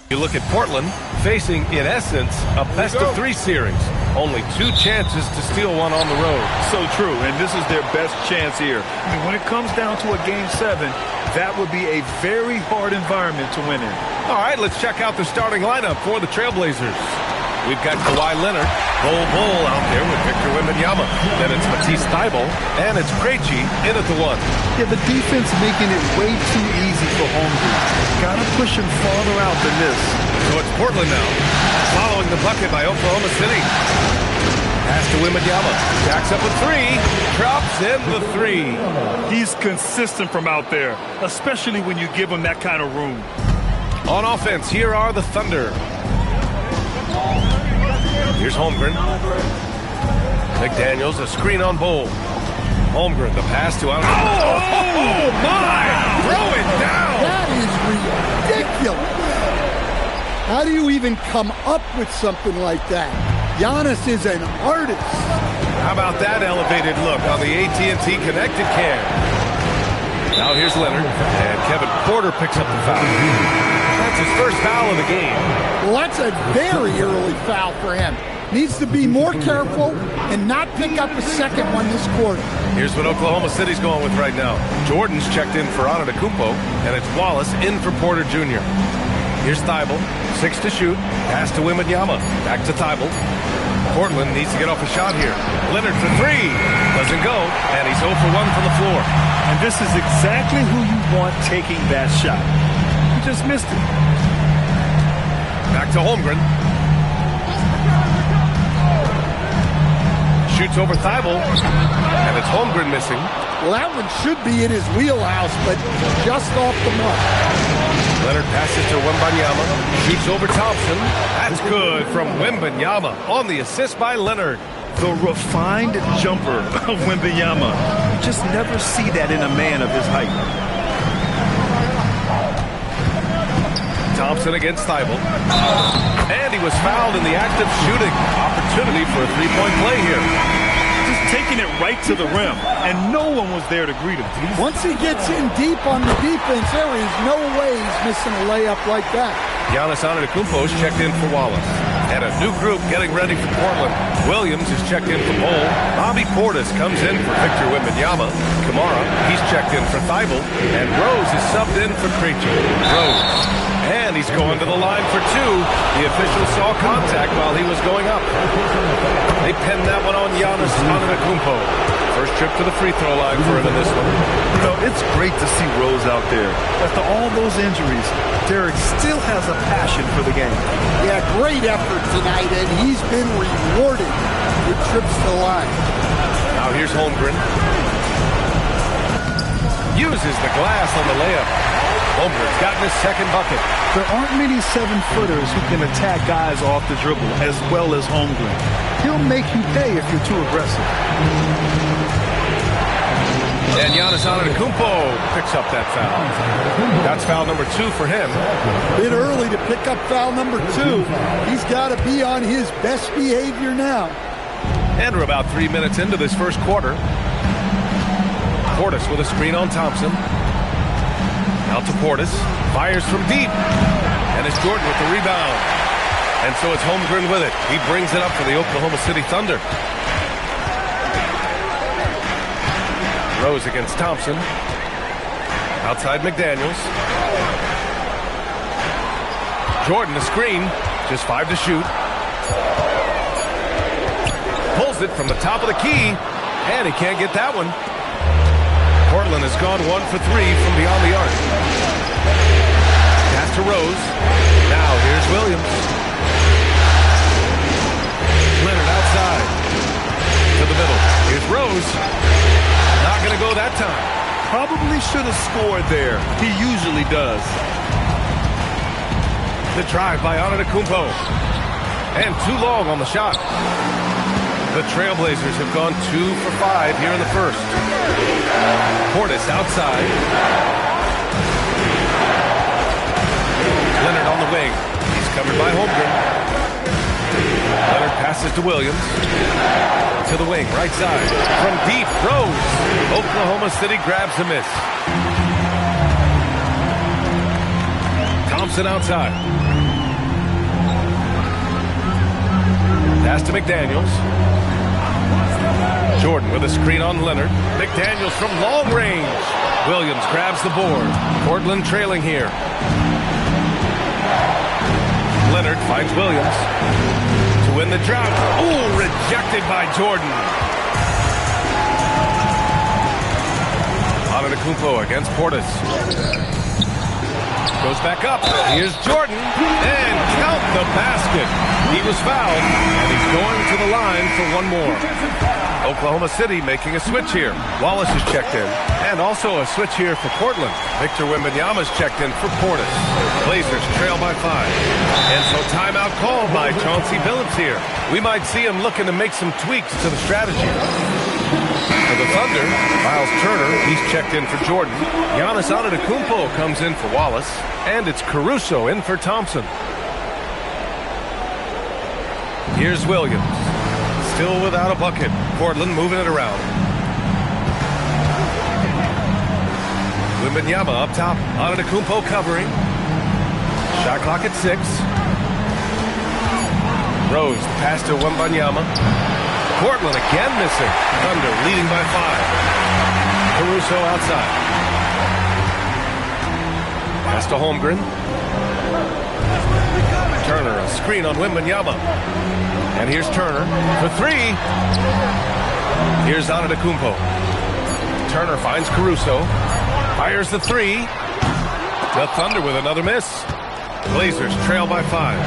You look at Portland facing, in essence, a best-of-3 series. Only 2 chances to steal one on the road. So true, and this is their best chance here. I mean, when it comes down to a Game 7, that would be a very hard environment to win in. All right, let's check out the starting lineup for the Trailblazers. We've got Kawhi Leonard, Bull out there with Victor Wembanyama. Then it's Matisse Thybulle, and it's Krejci in at the 1. Yeah, the defense making it way too easy for Holmgren. Got to push him farther out than this. So it's Portland now, following the bucket by Oklahoma City. Pass to Wembanyama, backs up a 3, drops in the 3. He's consistent from out there, especially when you give him that kind of room. On offense, here are the Thunder. Here's Holmgren. McDaniels, a screen on Bull. Holmgren, the pass to out. Oh, my! Throw it down! That is ridiculous. How do you even come up with something like that? Giannis is an artist. How about that elevated look on the AT&T Connected Cam? Now here's Leonard, and Kevin Porter picks up the foul. That's his first foul of the game. Well, that's a very early foul for him. Needs to be more careful and not pick up a second one this quarter. Here's what Oklahoma City's going with right now. Jordan's checked in for Antetokounmpo, and it's Wallace in for Porter Jr. Here's Thybulle, 6 to shoot, pass to Wembanyama, back to Thybulle. Portland needs to get off a shot here. Leonard for 3, doesn't go, and he's 0 for 1 from the floor. And this is exactly who you want taking that shot. He just missed it. Back to Holmgren. Shoots over Thybulle, and it's Holmgren missing. Well, that one should be in his wheelhouse, but just off the mark. Leonard passes to Wembanyama, shoots over Thompson. That's good from Wembanyama on the assist by Leonard. The refined jumper of Wembanyama. You just never see that in a man of his height. Thompson against Thybulle. And he was fouled in the act of shooting. Opportunity for a 3-point play here. Just taking it right to the rim, and no one was there to greet him. Once he gets in deep on the defense, there is no way he's missing a layup like that. Giannis Antetokounmpo's checked in for Wallace. And a new group getting ready for Portland. Williams is checked in for Bull. Bobby Portis comes in for Victor Wembanyama. Kamara, he's checked in for Thybulle. And Rose is subbed in for Krejci. Rose. And he's going to the line for 2. The official saw contact while he was going up. They pinned that one on Giannis Antetokounmpo. First trip to the free throw line for him in this one. You know, it's great to see Rose out there. After all those injuries, Derek still has a passion for the game. Yeah, great effort tonight, and he's been rewarded with trips to the line. Now here's Holmgren. Uses the glass on the layup. Holmgren's gotten his second bucket. There aren't many 7-footers who can attack guys off the dribble as well as Holmgren. He'll make you pay if you're too aggressive. And Giannis Antetokounmpo picks up that foul. That's foul number 2 for him. Bit early to pick up foul number 2. He's got to be on his best behavior now. And we're about 3 minutes into this first quarter. Portis with a screen on Thompson. Out to Portis. Fires from deep. And it's Jordan with the rebound. And so it's Holmgren with it. He brings it up for the Oklahoma City Thunder. Rose against Thompson. Outside McDaniels. Jordan the screen. Just 5 to shoot. Pulls it from the top of the key. And he can't get that one. Portland has gone 1 for 3 from beyond the arc. Pass to Rose. Now here's Williams. Leonard outside. To the middle. Here's Rose. Not going to go that time. Probably should have scored there. He usually does. The drive by Antetokounmpo. And too long on the shot. The Trailblazers have gone 2 for 5 here in the first. Portis outside. Leonard on the wing. He's covered by Holmgren. Leonard passes to Williams. To the wing, right side. From deep, Rose. Oklahoma City grabs a miss. Thompson outside. Pass to McDaniels. Jordan with a screen on Leonard. McDaniels from long range. Williams grabs the board. Portland trailing here. Leonard finds Williams to win the drought. Ooh, rejected by Jordan. Antetokounmpo against Portis. Goes back up. Here's Jordan. And count the basket. He was fouled, and he's going to the line for one more. Oklahoma City making a switch here. Wallace is checked in. And also a switch here for Portland. Victor Wembanyama's checked in for Portis. Blazers trail by 5. And so timeout called by Chauncey Billups here. We might see him looking to make some tweaks to the strategy. For the Thunder, Miles Turner, he's checked in for Jordan. Giannis Antetokounmpo comes in for Wallace. And it's Caruso in for Thompson. Here's Williams. Still without a bucket. Portland moving it around. Wembanyama up top. Antetokounmpo covering. Shot clock at 6. Rose, the pass to Wembanyama. Portland again missing. Thunder leading by 5. Caruso outside. Pass to Holmgren. Turner, a screen on Wembanyama. And here's Turner for 3. Here's Antetokounmpo. Turner finds Caruso. Fires the 3. The Thunder with another miss. Blazers trail by 5.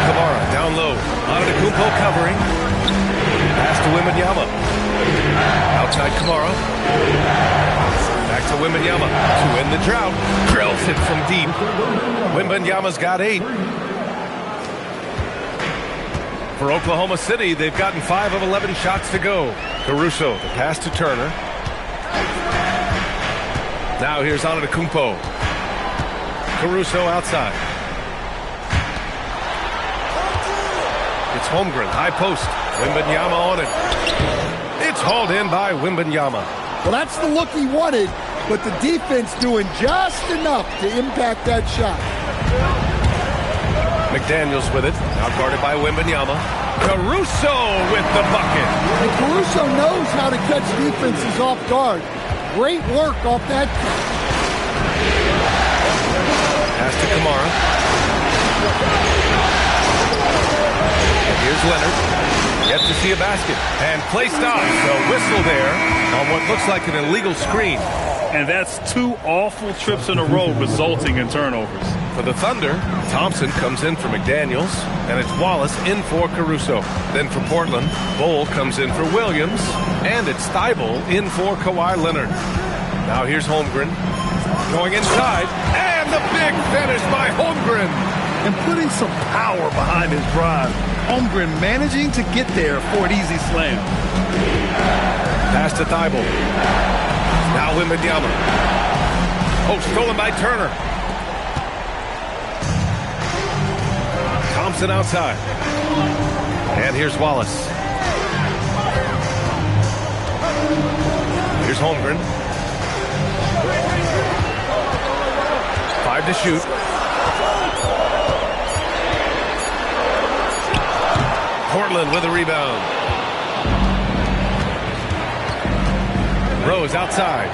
Kamara down low. Antetokounmpo covering. Pass to Wembanyama. Outside Kamara. Back to Wembanyama to end the drought. Drills it from deep. Wembanyama's got 8. For Oklahoma City, they've gotten 5 of 11 shots to go. Caruso, the pass to Turner. Now here's Antetokounmpo. Caruso outside. It's Holmgren, high post. Wembanyama on it. It's hauled in by Wembanyama. Well, that's the look he wanted, but the defense doing just enough to impact that shot. McDaniels with it, now guarded by Wembanyama. Caruso with the bucket. And Caruso knows how to catch defenses off guard. Great work off that. Pass to Kamara. And here's Leonard. Yet to see a basket. And play stops. A whistle there on what looks like an illegal screen. And that's 2 awful trips in a row resulting in turnovers. For the Thunder, Thompson comes in for McDaniels, and it's Wallace in for Caruso. Then for Portland, Bol comes in for Williams, and it's Thybulle in for Kawhi Leonard. Now here's Holmgren going inside, and the big finish by Holmgren. And putting some power behind his drive. Holmgren managing to get there for an easy slam. Pass to Thybulle. Now Wembanyama. Oh, stolen by Turner. Thompson outside. And here's Wallace. Here's Holmgren. 5 to shoot. Portland with a rebound. Rose outside.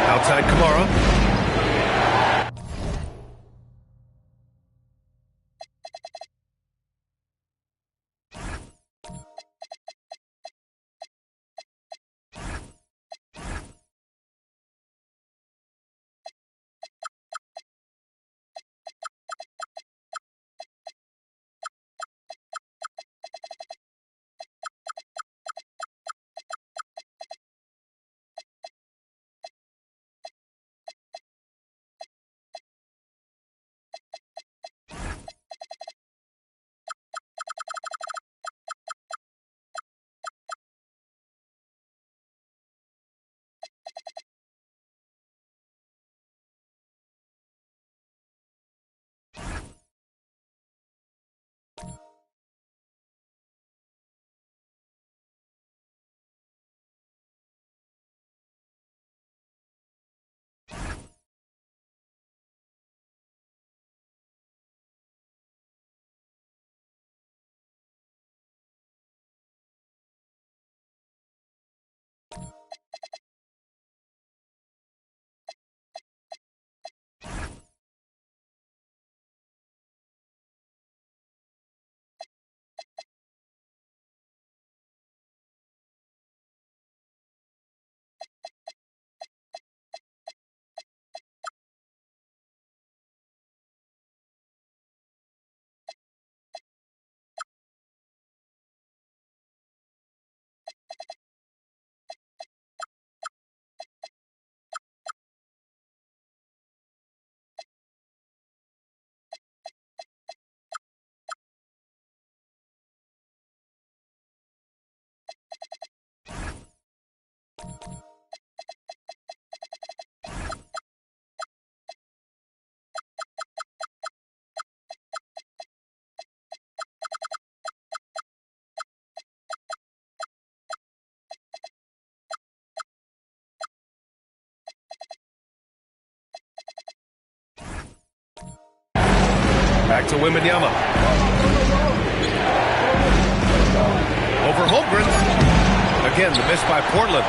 Outside Kamara. Back to Wembanyama. Over Holmgren. Again, the miss by Portland.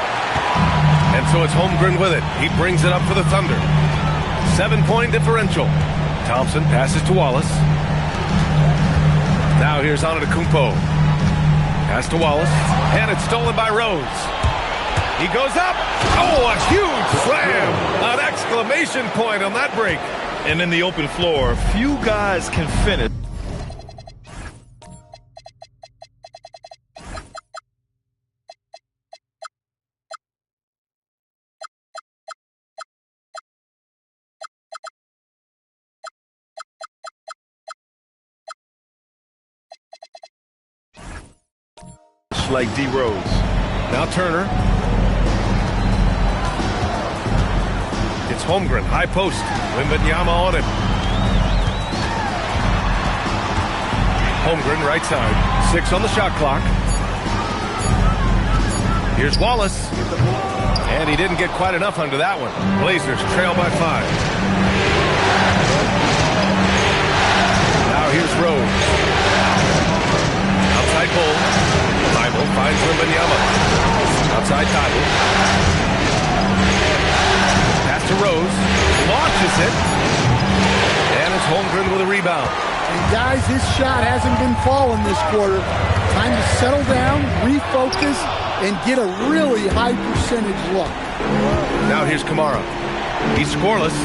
And so it's Holmgren with it. He brings it up for the Thunder. 7-point differential. Thompson passes to Wallace. Now here's Antetokounmpo. Pass to Wallace. And it's stolen by Rose. He goes up. Oh, a huge slam. An exclamation point on that break. And in the open floor, few guys can finish. Like D. Rose. Now Turner. It's Holmgren, high post. Wembanyama on him. Holmgren, right side. 6 on the shot clock. Here's Wallace. And he didn't get quite enough under that one. Blazers trail by 5. Now here's Rose. Outside Bull. Thybulle finds Wembanyama. Outside Thybulle. Pass to Rose. Launches it. And it's Holmgren with a rebound. And guys, his shot hasn't been falling this quarter. Time to settle down, refocus, and get a really high percentage look. Now here's Kamara. He's scoreless.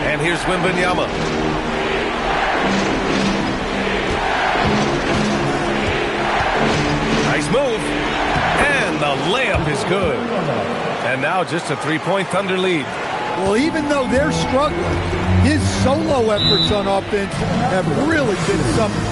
And here's Wembanyama. Nice move. And the layup is good. And now just a 3-point Thunder lead. Well, even though they're struggling, his solo efforts on offense have really been something.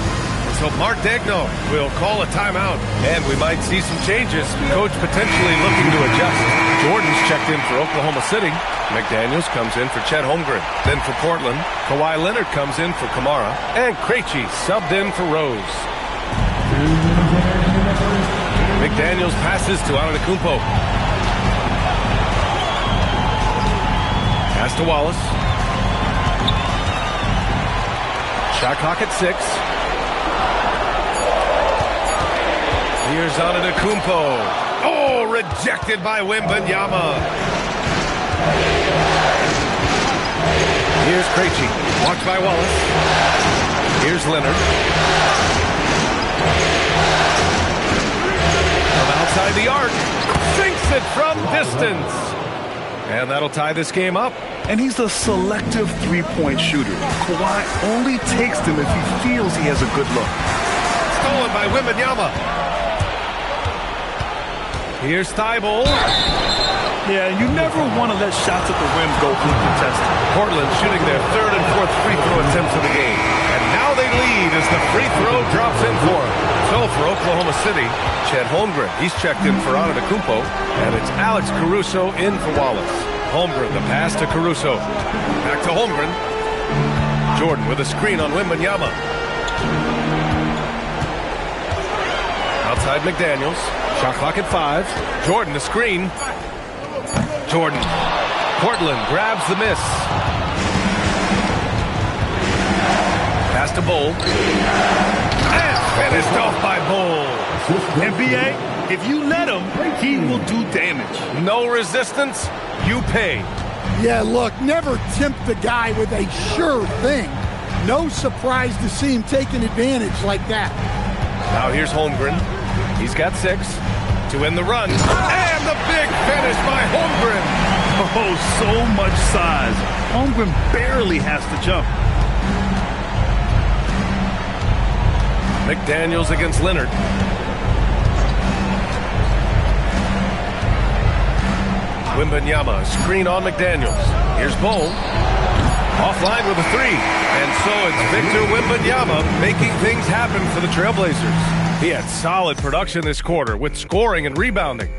So Mark Daigneault will call a timeout, and we might see some changes. Coach potentially looking to adjust. Jordan's checked in for Oklahoma City. McDaniels comes in for Chet Holmgren. Then for Portland, Kawhi Leonard comes in for Kamara. And Krejci subbed in for Rose. McDaniels passes to Antetokounmpo. Pass to Wallace. Shot clock at 6. Here's Antetokounmpo. Oh, rejected by Wembanyama. Here's Krejci. Watched by Wallace. Here's Leonard. From outside the arc. Sinks it from distance. And that'll tie this game up. And he's a selective three-point shooter. Kawhi only takes them if he feels he has a good look. Stolen by Wembanyama. Here's Thybulle. Yeah, you never want to let shots at the rim go uncontested. Portland shooting their 3rd and 4th free throw attempts of the game. And now they lead as the free throw drops in for them. So for Oklahoma City, Chet Holmgren. He's checked in for Antetokounmpo. And it's Alex Caruso in for Wallace. Holmgren, the pass to Caruso. Back to Holmgren. Jordan with a screen on Wembanyama. Outside McDaniels. Shot clock at 5. Jordan, the screen. Jordan. Portland grabs the miss. Pass to Bull. And finished off by Bull. NBA, if you let him, he will do damage. No resistance, you pay. Yeah, look, never tempt the guy with a sure thing. No surprise to see him taking advantage like that. Now here's Holmgren. He's got 6 to win the run. And the big finish by Holmgren. Oh, so much size. Holmgren barely has to jump. McDaniels against Leonard. Wembanyama, screen on McDaniels. Here's Bull. Offline with a 3. And so it's Victor Wembanyama making things happen for the Trailblazers. He had solid production this quarter with scoring and rebounding.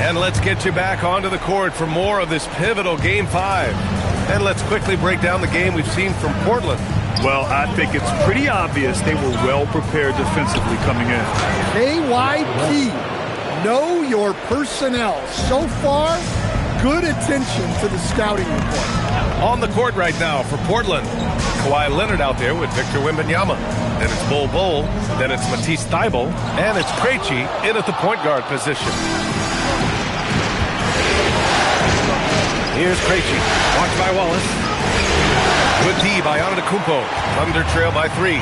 And let's get you back onto the court for more of this pivotal Game 5. And let's quickly break down the game we've seen from Portland. Well, I think it's pretty obvious they were well prepared defensively coming in. KYP, know your personnel. So far, good attention to the scouting report. On the court right now for Portland, Kawhi Leonard out there with Victor Wembanyama. Then it's Bol Bol, then it's Matisse Thybulle, and it's Krejci in at the point guard position. Here's Krejci, watched by Wallace. Good D by Antetokounmpo. Thunder trail by 3.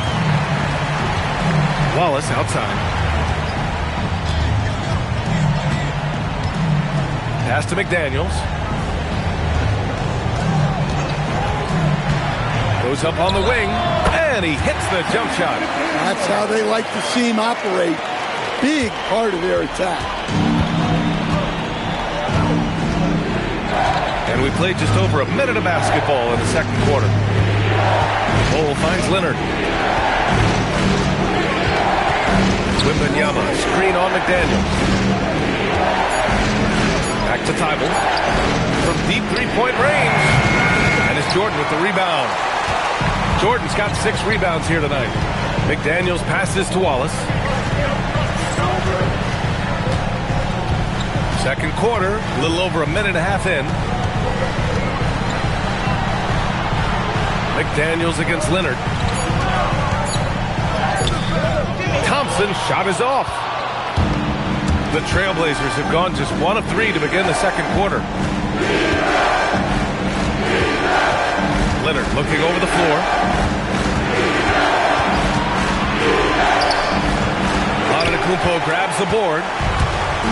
Wallace outside. Pass to McDaniels. Goes up on the wing, and he hits the jump shot. That's how they like to see him operate. Big part of their attack. And we played just over a minute of basketball in the second quarter. Bol finds Leonard. Wembanyama, screen on McDaniels. Back to Thybulle. From deep three-point range. And it's Jordan with the rebound. Jordan's got 6 rebounds here tonight. McDaniels passes to Wallace. Second quarter, a little over a minute and a half in. McDaniels against Leonard. Thompson's shot is off. The Trailblazers have gone just 1 of 3 to begin the second quarter. Leonard looking over the floor. Antetokounmpo grabs the board.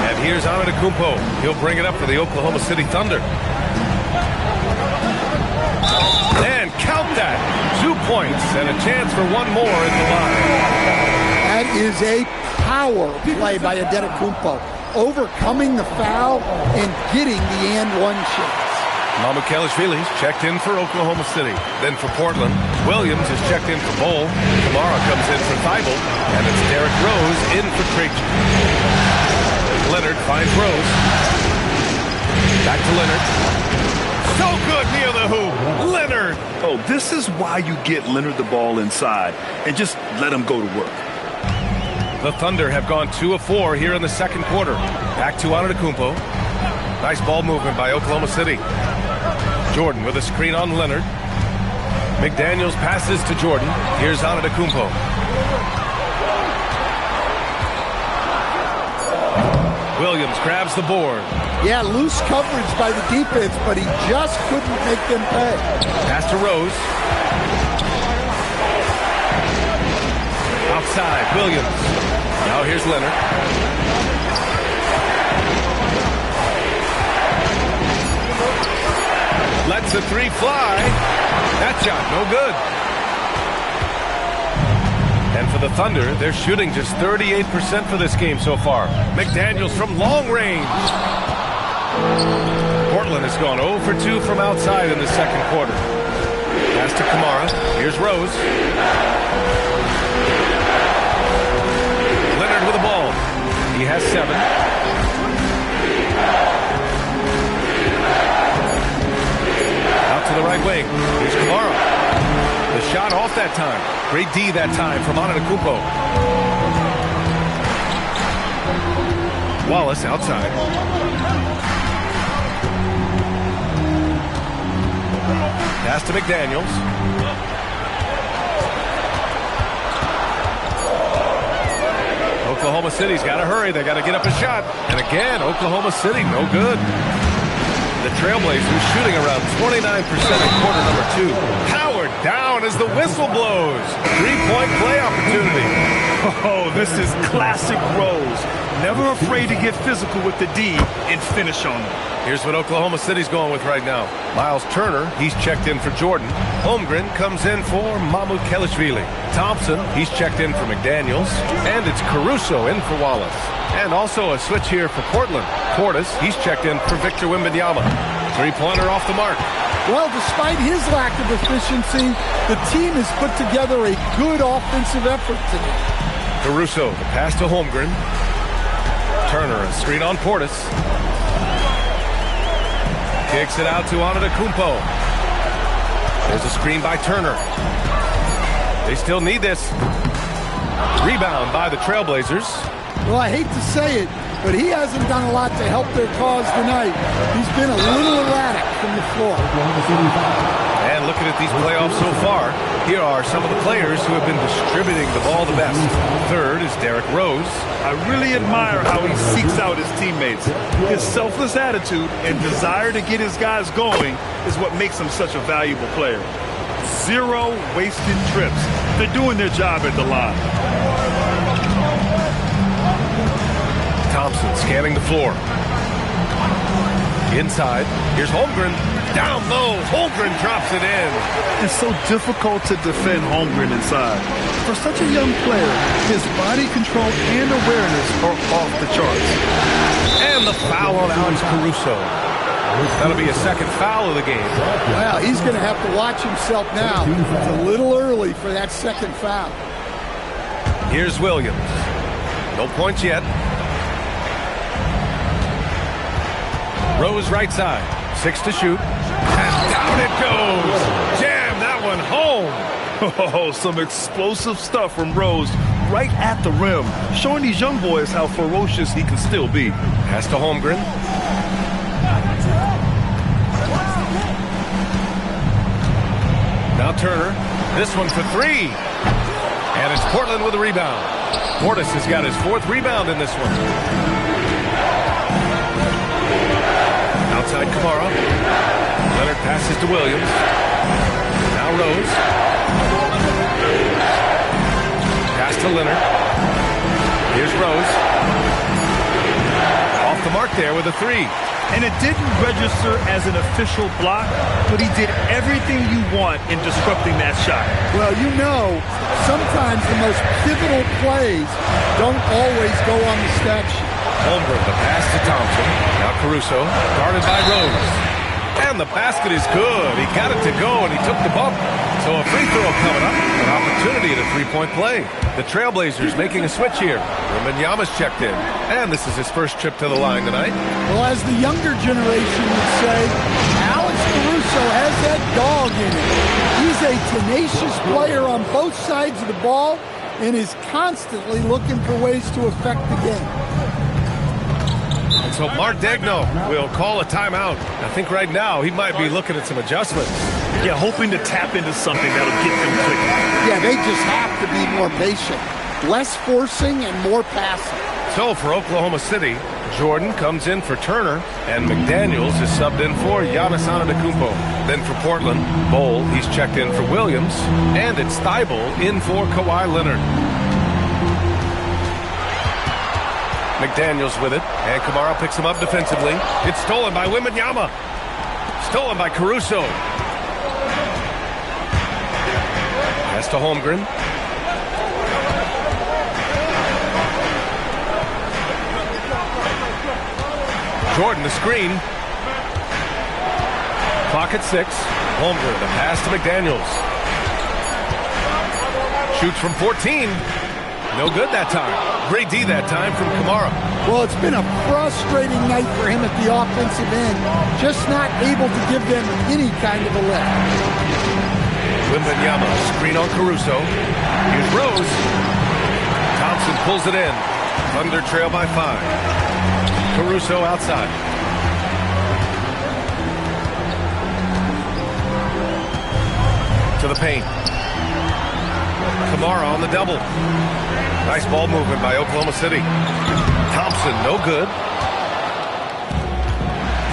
And here's Antetokounmpo. He'll bring it up for the Oklahoma City Thunder. And count that. 2 points and a chance for one more in the line. That is a power play by Antetokounmpo. Overcoming the foul and getting the and one chance. Mamukelashvili's checked in for Oklahoma City. Then for Portland, Williams is checked in for Bol. Kamara comes in for Thybulle. And it's Derrick Rose in for Krejci. Leonard finds Rose. Back to Leonard. So good near the hoop. Leonard. Oh, this is why you get Leonard the ball inside and just let him go to work. The Thunder have gone 2 of 4 here in the second quarter. Back to Antetokounmpo. Nice ball movement by Oklahoma City. Jordan with a screen on Leonard. McDaniels passes to Jordan. Here's Antetokounmpo. Williams grabs the board. Yeah, loose coverage by the defense, but he just couldn't make them pay. Pass to Rose. Outside, Williams. Now here's Leonard. Lets a 3 fly. That shot, no good. And for the Thunder, they're shooting just 38% for this game so far. McDaniels from long range. Portland has gone 0 for 2 from outside in the second quarter. Pass to Kamara. Here's Rose. Leonard with the ball. He has 7. Out to the right wing. Here's Kamara. The shot off that time. Great D that time from Antetokounmpo. Wallace outside. Pass to McDaniels. Oklahoma City's got to hurry. They got to get up a shot. And again, Oklahoma City, no good. The Trailblazers shooting around 29% in quarter number 2. Powered down as the whistle blows. 3-point play opportunity. Oh, this is classic Rose. Never afraid to get physical with the D and finish on them. Here's what Oklahoma City's going with right now. Miles Turner, he's checked in for Jordan. Holmgren comes in for Mamukelashvili. Thompson, he's checked in for McDaniels. And it's Caruso in for Wallace. And also a switch here for Portland. Portis, he's checked in for Victor Wembanyama. 3-pointer off the mark. Well, despite his lack of efficiency, the team has put together a good offensive effort tonight. Caruso, the pass to Holmgren. Turner, a screen on Portis. Kicks it out to Antetokounmpo. There's a screen by Turner. They still need this. Rebound by the Trailblazers. Well, I hate to say it, but he hasn't done a lot to help their cause tonight. He's been a little erratic from the floor. And looking at these playoffs so far, here are some of the players who have been distributing the ball the best. Third is Derrick Rose. I really admire how he seeks out his teammates. His selfless attitude and desire to get his guys going is what makes him such a valuable player. 0 wasted trips. They're doing their job at the line. Thompson scanning the floor. Inside, here's Holmgren. Down low, Holmgren drops it in. It's so difficult to defend Holmgren inside. For such a young player, his body control and awareness are off the charts. And the foul on Alex Caruso. That'll be a second foul of the game. Well, he's going to have to watch himself now. It's a little early for that second foul. Here's Williams. No points yet. Rose right side. 6 to shoot. And down it goes. Jam that one home. Oh, some explosive stuff from Rose right at the rim, showing these young boys how ferocious he can still be. Pass to Holmgren. Now Turner. This one for 3. And it's Portland with a rebound. Portis has got his 4th rebound in this one. Outside Kamara. Leonard passes to Williams. Now Rose. Pass to Leonard. Here's Rose. Off the mark there with a 3. And it didn't register as an official block, but he did everything you want in disrupting that shot. Well, you know, sometimes the most pivotal plays don't always go on the stat sheet. Holmgren, the pass to Thompson. Now Caruso, guarded by Rose. And the basket is good. He got it to go, and he took the bump. So a free throw coming up. An opportunity at a three-point play. The Trailblazers making a switch here. Wembanyama's checked in. And this is his first trip to the line tonight. Well, as the younger generation would say, Alex Caruso has that dog in him. He's a tenacious player on both sides of the ball and is constantly looking for ways to affect the game. And so Mark Daigneault will call a timeout. I think right now he might be looking at some adjustments. Yeah, hoping to tap into something that'll get them clicking. Yeah, they just have to be more patient. Less forcing and more passing. So for Oklahoma City, Jordan comes in for Turner, and McDaniels is subbed in for Giannis Antetokounmpo. Then for Portland, Bol, he's checked in for Williams, and it's Thybulle in for Kawhi Leonard. McDaniels with it, and Kamara picks him up defensively. It's stolen by Wembanyama. Stolen by Caruso. Pass to Holmgren. Jordan, the screen. Clock at 6. Holmgren, the pass to McDaniels. Shoots from 14. No good that time. Great D that time from Kamara. Well, it's been a frustrating night for him at the offensive end. Just not able to give them any kind of a lift. Wembanyama, screen on Caruso. Here's Rose. Thompson pulls it in. Thunder trail by 5. Caruso outside. To the paint. Kamara on the double. Nice ball movement by Oklahoma City. Thompson, no good.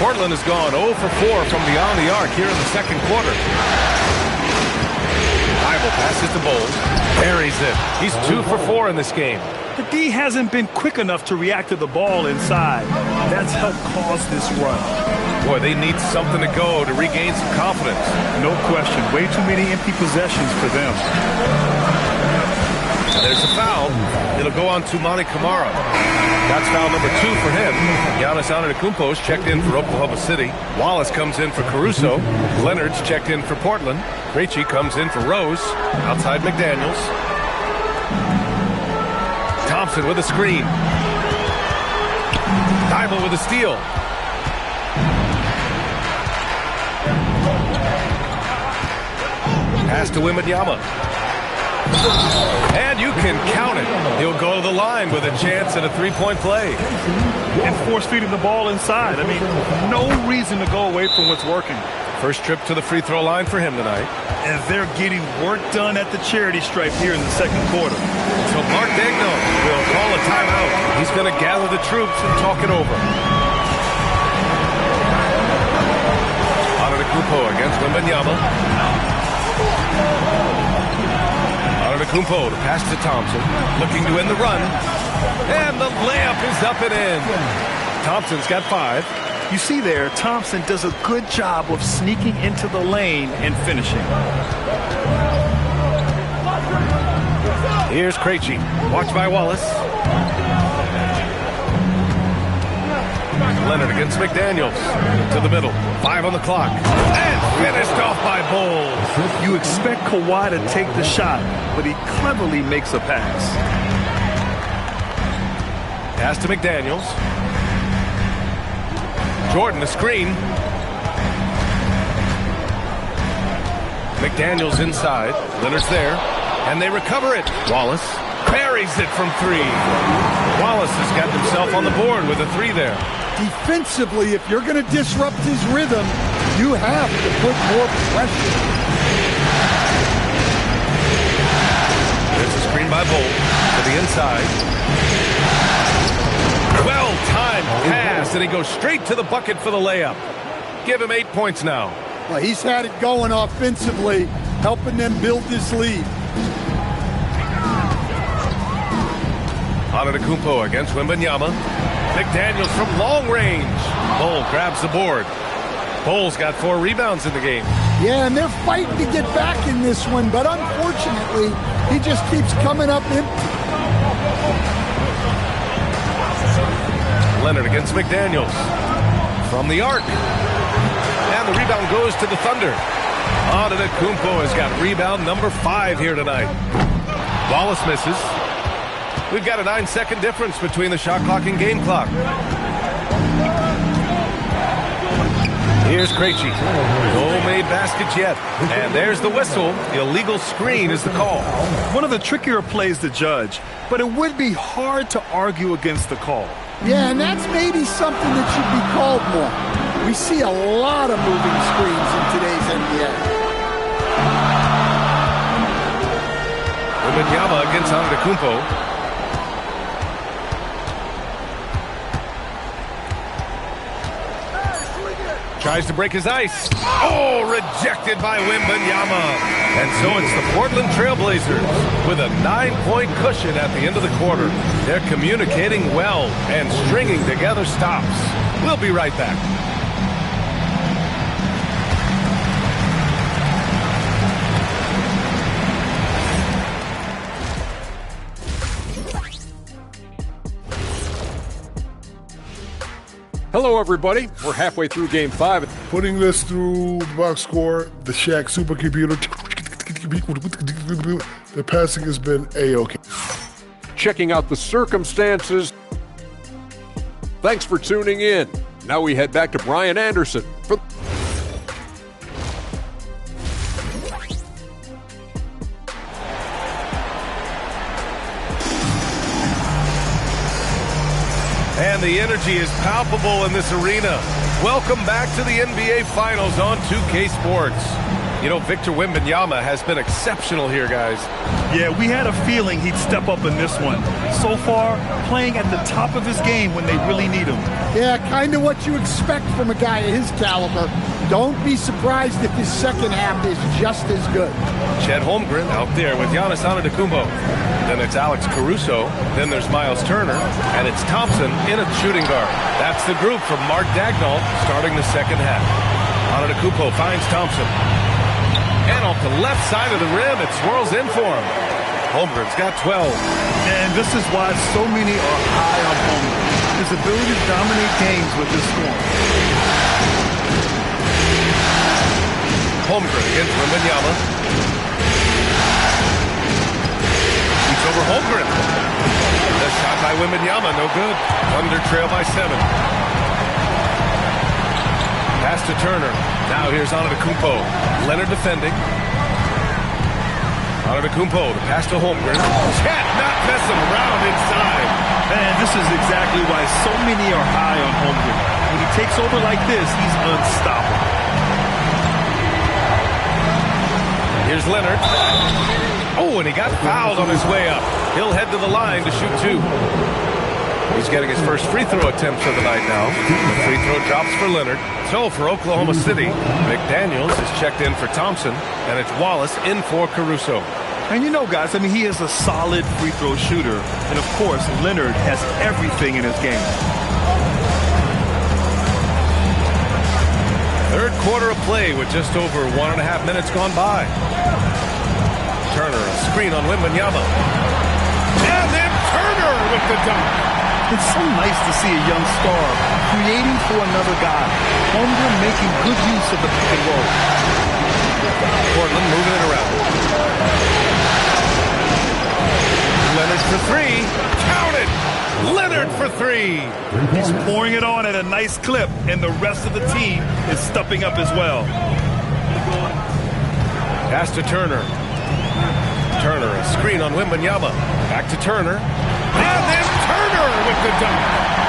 Portland has gone 0 for 4 from beyond the arc here in the second quarter. Thybulle passes to Bol. Buries it. He's 2 for 4 in this game. The D hasn't been quick enough to react to the ball inside. That's helped cause this run. Boy, they need something to go to regain some confidence. No question. Way too many empty possessions for them. There's a foul. It'll go on to Monty Kamara. That's foul number 2 for him. Giannis Antetokounmpo is checked in for Oklahoma City. Wallace comes in for Caruso. Leonard's checked in for Portland. Krejci comes in for Rose. Outside McDaniels. Thompson with a screen. Thybulle with a steal. Pass to Wembanyama. And you can count it. He'll go to the line with a chance at a three-point play. And force-feeding the ball inside. I mean, no reason to go away from what's working. First trip to the free throw line for him tonight. As they're getting work done at the charity stripe here in the second quarter. So Mark Daigneault will call a timeout. He's going to gather the troops and talk it over. Antetokounmpo against Wembanyama. Antetokounmpo to pass to Thompson. Looking to end the run. And the layup is up and in. Thompson's got 5. You see there, Thompson does a good job of sneaking into the lane and finishing. Here's Krejci. Watched by Wallace. Leonard against McDaniels. To the middle. 5 on the clock. And finished off by Bowles. You expect Kawhi to take the shot, but he cleverly makes a pass. Pass to McDaniels. Jordan, the screen. McDaniels inside. Leonard's there. And they recover it. Wallace parries it from 3. Wallace has got himself on the board with a 3 there. Defensively, if you're going to disrupt his rhythm, you have to put more pressure. There's a screen by Bolt to the inside. Well-timed pass, and he goes straight to the bucket for the layup. Give him 8 points now. Well, he's had it going offensively, helping them build this lead. Antetokounmpo against Wembanyama. McDaniels from long range. Bol grabs the board. Bol's got 4 rebounds in the game. Yeah, and they're fighting to get back in this one, but unfortunately, he just keeps coming up empty. Leonard against McDaniels. From the arc. And the rebound goes to the Thunder. Antetokounmpo has got rebound number 5 here tonight. Wallace misses. We've got a 9-second difference between the shot clock and game clock. Here's Krejci. No made baskets yet. And there's the whistle. Illegal screen is the call. One of the trickier plays to judge, but it would be hard to argue against the call. Yeah, and that's maybe something that should be called more. We see a lot of moving screens in today's NBA. Wembanyama against Antetokounmpo. Tries to break his ice. Oh, rejected by Wembanyama. And so it's the Portland Trailblazers with a 9-point cushion at the end of the quarter. They're communicating well and stringing together stops. We'll be right back. Hello, everybody. We're halfway through Game 5. Putting this through the box score, the Shaq supercomputer, the passing has been A-OK. Checking out the circumstances. Thanks for tuning in. Now we head back to Brian Anderson for And the energy is palpable in this arena. Welcome back to the NBA Finals on 2K Sports. You know, Victor Wembanyama has been exceptional here, guys. Yeah, we had a feeling he'd step up in this one. So far, playing at the top of his game when they really need him. Yeah, kind of what you expect from a guy of his caliber. Don't be surprised if his second half is just as good. Chet Holmgren out there with Giannis Antetokounmpo. Then it's Alex Caruso. Then there's Miles Turner. And it's Thompson in a shooting guard. That's the group from Mark Daigneault starting the second half. Antetokounmpo finds Thompson. And off the left side of the rim, it swirls in for him. Holmgren's got 12. And this is why so many are high on Holmgren. His ability to dominate games with his scoring. Holmgren against Wembanyama. Shoots over Holmgren. The shot by Wembanyama, no good. Thunder trail by 7. Pass to Turner. Now here's Antetokounmpo. Leonard defending. Antetokounmpo, the pass to Holmgren. Chet not messing around inside. And this is exactly why so many are high on Holmgren. When he takes over like this, he's unstoppable. Here's Leonard. Oh, and he got fouled on his way up. He'll head to the line to shoot 2. He's getting his first free throw attempt of the night now. The free throw drops for Leonard. So for Oklahoma City, McDaniels is checked in for Thompson, and it's Wallace in for Caruso. And you know, guys, I mean, he is a solid free throw shooter. And, of course, Leonard has everything in his game. Third quarter of play with just over 1.5 minutes gone by. Turner, a screen on Wembanyama. And then Turner with the dunk. It's so nice to see a young star creating for another guy. Holmgren making good use of the pick and roll. Portland moving it around. Leonard for 3. Count it! Leonard for 3. He's pouring it on at a nice clip, and the rest of the team is stepping up as well. Pass to Turner. Turner, a screen on Wembanyama. Back to Turner. And then Turner with the dunk.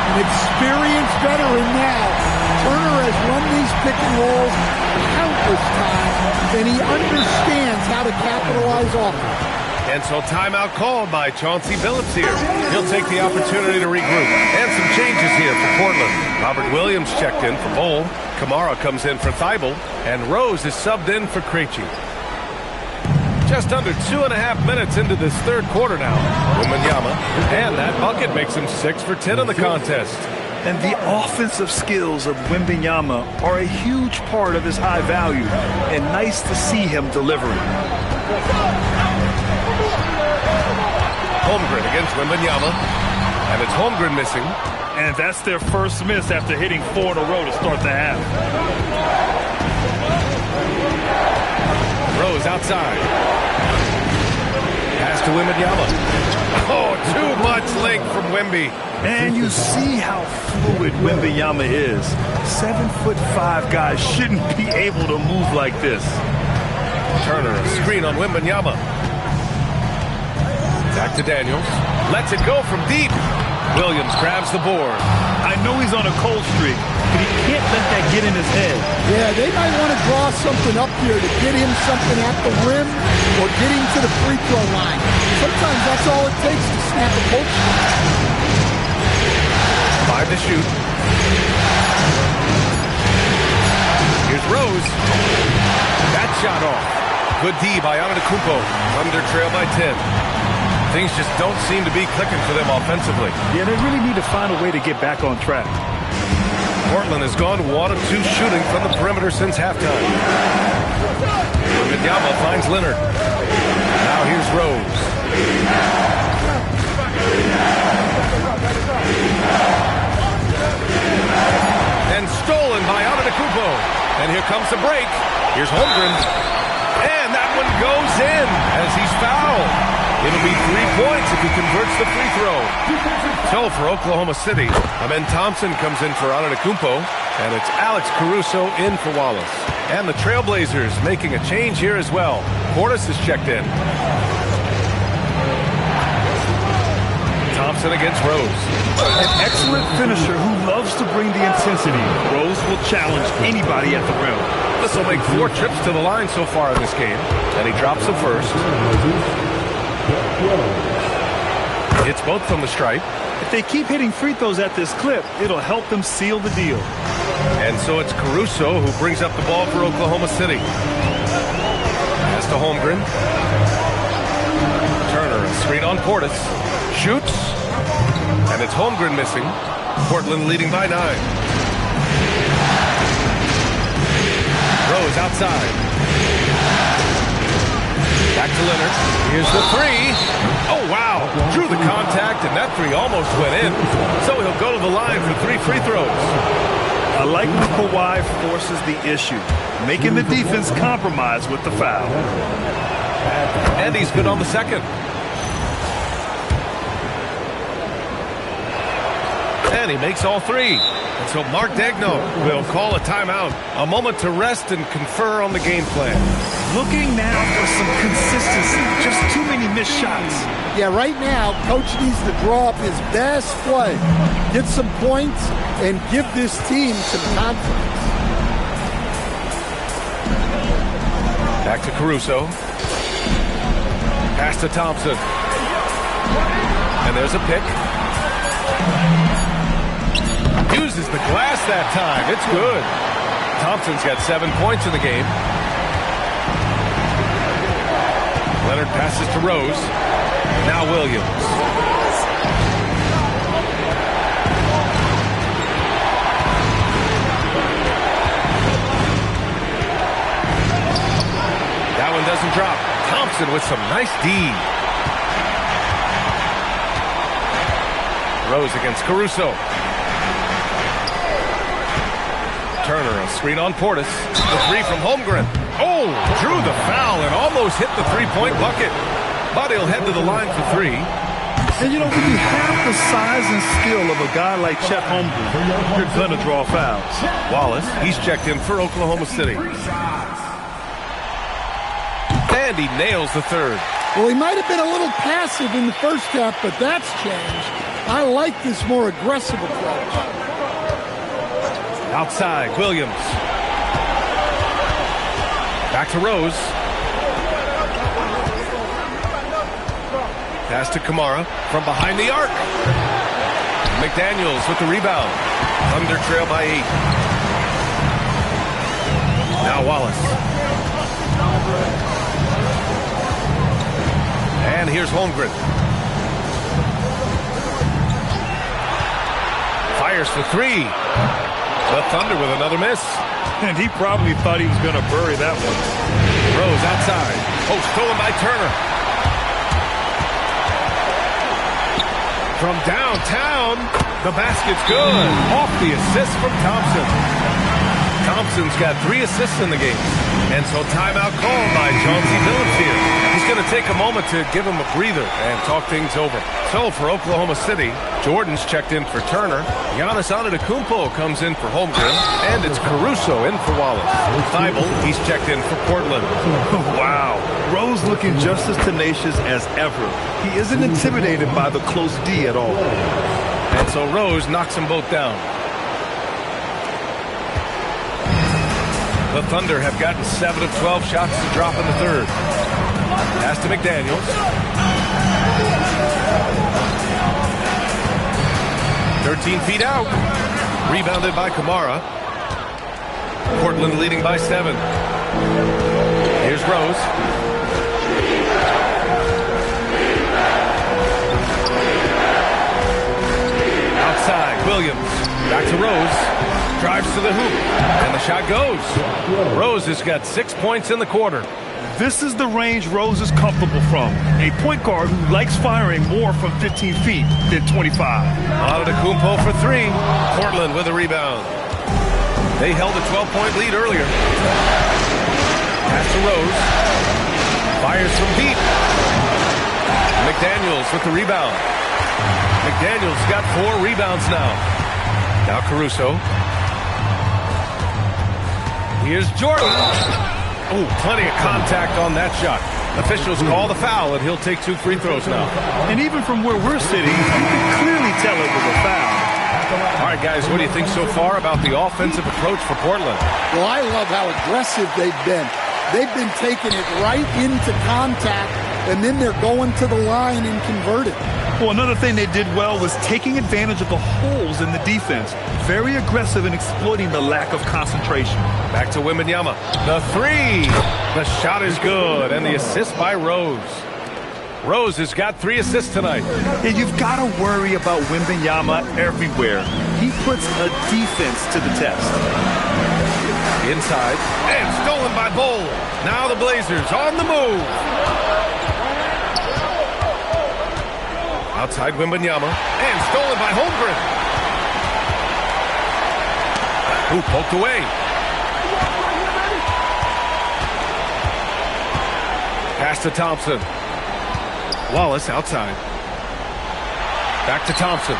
An experienced veteran now. Turner has run these pick and rolls countless times, and he understands how to capitalize off it. And so timeout called by Chauncey Billups here. He'll take the opportunity to regroup. And some changes here for Portland. Robert Williams checked in for Bol. Kamara comes in for Thibault. And Rose is subbed in for Krejci. Just under 2.5 minutes into this third quarter now. Wembanyama. And that bucket makes him 6 for 10 in the contest. And the offensive skills of Wembanyama are a huge part of his high value. And nice to see him delivering. Holmgren against Wembanyama. And it's Holmgren missing. And that's their first miss after hitting 4 in a row to start the half. Rose outside. Pass to Wembanyama. Oh, too much length from Wemby. And you see how fluid Wembanyama is. 7'5" guys shouldn't be able to move like this. Turner, a screen on Wembanyama. Back to Daniels. Lets it go from deep. Williams grabs the board. I know he's on a cold streak, but he can't let that get in his head. Yeah, they might want to draw something up here to get him something at the rim or get him to the free throw line. Sometimes that's all it takes to snap a cold streak. 5 to shoot. Here's Rose. That shot off. Good D by Antetokounmpo. Thunder trail by 10. Things just don't seem to be clicking for them offensively. Yeah, they really need to find a way to get back on track. Portland has gone 1 of 2 shooting from the perimeter since halftime. Wembanyama finds Leonard. Now here's Rose. And stolen by Antetokounmpo. And here comes the break. Here's Holmgren. And that one goes in as he's fouled. It'll be 3 points if he converts the free throw. So for Oklahoma City, Amen Thompson comes in for Antetokounmpo, and it's Alex Caruso in for Wallace. And the Trailblazers making a change here as well. Portis is checked in. Thompson against Rose. An excellent finisher who loves to bring the intensity. Rose will challenge anybody at the rim. This will make 4 trips to the line so far in this game, and he drops the first. It's both from the stripe. If they keep hitting free throws at this clip, it'll help them seal the deal. And so it's Caruso who brings up the ball for Oklahoma City. Pass to Holmgren. Turner, a screen on Portis. Shoots. And it's Holmgren missing. Portland leading by 9. Rose outside. Back to Leonard. Here's the 3. Oh, wow. Drew the contact, and that 3 almost went in. So he'll go to the line for 3 free throws. I like when Kawhi forces the issue, making the defense compromise with the foul. And he's good on the second. And he makes all three. And so Mark Daigneault will call a timeout. A moment to rest and confer on the game plan. Looking now for some consistency. Just too many missed shots. Yeah, right now, Coach needs to draw up his best play, get some points, and give this team some confidence. Back to Caruso. Pass to Thompson. And there's a pick. Uses the glass that time. It's good. Thompson's got 7 points in the game. Leonard passes to Rose. Now Williams. That one doesn't drop. Thompson with some nice D. Rose against Caruso. Turner, a screen on Portis. The three from Holmgren. Oh, drew the foul and almost hit the three-point bucket. But he'll head to the line for three. And you know, when you have the size and skill of a guy like Chet Holmgren, you're going to draw fouls. Wallace, he's checked in for Oklahoma City. And he nails the third. Well, he might have been a little passive in the first half, but that's changed. I like this more aggressive approach. Outside, Williams. Back to Rose. Pass to Kamara from behind the arc. McDaniels with the rebound. Thunder trail by 8. Now Wallace. And here's Holmgren. Fires for three. The Thunder with another miss. And he probably thought he was going to bury that one. Rose outside. Oh, stolen by Turner. From downtown, the basket's good. Off the assist from Thompson. Thompson's got 3 assists in the game. And so timeout called by Chauncey Billups here. He's going to take a moment to give him a breather and talk things over. So for Oklahoma City, Jordan's checked in for Turner. Giannis Antetokounmpo comes in for Holmgren. And it's Caruso in for Wallace. Thibault, he's checked in for Portland. Wow. Rose looking just as tenacious as ever. He isn't intimidated by the close D at all. And so Rose knocks them both down. The Thunder have gotten 7 of 12 shots to drop in the third. Pass to McDaniels. 13 feet out. Rebounded by Kamara. Portland leading by 7. Here's Rose. Outside, Williams. Back to Rose. Drives to the hoop. And the shot goes. Rose has got 6 points in the quarter. This is the range Rose is comfortable from. A point guard who likes firing more from 15 feet than 25. Antetokounmpo for 3. Portland with a rebound. They held a 12-point lead earlier. Pass to Rose. Fires from deep. McDaniels with the rebound. McDaniels got 4 rebounds now. Now Caruso. Here's Jordan. Oh, plenty of contact on that shot. Officials call the foul, and he'll take 2 free throws now. And even from where we're sitting, you can clearly tell it was a foul. All right, guys, what do you think so far about the offensive approach for Portland? Well, I love how aggressive they've been. They've been taking it right into contact, and then they're going to the line and converting. Well, another thing they did well was taking advantage of the holes in the defense. Very aggressive in exploiting the lack of concentration. Back to Wembanyama. The 3. The shot is good, and the assist by Rose. Rose has got 3 assists tonight. And you've got to worry about Wembanyama everywhere. He puts a defense to the test. Inside, and stolen by Bol. Now the Blazers on the move. Outside Wembanyama, and stolen by Holmgren. Who poked away. Pass to Thompson. Wallace outside. Back to Thompson.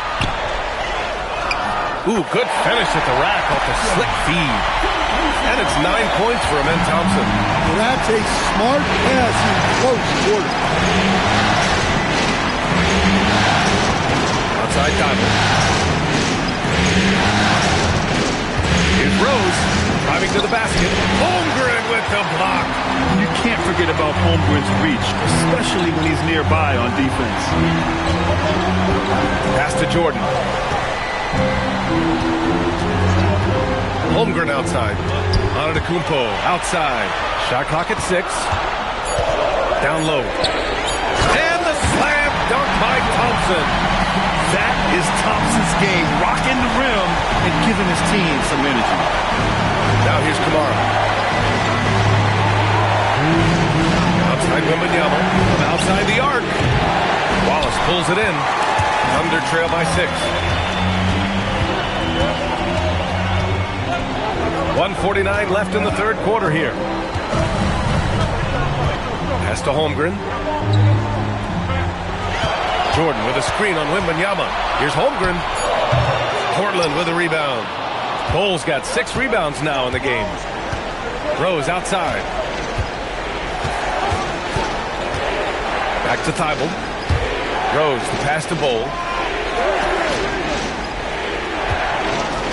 Ooh, good finish at the rack off the slick feed. And it's 9 points for Amen Thompson. Well, that's a smart pass in close quarter. Outside Thibault. Here's Rose, driving to the basket. Holmgren with the block. You can't forget about Holmgren's reach, especially when he's nearby on defense. Pass to Jordan. Holmgren outside. Antetokounmpo outside. Shot clock at 6. Down low. And the slam dunk by Thompson. That is Thompson's game, rocking the rim and giving his team some energy. Now here's Kamara. Outside Wembanyama. Outside the arc. Wallace pulls it in. Thunder trail by 6. 1:49 left in the third quarter here. Pass to Holmgren. Jordan with a screen on Wembanyama. Here's Holmgren. Portland with a rebound. Bulls got 6 rebounds now in the game. Rose outside. Back to Thibault. Rose, the pass to Bol.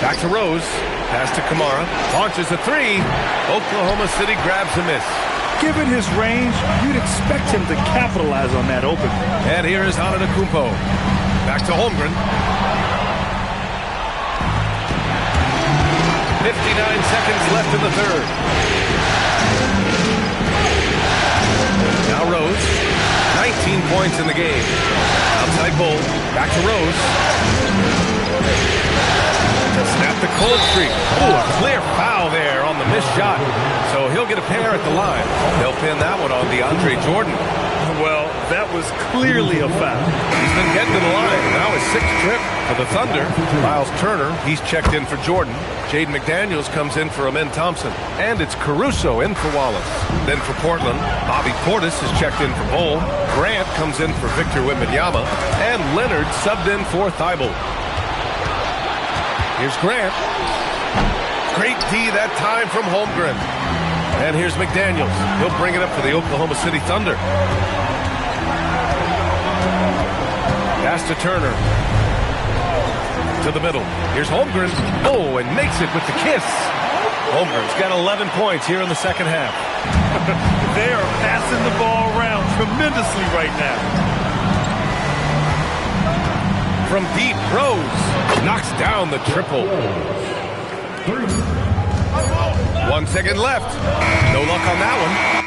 Back to Rose. Pass to Kamara. Launches a 3. Oklahoma City grabs a miss. Given his range, you'd expect him to capitalize on that opening. And here is Antetokounmpo. Back to Holmgren. 59 seconds left in the third. Now Rose. 19 points in the game. Outside Bol. Back to Rose. To snap the cold streak. Oh, a clear foul there on the missed shot. So he'll get a pair at the line. They'll pin that one on DeAndre Jordan. Well, that was clearly a foul. He's been getting to the line. Now his 6th trip for the Thunder. Miles Turner, he's checked in for Jordan. Jaden McDaniels comes in for Amen Thompson. And it's Caruso in for Wallace. Then for Portland, Bobby Portis is checked in for Bol. Grant comes in for Victor Wembanyama. And Leonard subbed in for Thibault. Here's Grant. Great D that time from Holmgren. And here's McDaniels. He'll bring it up for the Oklahoma City Thunder. Pass to Turner. To the middle. Here's Holmgren. Oh, and makes it with the kiss. Holmgren's got 11 points here in the second half. They are passing the ball around tremendously right now. From deep, Rose knocks down the triple. 1 second left. No luck on that one.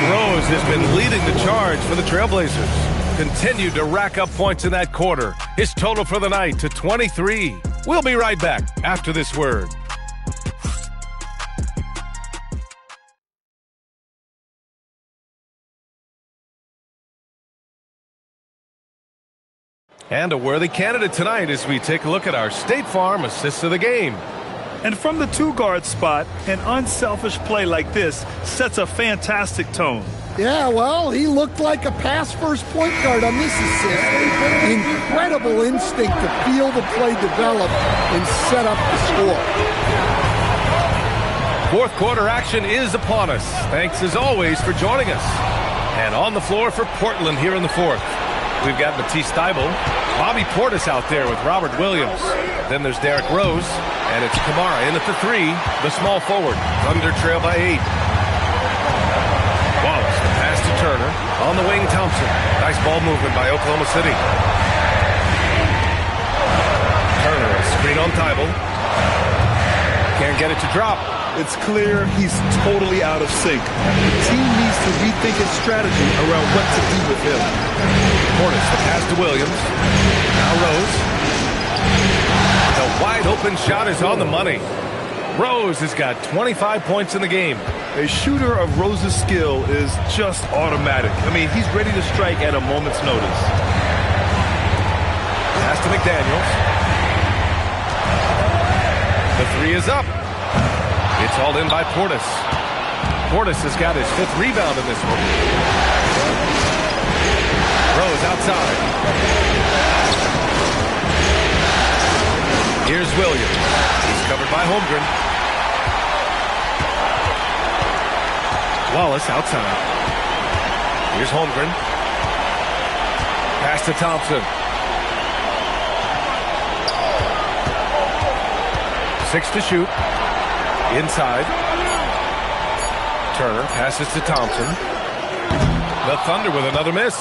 Rose has been leading the charge for the Trailblazers. Continued to rack up points in that quarter. His total for the night to 23. We'll be right back after this word. And a worthy candidate tonight as we take a look at our State Farm assists of the game. And from the two-guard spot, an unselfish play like this sets a fantastic tone. Yeah, well, he looked like a pass-first point guard on this assist. Incredible instinct to feel the play develop and set up the score. Fourth quarter action is upon us. Thanks as always for joining us. And on the floor for Portland here in the fourth, we've got Matisse Thybulle, Bobby Portis out there with Robert Williams. Then there's Derrick Rose, and it's Camara in at the three, the small forward. Thunder trail by 8. Wallace, the pass to Turner. On the wing, Thompson. Nice ball movement by Oklahoma City. Turner, a screen on Thybulle. Can't get it to drop. It's clear he's totally out of sync. The team needs to rethink its strategy around what to do with him. Portis, the pass to Williams. Now Rose. The wide open shot is on the money. Rose has got 25 points in the game. A shooter of Rose's skill is just automatic. I mean, he's ready to strike at a moment's notice. Pass to McDaniels. The three is up. It's hauled in by Portis. Portis has got his 5th rebound in this one. Rose outside. Here's Williams. He's covered by Holmgren. Wallace outside. Here's Holmgren. Pass to Thompson. 6 to shoot. Inside. Turner passes to Thompson. The Thunder with another miss.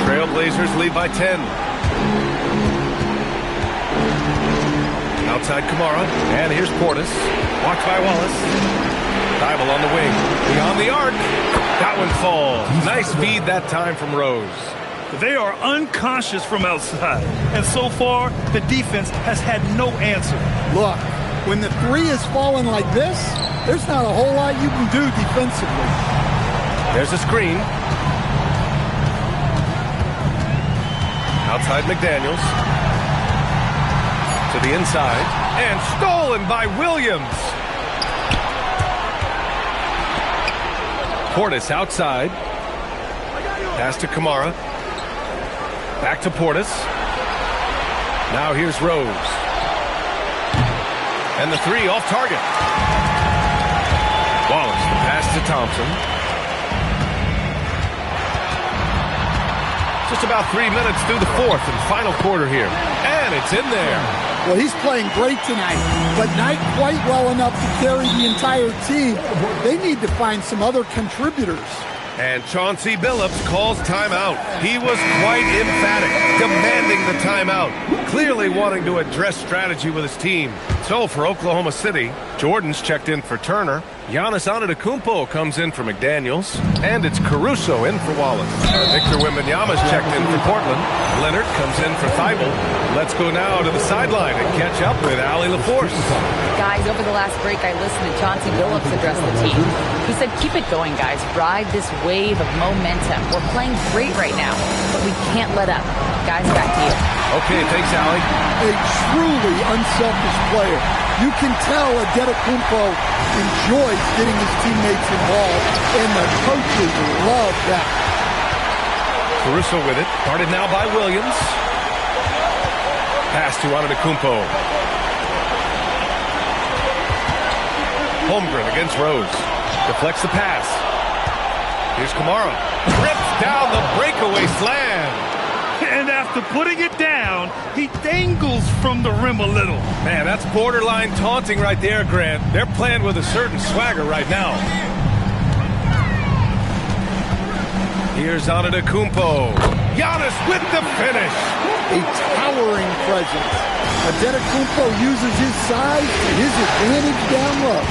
Trailblazers lead by 10. Outside Camara. And here's Portis. Walked by Wallace. Thybulle on the wing. Beyond the arc. That one falls. Nice feed that time from Rose. They are unconscious from outside. And so far, the defense has had no answer. Look, when the three is falling like this, there's not a whole lot you can do defensively. There's a screen. Outside McDaniels. To the inside. And stolen by Williams. Portis outside. Pass to Camara. Back to Portis. Now here's Rose. And the three off target. Wallace, the pass to Thompson. Just about 3 minutes through the fourth and final quarter here. And it's in there. Well, he's playing great tonight, but not quite well enough to carry the entire team. They need to find some other contributors. And Chauncey Billups calls timeout. He was quite emphatic, demanding the timeout, clearly wanting to address strategy with his team. So for Oklahoma City, Jordan's checked in for Turner. Giannis Antetokounmpo comes in for McDaniels. And it's Caruso in for Wallace. Victor Wembanyama's checked in for Portland. Leonard comes in for Thybulle. Let's go now to the sideline and catch up with Allie LaForce. Guys, over the last break, I listened to Chauncey Billups address the team. He said, keep it going, guys. Ride this wave of momentum. We're playing great right now, but we can't let up. Guys, back to you. Okay, thanks, Allie. A truly unselfish player. You can tell Antetokounmpo enjoys getting his teammates involved, and the coaches love that. Caruso with it. Guarded now by Williams. Pass to Antetokounmpo. Holmgren against Rose. Deflects the pass. Here's Camara. Rips down the breakaway slam. And after putting it down, he dangles from the rim a little. Man, that's borderline taunting right there, Grant. They're playing with a certain swagger right now. Here's Antetokounmpo. Giannis with the finish. A towering presence. Antetokounmpo uses his size to his advantage down low.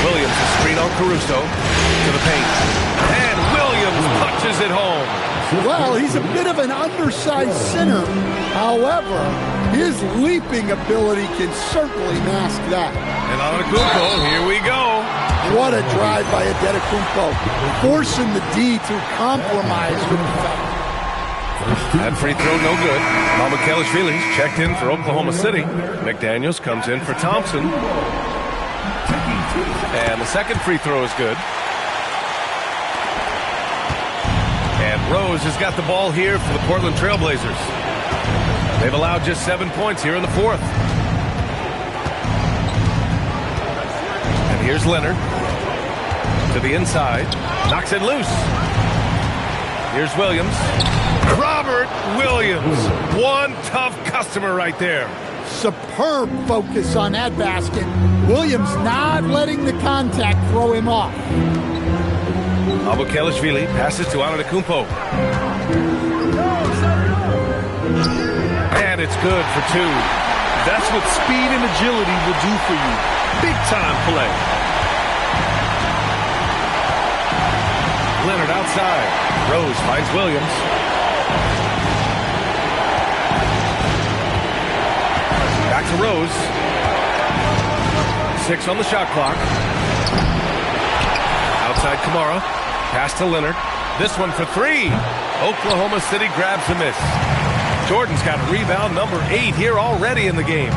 Williams a screen on Caruso to the paint. And Williams punches it home. Well, he's a bit of an undersized center. However, his leaping ability can certainly mask that. And Antetokounmpo, here we go. What a drive by Antetokounmpo, forcing the D to compromise with the foul. That free throw no good. Mamukelashvili's checked in for Oklahoma City. McDaniels comes in for Thompson. And the second free throw is good. And Rose has got the ball here for the Portland Trailblazers. They've allowed just 7 points here in the fourth. And here's Leonard to the inside. Knocks it loose. Here's Williams. Robert Williams. One tough customer right there. Superb focus on that basket. Williams not letting the contact throw him off. Mamukelashvili passes to Antetokounmpo. And it's good for two. That's what speed and agility will do for you. Big time play. Leonard outside. Rose finds Williams. Back to Rose. 6 on the shot clock. Outside Kamara. Pass to Leonard. This one for 3. Oklahoma City grabs the miss. Jordan's got rebound number 8 here already in the game.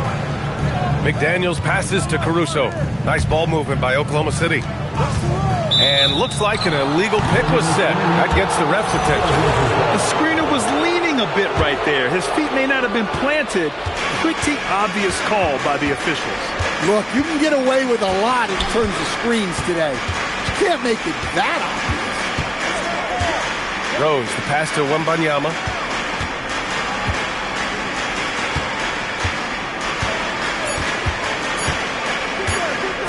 McDaniels passes to Caruso. Nice ball movement by Oklahoma City. And looks like an illegal pick was set. That gets the ref's attention. The screener was leaning a bit right there. His feet may not have been planted. Pretty obvious call by the officials. Look, you can get away with a lot in terms of screens today. You can't make it that obvious. Rose, the pass to Wembanyama.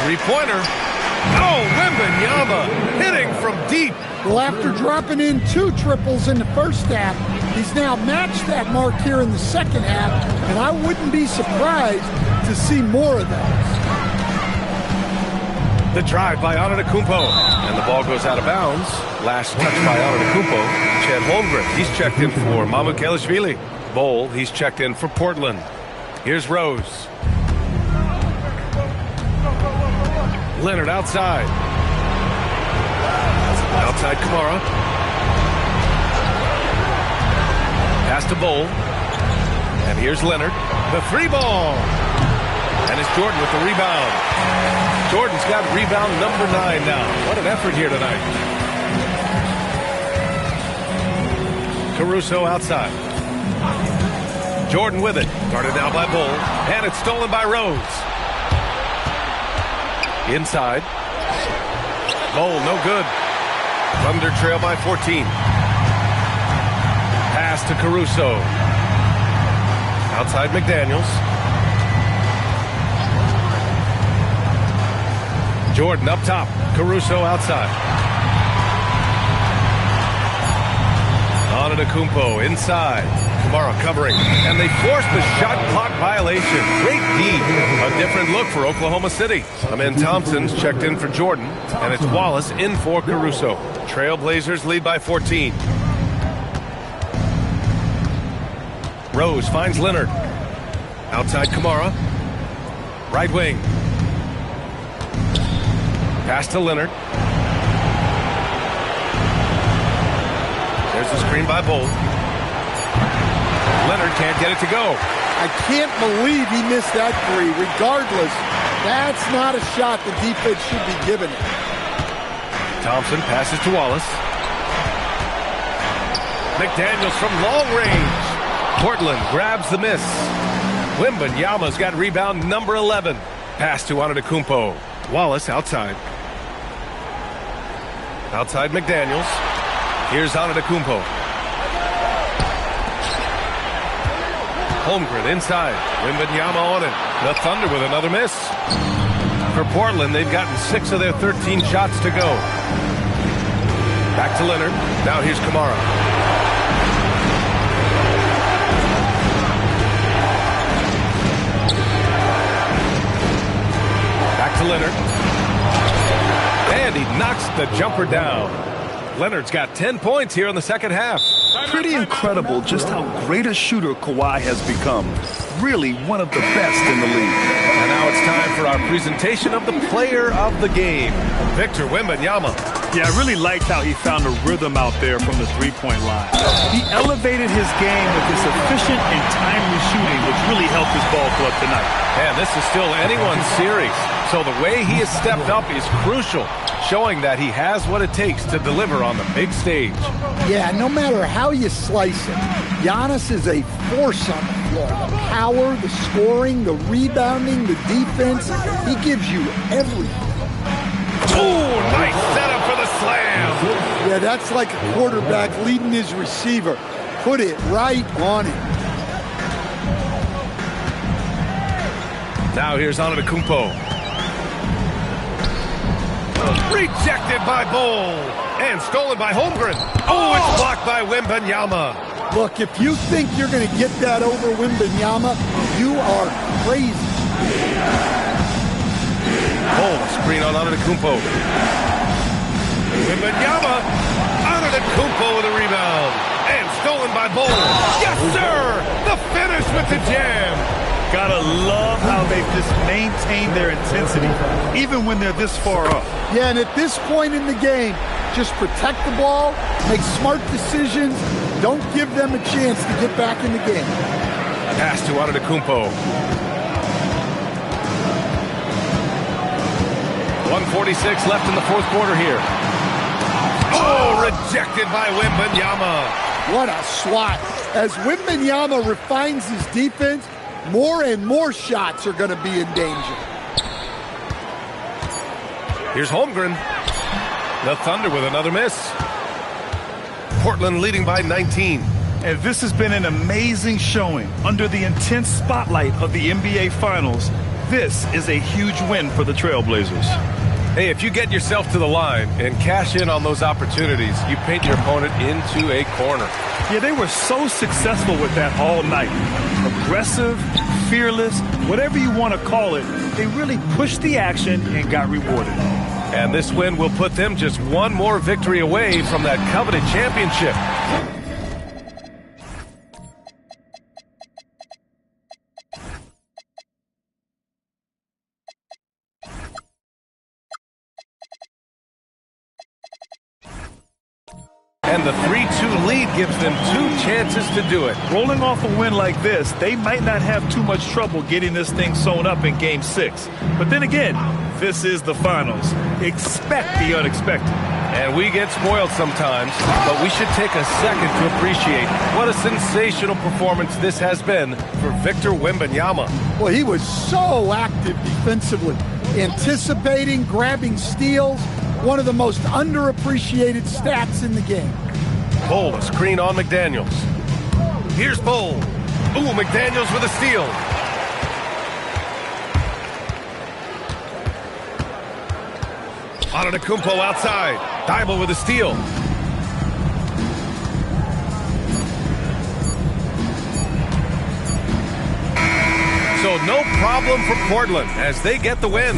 Three-pointer. Oh, Wembanyama hitting from deep. Well, after dropping in 2 triples in the first half, he's now matched that mark here in the second half, and I wouldn't be surprised to see more of those. The drive by Antetokounmpo, and the ball goes out of bounds. Last touch by Antetokounmpo. Chet Holmgren, he's checked in for Mamukelashvili. Bol, he's checked in for Portland. Here's Rose. Leonard outside. Outside Kamara. Pass to Bol. And here's Leonard. The 3-ball. And it's Jordan with the rebound. Jordan's got rebound number 9 now. What an effort here tonight. Caruso outside. Jordan with it. Guarded now by Bol. And it's stolen by Rose. Inside. Bol, no good. Thunder trail by 14. Pass to Caruso. Outside McDaniels. Jordan up top. Caruso outside. Antetokounmpo inside. Kamara covering. And they force the shot clock violation. Great D. A different look for Oklahoma City. Amen Thompson's checked in for Jordan. And it's Wallace in for Caruso. Trailblazers lead by 14. Rose finds Leonard. Outside Kamara. Right wing. Pass to Leonard. There's the screen by Bol. Leonard can't get it to go. I can't believe he missed that 3. Regardless, that's not a shot the defense should be giving it. Thompson passes to Wallace. McDaniels from long range. Portland grabs the miss. Wembanyama's got rebound number 11. Pass to Antetokounmpo. Wallace outside. Outside McDaniels. Here's Antetokounmpo. Holmgren inside. Wembanyama on it. The Thunder with another miss. For Portland, they've gotten 6 of their 13 shots to go. Back to Leonard. Now here's Kamara. Back to Leonard. And he knocks the jumper down. Leonard's got 10 points here in the second half. Pretty incredible just how great a shooter Kawhi has become. Really one of the best in the league. And now it's time for our presentation of the player of the game, Victor Wembanyama. Yeah, I really liked how he found a rhythm out there from the three-point line. He elevated his game with his efficient and timely shooting, which really helped his ball club tonight. And this is still anyone's series, so the way he has stepped up is crucial, showing that he has what it takes to deliver on the big stage. Yeah, no matter how you slice it, Giannis is a force on the floor. The power, the scoring, the rebounding, the defense, he gives you everything. Oh, nice setup for the slam. Yeah, that's like a quarterback leading his receiver. Put it right on him. Now here's Antetokounmpo. Rejected by Bol. And stolen by Holmgren. Oh, it's blocked by Wembanyama. Look, if you think you're going to get that over Wembanyama, you are crazy. Oh, screen on Antetokounmpo. Wembanyama. Antetokounmpo with a rebound. And stolen by Bol. Yes, sir! The finish with the jam. Gotta love how they've just maintained their intensity, even when they're this far up. Yeah, and at this point in the game, just protect the ball, make smart decisions, don't give them a chance to get back in the game. Pass to Antetokounmpo. 1:46 left in the fourth quarter here. Oh, rejected by Wembanyama. What a swat. As Wembanyama refines his defense, more and more shots are going to be in danger. Here's Holmgren. The Thunder with another miss. Portland leading by 19. And this has been an amazing showing. Under the intense spotlight of the NBA Finals, this is a huge win for the Trailblazers. Hey, if you get yourself to the line and cash in on those opportunities, you paint your opponent into a corner. Yeah, they were so successful with that all night. Aggressive, fearless, whatever you want to call it, they really pushed the action and got rewarded. And this win will put them just one more victory away from that coveted championship. And the 3-2 lead gives them 2 chances to do it. Rolling off a win like this, they might not have too much trouble getting this thing sewn up in Game 6. But then again, this is the finals. Expect the unexpected. And we get spoiled sometimes, but we should take a second to appreciate what a sensational performance this has been for Victor Wembanyama. Well, he was so active defensively, anticipating, grabbing steals, one of the most underappreciated stats in the game. Bol, a screen on McDaniels. Here's Bol. Ooh, McDaniels with a steal. Antetokounmpo outside. Thibault with a steal. So no problem for Portland as they get the win.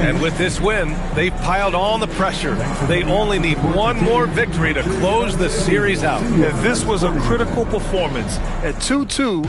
And with this win, they've piled on the pressure. They only need one more victory to close the series out. Yeah, this was a critical performance. At 2-2,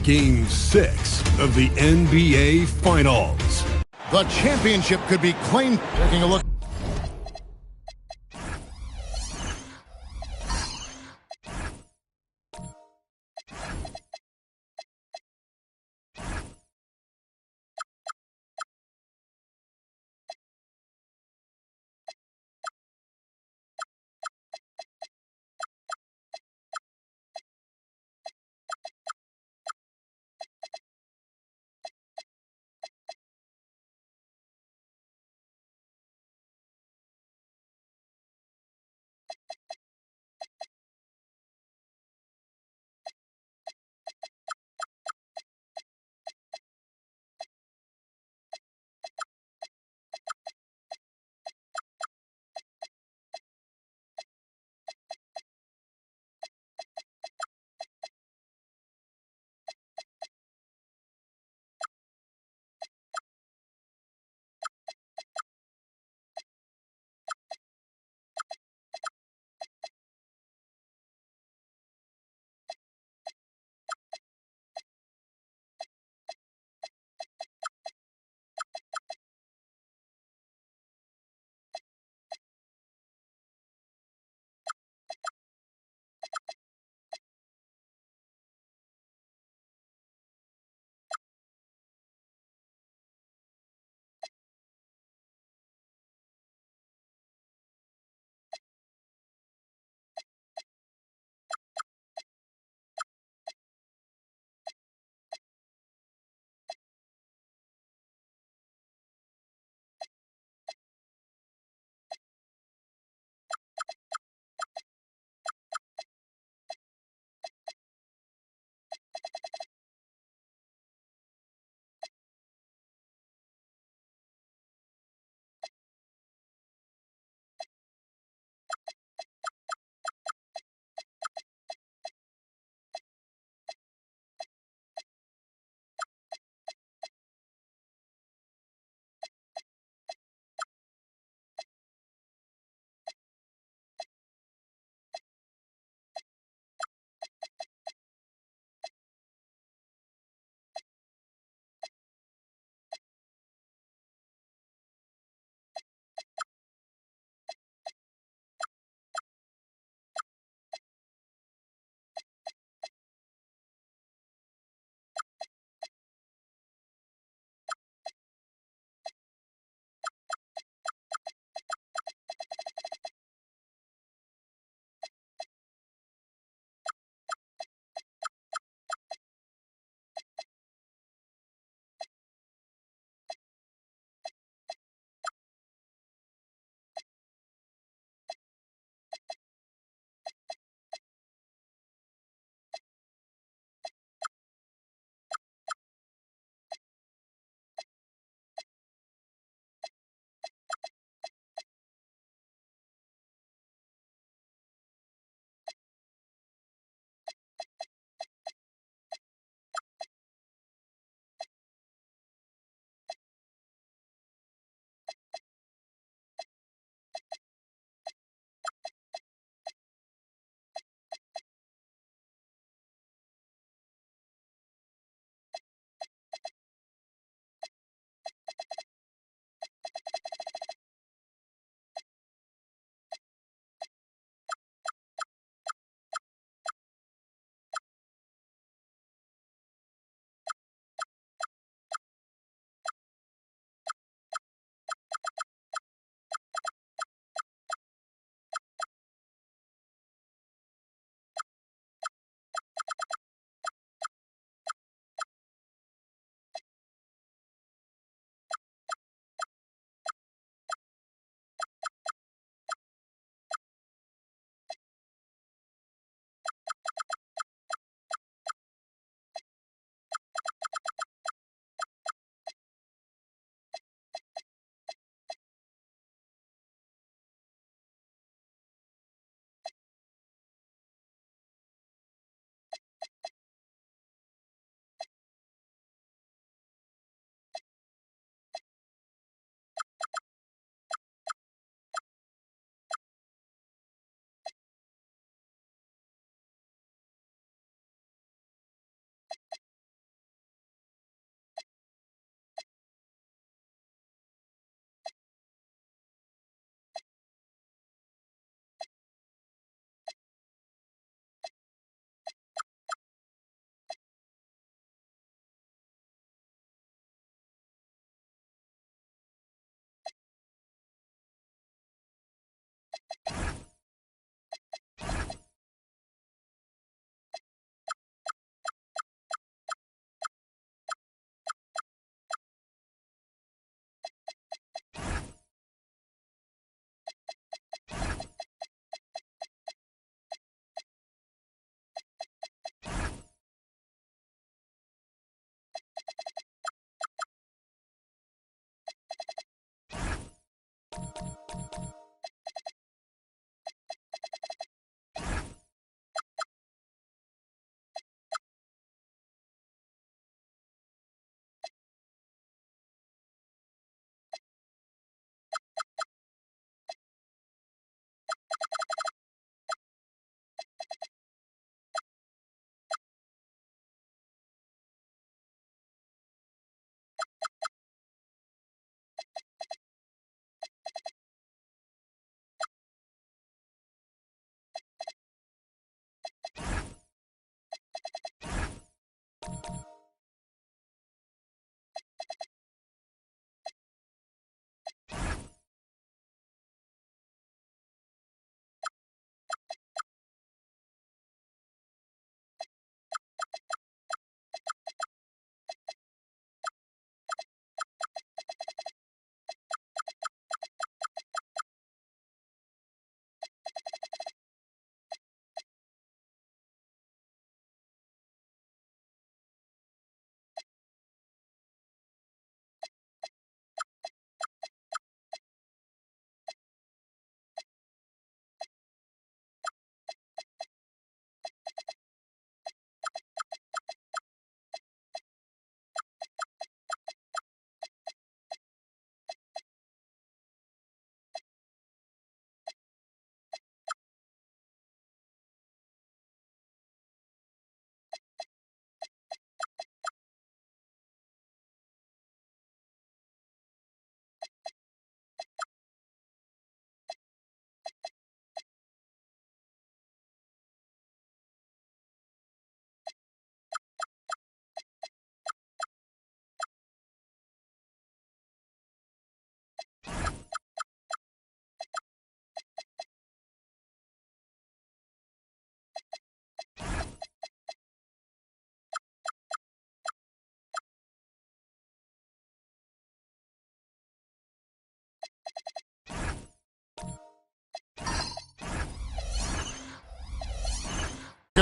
Game 6 of the NBA Finals. The championship could be claimed. Taking a look.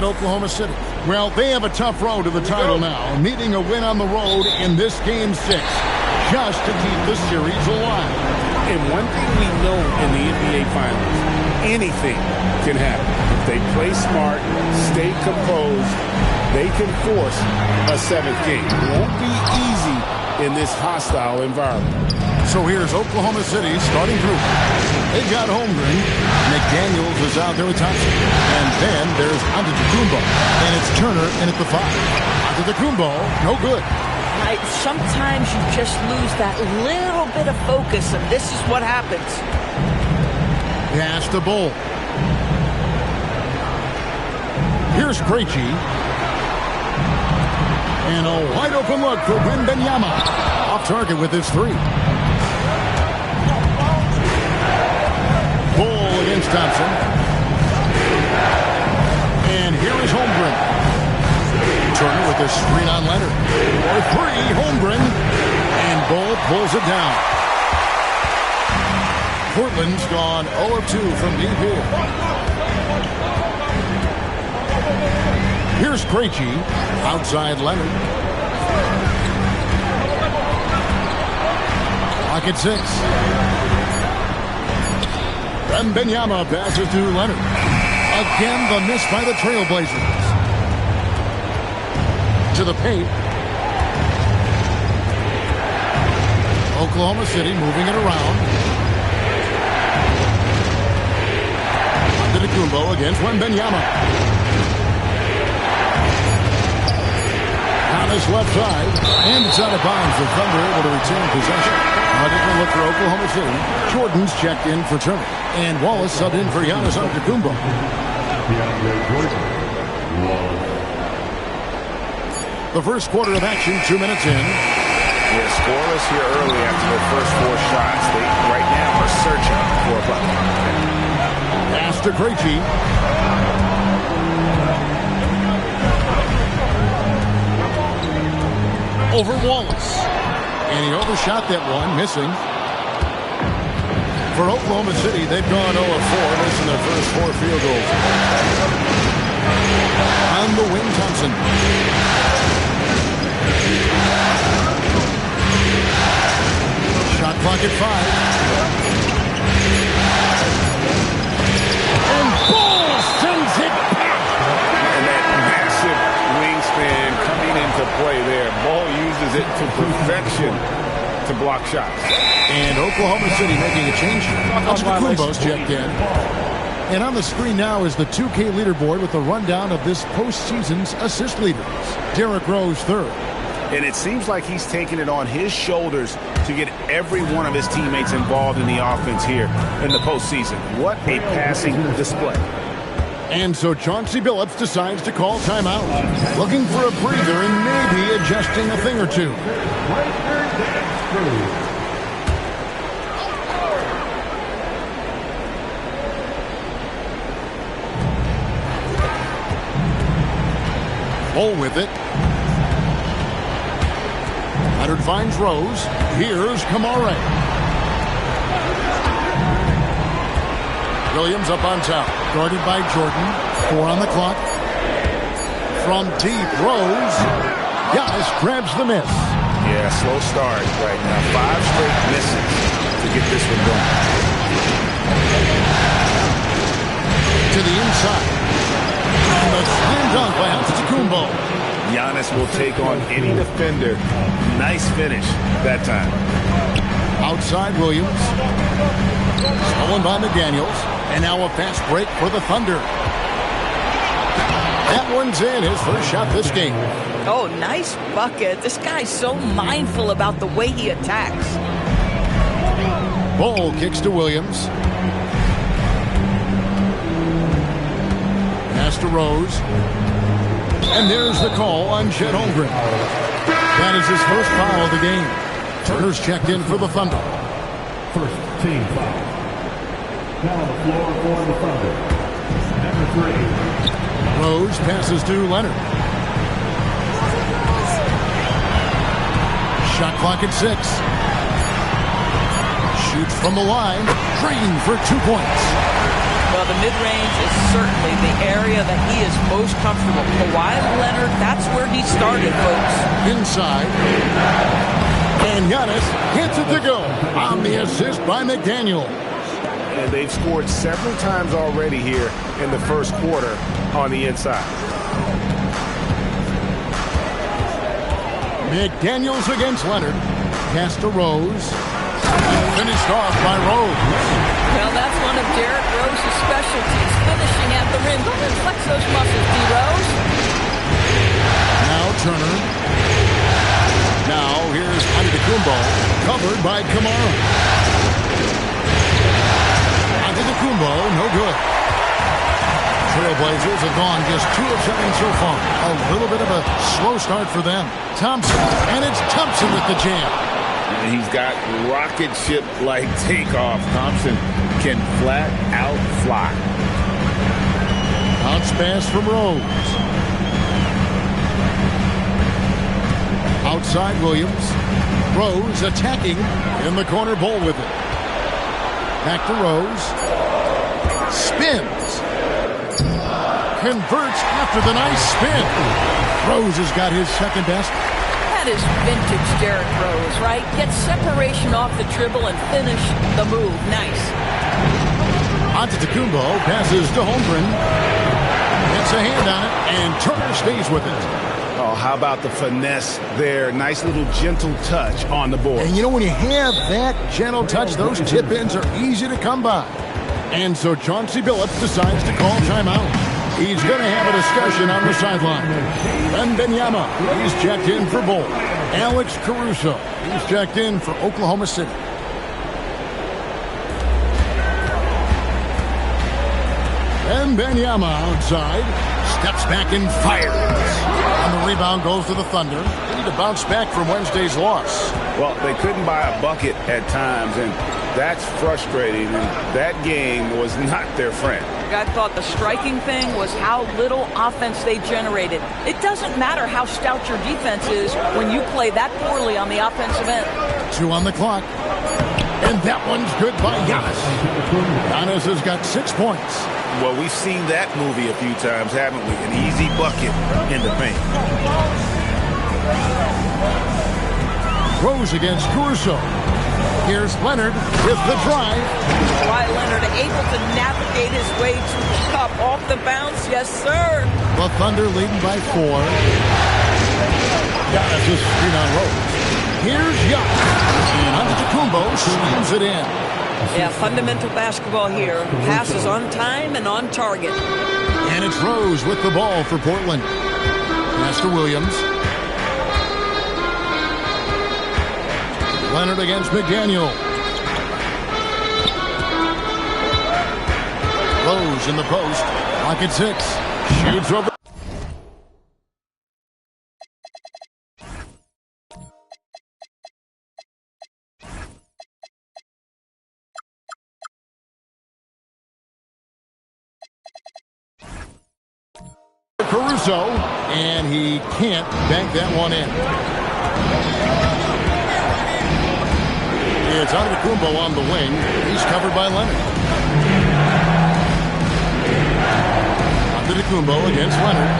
at Oklahoma City. Well, they have a tough road to the title now, needing a win on the road in this Game 6 just to keep the series alive. And one thing we know in the NBA Finals, anything can happen. If they play smart, stay composed, they can force a 7th game. It won't be easy in this hostile environment. So here's Oklahoma City starting group. They've got Holmgren. McDaniels is out there with Thompson. And then there's Antetokounmpo. And it's Turner in at the 5. Antetokounmpo, no good. Sometimes you just lose that little bit of focus, and this is what happens. Pass to Bull. Here's Krejci. And a wide open look for Wembanyama. Off target with his 3. Bull against Thompson. And here is Holmgren. Turner with a screen on Leonard. For 3, Holmgren. And Bull pulls it down. Portland's gone 0 of 2 from deep here. Here's Krejci. Outside Leonard. Clock at 6. Wembanyama passes to Leonard. Again, the miss by the Trailblazers. To the paint. Oklahoma City moving it around. Antetokounmpo against Wembanyama. On his left side. And it's out of bounds. The Thunder able to retain possession. Now taking a look for Oklahoma City. Jordan's checked in for Turner. And Wallace subbed in for Giannis Antetokounmpo. The first quarter of action, 2 minutes in. Yeah, scoreless here early after their first 4 shots. They right now are searching for a bucket. Pass to Krejci. Over Wallace. And he overshot that one, missing. For Oklahoma City, they've gone 0 of 4, missing their first 4 field goals. On the wing, Thompson. Shot clock at 5. And Bull sends it back. And that massive wingspan coming into play there. Ball uses it to perfection to block shots. And Oklahoma City making a change. Antetokounmpo's checked in. And on the screen now is the 2K leaderboard with a rundown of this postseason's assist leaders. Derrick Rose, 3rd. And it seems like he's taking it on his shoulders to get every one of his teammates involved in the offense here in the postseason. What a passing display. And so Chauncey Billups decides to call timeout. Looking for a breather and maybe adjusting a thing or two. Bull with it. Leonard finds Rose. Here's Kamara. Williams up on top. Guarded by Jordan. 4 on the clock. From deep, Rose. Giannis grabs the miss. Yeah, slow start right now. 5 straight misses to get this one going. To the inside. And the slam dunk by Antetokounmpo. Giannis will take on any defender. Nice finish that time. Outside Williams. Stolen by McDaniels. And now a fast break for the Thunder. That one's in. His first shot this game. Oh, nice bucket. This guy's so mindful about the way he attacks. Bull kicks to Williams. Pass to Rose. And there's the call on Chet Holmgren. That is his first foul of the game. Turner's checked in for the Thunder. First team foul. Now on the floor for the Thunder. Number 3. Rose passes to Leonard. Shot clock at 6. Shoots from the line. Drained for 2 points. Well, the mid-range is certainly the area that he is most comfortable. Kawhi Leonard, that's where he started, folks. Inside. And Giannis hits it to go on the assist by McDaniel. And they've scored several times already here in the first quarter on the inside. McDaniels against Leonard. Pass to Rose. Finished off by Rose. Well, that's one of Derrick Rose's specialties, finishing at the rim. Go ahead and flex those muscles, D-Rose. Now Turner. Now here's Antetokounmpo, covered by Kamara. Antetokounmpo, no good. Trailblazers have gone just 2 of 7 so far. A little bit of a slow start for them. Thompson, and it's Thompson with the jam. And he's got rocket ship-like takeoff. Thompson can flat out fly. Bounce pass from Rose. Outside Williams. Rose attacking in the corner, Ball with it. Back to Rose. Spins. Converts after the nice spin. Rose has got his second best. That is vintage Derrick Rose, right? Get separation off the dribble and finish the move. Nice. Antetokounmpo passes to Holmgren. Gets a hand on it, and Turner stays with it. Oh, how about the finesse there? Nice little gentle touch on the board. And you know, when you have that gentle touch, those tip-ins are easy to come by. And so Chauncey Billups decides to call timeout. He's going to have a discussion on the sideline. Wembanyama, he's checked in for Bull. Alex Caruso, he's checked in for Oklahoma City. Wembanyama outside, steps back and fires. And the rebound goes to the Thunder. They need to bounce back from Wednesday's loss. Well, they couldn't buy a bucket at times, and that's frustrating. And that game was not their friend. I thought the striking thing was how little offense they generated. It doesn't matter how stout your defense is when you play that poorly on the offensive end. 2 on the clock. And that one's good by Giannis. Giannis has got 6 points. Well, we've seen that movie a few times, haven't we? An easy bucket in the paint. Rose against Caruso. Here's Leonard with the drive. Kawhi Leonard able to navigate his way to the cup off the bounce. Yes, sir. The Thunder leading by 4. Giannis is screen on Rose. Here's Giannis. And Antetokounmpo slams it in. Yeah, fundamental basketball here. Passes on time and on target. And it's Rose with the ball for Portland. Pass to Williams. Leonard against McDaniel. Rose in the post. Clock at 6. Shoots over. Caruso, and he can't bank that one in. It's Antetokounmpo on the wing. He's covered by Leonard. Antetokounmpo against Leonard.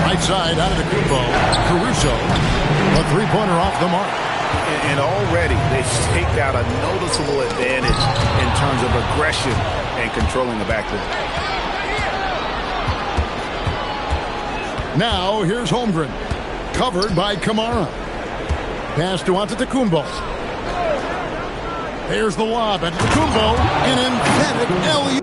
Right side, Antetokounmpo. Caruso, a three-pointer off the mark. And already they've staked out a noticeable advantage in terms of aggression and controlling the backcourt. Now here's Holmgren, covered by Kamara. Pass to Antetokounmpo. There's the lob. Antetokounmpo, an emphatic alley.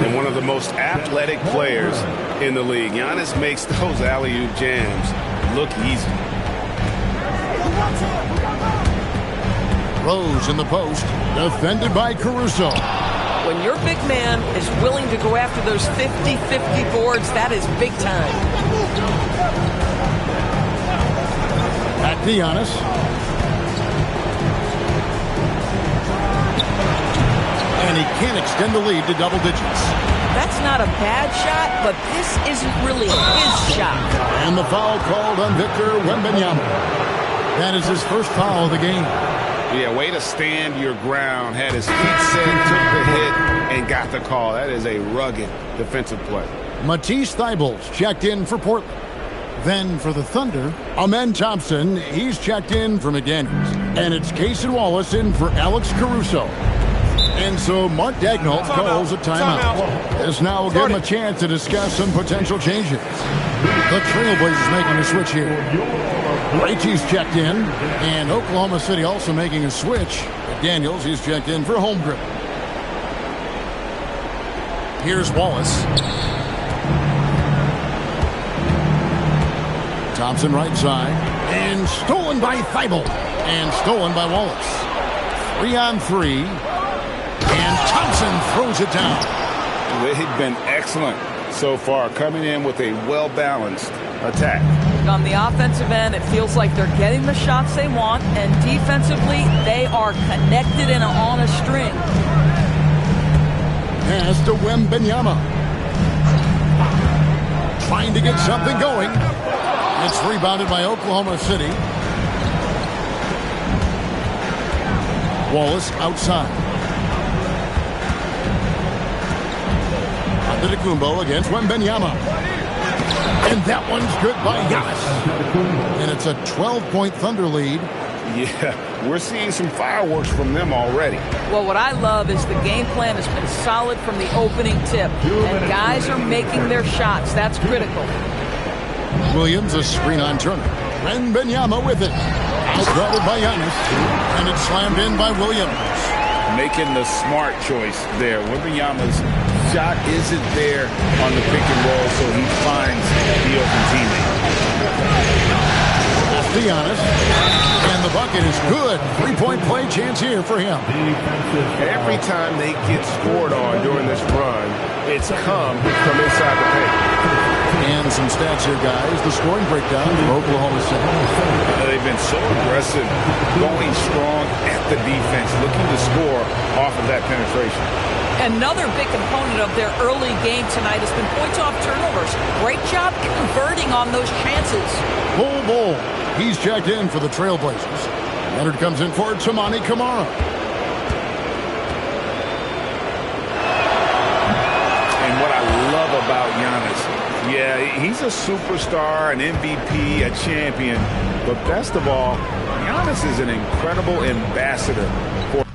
And one of the most athletic players in the league. Giannis makes those alley-oop jams look easy. Rose in the post, defended by Caruso. When your big man is willing to go after those 50-50 boards, that is big time. Back to Giannis. And he can't extend the lead to double digits. That's not a bad shot, but this isn't really his shot. And the foul called on Victor Wembanyama. That is his first foul of the game. Yeah, way to stand your ground. Had his feet set, took the hit, and got the call. That is a rugged defensive play. Matisse Thybulle checked in for Portland. Then for the Thunder, Amen Thompson, he's checked in for McDaniels. And it's Cason Wallace in for Alex Caruso. And so Mark Daigneault calls a timeout. This now will give him a chance to discuss some potential changes. The Trailblazers making a switch here. Krejci's checked in, and Oklahoma City also making a switch. McDaniels, he's checked in for Holmgren. Here's Wallace. Thompson right side, and stolen by Thybulle, and stolen by Wallace. 3-on-3, and Thompson throws it down. They've been excellent so far, coming in with a well-balanced attack. On the offensive end, it feels like they're getting the shots they want, and defensively, they are connected and on a string. Pass to Wembanyama. Trying to get something going. It's rebounded by Oklahoma City. Wallace outside. Antetokounmpo against Wembanyama. And that one's good by Giannis. And it's a 12-point Thunder lead. Yeah, we're seeing some fireworks from them already. Well, what I love is the game plan has been solid from the opening tip. And guys are making their shots. That's critical. Williams, a screen on Turner. Wembanyama with it. Outguarded by Giannis. And it's slammed in by Williams. Making the smart choice there. Wembanyama's shot isn't there on the pick and roll, so he finds the open teammate. That's to Giannis. And the bucket is good. 3-point play chance here for him. Every time they get scored on during this run, it's come from inside the paint. And some stats here, guys. The scoring breakdown for Oklahoma City. They've been so aggressive, going strong at the defense, looking to score off of that penetration. Another big component of their early game tonight has been points off turnovers. Great job converting on those chances. Bull. He's checked in for the Trailblazers. Leonard comes in for Toumani Camara. And what I love about Giannis, yeah, he's a superstar, an MVP, a champion. But best of all, Giannis is an incredible ambassador for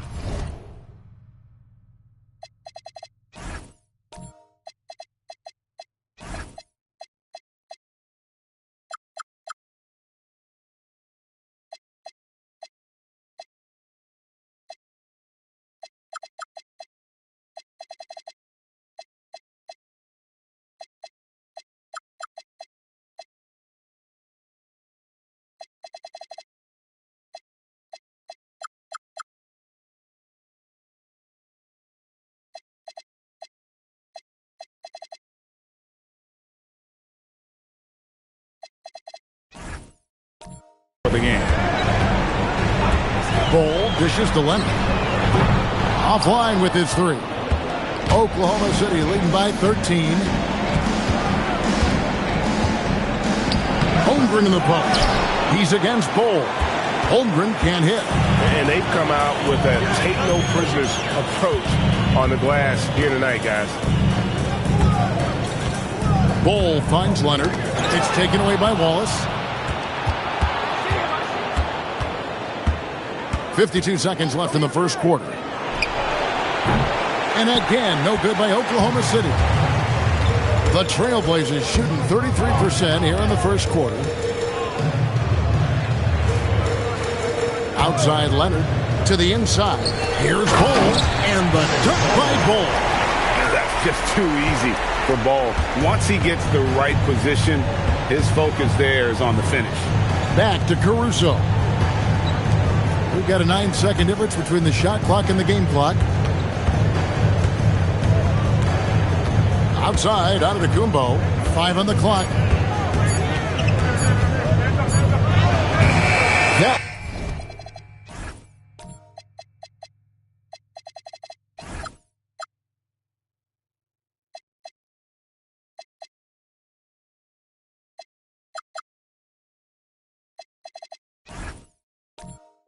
the game. Ball dishes to Leonard. Offline with his three. Oklahoma City leading by 13. Holmgren in the post. He's against Ball. Holmgren can't hit. And they've come out with a take-no-prisoners approach on the glass here tonight, guys. Ball finds Leonard. It's taken away by Wallace. 52 seconds left in the first quarter. And again, no good by Oklahoma City. The Trailblazers shooting 33% here in the first quarter. Outside Leonard to the inside. Here's Ball, and the dunk by Ball. That's just too easy for Ball. Once he gets the right position, his focus there is on the finish. Back to Caruso. We've got a 9-second difference between the shot clock and the game clock. Outside, Antetokounmpo. 5 on the clock. That.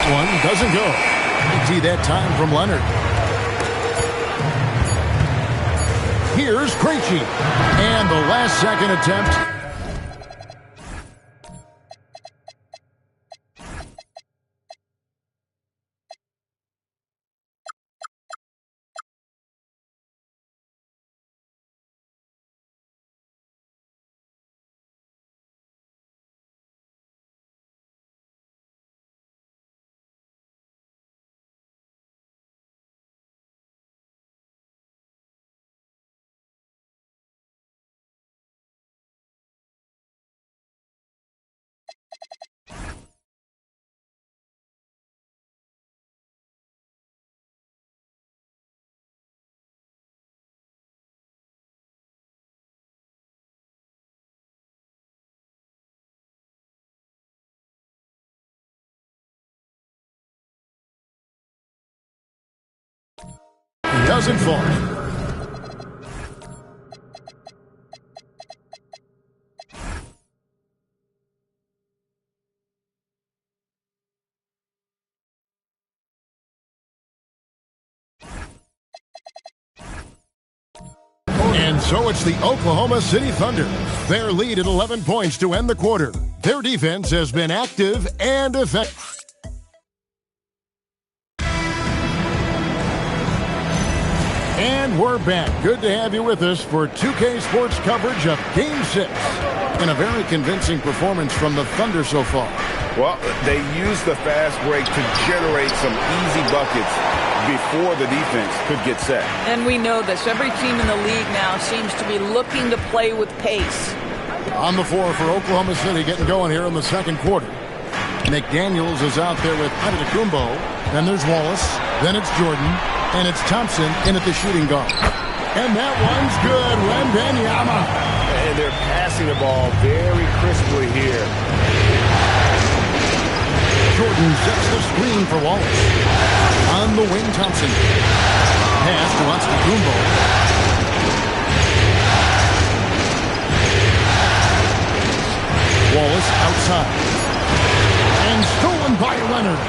One doesn't go. Easy that time from Leonard. Here's Krejci. And the last second attempt. He doesn't fall. And so it's the Oklahoma City Thunder. Their lead at 11 points to end the quarter. Their defense has been active and effective. And we're back. Good to have you with us for 2K Sports coverage of Game 6. And a very convincing performance from the Thunder so far. Well, they used the fast break to generate some easy buckets before the defense could get set. And we know this. Every team in the league now seems to be looking to play with pace. On the floor for Oklahoma City, getting going here in the second quarter. McDaniels is out there with Antetokounmpo. Then there's Wallace. Then it's Jordan. And it's Thompson in at the shooting guard. And that one's good. Wembanyama. And they're passing the ball very crisply here. Jordan sets the screen for Wallace. On the wing, Thompson. Pass to Antetokounmpo. Wallace outside. And stolen by Leonard.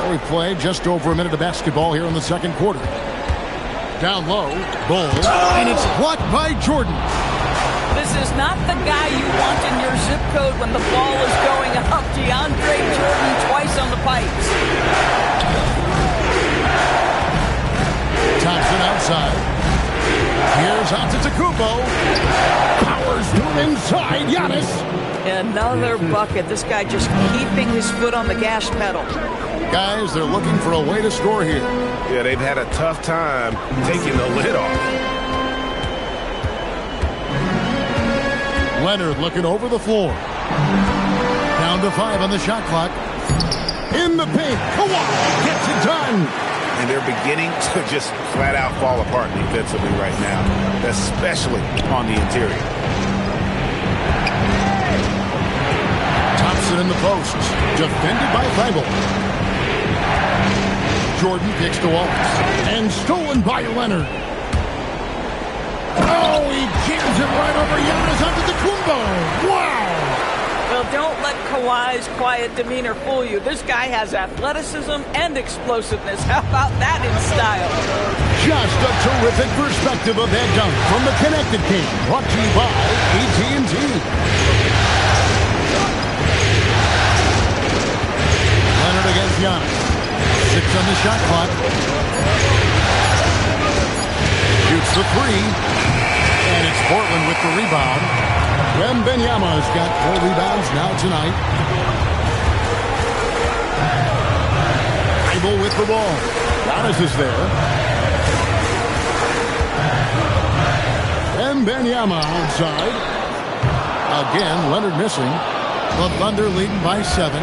We play just over a minute of basketball here in the second quarter. Down low, Bulls, and it's blocked by Jordan. This is not the guy you want in your zip code when the ball is going up. DeAndre Jordan twice on the pipes. Thompson outside. Here's Antetokounmpo. Powers through inside. Giannis. Another bucket. This guy just keeping his foot on the gas pedal. Guys, they're looking for a way to score here. Yeah, they've had a tough time taking the lid off. Leonard looking over the floor. Down to 5 on the shot clock. In the paint. Kawhi gets it done. And they're beginning to just flat out fall apart defensively right now, especially on the interior. Thompson in the post. Defended by Thibault. Jordan kicks to Wallace. And stolen by Leonard. Oh, he jams it right over Giannis Antetokounmpo. Wow! Well, don't let Kawhi's quiet demeanor fool you. This guy has athleticism and explosiveness. How about that in style? Just a terrific perspective of that dunk from the Connected Game. Brought to you by AT&T. Leonard against Giannis. 6 on the shot clock. Shoots the 3. And it's Portland with the rebound. Wembanyama's got 4 rebounds now tonight. Thibault with the ball. Giannis is there. Wembanyama outside. Again, Leonard missing. The Thunder leading by 7.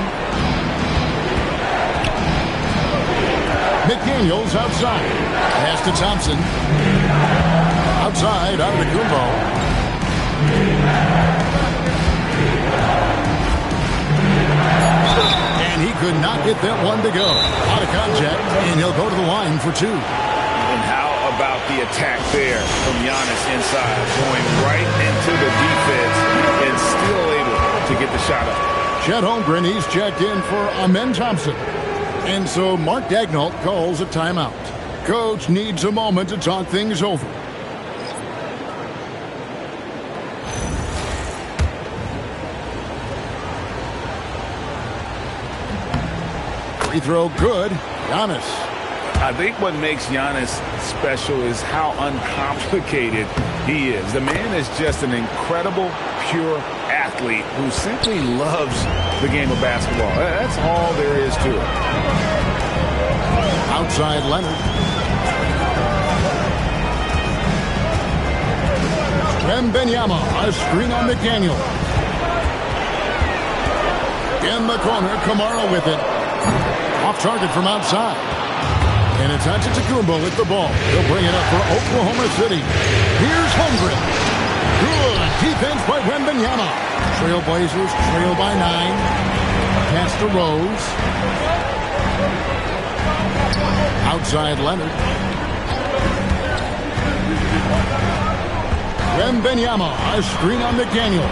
McDaniels outside. Pass to Thompson. Outside, out of the Kumbo. And he could not get that one to go. Out of contact, and he'll go to the line for 2. And how about the attack there from Giannis inside, going right into the defense and still able to get the shot up. Chet Holmgren, he's checked in for Amen Thompson. And so Mark Daigneault calls a timeout. Coach needs a moment to talk things over. Free throw good. Giannis. I think what makes Giannis special is how uncomplicated he is. The man is just an incredible, pure athlete who simply loves the game of basketball. That's all there is to it. Outside Leonard. Wembanyama, a screen on McDaniel. In the corner, Kamara with it. Off target from outside. And it's Antetokounmpo with the ball. He'll bring it up for Oklahoma City. Here's Holmgren. Good defense by Wembanyama. Trailblazers trail by 9. Pass to Rose. Outside Leonard. Wembanyama, a screen on McDaniel.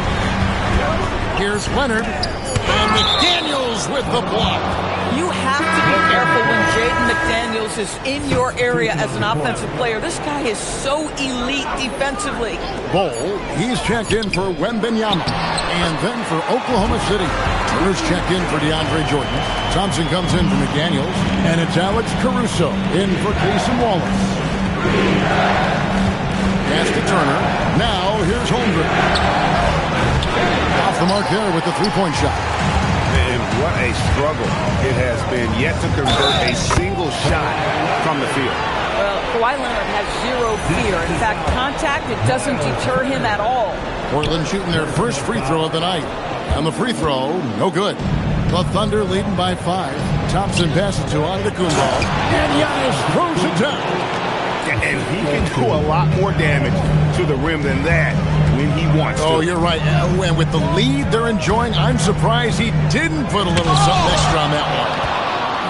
Here's Leonard. And McDaniels with the block. You have to be careful when Jaden McDaniels is in your area as an offensive player. This guy is so elite defensively. Bol, he's checked in for Wembanyama. And then for Oklahoma City. Turner's checked in for DeAndre Jordan. Thompson comes in for McDaniels. And it's Alex Caruso in for Cason Wallace. Pass to Turner. Now here's Holmgren. Off the mark there with the three-point shot. And what a struggle it has been yet to convert a single shot from the field. Well, Kawhi Leonard has zero fear. In fact, contact, it doesn't deter him at all. Portland shooting their first free throw of the night. And the free throw, no good. The Thunder leading by 5. Thompson passes to Antetokounmpo. And Giannis throws it down. And he can do a lot more damage to the rim than that when he wants to. Oh, you're right. And with the lead they're enjoying, I'm surprised he didn't put a little something extra on that one.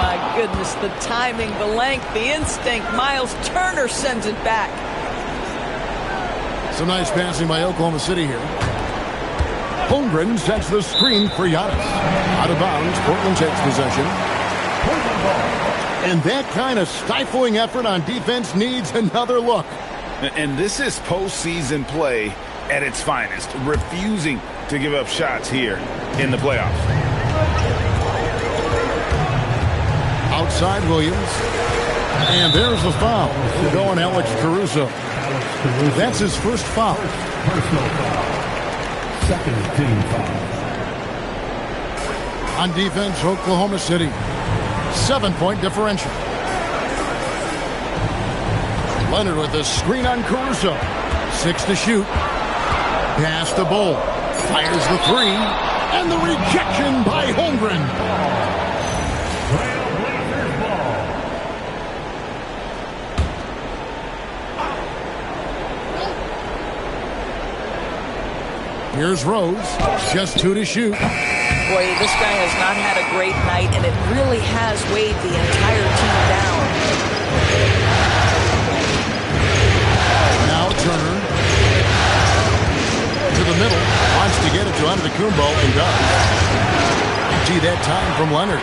My goodness, the timing, the length, the instinct. Miles Turner sends it back. Some nice passing by Oklahoma City here. Holmgren sets the screen for Giannis. Out of bounds, Portland takes possession. And that kind of stifling effort on defense needs another look. And this is postseason play at its finest, refusing to give up shots here in the playoffs. Outside Williams. And there's the foul. Going Alex Caruso. That's his first foul. Personal foul. Second team foul. On defense, Oklahoma City. 7-point differential. Leonard with a screen on Caruso. 6 to shoot. Pass to Bol. Fires the 3. And the rejection by Holmgren. Here's Rose. Just 2 to shoot. Boy, this guy has not had a great night, and it really has weighed the entire team down. Now Turner. To the middle. Wants to get it to Antetokounmpo and does. Empty that time from Leonard.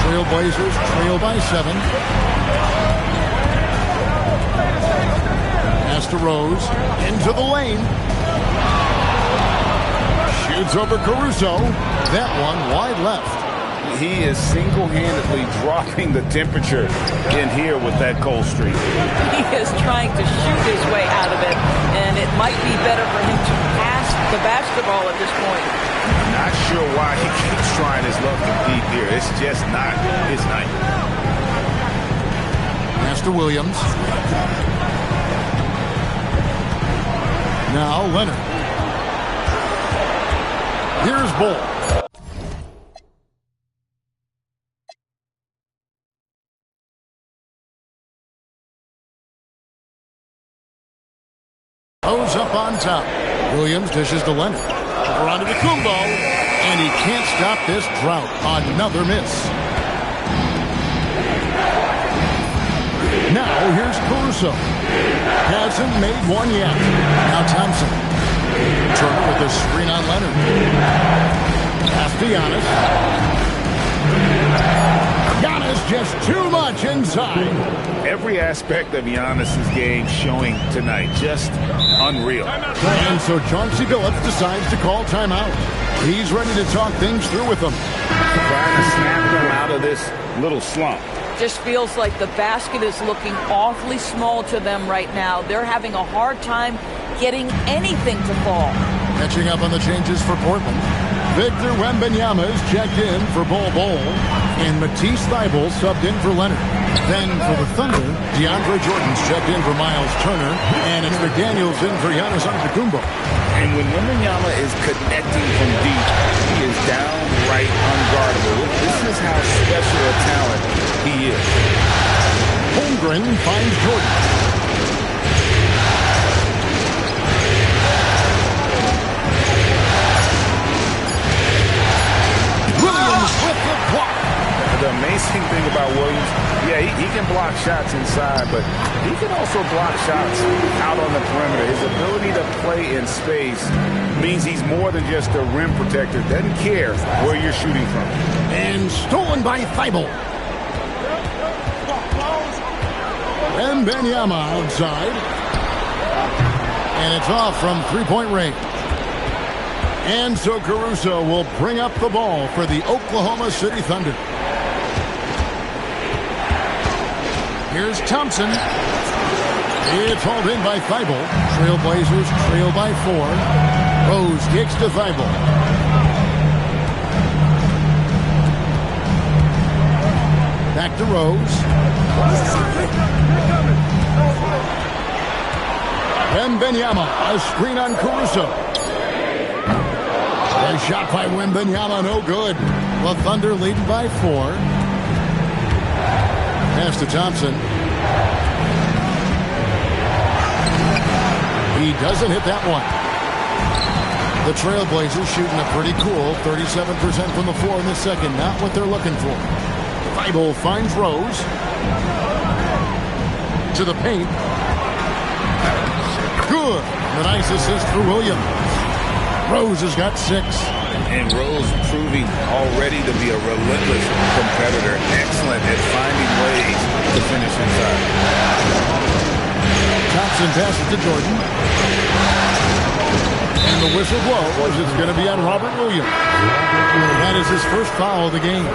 Trailblazers trail by 7. Pass to Rose. Into the lane. Shoots over Caruso. That one wide left. He is single-handedly dropping the temperature in here with that cold streak. He is trying to shoot his way out of it, and it might be better for him to pass the basketball at this point. Not sure why he keeps trying his luck deep here. It's just not his night. Pass to Williams. Now Leonard. Here's Bol. Goes up on top. Williams dishes to Leonard. Over onto Kumbo, and he can't stop this drought. Another miss. Now here's Caruso. Hasn't made one yet. Now Thompson. Turner with a screen on Leonard. Pass to Giannis. Giannis just too much inside. Every aspect of Giannis' game showing tonight. Just unreal. And so Chauncey Billups decides to call timeout. He's ready to talk things through with them. Trying to snap them out of this little slump. Just feels like the basket is looking awfully small to them right now. They're having a hard time getting anything to fall. Catching up on the changes for Portland. Victor Wembanyama is checked in for Bol Bol, and Matisse Thybulle subbed in for Leonard. Then for the Thunder, DeAndre Jordan's checked in for Miles Turner, and it's McDaniels in for Giannis Antetokounmpo. And when Wembanyama is connecting from deep, he is downright unguardable. This is how special a talent he is. Holmgren finds Jordan. Williams with the block. The amazing thing about Williams, he can block shots inside, but he can also block shots out on the perimeter. His ability to play in space means he's more than just a rim protector. Doesn't care where you're shooting from. And stolen by Thybulle. Wembanyama outside. And it's off from three-point range. And so Caruso will bring up the ball for the Oklahoma City Thunder. Here's Thompson. It's hauled in by Thybulle. Trailblazers trail by 4. Rose kicks to Thybulle. Back to Rose. Wembanyama, a screen on Caruso. A shot by Wembanyama, no good. The Thunder leading by 4. Pass to Thompson. He doesn't hit that one. The Trailblazers shooting a pretty cool 37% from the floor in the second. Not what they're looking for. Thybulle finds Rose. To the paint. Good. The nice assist for Williams. Rose has got 6. And Rose proving already to be a relentless competitor. Excellent at finding ways to finish inside. Thompson passes to Jordan. And the whistle blows. It's going to be on Robert Williams. That is his first foul of the game.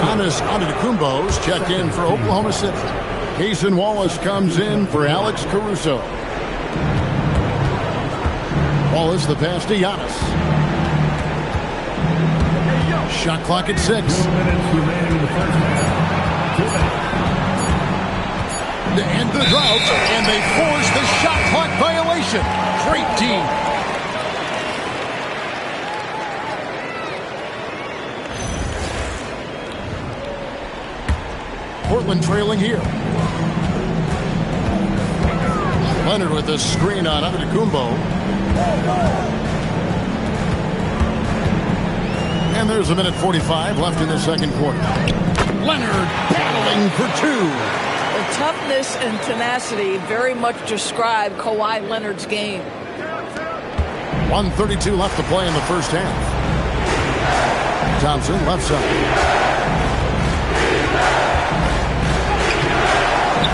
Giannis Antetokounmpo's checked in for Oklahoma City. Cason Wallace comes in for Alex Caruso. Wallace the pass to Giannis. Shot clock at 6. 2 minutes remaining in the first half. 2 minutes. To end the drought, and they force the shot clock violation. Great team. Portland trailing here. Leonard with a screen on Antetokounmpo. And there's a minute 45 left in the second quarter. Leonard battling for 2. The toughness and tenacity very much describe Kawhi Leonard's game. 1:32 left to play in the first half. Thompson left side.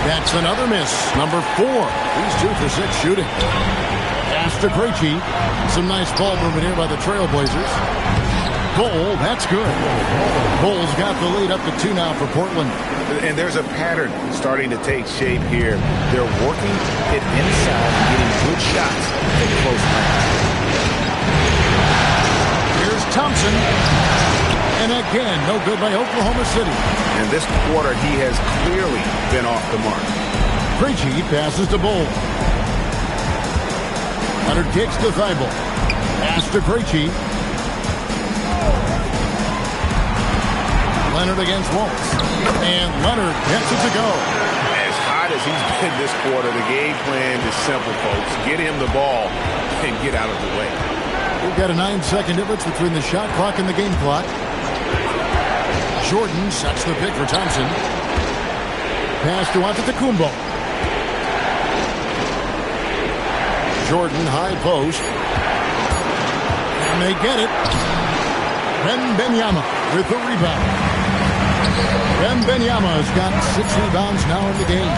That's another miss. Number 4. He's 2 for 6 shooting. Pass to Krejci. Some nice ball movement here by the Trailblazers. Bol, that's good. Bol's got the lead up to 2 now for Portland. And there's a pattern starting to take shape here. They're working it inside and getting good shots at close range. Here's Thompson. And again, no good by Oklahoma City. In this quarter, he has clearly been off the mark. Krejci passes to Bol. Leonard kicks to Thybulle. Pass to Krejci. Leonard against Waltz. And Leonard gets it to go. As hot hot as he's been this quarter, the game plan is simple, folks. Get him the ball and get out of the way. We've got a 9-second difference between the shot clock and the game clock. Jordan sets the pick for Thompson. Pass to Antetokounmpo. Jordan high post. And they get it. Wembanyama with the rebound. Wembanyama has got 6 rebounds now in the game.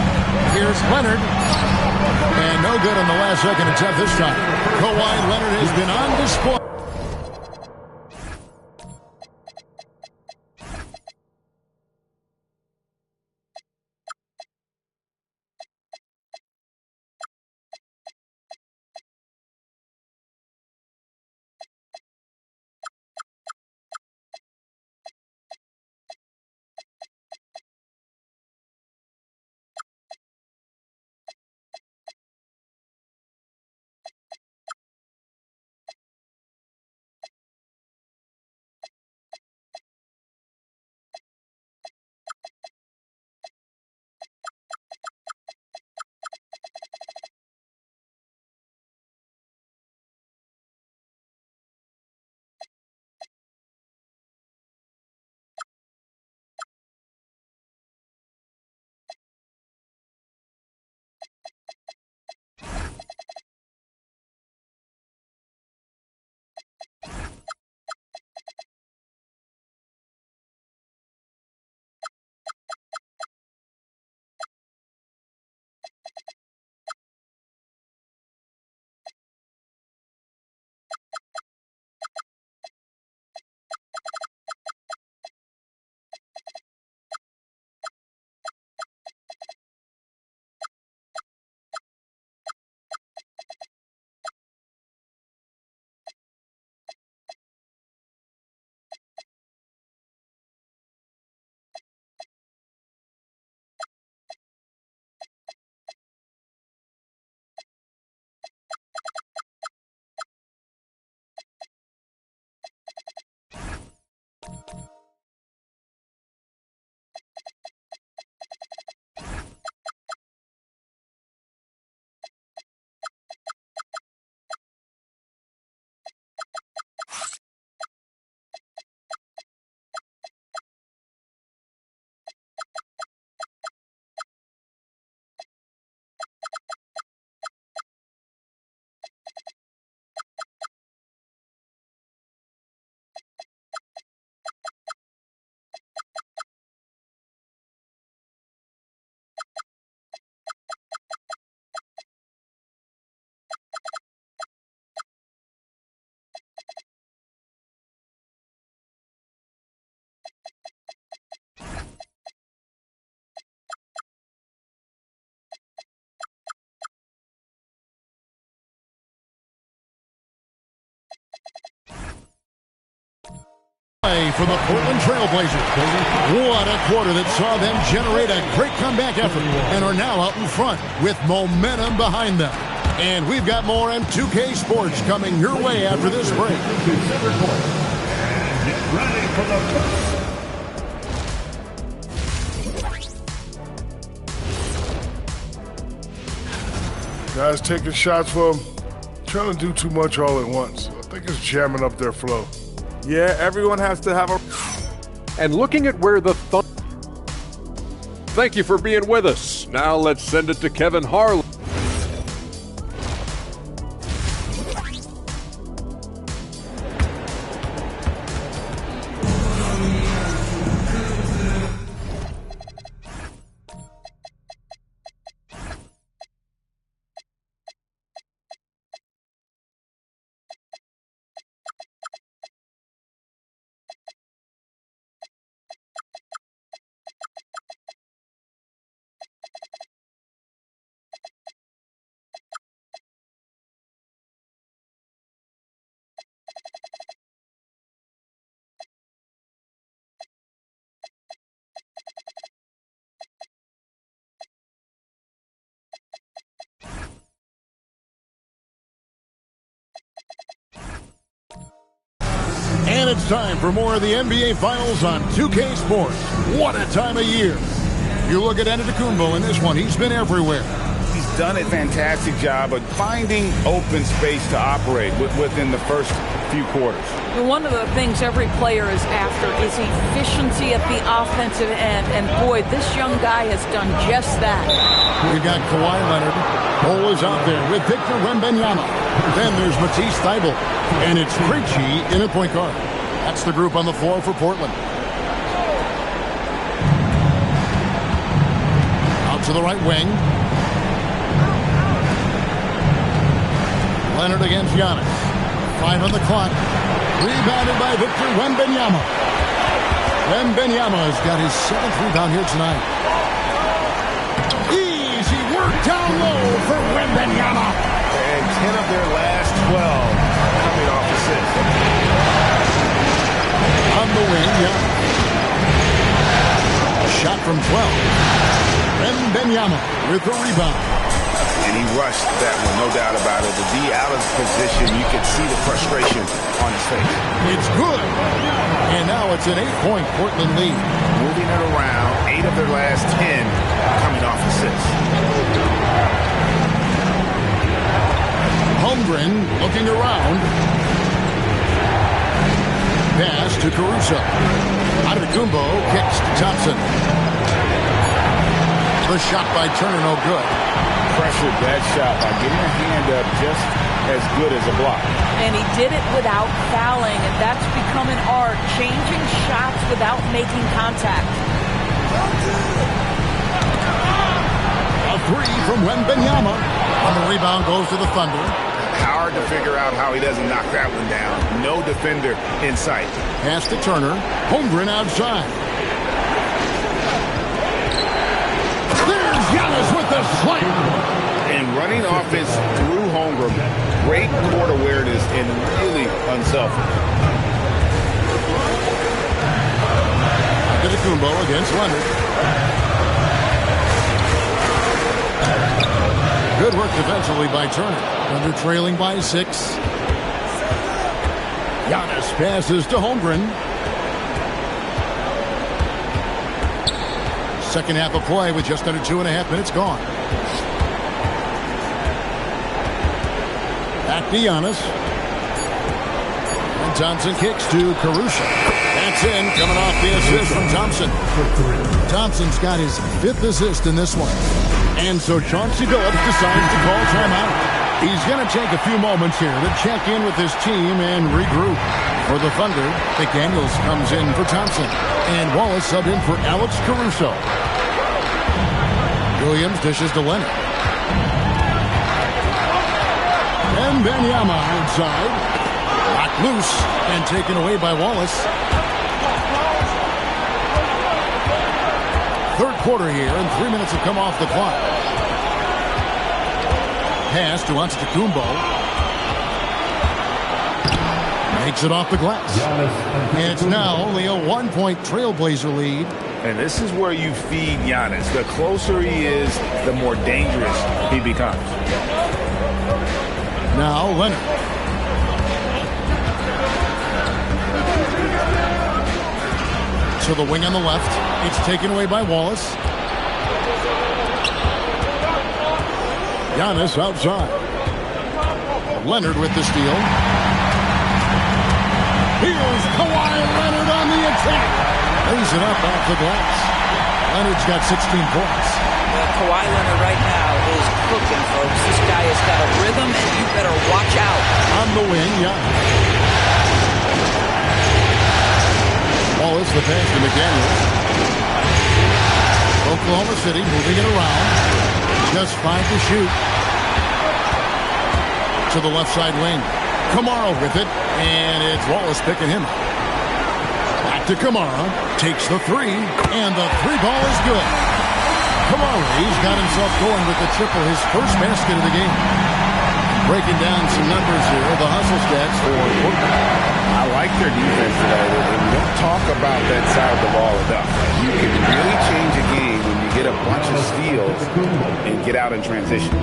Here's Leonard. And no good on the last second attempt this time. Kawhi Leonard has been on display. For the Portland Trailblazers. What a quarter that saw them generate a great comeback effort and are now out in front with momentum behind them. And we've got more on 2K Sports coming your way after this break. Get ready for the first. Guys taking shots for him, trying to do too much all at once. I think it's jamming up their flow. Yeah, everyone has to have a... And looking at where the Thank you for being with us. Now let's send it to Kevin Harlan. And it's time for more of the NBA Finals on 2K Sports. What a time of year. You look at Antetokounmpo in this one. He's been everywhere. He's done a fantastic job of finding open space to operate within the first few quarters. One of the things every player is after is efficiency at the offensive end. And boy, this young guy has done just that. We got Kawhi Leonard. Cole is out there with Victor Wembanyama. Then there's Matisse Thybulle. And it's Krejci in at point guard. That's the group on the floor for Portland. Out to the right wing. Leonard against Giannis. 5 on the clock. Rebounded by Victor Wembanyama. Wembanyama has got his 7th rebound here tonight. Easy work down low for Wembanyama. And 10 of their last 12 coming off assists. On the wing, yeah. Shot from 12. Wembanyama with the rebound. And he rushed that one, no doubt about it. To be out of position, you can see the frustration on his face. It's good. And now it's an 8-point Portland lead. Moving it around, 8 of their last 10 coming off assists. Holmgren looking around. Pass to Caruso. Antetokounmpo kicks to Thompson. The shot by Turner, no good. Pressured that shot by getting a hand up just as good as a block. And he did it without fouling, and that's become an art, changing shots without making contact. A 3 from Wembanyama. On the rebound goes to the Thunder. Hard to figure out how he doesn't knock that one down. No defender in sight. Pass to Turner. Holmgren outside. There's Giannis with the slam. And running offense through Holmgren. Great court awareness and really unselfish. Antetokounmpo against Leonard. Good work defensively by Turner. Thunder trailing by 6. Giannis passes to Holmgren. Second half of play with just under 2.5 minutes gone. Back to Giannis. And Thompson kicks to Caruso. That's in, coming off the assist from Thompson. Thompson's got his 5th assist in this one. And so Chauncey Billups decides to call timeout. He's going to take a few moments here to check in with his team and regroup. For the Thunder, McDaniels comes in for Thompson. And Wallace subbed in for Alex Caruso. Williams dishes to Leonard. And Wembanyama outside. Locked loose and taken away by Wallace. Third quarter here, and 3 minutes have come off the clock. Pass to Antetokounmpo. Makes it off the glass. And it's now only a 1-point Trailblazer lead. And this is where you feed Giannis. The closer he is, the more dangerous he becomes. Now Leonard. To the wing on the left. It's taken away by Wallace. Giannis outside. Leonard with the steal. Here's Kawhi Leonard on the attack. Lays it up off the glass. Leonard's got 16 points. Well, Kawhi Leonard right now is cooking, folks. This guy has got a rhythm, and you better watch out. On the wing, yeah. Wallace, the pass to McDaniels. Oklahoma City moving it around. Just 5 to shoot. To the left side wing. Kamara with it, and it's Wallace picking him up. Back to Kamara. Takes the 3, and the 3-ball is good. Kamara, he's got himself going with the triple, his first basket of the game. Breaking down some numbers here, the hustle stats for Portland. I like their defense today. We don't talk about that side of the ball enough. You can really change a game when you get a watch him steal and get out in transition.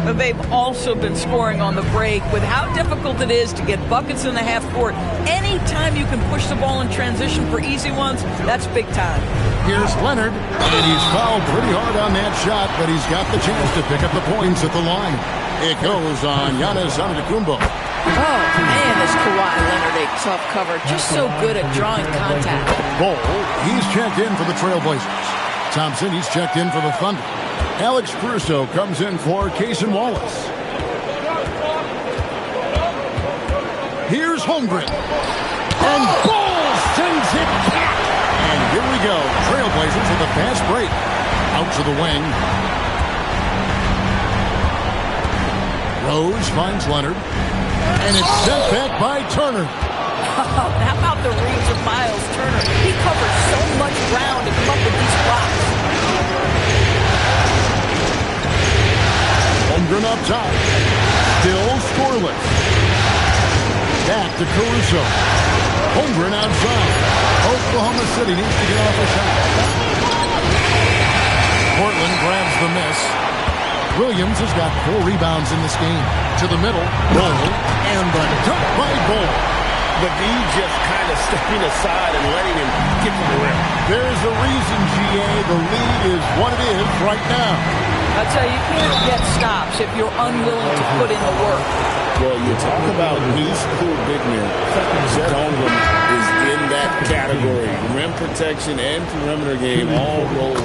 But they've also been scoring on the break with how difficult it is to get buckets in the half court. Anytime you can push the ball in transition for easy ones, that's big time. Here's Leonard, and he's fouled pretty hard on that shot, but he's got the chance to pick up the points at the line. It goes on Giannis Antetokounmpo. Oh, man, is Kawhi Leonard a tough cover. Just so good at drawing contact. Bol, he's checked in for the Trailblazers. Thompson, he's checked in for the Thunder. Alex Caruso comes in for Cason Wallace. Here's Holmgren. And Bol sends it back. And here we go. Trailblazers with a fast break. Out to the wing. Rose finds Leonard. And it's sent back by Turner. Oh, how about the reach of Miles Turner? He covers so much ground to come up with these blocks. Holmgren up top. Still scoreless. Back to Caruso. Holmgren outside. Oklahoma City needs to get off a shot. Portland grabs the miss. Williams has got 4 rebounds in this game. To the middle. Bol. And the dunk by Bol. The D just kind of stepping aside and letting him get to the rim. There's a reason, GA. The lead is what it is right now. I tell you, you can't get stops if you're unwilling to put in the work. Well, you talk about new school big men. Chet Holmgren is in that category. Rim protection and perimeter game all rolled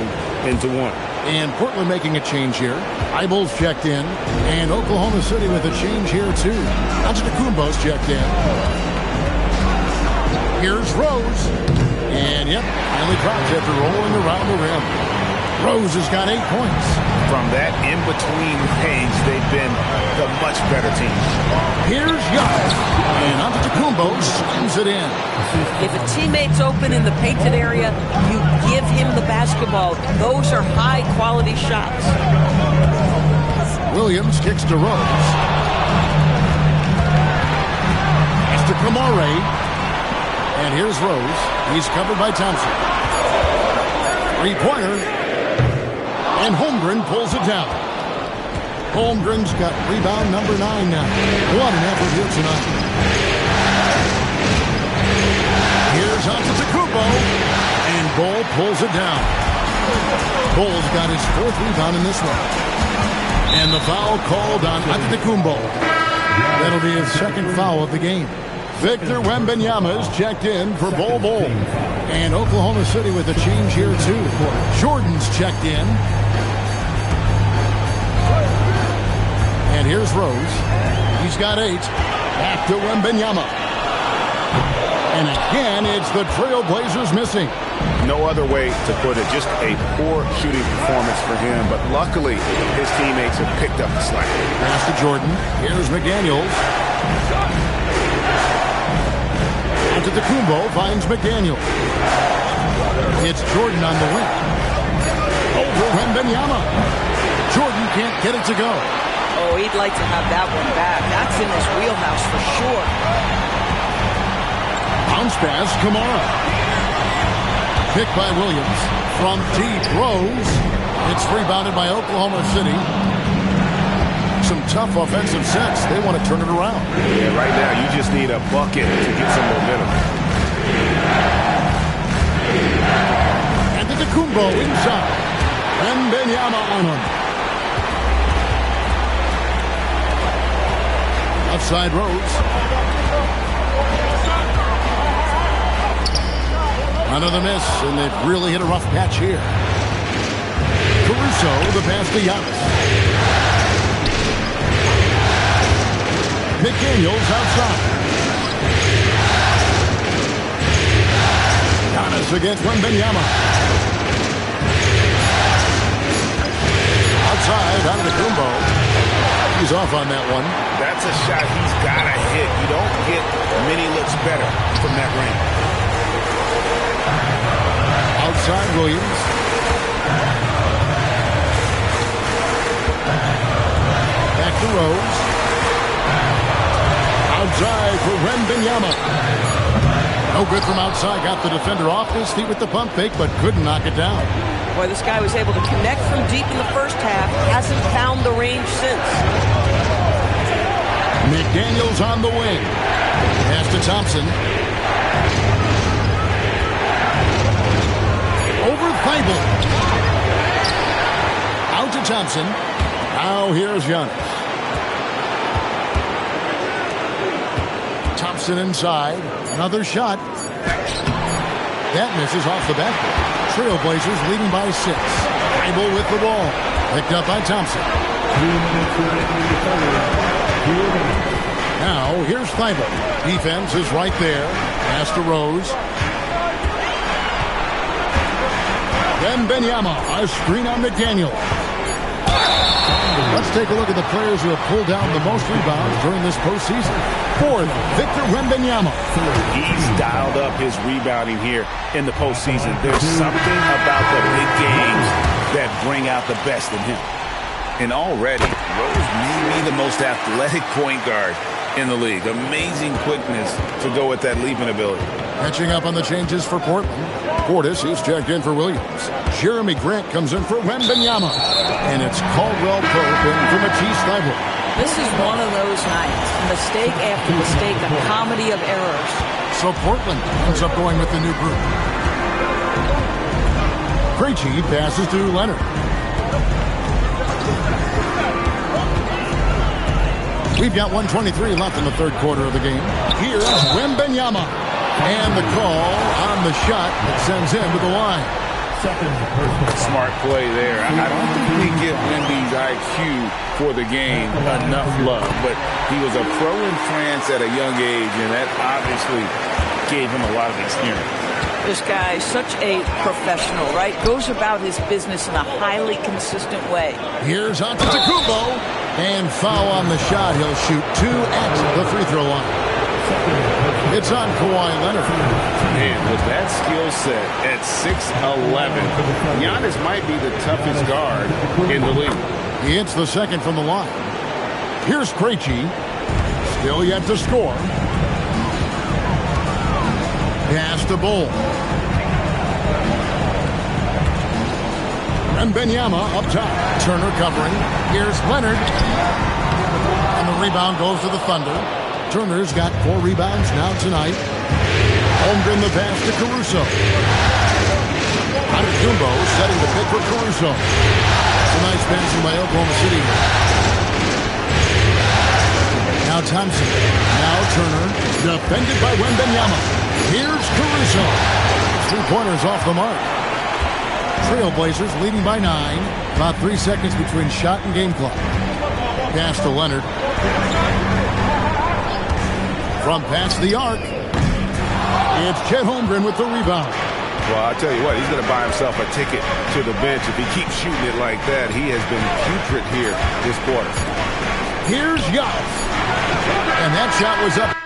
into one. And Portland making a change here. Eibel's checked in. And Oklahoma City with a change here, too. Antetokounmpo's checked in. Here's Rose. And, yep, finally drops after rolling around the rim. Rose has got 8 points. From that in-between range, they've been the much better team. Here's Giannis. And Antetokounmpo slams it in. If a teammate's open in the painted area, you give him the basketball. Those are high-quality shots. Williams kicks to Rose. It's to Kamare. And here's Rose. He's covered by Thompson. 3-pointer. And Holmgren pulls it down. Holmgren's got rebound number 9 now. What an effort here tonight. Here's Antetokounmpo. And Bol pulls it down. Bol's got his 4th rebound in this one. And the foul called on Antetokounmpo. That'll be his 2nd foul of the game. Victor Wembanyama is checked in for Bol. And Oklahoma City with a change here, too. Jordan's checked in. And here's Rose. He's got 8. Back to Wembanyama. And again, it's the Trailblazers missing. No other way to put it. Just a poor shooting performance for him. But luckily, his teammates have picked up the slack. Pass to Jordan. Here's McDaniels. Antetokounmpo finds McDaniels. It's Jordan on the wing. Over Wembanyama. Jordan can't get it to go. Oh, he'd like to have that one back. That's in his wheelhouse for sure. Bounce pass, Kamara. Picked by Williams. From deep, Rose. It's rebounded by Oklahoma City. Some tough offensive sets. They want to turn it around. Yeah, right now you just need a bucket to get some momentum. Antetokounmpo inside. Wembanyama on him. Outside Rose. Another miss, and they've really hit a rough patch here. Caruso, the pass to Giannis. McDaniels outside. Giannis against Wembanyama. Outside, Antetokounmpo. He's off on that one. That's a shot he's got to hit. You don't get many looks better from that range. Outside Williams. Back to Rose. Outside for Wembanyama. No good from outside. Got the defender off his feet with the pump fake, but couldn't knock it down. Boy, this guy was able to connect from deep in the first half. Hasn't found the range since. McDaniels on the wing. Pass to Thompson. Over Thibault. Out to Thompson. Now here's Giannis. Thompson inside. Another shot. That misses off the backboard. Trailblazers leading by 6. Thibault with the ball. Picked up by Thompson. 3 minutes remaining in the third. Now here's Thibault. Defense is right there. Pass to Rose. Wembanyama. A screen on McDaniel. Let's take a look at the players who have pulled down the most rebounds during this postseason. Fourth, Victor Wembanyama. He's dialed up his rebounding here in the postseason. There's something about the big games that bring out the best in him. And already, Rose may be the most athletic point guard in the league. Amazing quickness to go with that leaping ability. Catching up on the changes for Portland. Portis is checked in for Williams. Jeremy Grant comes in for Wembanyama. And it's Caldwell Pope in for Matisse Thybulle. This is one of those nights. Mistake after mistake, a comedy of errors. So Portland ends up going with the new group. Krejci passes to Leonard. We've got 1:23 left in the third quarter of the game. Here's Wembanyama. And the call on the shot that sends him to the line. Smart play there. I don't think we give Wemby's IQ for the game enough love, but he was a pro in France at a young age, and that obviously gave him a lot of experience. This guy is such a professional, right? Goes about his business in a highly consistent way. Here's Antetokounmpo. And foul on the shot. He'll shoot 2 at the free throw line. It's on Kawhi Leonard. And with that skill set at 6'11", Giannis might be the toughest guard in the league. He hits the second from the line. Here's Krejci. Still yet to score. Pass to Bull. And Wembanyama up top. Turner covering. Here's Leonard. And the rebound goes to the Thunder. Turner's got 4 rebounds now tonight. Holmgren the pass to Caruso. Antetokounmpo setting the pick for Caruso. It's a nice passing by Oklahoma City. Now Thompson. Now Turner. Defended by Wembanyama. Here's Caruso. 3-pointers off the mark. Trailblazers leading by 9. About 3 seconds between shot and game clock. Pass to Leonard. From past the arc, it's Chet Holmgren with the rebound. Well, I'll tell you what, he's going to buy himself a ticket to the bench. If he keeps shooting it like that, he has been putrid here this quarter. Here's Giannis. And that shot was up.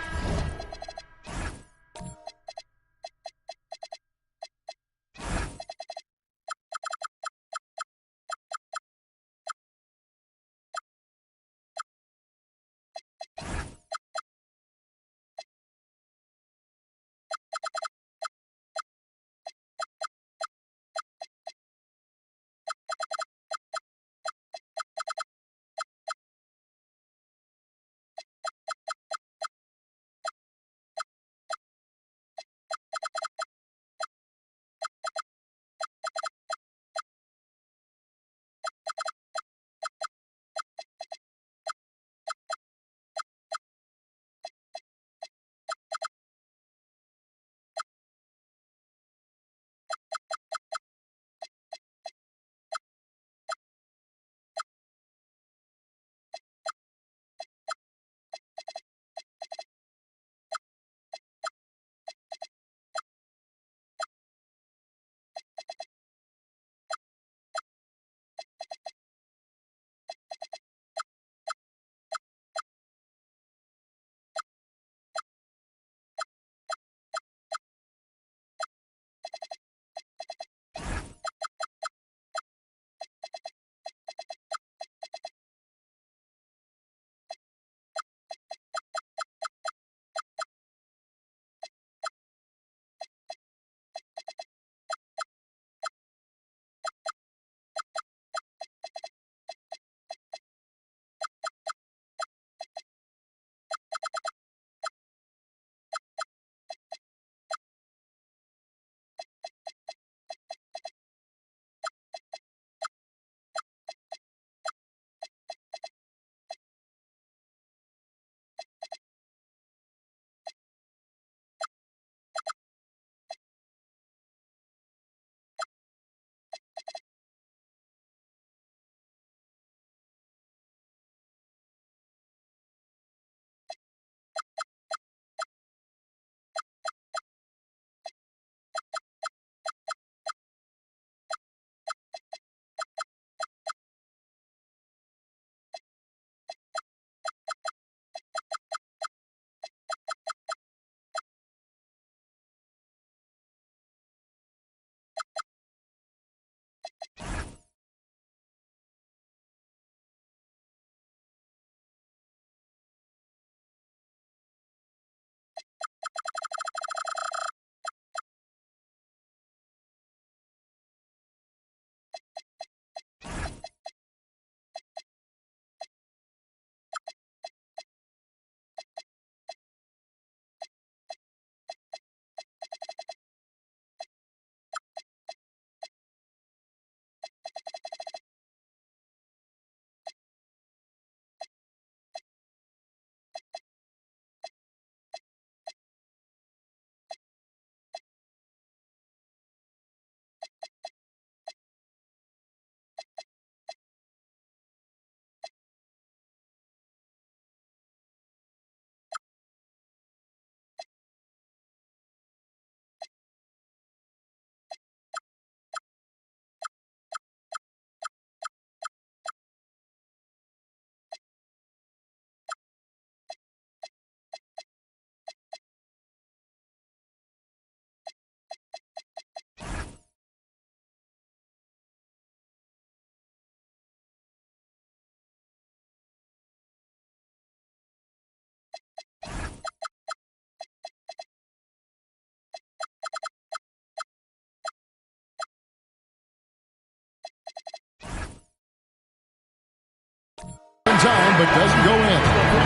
Time, but doesn't go in.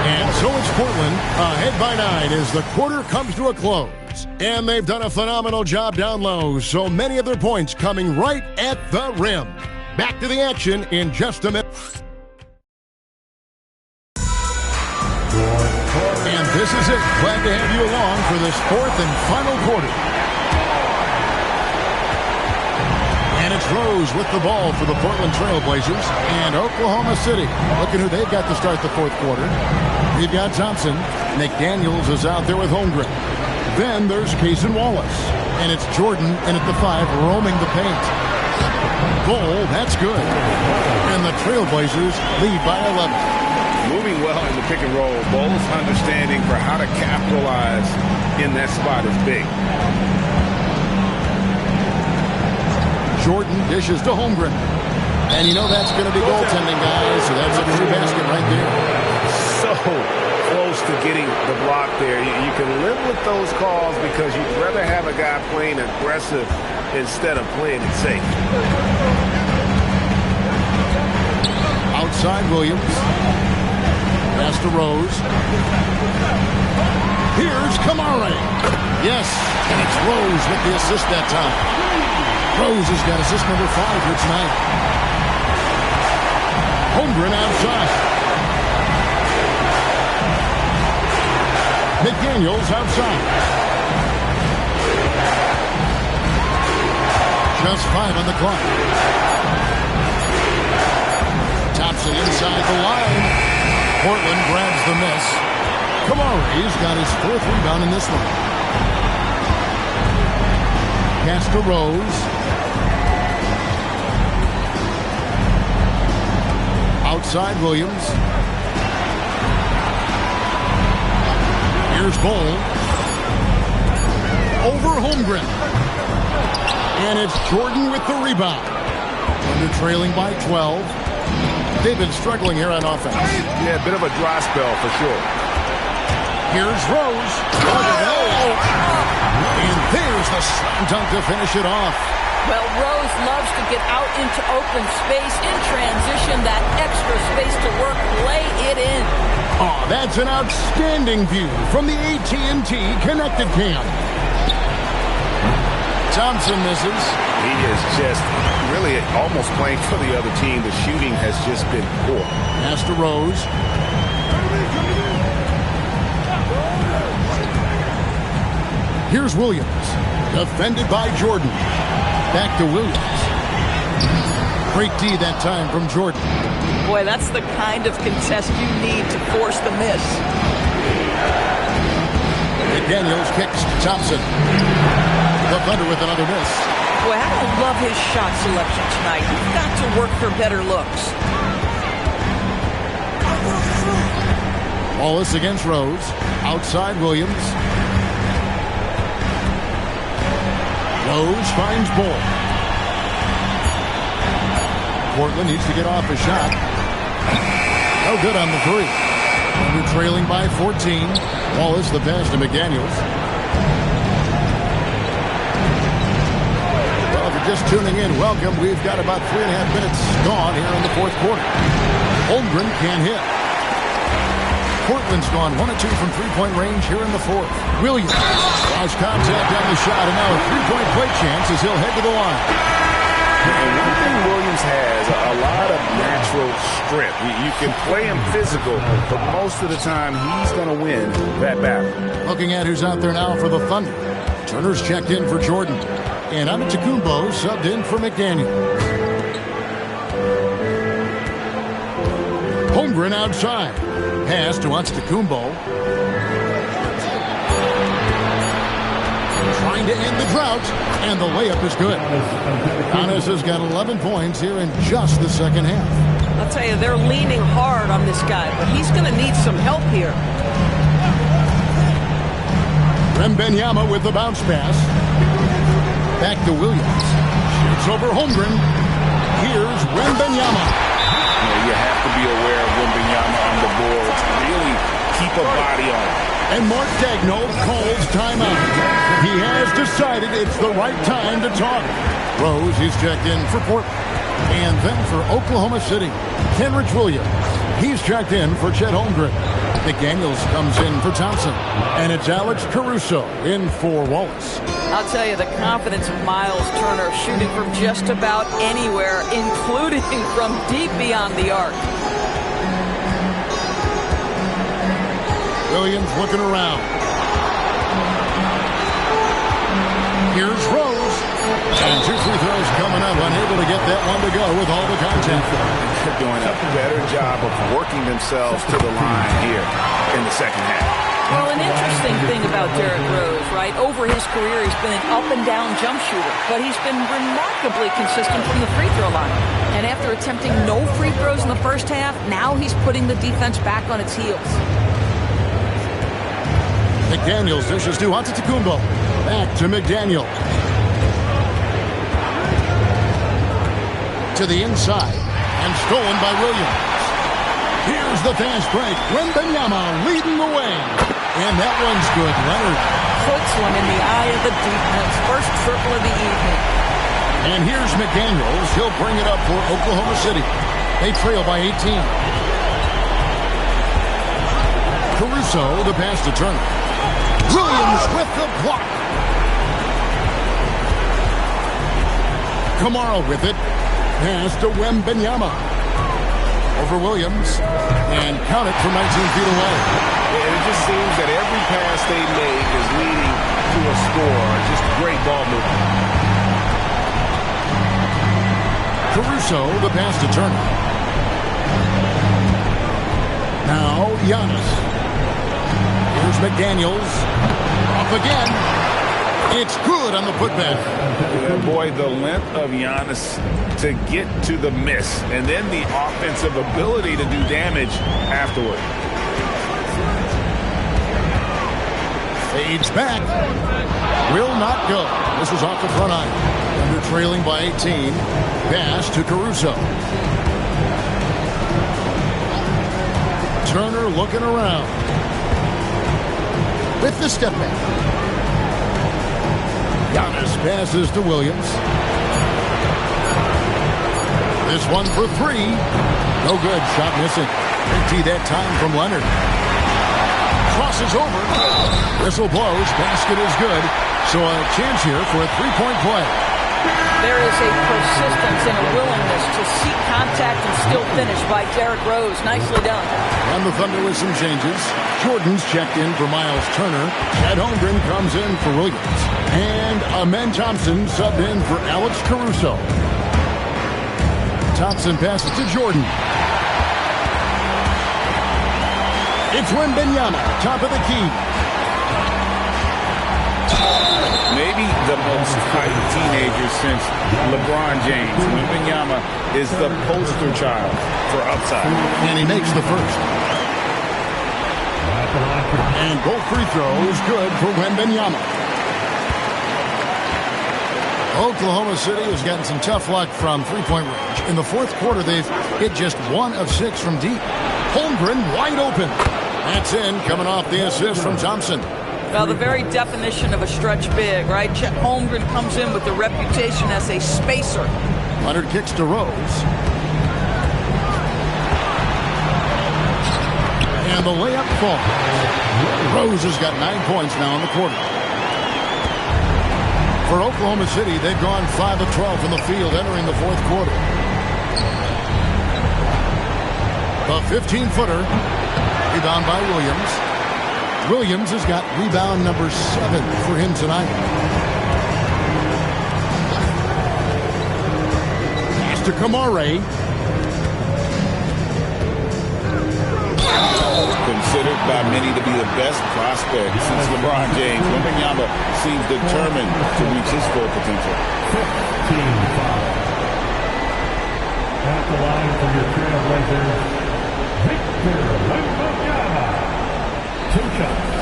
And so it's Portland ahead by 9 as the quarter comes to a close. And they've done a phenomenal job down low, so many of their points coming right at the rim. Back to the action in just a minute. And this is it. Glad to have you along for this fourth and final quarter. And it's Rose with the ball for the Portland Trail Blazers. And Oklahoma City looking who they've got to start the fourth quarter. They've got Thompson. McDaniels is out there with Holmgren. Then there's Cason Wallace. And it's Jordan in at the 5 roaming the paint. Goal, that's good. And the Trail Blazers lead by 11. Moving well in the pick and roll. Both understanding for how to capitalize in that spot is big. Jordan dishes to Holmgren. And you know that's going to be goaltending, guys. So that's a true basket right there. So close to getting the block there. You can live with those calls because you'd rather have a guy playing aggressive instead of playing it safe. Outside Williams. Pass to Rose. Here's Kamara. Yes, and it's Rose with the assist that time. Rose has got assist number 5 here tonight. Holmgren outside. McDaniels outside. Just 5 on the clock. Thompson inside the line. Portland grabs the miss. Kamari's got his 4th rebound in this one. Pass to Rose. Outside Williams. Here's Bol. Over Holmgren. And it's Jordan with the rebound. Under trailing by 12. They've been struggling here on offense. Yeah, a bit of a dry spell for sure. Here's Rose. Oh! And there's the slam dunk to finish it off. Well, Rose loves to get out into open space in transition, that extra space to work, lay it in. Oh, that's an outstanding view from the AT&T Connected Cam. Thompson misses. He is just really almost playing for the other team. The shooting has just been poor. Pass to Rose. Here's Williams. Defended by Jordan. Back to Williams. Great D that time from Jordan. Boy, that's the kind of contest you need to force the miss. McDaniels kicks to Thompson. The Thunder with another miss. Boy, I don't love his shot selection tonight. You've got to work for better looks. Wallace against Rose. Outside Williams. Rose finds Bol. Portland needs to get off a shot. No good on the 3. Under trailing by 14. Wallace the pass to McDaniels. Well, if you're just tuning in, welcome. We've got about 3.5 minutes gone here in the fourth quarter. Holmgren can't hit. Portland's gone 1 of 2 from three-point range here in the fourth. Williams has contact on the shot, and now a three-point play chance as he'll head to the line. And one thing Williams has, a lot of natural strength. You can play him physical, but most of the time he's going to win that battle. Looking at who's out there now for the Thunder. Turner's checked in for Jordan. And Antetokounmpo subbed in for McDaniel. Holmgren outside. Pass to Antetokounmpo. Trying to end the drought, and the layup is good. Giannis has got 11 points here in just the second half. I'll tell you, they're leaning hard on this guy, but he's going to need some help here. Wembanyama with the bounce pass. Back to Williams. Shoots over Holmgren. Here's Wembanyama. You have to be aware of Wembanyama on the boards. Really keep a body on him. And Mark Daigneault calls timeout. He has decided it's the right time to talk. Rose is checked in for Portland. And then for Oklahoma City, Kenrich Williams. He's checked in for Chet Holmgren. McDaniels comes in for Thompson. And it's Alex Caruso in for Wallace. I'll tell you, the confidence of Miles Turner shooting from just about anywhere, including from deep beyond the arc. Williams looking around. Here's Rose. And 2 free throws coming up. Unable to get that one to go with all the contact. They're doing a better job of working themselves to the line here in the second half. Well, an interesting thing about Derrick Rose, right? Over his career, he's been an up-and-down jump shooter, but he's been remarkably consistent from the free throw line. And after attempting no free throws in the first half, now he's putting the defense back on its heels. McDaniels dishes to Antetokounmpo. Back to McDaniel. To the inside. And stolen by Williams. Here's the fast break. Wembanyama leading the way. And that one's good. Leonard puts one in the eye of the defense. First triple of the evening. And here's McDaniels. He'll bring it up for Oklahoma City. They trail by 18. Caruso, the pass to Turner. Williams with the block. Kamara with it. Pass to Wembanyama. Over Williams. And count it from 19 feet away. And it just seems that every pass they make is leading to a score. Just great ball movement. Caruso, the pass to Turner. Now, Giannis. Here's McDaniels. Off again. It's good on the putback. Yeah, boy, the length of Giannis to get to the miss, and then the offensive ability to do damage afterward. Fades back. Will not go. This is off the front iron. Under trailing by 18. Pass to Caruso. Turner looking around. With the step back. Giannis passes to Williams. This one for 3. No good. Shot missing. Empty that time from Leonard. Crosses over. Whistle blows. Basket is good. So a chance here for a three-point play. There is a persistence and a willingness to seek contact and still finish by Derrick Rose. Nicely done. And the Thunder with some changes. Jordan's checked in for Miles Turner. Chet Holmgren comes in for Williams. And Amen Thompson subbed in for Alex Caruso. Thompson passes to Jordan. It's Wembanyama, top of the key. Maybe the most hyped teenager since LeBron James. Wembanyama is the poster child for upside. And he makes the first. And both free throws good for Wembanyama. Oklahoma City has gotten some tough luck from three-point range. In the fourth quarter, they've hit just 1 of 6 from deep. Holmgren wide open. That's in, coming off the assist from Thompson. Well, the very definition of a stretch big, right? Chet Holmgren comes in with the reputation as a spacer. Leonard kicks to Rose. And the layup falls. Rose has got 9 points now in the quarter. For Oklahoma City, they've gone 5 of 12 from the field entering the fourth quarter. A 15-footer. Rebound by Williams. Williams has got rebound number 7 for him tonight. Pass to Kamare. Considered by many to be the best prospect since LeBron James, Wembanyama seems determined to reach his full potential. 15 foul. At the line for your Trailblazers, Victor Wembanyama. 2 shots.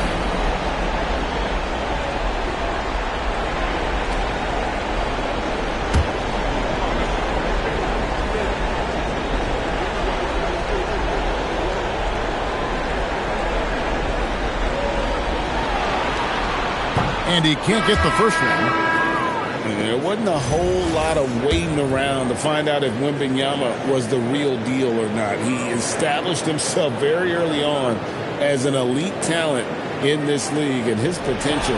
And he can't get the first one. And there wasn't a whole lot of waiting around to find out if Wembanyama was the real deal or not. He established himself very early on as an elite talent in this league, and his potential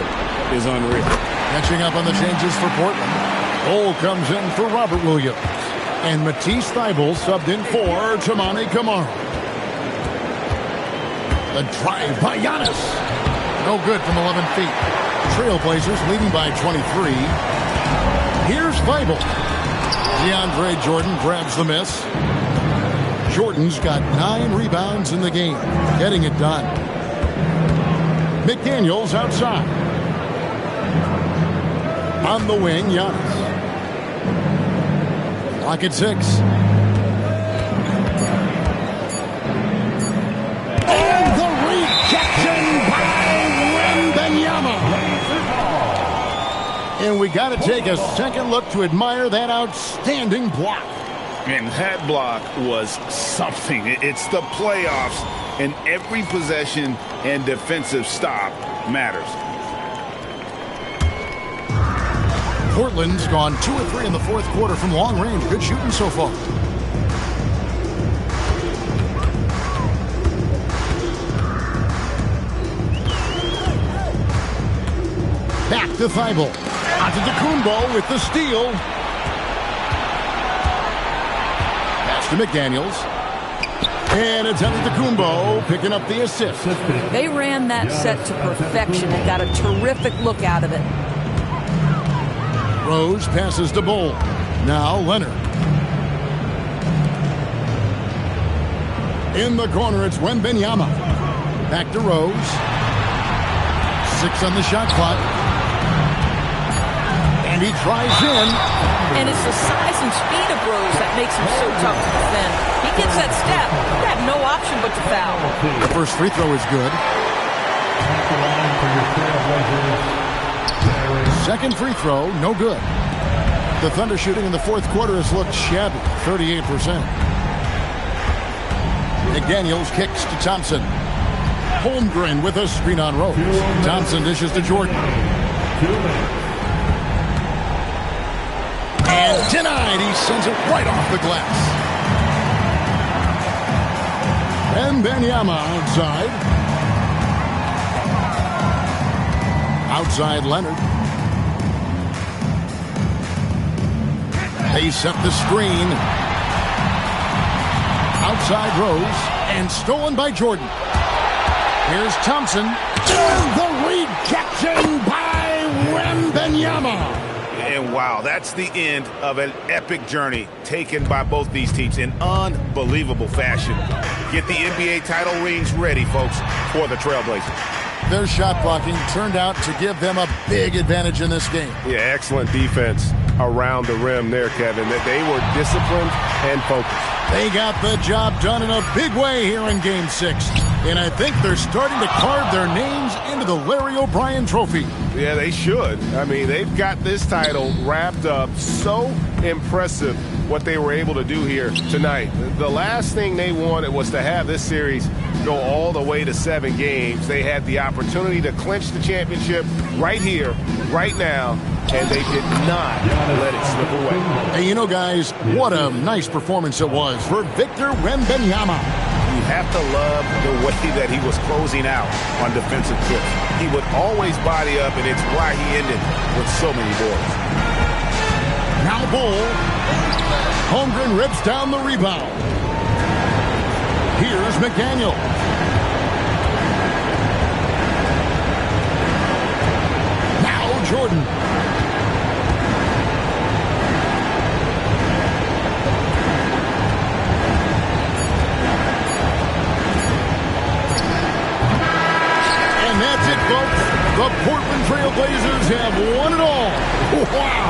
is unreal. Catching up on the changes for Portland. Cole comes in for Robert Williams. And Matisse Thybulle subbed in for Toumani Camara. The drive by Giannis. No good from 11 feet. Trailblazers leading by 23. Here's Thybulle. DeAndre Jordan grabs the miss. Jordan's got 9 rebounds in the game, getting it done. McDaniels outside. On the wing, Giannis. Clock at 6. And the rejection by Wembanyama. And we got to take a second look to admire that outstanding block. And that block was something. It's the playoffs, and every possession and defensive stop matters. Portland's gone 2 of 3 in the fourth quarter from long range. Good shooting so far. Back to Thybulle. Antetokounmpo with the steal. Pass to McDaniels. And it's Antetokounmpo picking up the assist. They ran that set to perfection and got a terrific look out of it. Rose passes to Bull. Now Leonard. In the corner, it's Wembanyama. Back to Rose. 6 on the shot clock. And he tries in. And it's the size and speed of Rose that makes him so tough to defend. He gets that step. He had no option but to foul. The first free throw is good. Second free throw, no good. The Thunder shooting in the fourth quarter has looked shabby, 38%. McDaniels kicks to Thompson. Holmgren with a screen on Rose. Thompson dishes to Jordan. And denied. He sends it right off the glass. Wembanyama outside. Outside Leonard. They set the screen. Outside Rose. And stolen by Jordan. Here's Thompson. And the rejection by Wembanyama. And wow, that's the end of an epic journey taken by both these teams in unbelievable fashion. Get the NBA title rings ready, folks, for the Trailblazers. Their shot blocking turned out to give them a big advantage in this game. Yeah, excellent defense around the rim there, Kevin. That they were disciplined and focused. They got the job done in a big way here in Game 6. And I think they're starting to carve their names into the Larry O'Brien Trophy. Yeah, they should. I mean, they've got this title wrapped up so impressive what they were able to do here tonight. The last thing they wanted was to have this series go all the way to 7 games. They had the opportunity to clinch the championship right here, right now, and they did not let it slip away. Hey, you know, guys, what a nice performance it was for Victor Wembanyama. You have to love the way that he was closing out on defensive trips. He would always body up, and it's why he ended with so many boards. Now Bull. Holmgren rips down the rebound. Here's McDaniel. Now Jordan. And that's it, folks. The Portland Trail Blazers have won it all. Wow.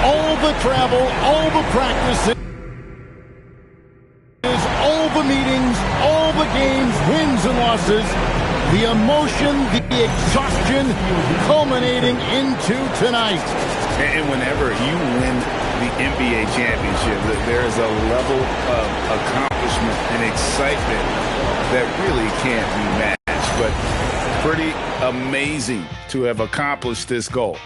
All the travel, all the practices, all the meetings, all the games, wins and losses, the emotion, the exhaustion culminating into tonight. And whenever you win the NBA championship, there's a level of accomplishment and excitement that really can't be matched. But pretty amazing to have accomplished this goal.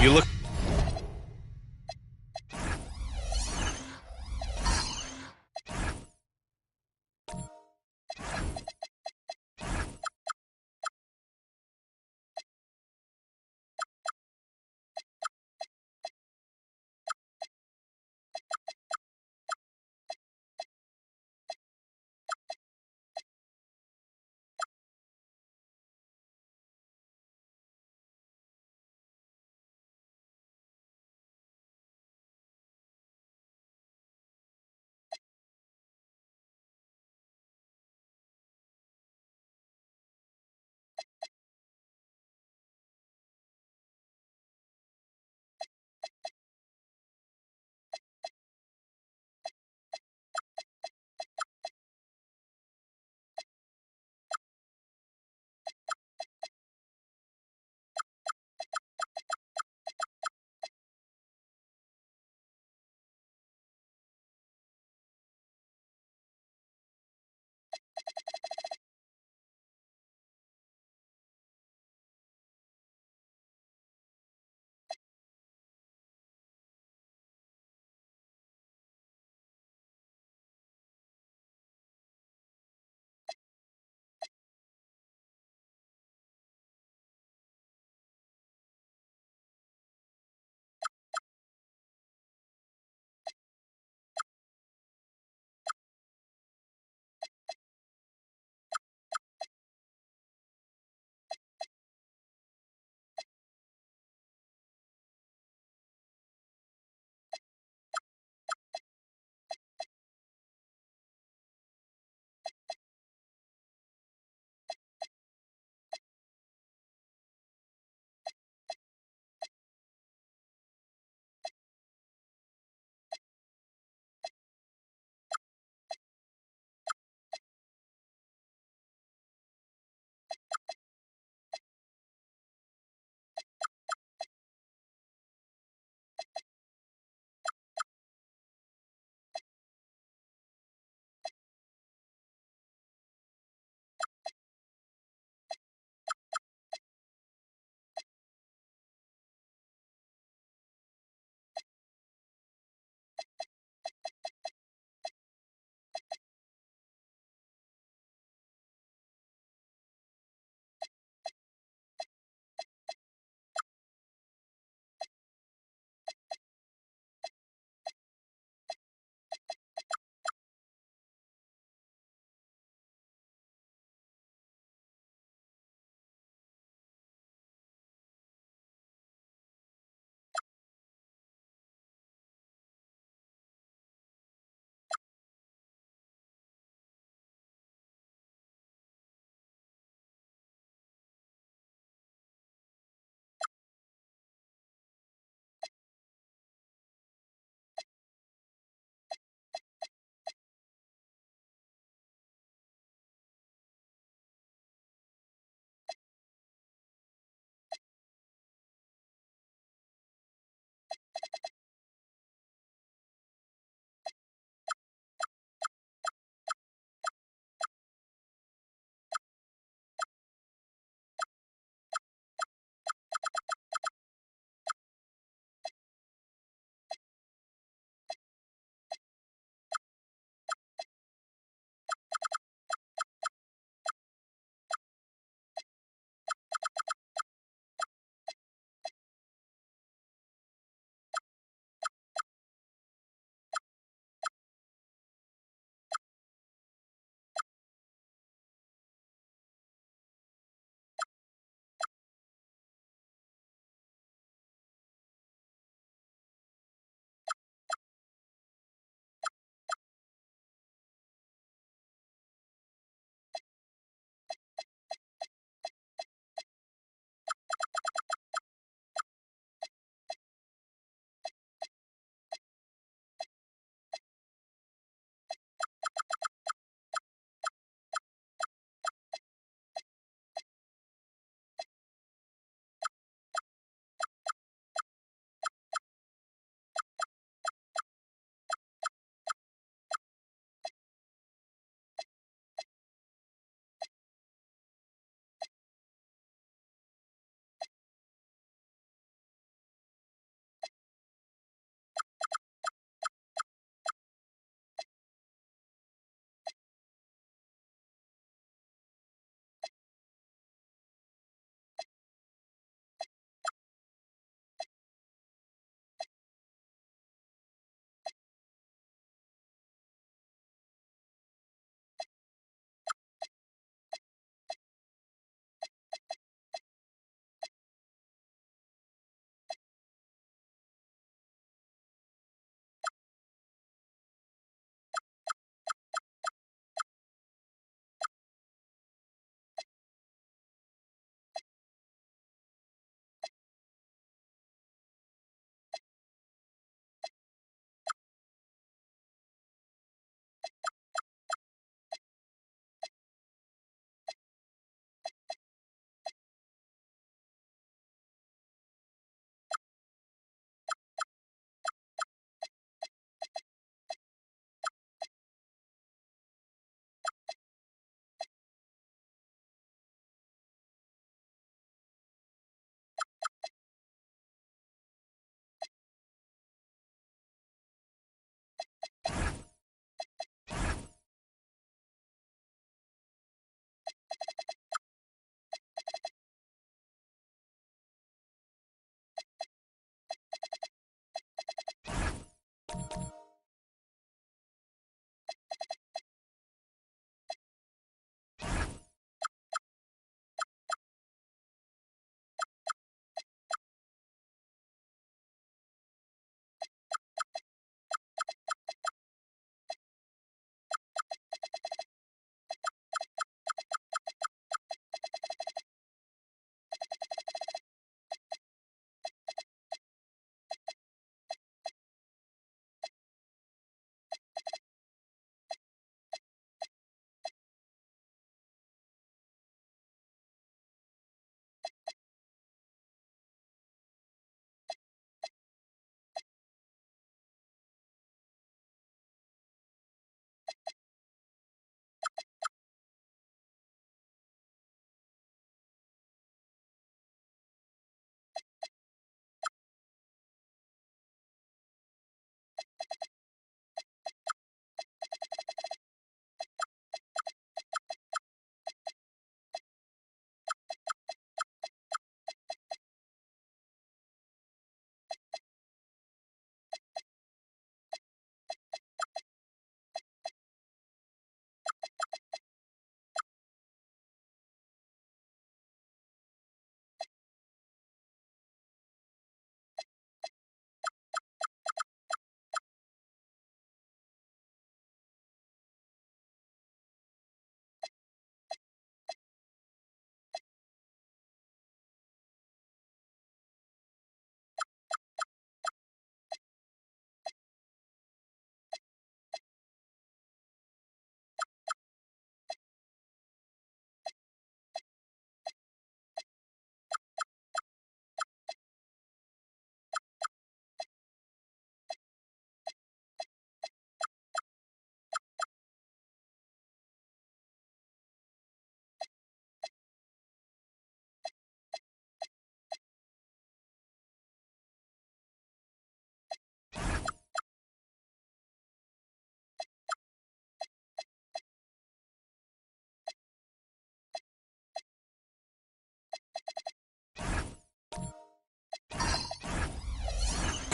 You look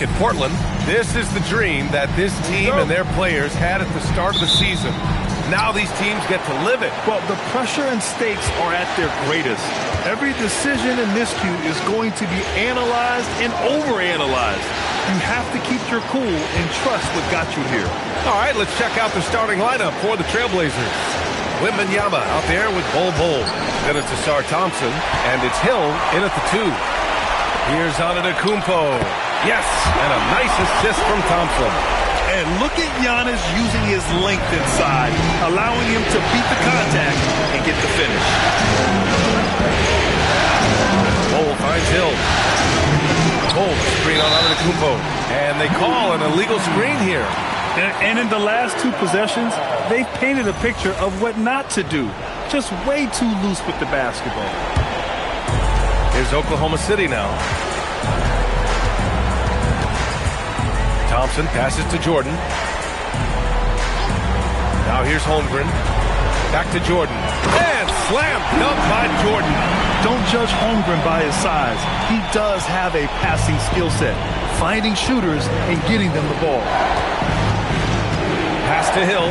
In Portland, this is the dream that this team and their players had at the start of the season. Now these teams get to live it. Well, the pressure and stakes are at their greatest. Every decision and miscue is going to be analyzed and overanalyzed. You have to keep your cool and trust what got you here. All right, let's check out the starting lineup for the Trailblazers. Wembanyama out there with Bol. Then it's Ausar Thompson, and it's Hill in at the 2. Here's Antetokounmpo. Yes, and a nice assist from Thompson. And look at Giannis using his length inside, allowing him to beat the contact and get the finish. Bol finds Hill. Bol screen on Antetokounmpo. And they call an illegal screen here. And in the last 2 possessions, they've painted a picture of what not to do. Just way too loose with the basketball. Here's Oklahoma City now. Thompson passes to Jordan. Now here's Holmgren. Back to Jordan. And slam dunk by Jordan. Don't judge Holmgren by his size. He does have a passing skill set, finding shooters and getting them the ball. Pass to Hill.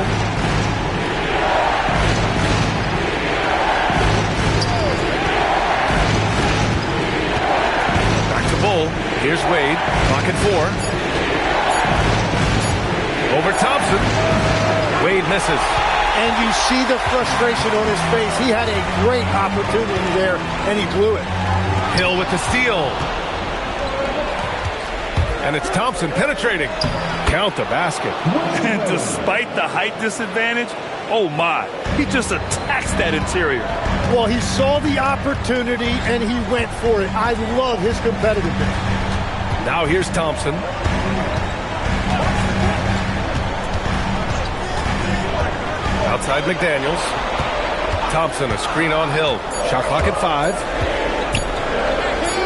Back to Bol. Here's Wade. Clock at 4. Over Thompson. Wade misses. And you see the frustration on his face. He had a great opportunity there, and he blew it. Hill with the steal. And it's Thompson penetrating. Count the basket. And despite the height disadvantage, oh my, he just attacks that interior. Well, he saw the opportunity, and he went for it. I love his competitiveness. Now here's Thompson. Outside McDaniels. Thompson, a screen on Hill. Shot clock at 5.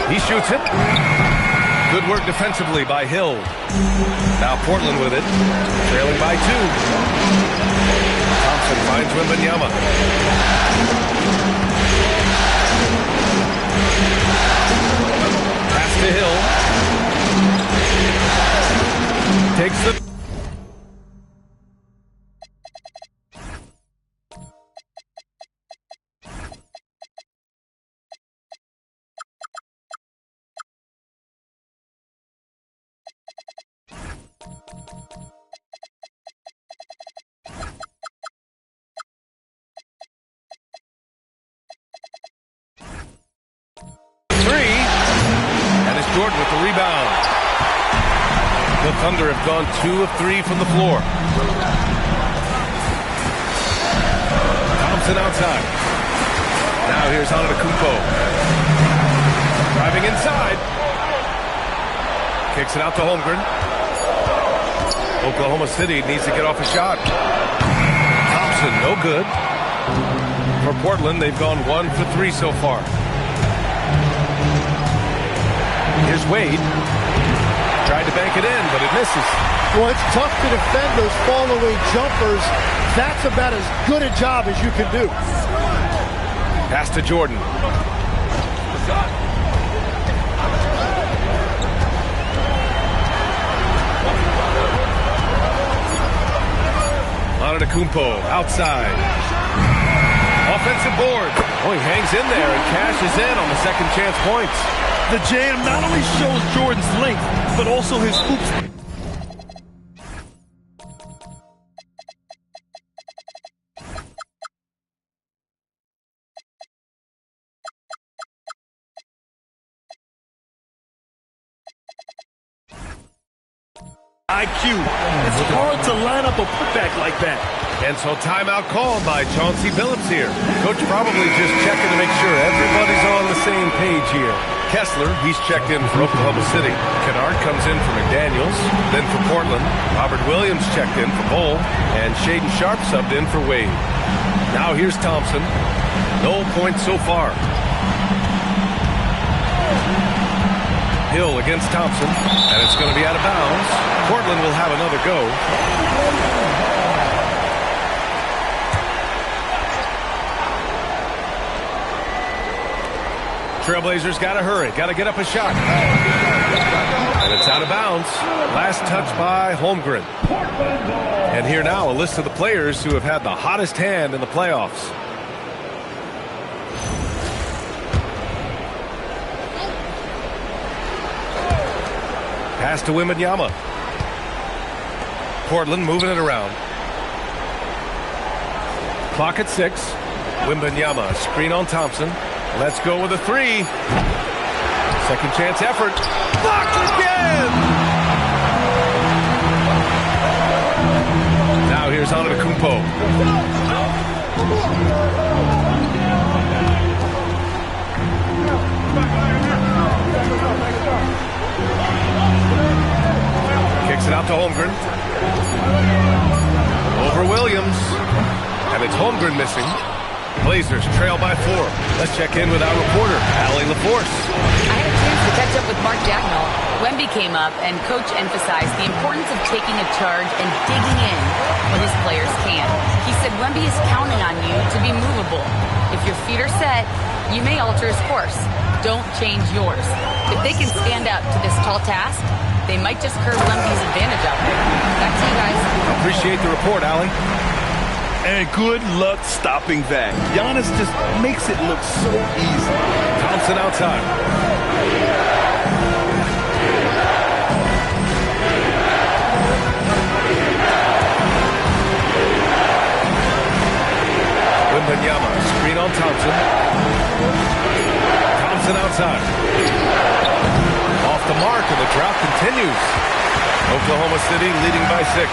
He shoots it. Good work defensively by Hill. Now Portland with it. Trailing by 2. Thompson finds Wembanyama. Pass to Hill. Takes the... 3. And it's Jordan with the rebound. The Thunder have gone 2 of 3 from the floor. Thompson outside. Now here's Antetokounmpo. Driving inside. Kicks it out to Holmgren. Oklahoma City needs to get off a shot. Thompson, no good. For Portland, they've gone 1 for 3 so far. Here's Wade. Tried to bank it in, but it misses. Well, it's tough to defend those fall-away jumpers. That's about as good a job as you can do. Pass to Jordan. Antetokounmpo outside. Offensive board. Oh, he hangs in there and cashes in on the second chance points. The jam not only shows Jordan's length, but also his hoops. IQ. It's hard to line up a putback like that. And so timeout called by Chauncey Billups here. Coach probably just checking to make sure everybody's on the same page here. Kessler, he's checked in for Oklahoma City. Kennard comes in for McDaniels. Then for Portland, Robert Williams checked in for Bol. And Shaedon Sharpe subbed in for Wade. Now here's Thompson. No points so far. Hill against Thompson. And it's going to be out of bounds. Portland will have another go. Trailblazers got to hurry. Got to get up a shot. And it's out of bounds. Last touch by Holmgren. And here now, a list of the players who have had the hottest hand in the playoffs. Pass to Wembanyama. Portland moving it around. Clock at 6. Wembanyama, screen on Thompson. Let's go with a 3. Second chance effort. Blocked again! Now here's Antetokounmpo. Kicks it out to Holmgren. Over Williams. And it's Holmgren missing. Blazers trail by 4. Let's check in with our reporter, Allie LaForce. I had a chance to catch up with Mark Dagnall. Wemby came up, and Coach emphasized the importance of taking a charge and digging in when his players can. He said Wemby is counting on you to be movable. If your feet are set, you may alter his course. Don't change yours. If they can stand up to this tall task, they might just curb Wemby's advantage out there. Back to you guys. Appreciate the report, Allie. And good luck stopping that. Giannis just makes it look so easy. Thompson outside. Wembanyama, screen on Thompson. Thompson outside. Off the mark, and the drought continues. Oklahoma City leading by 6.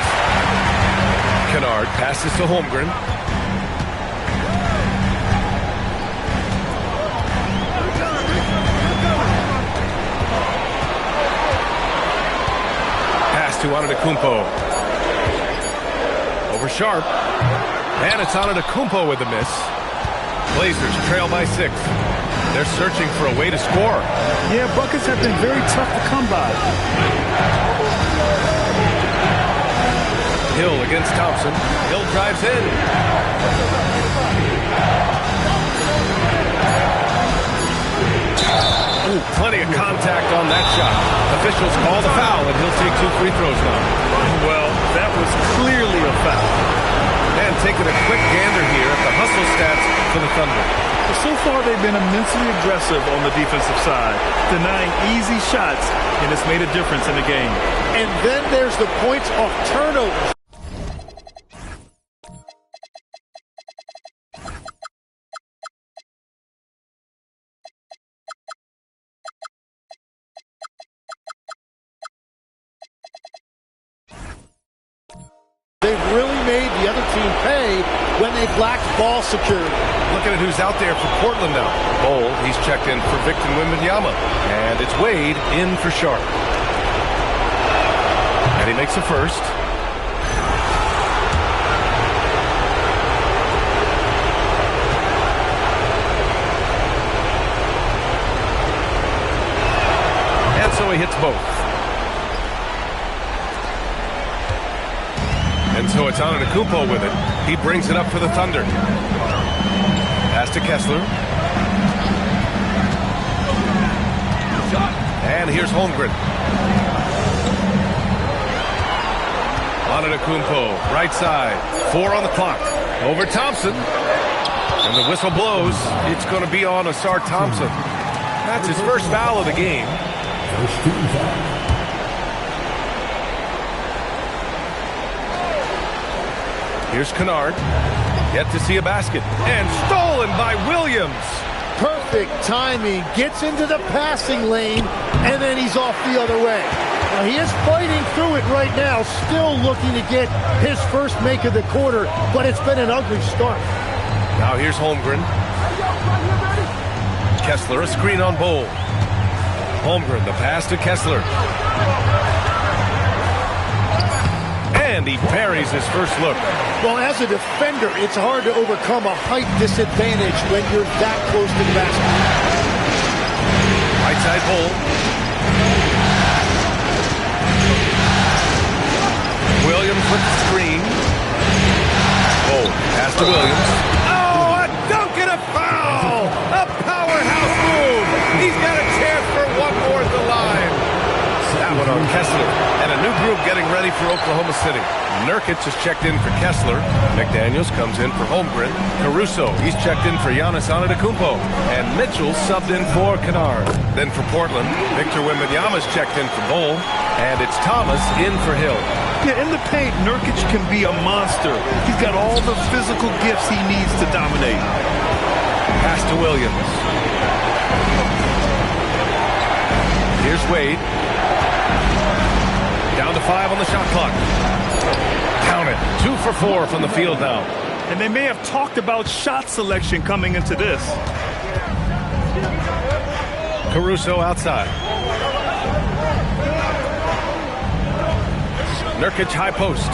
Kennard passes to Holmgren. Pass to Antetokounmpo. Over Sharp. And it's Antetokounmpo with the miss. Blazers trail by 6. They're searching for a way to score. Yeah, buckets have been very tough to come by. Hill against Thompson. Hill drives in. Ooh, plenty of contact on that shot. Officials call the foul, and he'll take 2 free throws now. Well, that was clearly a foul. And taking a quick gander here at the hustle stats for the Thunder. So far, they've been immensely aggressive on the defensive side, denying easy shots, and it's made a difference in the game. And then there's the points off turnovers. They've really made the other team pay when they've lacked ball security. Looking at who's out there for Portland now. Bol, he's checked in for Victor Wembanyama. And it's Wade in for Sharp. And he makes a first. And so he hits both. And so it's Antetokounmpo with it. He brings it up for the Thunder. Pass to Kessler. And here's Holmgren. Antetokounmpo, right side. 4 on the clock. Over Thompson. And the whistle blows. It's going to be on Ausar Thompson. That's his first foul of the game. First team foul. Here's Kennard. Yet to see a basket. And stolen by Williams. Perfect timing. Gets into the passing lane, and then he's off the other way. Now, he is fighting through it right now, still looking to get his first make of the quarter, but it's been an ugly start. Now here's Holmgren. Kessler, a screen on Bol. Holmgren, the pass to Kessler. And he buries his first look. Well, as a defender, it's hard to overcome a height disadvantage when you're that close to the basket. Right side Bol. Williams with the screen. Bol, pass to Williams. Oh, a dunk and a foul! A powerhouse move! He's got a chance for one more at the line. That one getting ready for Oklahoma City. Nurkic is checked in for Kessler. McDaniels comes in for Holmgren. Caruso, he's checked in for Giannis Antetokounmpo. And Mitchell subbed in for Kennard. Then for Portland, Victor Wembanyama's checked in for Bol. And it's Thomas in for Hill. Yeah, in the paint, Nurkic can be a monster. He's got all the physical gifts he needs to dominate. Pass to Williams. Here's Wade. Down to 5 on the shot clock. Count it. 2 for 4 from the field now. And they may have talked about shot selection coming into this. Caruso outside. Nurkic high post.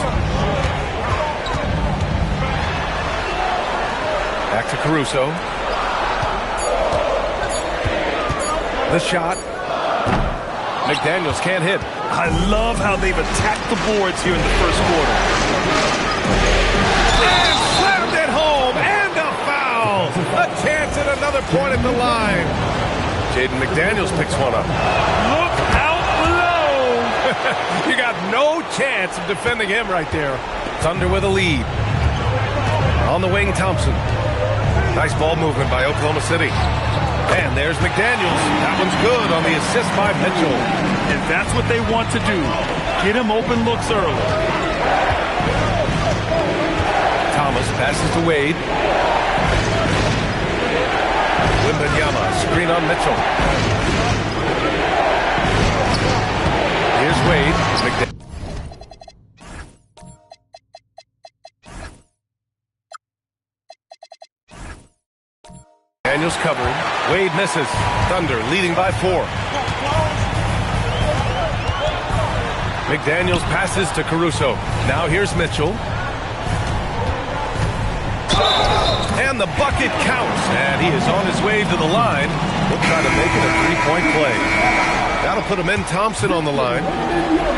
Back to Caruso. The shot. McDaniels can't hit. I love how they've attacked the boards here in the first quarter. And slammed it home. And a foul. A chance at another point at the line. Jaden McDaniels picks one up. Look out below. You got no chance of defending him right there. Thunder with a lead. On the wing, Thompson. Nice ball movement by Oklahoma City. And there's McDaniels. That one's good on the assist by Mitchell. And that's what they want to do. Get him open looks early. Thomas passes to Wade. Wembanyama, screen on Mitchell. Here's Wade. Daniels covering. Wade misses. Thunder leading by 4. McDaniels passes to Caruso. Now here's Mitchell. And the bucket counts. And he is on his way to the line. He'll try to make it a 3-point play. That'll put Amen Thompson on the line.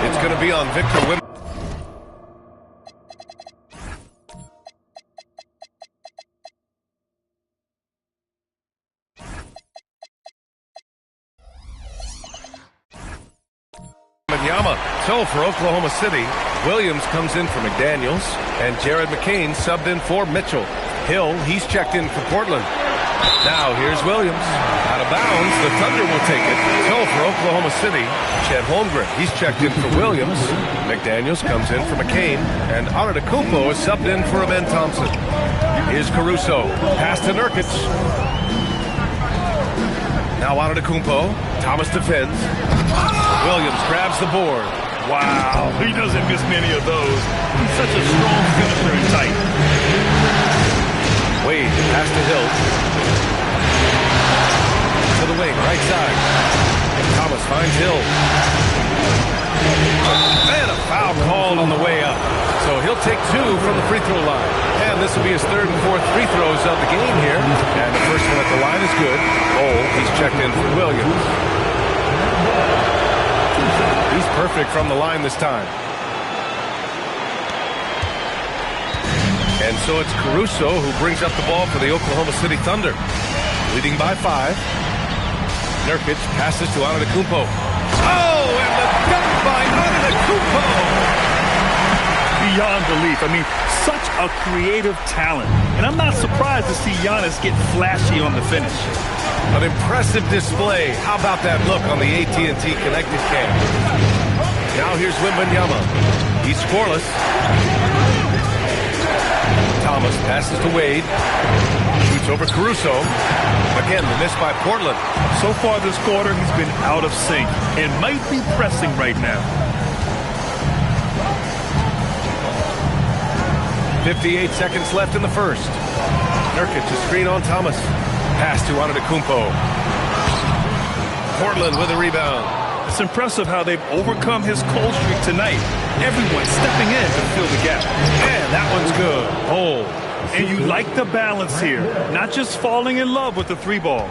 It's going to be on Victor Wembanyama. So for Oklahoma City, Williams comes in for McDaniels, and Jared McCain subbed in for Mitchell. Hill, he's checked in for Portland. Now here's Williams. Out of bounds, the Thunder will take it. So for Oklahoma City, Chet Holmgren, he's checked in for Williams. McDaniels comes in for McCain, and Antetokounmpo is subbed in for Amen Thompson. Here's Caruso. Pass to Nurkic. Now Antetokounmpo. Thomas defends. Williams grabs the board. Wow, he doesn't miss many of those. He's such a strong finisher and tight. Wade, pass to Hill. To the wing, right side. Thomas finds Hill. And a foul called on the way up. So he'll take 2 from the free throw line. And this will be his 3rd and 4th free throws of the game here. And the first one at the line is good. He's checked in for Williams. He's perfect from the line this time. And so it's Caruso who brings up the ball for the Oklahoma City Thunder. Leading by 5. Nurkic passes to Antetokounmpo. Oh, and the dunk by Antetokounmpo! Beyond belief. I mean, such a creative talent. And I'm not surprised to see Giannis get flashy on the finish. An impressive display. How about that look on the AT&T Connected Cam? Now here's Wembanyama. He's scoreless. Thomas passes to Wade. Shoots over Caruso. Again, the miss by Portland. So far this quarter, he's been out of sync and might be pressing right now. 58 seconds left in the first. Nurkic to screen on Thomas. Pass to Antetokounmpo. Portland with a rebound. It's impressive how they've overcome his cold streak tonight. Everyone stepping in to fill the gap. And that one's good. And you like the balance here. Not just falling in love with the 3-ball.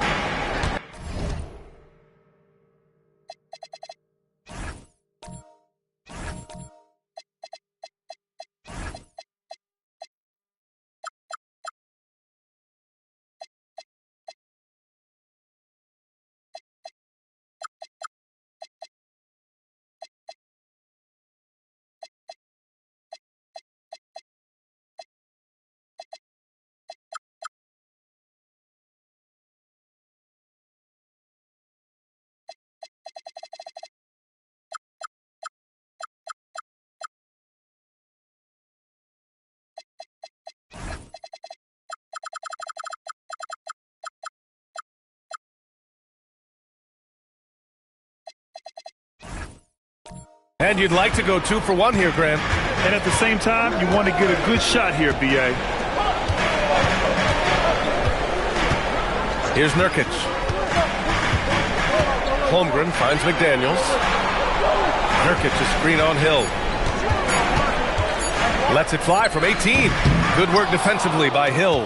And you'd like to go 2 for 1 here, Grant. And at the same time, you want to get a good shot here, B.A. Here's Nurkic. Holmgren finds McDaniels. Nurkic is screen on Hill. Lets it fly from 18. Good work defensively by Hill.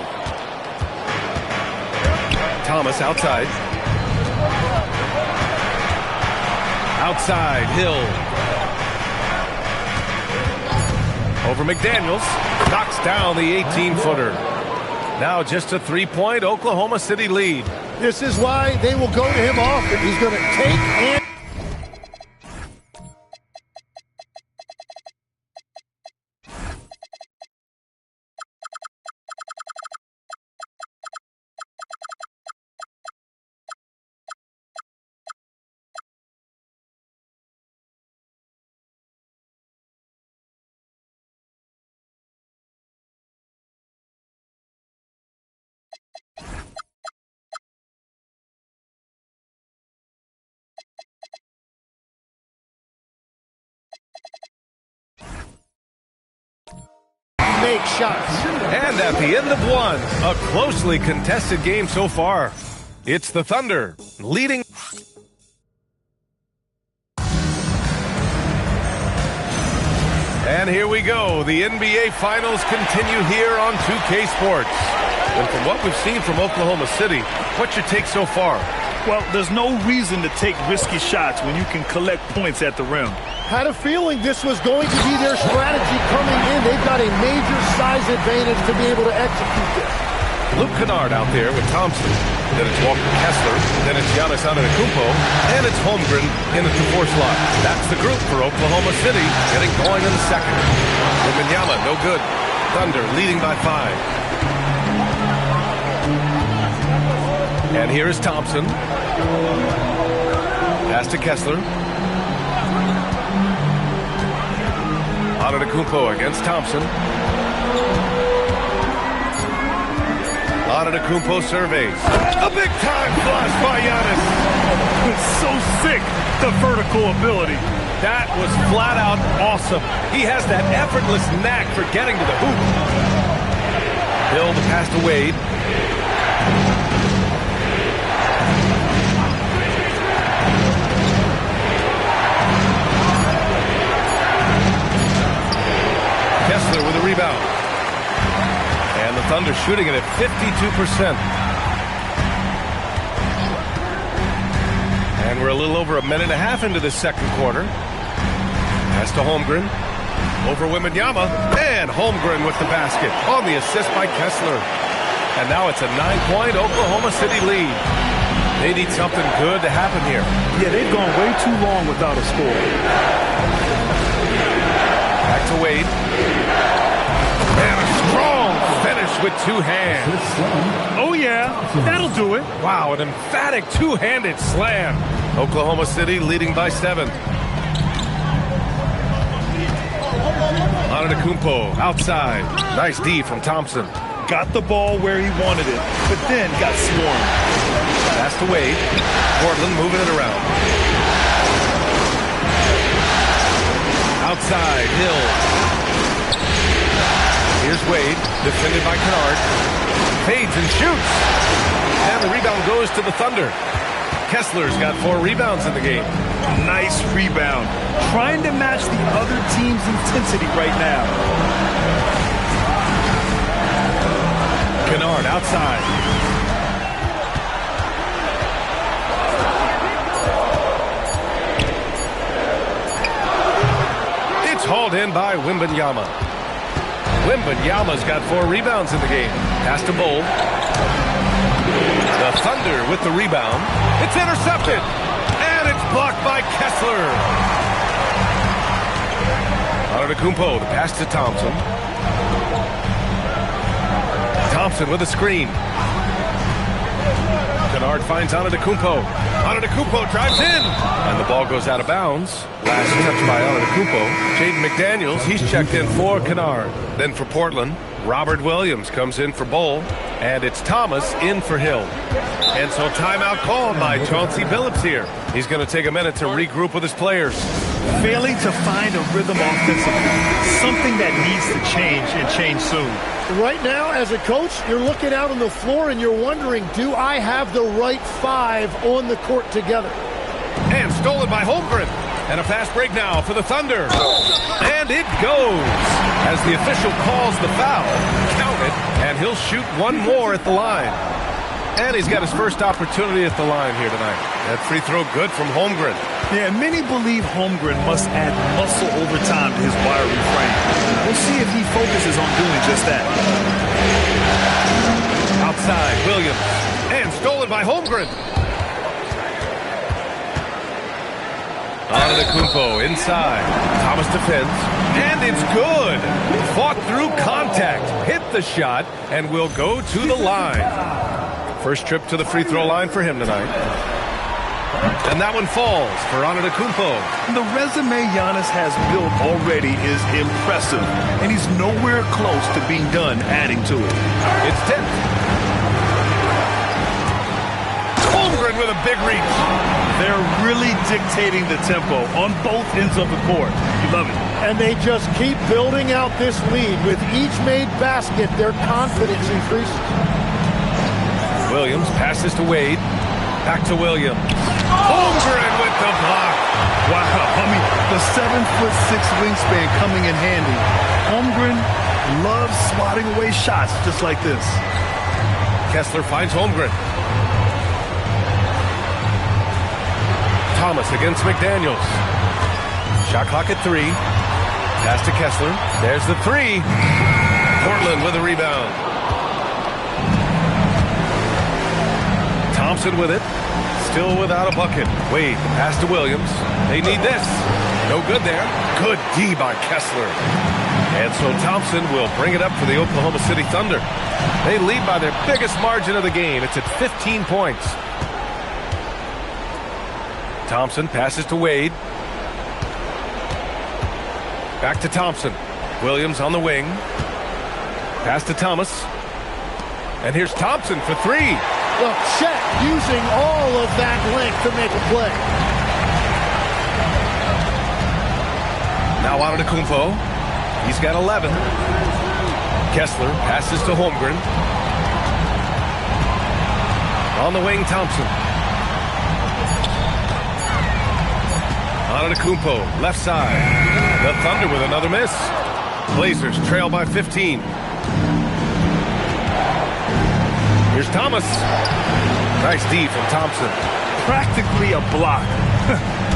Thomas outside. Outside, Hill. Over McDaniels. Knocks down the 18-footer. Now just a 3-point Oklahoma City lead. This is why they will go to him often. He's going to take and... make shots. And at the end of one, a closely contested game so far. It's the Thunder leading. And here we go. The NBA Finals continue here on 2K Sports. And from what we've seen from Oklahoma City, what's your take so far? Well, there's no reason to take risky shots when you can collect points at the rim. Had a feeling this was going to be their strategy coming in. They've got a major size advantage to be able to execute this. Luke Kennard out there with Thompson. Then it's Walker Kessler. Then it's Giannis Antetokounmpo. And it's Holmgren in at the 4 slot. That's the group for Oklahoma City getting going in the second. Wembanyama, no good. Thunder leading by 5. And here is Thompson. Pass to Kessler. Antetokounmpo against Thompson. Antetokounmpo surveys. A big-time flush by Giannis. It's so sick, the vertical ability. That was flat-out awesome. He has that effortless knack for getting to the hoop. Hill the pass to Wade. Kessler with a rebound. And the Thunder shooting it at 52%. And we're a little over a minute and a half into this second quarter. Pass to Holmgren. Over Wembanyama. And Holmgren with the basket on the assist by Kessler. And now it's a 9-point Oklahoma City lead. They need something good to happen here. Yeah, they've gone way too long without a score. Back to Wade. And a strong finish with 2 hands. Oh, yeah. That'll do it. Wow, an emphatic 2-handed slam. Oklahoma City leading by 7. Antetokounmpo outside. Nice D from Thompson. Got the ball where he wanted it, but then got swarmed. Pass to Wade. Portland moving it around. Outside, Hill. Here's Wade, defended by Kennard. Fades and shoots. And the rebound goes to the Thunder. Kessler's got 4 rebounds in the game. Nice rebound. Trying to match the other team's intensity right now. Kennard outside. It's hauled in by Wembanyama. Wembanyama's got 4 rebounds in the game. Pass to Bull. The Thunder with the rebound. It's intercepted. And it's blocked by Kessler. Antetokounmpo, the pass to Thompson. Thompson with a screen. Kennard finds Antetokounmpo. Antetokounmpo drives in. And the ball goes out of bounds. Last touch by Antetokounmpo. Jaden McDaniels, he's checked in for Kennard. Then for Portland, Robert Williams comes in for Bull. And it's Thomas in for Hill. And so timeout called by Chauncey Billups here. He's going to take a minute to regroup with his players. failing to find a rhythm offensively. Something that needs to change and change soon. Right now, as a coach, you're looking out on the floor and you're wondering, do I have the right 5 on the court together? And stolen by Holmgren. And a fast break now for the Thunder. And it goes. As the official calls the foul, count it, and he'll shoot one more at the line. And he's got his first opportunity at the line here tonight. That free throw good from Holmgren. Yeah, many believe Holmgren must add muscle over time to his wiry frame. We'll see if he focuses on doing just that. Outside, Williams. And stolen by Holmgren. Antetokounmpo inside. Thomas defends. And it's good. Fought through contact. Hit the shot and will go to the line. First trip to the free throw line for him tonight. And that one falls for Antetokounmpo. The resume Giannis has built already is impressive, and he's nowhere close to being done adding to it. It's 10. Holmgren with a big reach. They're really dictating the tempo on both ends of the court. You love it. And they just keep building out this lead. With each made basket, their confidence increases. Williams passes to Wade. Back to Williams. Holmgren with the block. Wow, I mean, the 7'6" wingspan coming in handy. Holmgren loves swatting away shots just like this. Kessler finds Holmgren. Thomas against McDaniels. Shot clock at 3. Pass to Kessler. There's the 3. Portland with a rebound. Thompson with it. Still without a bucket. Wade, the pass to Williams. They need this. No good there. Good D by Kessler. And so Thompson will bring it up for the Oklahoma City Thunder. They lead by their biggest margin of the game. It's at 15 points. Thompson passes to Wade. Back to Thompson. Williams on the wing. Pass to Thomas. And here's Thompson for 3. Well, Chet using all of that length to make a play. Now Antetokounmpo. He's got 11. Kessler passes to Holmgren. On the wing, Thompson. Antetokounmpo, left side. The Thunder with another miss. Blazers trail by 15. Here's Thomas. Nice D from Thompson. Practically a block.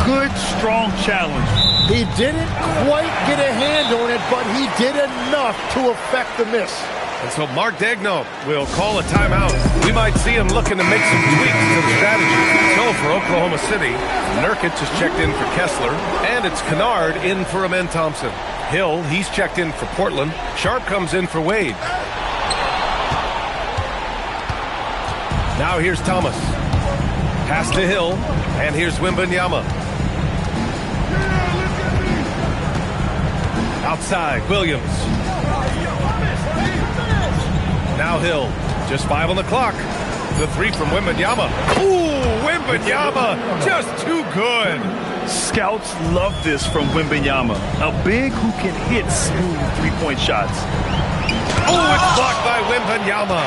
Good, strong challenge. He didn't quite get a hand on it, but he did enough to affect the miss. And so Mark Daigneault will call a timeout. We might see him looking to make some tweaks to the strategy. So for Oklahoma City, Nurkic has checked in for Kessler, and it's Kennard in for Amen Thompson. Hill, he's checked in for Portland. Sharp comes in for Wade. Now here's Thomas. Pass to Hill, and here's Wembanyama. Outside, Williams. Now Hill, just 5 on the clock. The 3 from Wembanyama. Ooh, Wembanyama, just too good. Scouts love this from Wembanyama. A big who can hit smooth three-point shots. Oh, it's blocked by Wembanyama.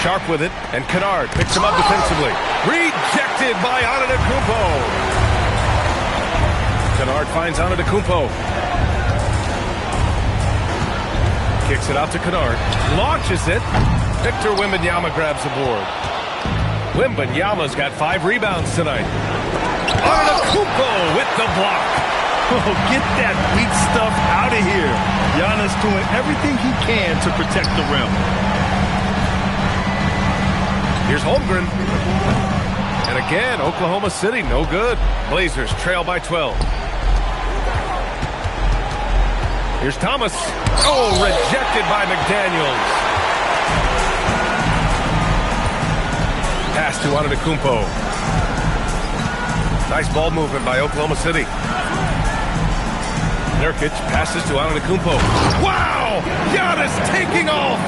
Sharp with it, and Kennard picks him up defensively. Rejected by Antetokounmpo. Kennard finds Antetokounmpo. Kicks it out to Kennard. Launches it. Victor Wembanyama grabs the board. Wembanyama's got 5 rebounds tonight. Antetokounmpo with the block. Oh, get that weak stuff out of here. Giannis doing everything he can to protect the rim. Here's Holmgren. And again, Oklahoma City, no good. Blazers trail by 12. Here's Thomas. Oh, rejected by McDaniels. Pass to Antetokounmpo. Nice ball movement by Oklahoma City. Nurkic passes to Antetokounmpo. Wow! Giannis taking off!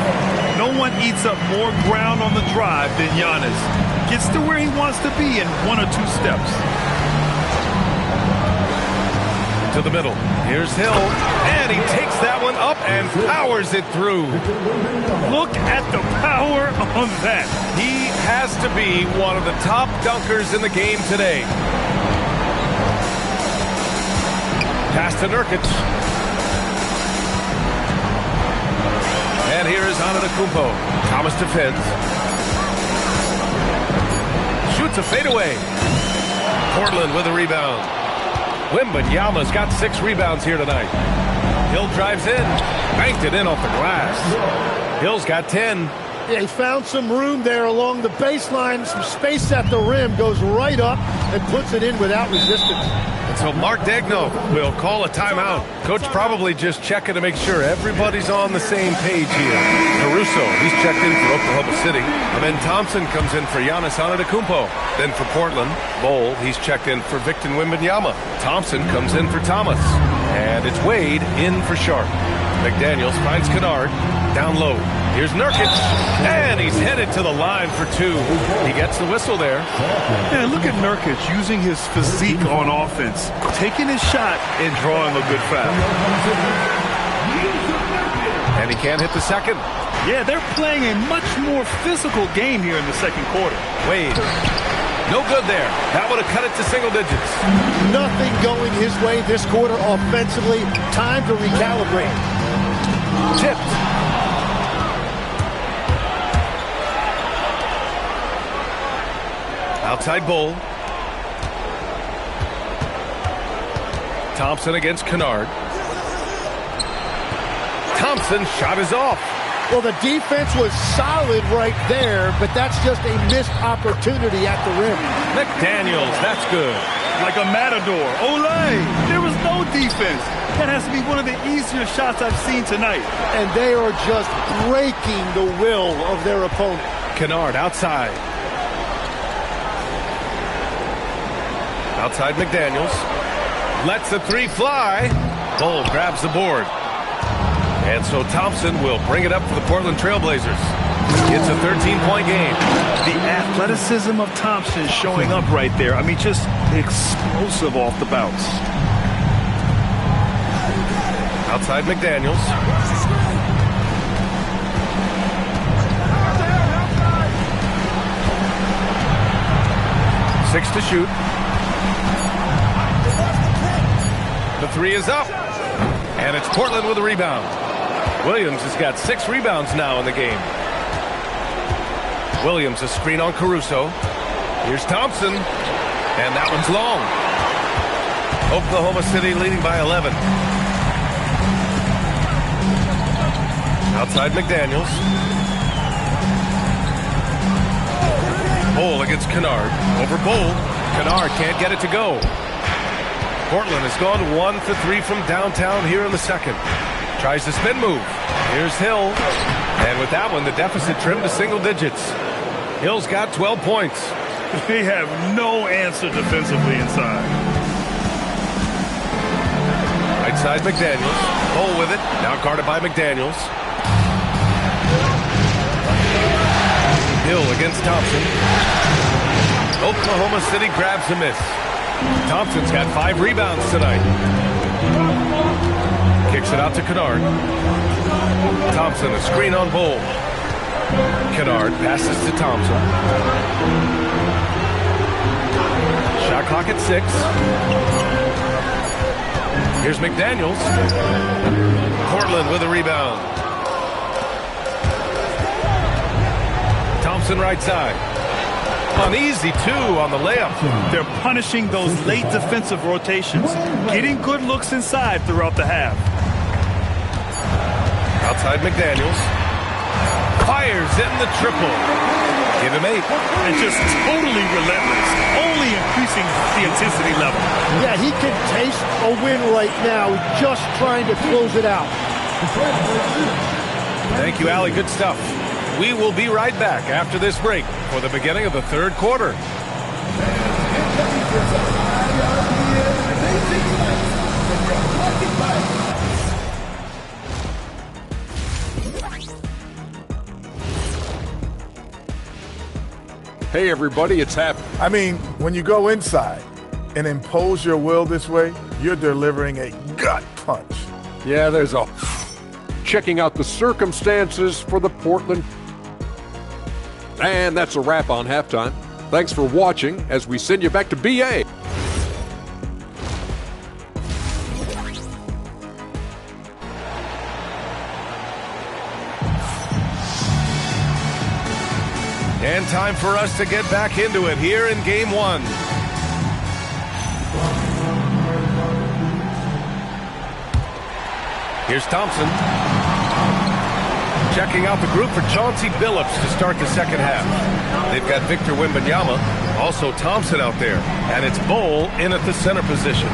No one eats up more ground on the drive than Giannis. Gets to where he wants to be in 1 or 2 steps. To the middle. Here's Hill. And he takes that one up and powers it through. Look at the power on that. He has to be one of the top dunkers in the game today. Pass to Nurkic. And here is Antetokounmpo. Thomas defends. Shoots a fadeaway. Portland with a rebound. Wembanyama's got 6 rebounds here tonight. Hill drives in. Banked it in off the glass. Hill's got 10. Yeah, he found some room there along the baseline. Some space at the rim. Goes right up and puts it in without resistance. And so Mark Daigneault will call a timeout. Coach probably just checking to make sure everybody's on the same page here. Caruso, he's checked in for Oklahoma City. And then Thompson comes in for Giannis Antetokounmpo. Then for Portland, Bol, he's checked in for Victor Wembanyama. Thompson comes in for Thomas. And it's Wade in for Sharp. McDaniels finds Kennard down low. Here's Nurkic, and he's headed to the line for 2. He gets the whistle there. Yeah, look at Nurkic using his physique on offense, taking his shot and drawing a good foul. And he can't hit the second. Yeah, they're playing a much more physical game here in the second quarter. Wade, no good there. That would have cut it to single digits. Nothing going his way this quarter offensively. Time to recalibrate. Tipped. Outside Bol. Thompson against Kennard. Thompson's shot is off. Well, the defense was solid right there, but that's just a missed opportunity at the rim. McDaniels, that's good. Like a matador. Olay! There was no defense. That has to be one of the easier shots I've seen tonight. And they are just breaking the will of their opponent. Kennard outside. Outside McDaniels. Lets the 3 fly. Bol grabs the board. And so Thompson will bring it up for the Portland Trailblazers. It's a 13-point game. The athleticism of Thompson showing up right there. I mean, just explosive off the bounce. Outside McDaniels. Six to shoot. The 3 is up. And it's Portland with a rebound. Williams has got 6 rebounds now in the game. Williams, a screen on Caruso. Here's Thompson. And that one's long. Oklahoma City leading by 11. Outside McDaniels. Bol against Kennard. Over Bol. Kennard can't get it to go. Portland has gone 1 for 3 from downtown here in the second. Tries the spin move. Here's Hill. And with that one, the deficit trimmed to single digits. Hill's got 12 points. They have no answer defensively inside. Right side McDaniels. Bol with it. Now guarded by McDaniels. Hill against Thompson. Oklahoma City grabs a miss. Thompson's got 5 rebounds tonight. Kicks it out to Kennard. Thompson, a screen on Bol. Kennard passes to Thompson. Shot clock at 6. Here's McDaniels. Portland with a rebound. Thompson right side. Uneasy, too, on the layup. They're punishing those late defensive rotations, getting good looks inside throughout the half. Outside McDaniels. Fires in the triple. Give him 8. And just totally relentless, only increasing the intensity level. Yeah, he can taste a win right now, just trying to close it out. Thank you, Allie. Good stuff. We will be right back after this break for the beginning of the third quarter. Hey, everybody, it's happening. I mean, when you go inside and impose your will this way, You're delivering a gut punch. Yeah, there's a... Checking out the circumstances for the Portland. And that's a wrap on halftime. Thanks for watching as we send you back to BA. And time for us to get back into it here in Game 1. Here's Thompson. Checking out the group for Chauncey Billups to start the second half. They've got Victor Wembanyama, also Thompson out there. And it's Bol in at the center position.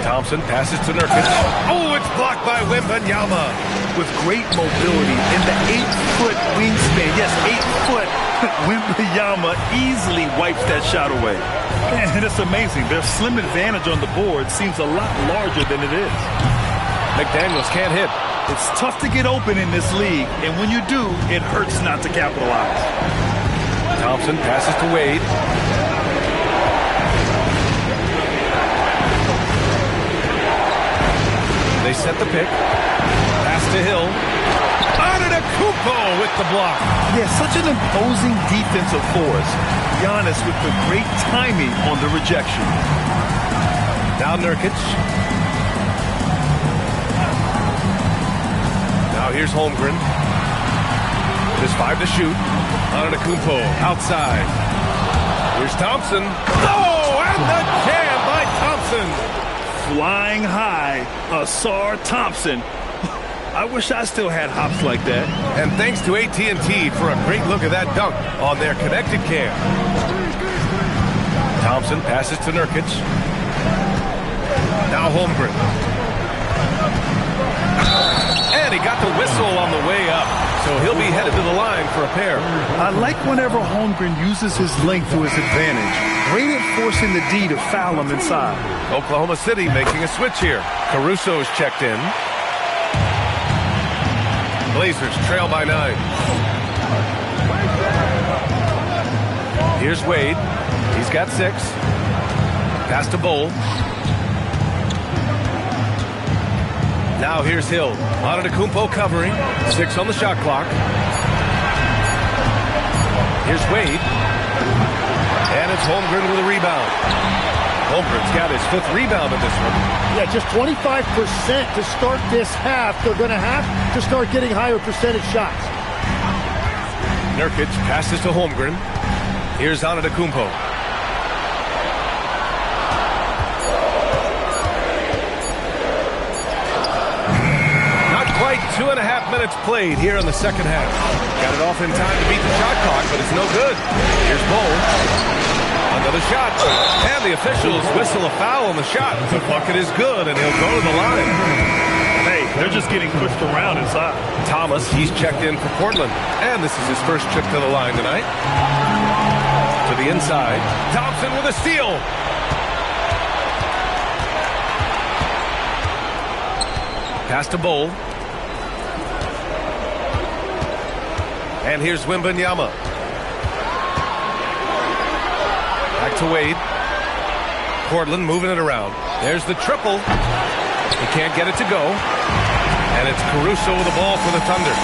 Thompson passes to Nurkic. Oh, it's blocked by Wembanyama. With great mobility in the 8-foot wingspan. Yes, 8 foot. Wembanyama easily wipes that shot away. And it's amazing. Their slim advantage on the board seems a lot larger than it is. McDaniels can't hit. It's tough to get open in this league, and when you do, it hurts not to capitalize. Thompson passes to Wade. They set the pick. Pass to Hill. Antetokounmpo with the block. Yeah, such an imposing defensive force. Giannis with the great timing on the rejection. Now Nurkic. Now here's Holmgren. There's 5 to shoot. Antetokounmpo outside. Here's Thompson. Oh, and the jam by Thompson. Flying high, Ausar Thompson. I wish I still had hops like that. And thanks to AT&T for a great look at that dunk on their connected cam. Thompson passes to Nurkic. Now Holmgren. And he got the whistle on the way up. So he'll be headed to the line for a pair. I like whenever Holmgren uses his length to his advantage. Great at forcing the D to foul him inside. Oklahoma City making a switch here. Caruso's checked in. Blazers trail by 9. Here's Wade. He's got 6. Pass to Bol. Now here's Hill. Antetokounmpo covering. 6 on the shot clock. Here's Wade. And it's Holmgren with a rebound. Holmgren's got his 5th rebound in this one. Yeah, just 25% to start this half. They're going to have to start getting higher percentage shots. Nurkic passes to Holmgren. Here's Antetokounmpo. Not quite 2.5 minutes played here in the second half. Got it off in time to beat the shot clock, but it's no good. Here's Bol. Another shot. And the officials whistle a foul on the shot. The bucket is good, and he'll go to the line. Hey, they're just getting pushed around inside. Thomas, he's checked in for Portland. And this is his first trip to the line tonight. To the inside. Thompson with a steal. Pass to Bol. And here's Wembanyama. Back to Wade. Portland moving it around. There's the triple. He can't get it to go. And it's Caruso with the ball for the Thunder.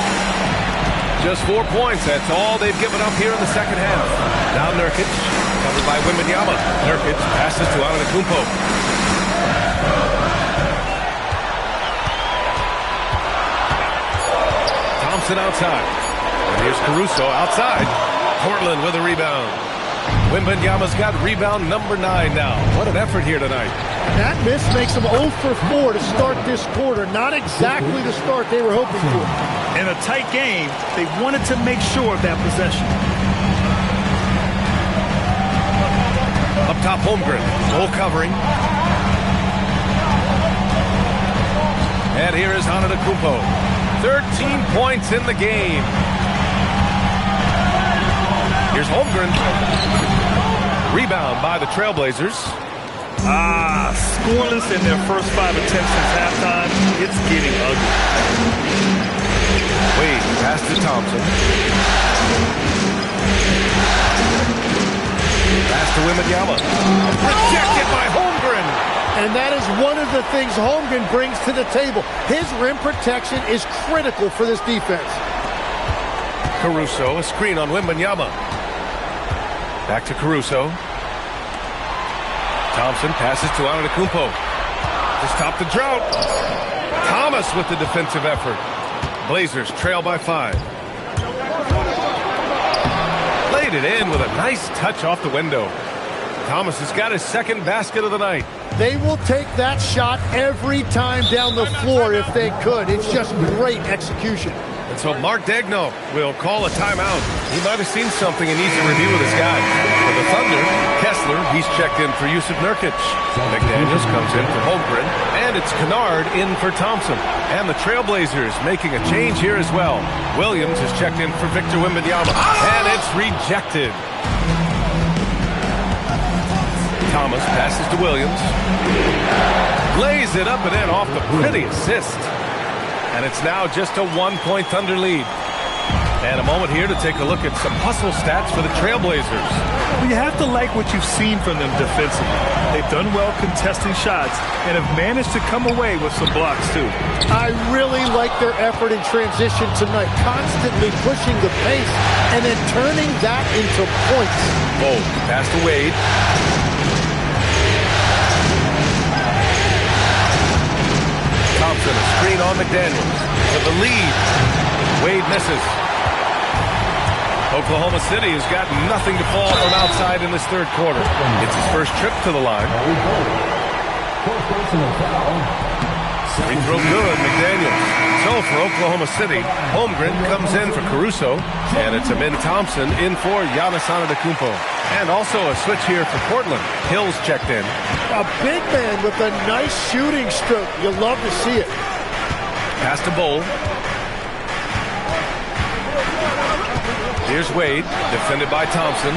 Just 4 points. That's all they've given up here in the second half. Now Nurkic, covered by Wembanyama. Nurkic passes to Antetokounmpo. Thompson outside. And here's Caruso outside. Portland with a rebound. Wembanyama's got rebound number 9 now. What an effort here tonight. That miss makes them 0 for 4 to start this quarter. Not exactly the start they were hoping for. In a tight game, they wanted to make sure of that possession. Up top, Holmgren. Bol covering. And here is Antetokounmpo. 13 points in the game. Here's Holmgren. Rebound by the Trailblazers. Scoreless in their first 5 attempts since halftime. It's getting ugly. Wade pass to Thompson. Pass to Wembanyama. Rejected by Holmgren. And that is one of the things Holmgren brings to the table. His rim protection is critical for this defense. Caruso, a screen on Wembanyama. Back to Caruso. Thompson passes to Antetokounmpo. To stop the drought. Thomas with the defensive effort. Blazers trail by 5. Laid it in with a nice touch off the window. Thomas has got his second basket of the night. They will take that shot every time down the floor if they could. It's just great execution. And so Mark Daigneault will call a timeout. He might have seen something and needs to review with his guys. For the Thunder, Kessler, he's checked in for Jusuf Nurkic. McDaniels comes in for Holmgren. And it's Kennard in for Thompson. And the Trailblazers making a change here as well. Williams is checked in for Victor Wembanyama. And it's rejected. Thomas passes to Williams. Lays it up and in off the pretty assist. And it's now just a 1-point Thunder lead. And a moment here to take a look at some hustle stats for the Trailblazers. Well, you have to like what you've seen from them defensively. They've done well contesting shots and have managed to come away with some blocks too. I really like their effort in transition tonight, constantly pushing the pace and then turning that into points. Oh, pass to Wade. Thompson, a screen on McDaniels for the lead. Wade misses. Oklahoma City has got nothing to fall from outside in this third quarter. It's his first trip to the line. Free throw good, McDaniels. So for Oklahoma City, Holmgren comes in for Caruso, and it's Amin Thompson in for Giannis Antetokounmpo. And also a switch here for Portland. Hill's checked in. A big man with a nice shooting stroke. You'll love to see it. Pass to Bol. Here's Wade, defended by Thompson.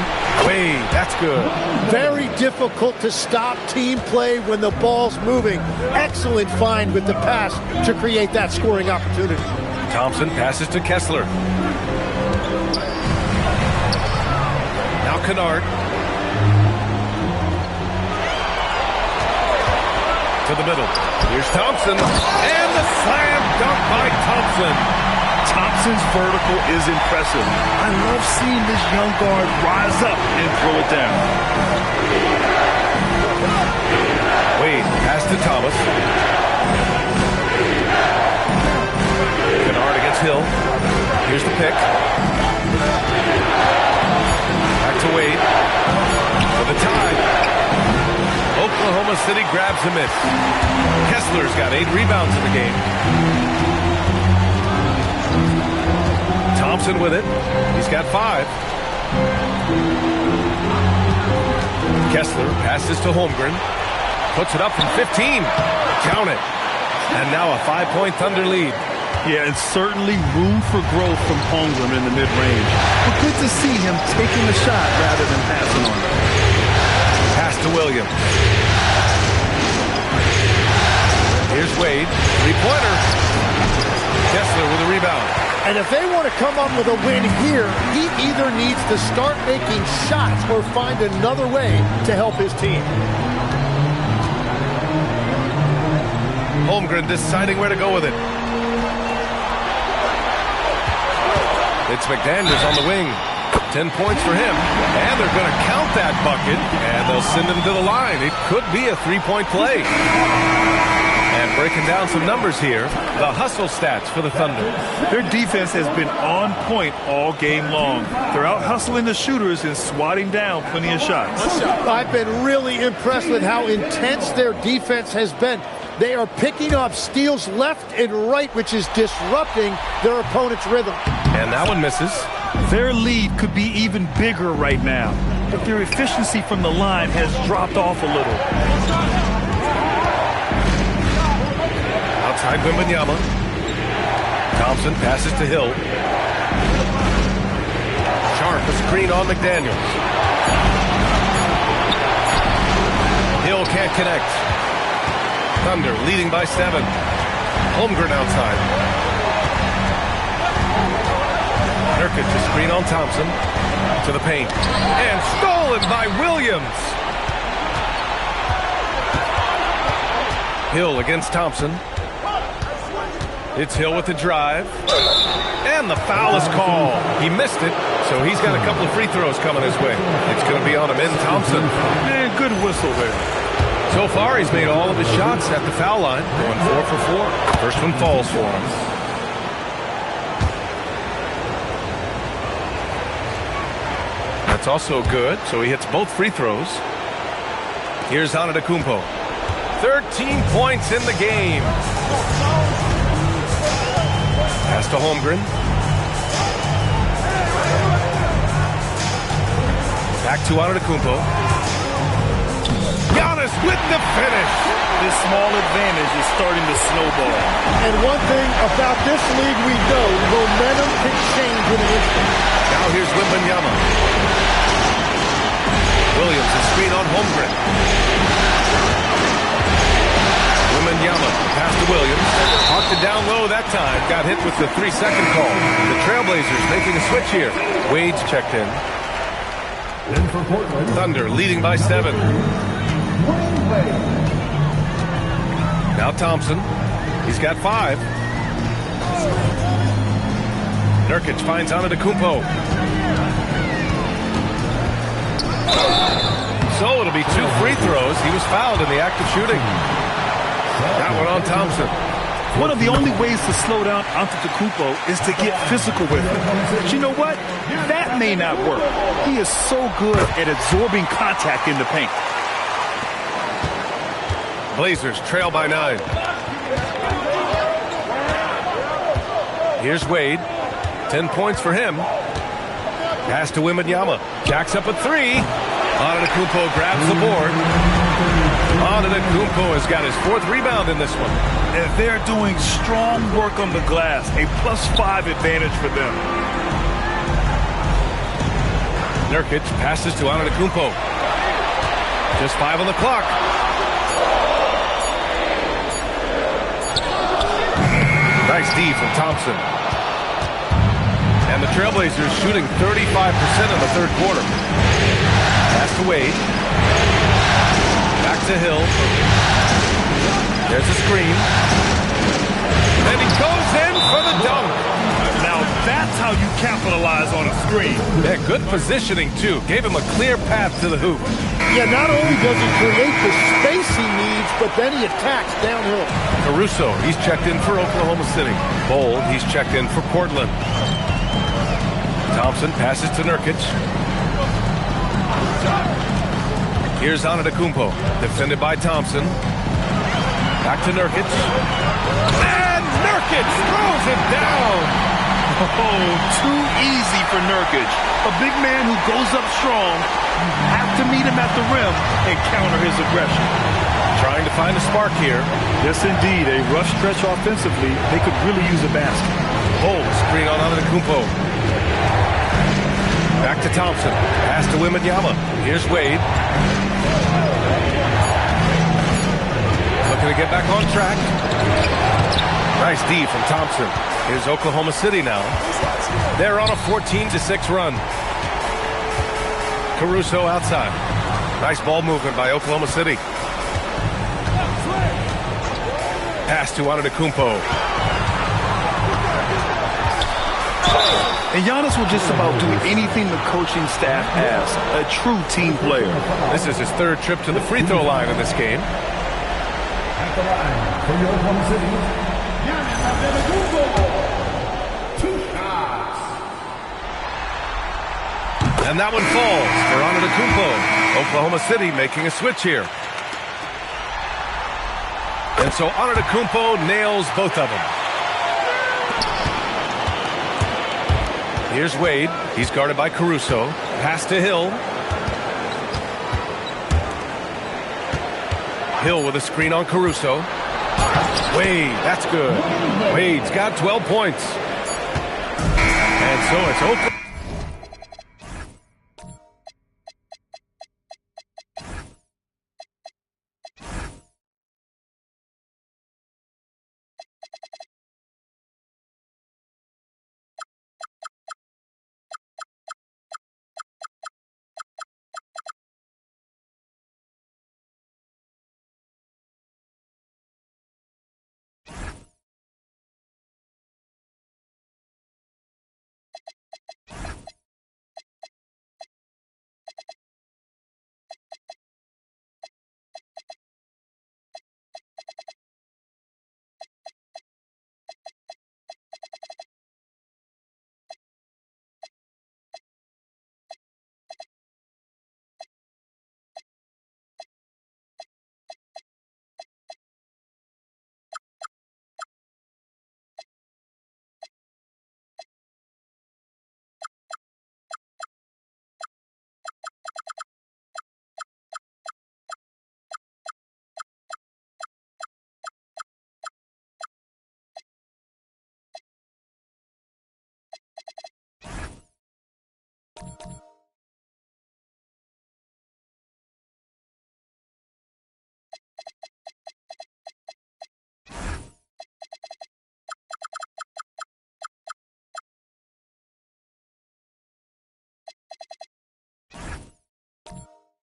Wade, that's good. Very difficult to stop team play when the ball's moving. Excellent find with the pass to create that scoring opportunity. Thompson passes to Kessler. Now Kennard. To the middle. Here's Thompson. And the slam dunk by Thompson. Thompson's vertical is impressive. I love seeing this young guard rise up and throw it down. Wade, pass to Thomas. Kennard against Hill. Here's the pick. Back to Wade. For the tie. Oklahoma City grabs a miss. Kessler's got 8 rebounds in the game. Thompson with it. He's got 5. Kessler passes to Holmgren. Puts it up from 15. Count it. And now a 5-point Thunder lead. Yeah, and certainly room for growth from Holmgren in the mid-range. But good to see him taking the shot rather than passing on it. Pass to Williams. Here's Wade. 3-pointer. Kessler with a rebound. And if they want to come up with a win here, he either needs to start making shots or find another way to help his team. Holmgren deciding where to go with it. It's McDaniels on the wing. 10 points for him. And they're going to count that bucket. And they'll send him to the line. It could be a 3-point play. And breaking down some numbers here, the hustle stats for the Thunder. Their defense has been on point all game long. They're out hustling the shooters and swatting down plenty of shots. I've been really impressed with how intense their defense has been. They are picking up steals left and right, which is disrupting their opponent's rhythm. And that one misses. Their lead could be even bigger right now, but their efficiency from the line has dropped off a little. Outside Wembanyama. Thompson passes to Hill. Sharp, a screen on McDaniels. Hill can't connect. Thunder leading by 7. Holmgren outside. Nurkic, a screen on Thompson. To the paint. And stolen by Williams. Hill against Thompson. It's Hill with the drive. And the foul is called. He missed it, so he's got a couple of free throws coming his way. It's going to be on him in Thompson. Man, good whistle there. So far, he's made all of his shots at the foul line, going 4 for 4. First one falls for him. That's also good, so he hits both free throws. Here's Antetokounmpo. 13 points in the game. Pass to Holmgren. Back to Antetokounmpo. Giannis with the finish. This small advantage is starting to snowball. And one thing about this league we know, momentum can change in an instant. Now here's Wembanyama. Williams, a screen on Holmgren. Wembanyama, pass to Williams. Marked it down low that time. Got hit with the 3-second call. The Trailblazers making a switch here. Wade's checked in. Thunder leading by 7. Now Thompson. He's got 5. Nurkic finds Antetokounmpo. So it'll be 2 free throws. He was fouled in the act of shooting. That one on Thompson. One of the only ways to slow down Antetokounmpo is to get physical with him. But you know what? That may not work. He is so good at absorbing contact in the paint. Blazers trail by 9. Here's Wade. 10 points for him. Pass to Wembanyama. Jacks up a 3. Antetokounmpo grabs the board. Antetokounmpo has got his 4th rebound in this one. And they're doing strong work on the glass. A +5 advantage for them. Nurkic passes to Antetokounmpo. Just 5 on the clock. Nice D from Thompson. And the Trailblazers shooting 35% in the 3rd quarter. Pass to Wade. Back to Hill. There's a screen. And he goes in for the dunk. Now that's how you capitalize on a screen. Yeah, good positioning, too. Gave him a clear path to the hoop. Yeah, not only does he create the space he needs, but then he attacks downhill. Caruso, he's checked in for Oklahoma City. Bold, he's checked in for Portland. Thompson passes to Nurkic. Here's Antetokounmpo, defended by Thompson. Back to Nurkic. And Nurkic throws it down. Oh, too easy for Nurkic. A big man who goes up strong. You have to meet him at the rim and counter his aggression. Trying to find a spark here. Yes, indeed. A rough stretch offensively. They could really use a basket. Hold, screen on Antetokounmpo. Back to Thompson. Pass to Wembanyama. Here's Wade. Looking to get back on track. Nice D from Thompson. Here's Oklahoma City now. They're on a 14-6 run. Caruso outside. Nice ball movement by Oklahoma City. Pass to Antetokounmpo. And Giannis will just about do anything the coaching staff asks. A true team player. This is his 3rd trip to the free throw line in this game. At the line for Oklahoma City, Giannis Antetokounmpo. 2 shots. And that one falls for Antetokounmpo. Oklahoma City making a switch here. And so Antetokounmpo nails both of them. Here's Wade. He's guarded by Caruso. Pass to Hill. Hill with a screen on Caruso. Wade, that's good. Wade's got 12 points. And so it's Oklahoma.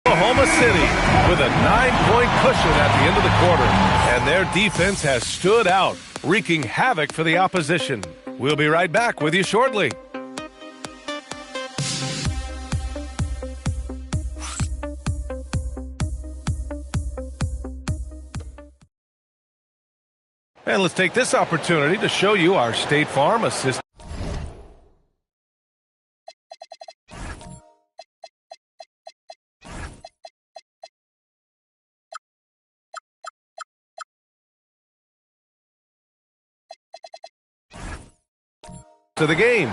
Oklahoma City with a 9-point cushion at the end of the quarter. And their defense has stood out, wreaking havoc for the opposition. We'll be right back with you shortly. And let's take this opportunity to show you our State Farm assist. To the game.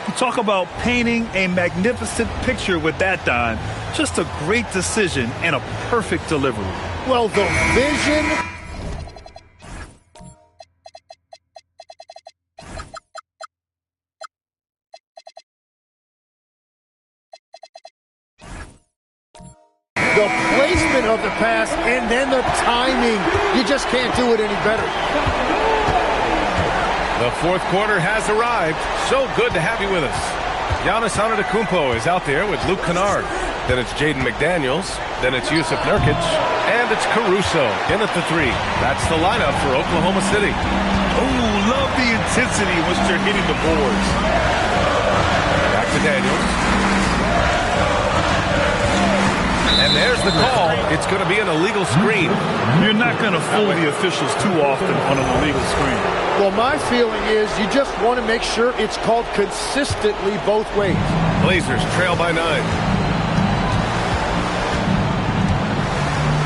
You talk about painting a magnificent picture with that, Don. Just a great decision and a perfect delivery. Well, the vision. The placement of the pass and then the timing. You just can't do it any better. The fourth quarter has arrived. So good to have you with us. Giannis Antetokounmpo is out there with Luke Kennard. Then it's Jaden McDaniels. Then it's Jusuf Nurkic. And it's Caruso in at the 3. That's the lineup for Oklahoma City. Oh, love the intensity once they're hitting the boards. Back to Daniels. And there's the call. It's going to be an illegal screen. You're not going to fool the officials too often on an illegal screen. Well, my feeling is you just want to make sure it's called consistently both ways. Blazers trail by 9.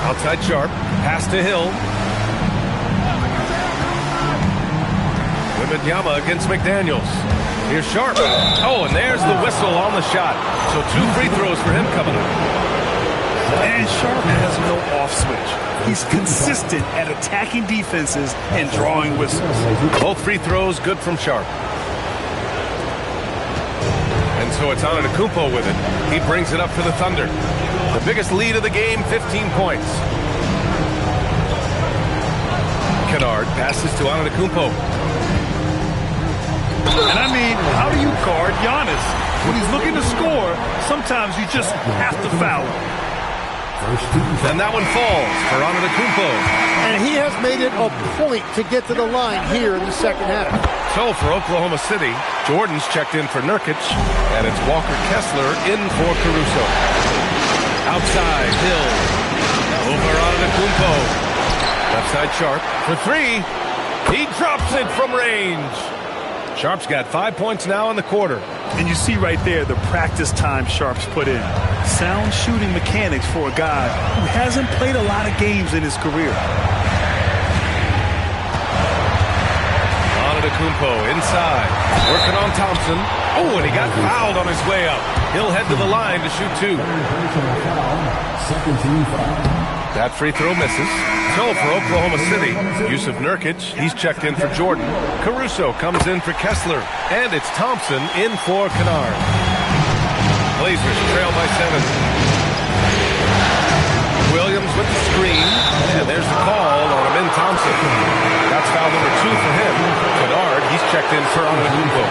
Outside Sharp. Pass to Hill. Wembanyama against McDaniels. Here's Sharp. Oh, and there's the whistle on the shot. So 2 free throws for him coming up. And Sharp has no off switch. He's consistent at attacking defenses and drawing whistles. Both free throws good from Sharp. And so it's Antetokounmpo with it. He brings it up for the Thunder. The biggest lead of the game, 15 points. Kennard passes to Antetokounmpo. And I mean, how do you guard Giannis? When he's looking to score, sometimes you just have to foul him. And that one falls for Antetokounmpo. And he has made it a point to get to the line here in the second half. So for Oklahoma City, Jordan's checked in for Nurkic, and it's Walker Kessler in for Caruso. Outside, Hill. Over Antetokounmpo. Left side Sharp for 3. He drops it from range. Sharp's got 5 points now in the quarter. And you see right there the practice time Sharp's put in. Sound shooting mechanics for a guy who hasn't played a lot of games in his career. Antetokounmpo inside. Working on Thompson. Oh, and he got fouled on his way up. He'll head to the line to shoot 2. That free throw misses. So for Oklahoma City, Jusuf Nurkic, he's checked in for Jordan. Caruso comes in for Kessler. And it's Thompson in for Kennard. Blazers trail by 7. Williams with the screen. And there's the call on Amin Thompson. That's foul number 2 for him. Kennard, he's checked in for Antetokounmpo.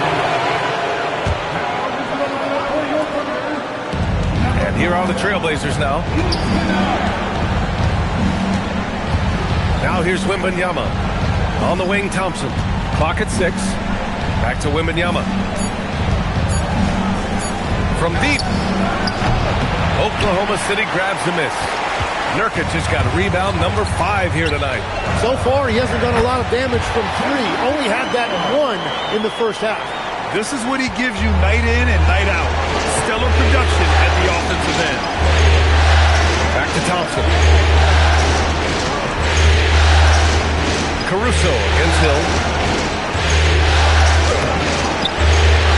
And here are the Trailblazers now. Now here's Wembanyama. On the wing, Thompson. Clock at 6. Back to Wembanyama. From deep. Oklahoma City grabs the miss. Nurkic has got rebound number 5 here tonight. So far, he hasn't done a lot of damage from 3. Only had that 1 in the first half. This is what he gives you night in and night out. Stellar production at the offensive end. Back to Thompson. Caruso against Hill.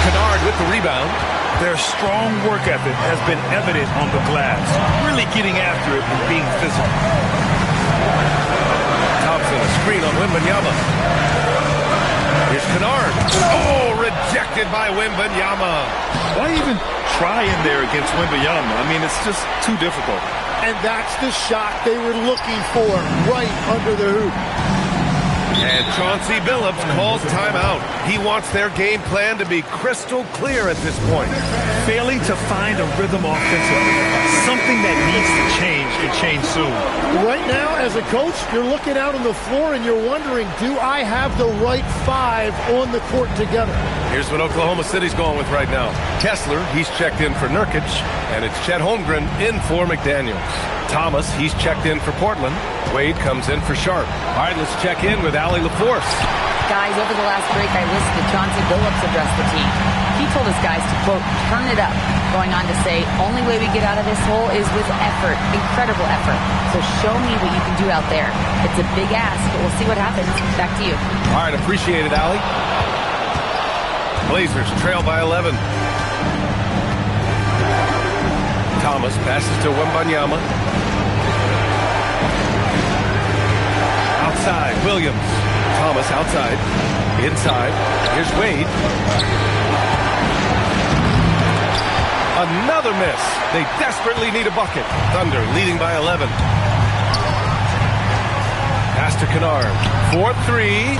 Kennard with the rebound. Their strong work ethic has been evident on the glass. Really getting after it and being physical. Thompson, a screen on Wembanyama. Here's Kennard. Oh, rejected by Wembanyama. Why even try in there against Wembanyama? I mean, it's just too difficult. And that's the shot they were looking for, right under the hoop. And Chauncey Billups calls timeout. He wants their game plan to be crystal clear at this point. Failing to find a rhythm offensively, something that needs to change and change soon. Right now, as a coach, you're looking out on the floor and you're wondering, do I have the right five on the court together? Here's what Oklahoma City's going with right now. Kessler, he's checked in for Nurkic, and it's Chet Holmgren in for McDaniels. Thomas, he's checked in for Portland. Wade comes in for Sharp. All right, let's check in with Allie LaForce. Guys, over the last break, I listened to Chauncey Billups address the team. He told his guys to, quote, turn it up, going on to say, only way we get out of this hole is with effort, incredible effort. So show me what you can do out there. It's a big ask, but we'll see what happens. Back to you. All right, appreciate it, Allie. Blazers trail by 11. Thomas passes to Wembanyama. Outside, Williams. Thomas outside. Inside. Here's Wade. Another miss. They desperately need a bucket. Thunder leading by 11. Pass to Kennard. 4-3.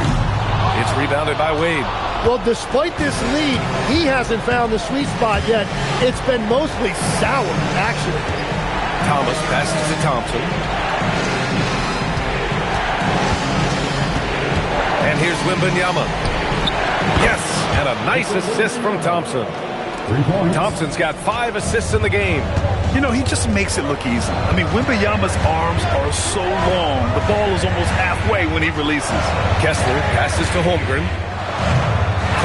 It's rebounded by Wade. Well, despite this lead, he hasn't found the sweet spot yet. It's been mostly sour, actually. Thomas passes to Thompson. And here's Wembanyama. Yes, and a nice assist from Thompson. Thompson's got 5 assists in the game. You know, he just makes it look easy. I mean, Wembanyama's arms are so long. The ball is almost halfway when he releases. Kessler passes to Holmgren.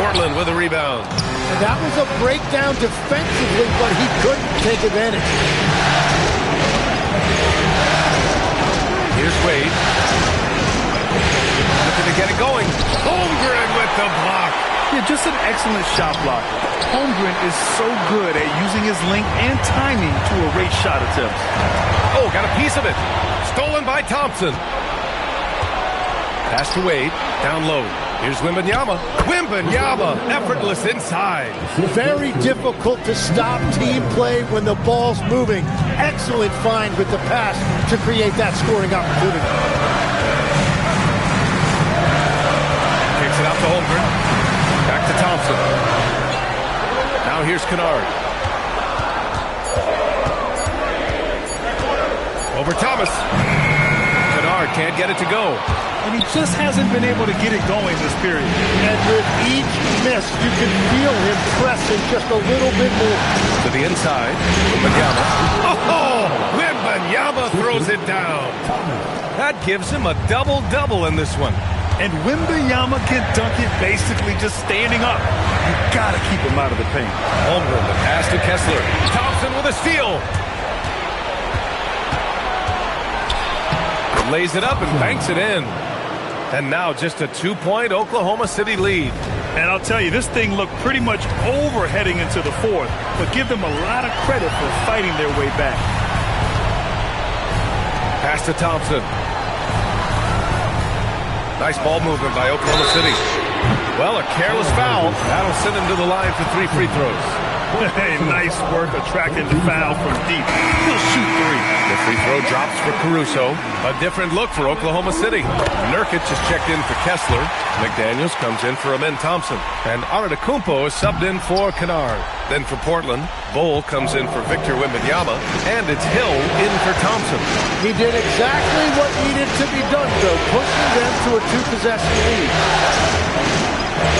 Portland with a rebound. And that was a breakdown defensively, but he couldn't take advantage. Here's Wade. Looking to get it going. Holmgren with the block. Yeah, just an excellent shot blocker. Holmgren is so good at using his length and timing to erase shot attempts. Oh, got a piece of it. Stolen by Thompson. Pass to Wade. Down low. Here's Wembanyama. Wembanyama, effortless inside. Very difficult to stop team play when the ball's moving. Excellent find with the pass to create that scoring opportunity. Kicks it out to Holmgren. Back to Thompson. Now here's Kennard. Over Thomas. Kennard can't get it to go. And he just hasn't been able to get it going this period. And with each miss, you can feel him pressing just a little bit more. To the inside, Wembanyama. Oh, Wembanyama throws it down. That gives him a double-double in this one. And Wembanyama can dunk it basically just standing up. You gotta keep him out of the paint. Holmgren, the pass to Kessler. Thompson with a steal. Lays it up and banks it in. And now just a 2-point Oklahoma City lead. And I'll tell you, this thing looked pretty much over heading into the fourth, but give them a lot of credit for fighting their way back. Pass to Thompson. Nice ball movement by Oklahoma City. Well, a careless foul. That'll send him to the line for 3 free throws. Hey, nice work attracting the foul from deep. He'll shoot 3. The free throw drops for Caruso. A different look for Oklahoma City. Nurkic is checked in for Kessler. McDaniels comes in for Amen Thompson. And Antetokounmpo is subbed in for Kennard. Then for Portland, Bol comes in for Victor Wembanyama. And it's Hill in for Thompson. He did exactly what needed to be done, though, pushing them to a 2-possession lead.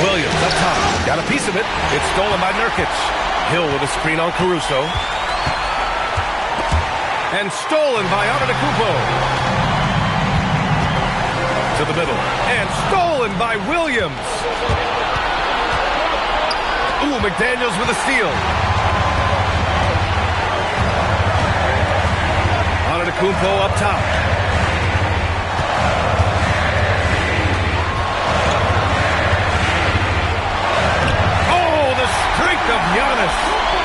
Williams up top. Got a piece of it. It's stolen by Nurkic. Hill with a screen on Caruso. And stolen by Antetokounmpo. To the middle. And stolen by Williams. Ooh, McDaniels with a steal. Antetokounmpo up top. Of Giannis.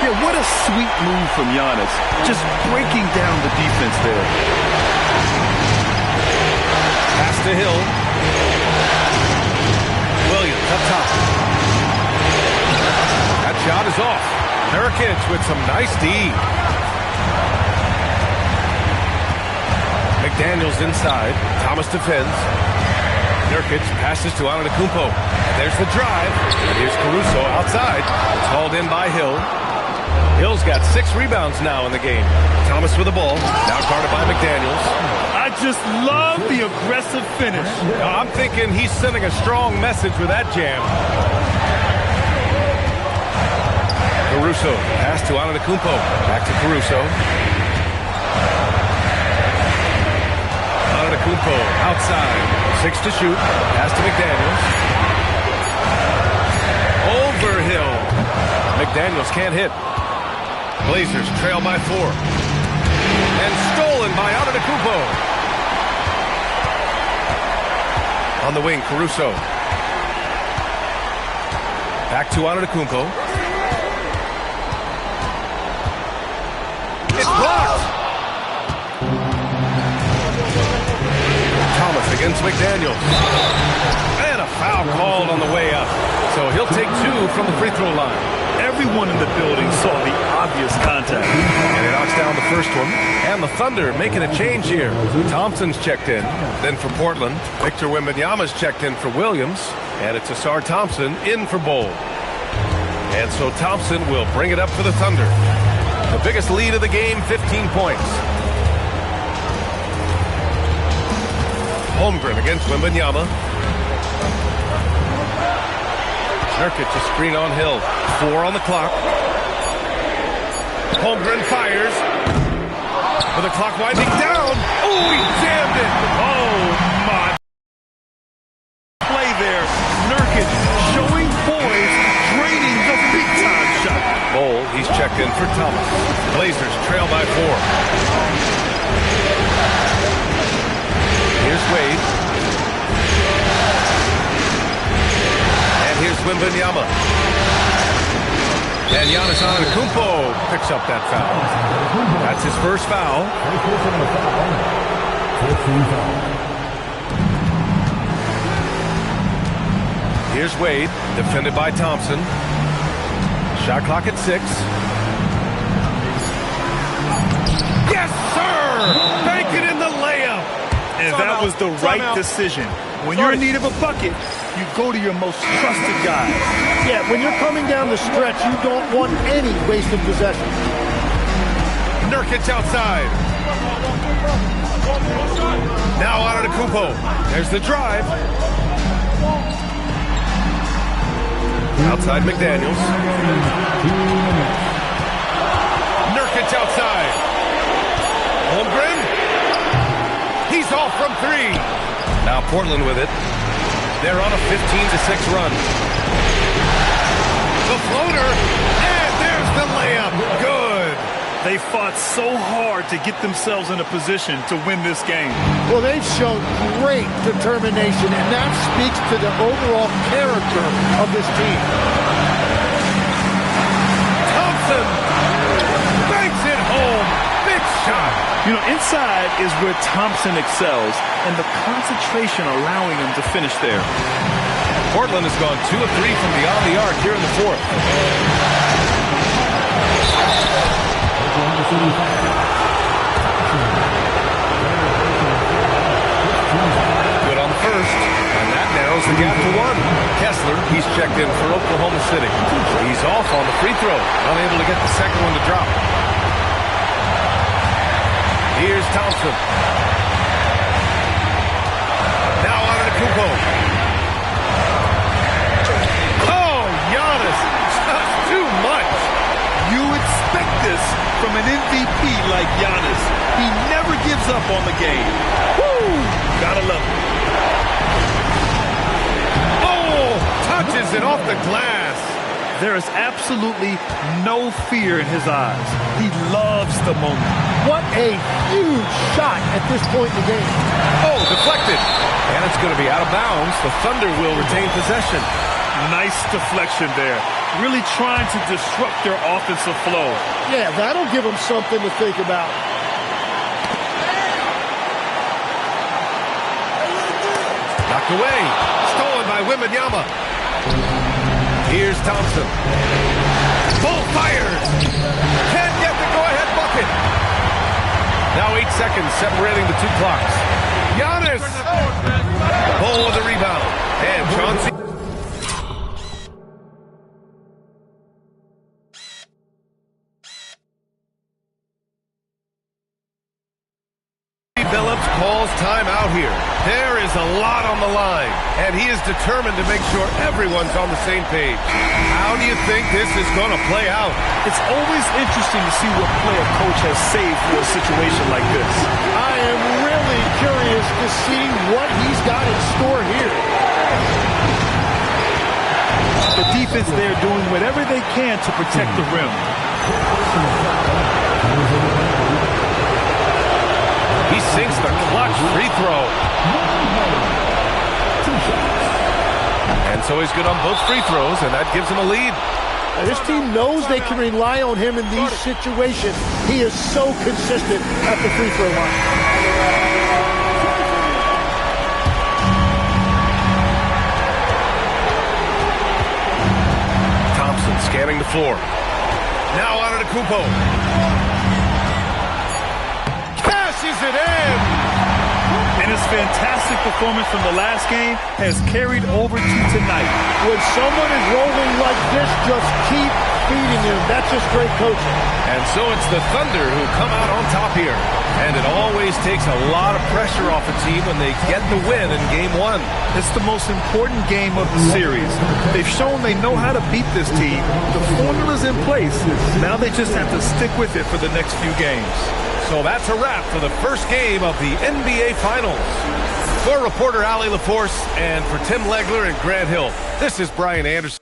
Yeah, what a sweet move from Giannis. Just breaking down the defense there. Pass to Hill. Williams up top. That shot is off. Nurkic with some nice D. McDaniels inside. Thomas defends. Nurkic passes to Antetokounmpo. There's the drive. And here's Caruso outside. It's hauled in by Hill. Hill's got 6 rebounds now in the game. Thomas with the ball. Now guarded by McDaniels. I just love the aggressive finish. I'm thinking he's sending a strong message with that jam. Caruso. Pass to Antetokounmpo. Back to Caruso. Antetokounmpo outside. 6 to shoot. Pass to McDaniels. Over Hill. McDaniels can't hit. Blazers trail by 4. And stolen by Antetokounmpo. On the wing, Caruso. Back to Antetokounmpo. It's blocked. Thomas against McDaniels. And a foul called on the way up. So he'll take 2 from the free throw line. Everyone in the building saw the obvious contact. And he knocks down the first one. And the Thunder making a change here. Thompson's checked in. Then for Portland, Victor Wembanyama's checked in for Williams. And it's Ausar Thompson in for Bol. And so Thompson will bring it up for the Thunder. The biggest lead of the game, 15 points. Holmgren against Wembanyama. Nurkic a screen on Hill. 4 on the clock. Holmgren fires. With the clock winding down. Oh, he jammed it. Oh, my. Play there. Nurkic showing poise, draining the big-time shot. Bol, he's checked in for Thomas. Blazers trail by 4. Here's Wade. And here's Wembanyama. And Giannis Antetokounmpo picks up that foul. That's his first foul. Here's Wade, defended by Thompson. Shot clock at 6. Yes, sir! Bank it in the layup. And that was the right decision. When you're in need of a bucket, you go to your most trusted guy. Yeah, when you're coming down the stretch, you don't want any wasted possession. Nurkic outside. Now Antetokounmpo. There's the drive. Outside McDaniels. Nurkic outside. Holmgren. He's off from 3. Now Portland with it. They're on a 15-6 run. The floater. And there's the layup. Good. They fought so hard to get themselves in a position to win this game. Well, they've shown great determination, and that speaks to the overall character of this team. Thompson banks it home. Big shot. You know, inside is where Thompson excels, and the concentration allowing him to finish there. Portland has gone 2 of 3 from beyond the arc here in the 4th. Good on the first, and that narrows the gap to 1. Kessler, he's checked in for Oklahoma City. He's off on the free throw, unable to get the second one to drop. Here's Thompson. Now Antetokounmpo. Oh, Giannis, just too much. You expect this from an MVP like Giannis. He never gives up on the game. Woo! Gotta love it. Oh, touches it off the glass. There is absolutely no fear in his eyes. He loves the moment. What a huge shot at this point in the game. Oh, deflected. And it's going to be out of bounds. The Thunder will retain possession. Nice deflection there. Really trying to disrupt their offensive flow. Yeah, that'll give them something to think about. Knocked away. Stolen by Wembanyama. Here's Thompson. Bull fires. Can't get the go-ahead bucket. Now 8 seconds separating the two clocks. Giannis. Bull with the rebound. And Chauncey. Phillips calls time out here. There is a lot on the line, and he is determined to make sure everyone's on the same page. How do you think this is going to play out? It's always interesting to see what play a coach has saved for a situation like this. I am really curious to see what he's got in store here. The defense there doing whatever they can to protect the rim. He sinks the clutch free throw. And so he's good on both free throws, and that gives him a lead. This team knows they can rely on him in these situations. He is so consistent at the free throw line. Thompson scanning the floor. Now on to Kupo. Cashes it in. And his fantastic performance from the last game has carried over to tonight. When someone is rolling like this, just keep feeding him. That's just great coaching. And so it's the Thunder who come out on top here. And it always takes a lot of pressure off a team when they get the win in Game 1. It's the most important game of the series. They've shown they know how to beat this team. The formula's in place. Now they just have to stick with it for the next few games. So that's a wrap for the first game of the NBA Finals. For reporter Allie LaForce and for Tim Legler and Grant Hill, this is Brian Anderson.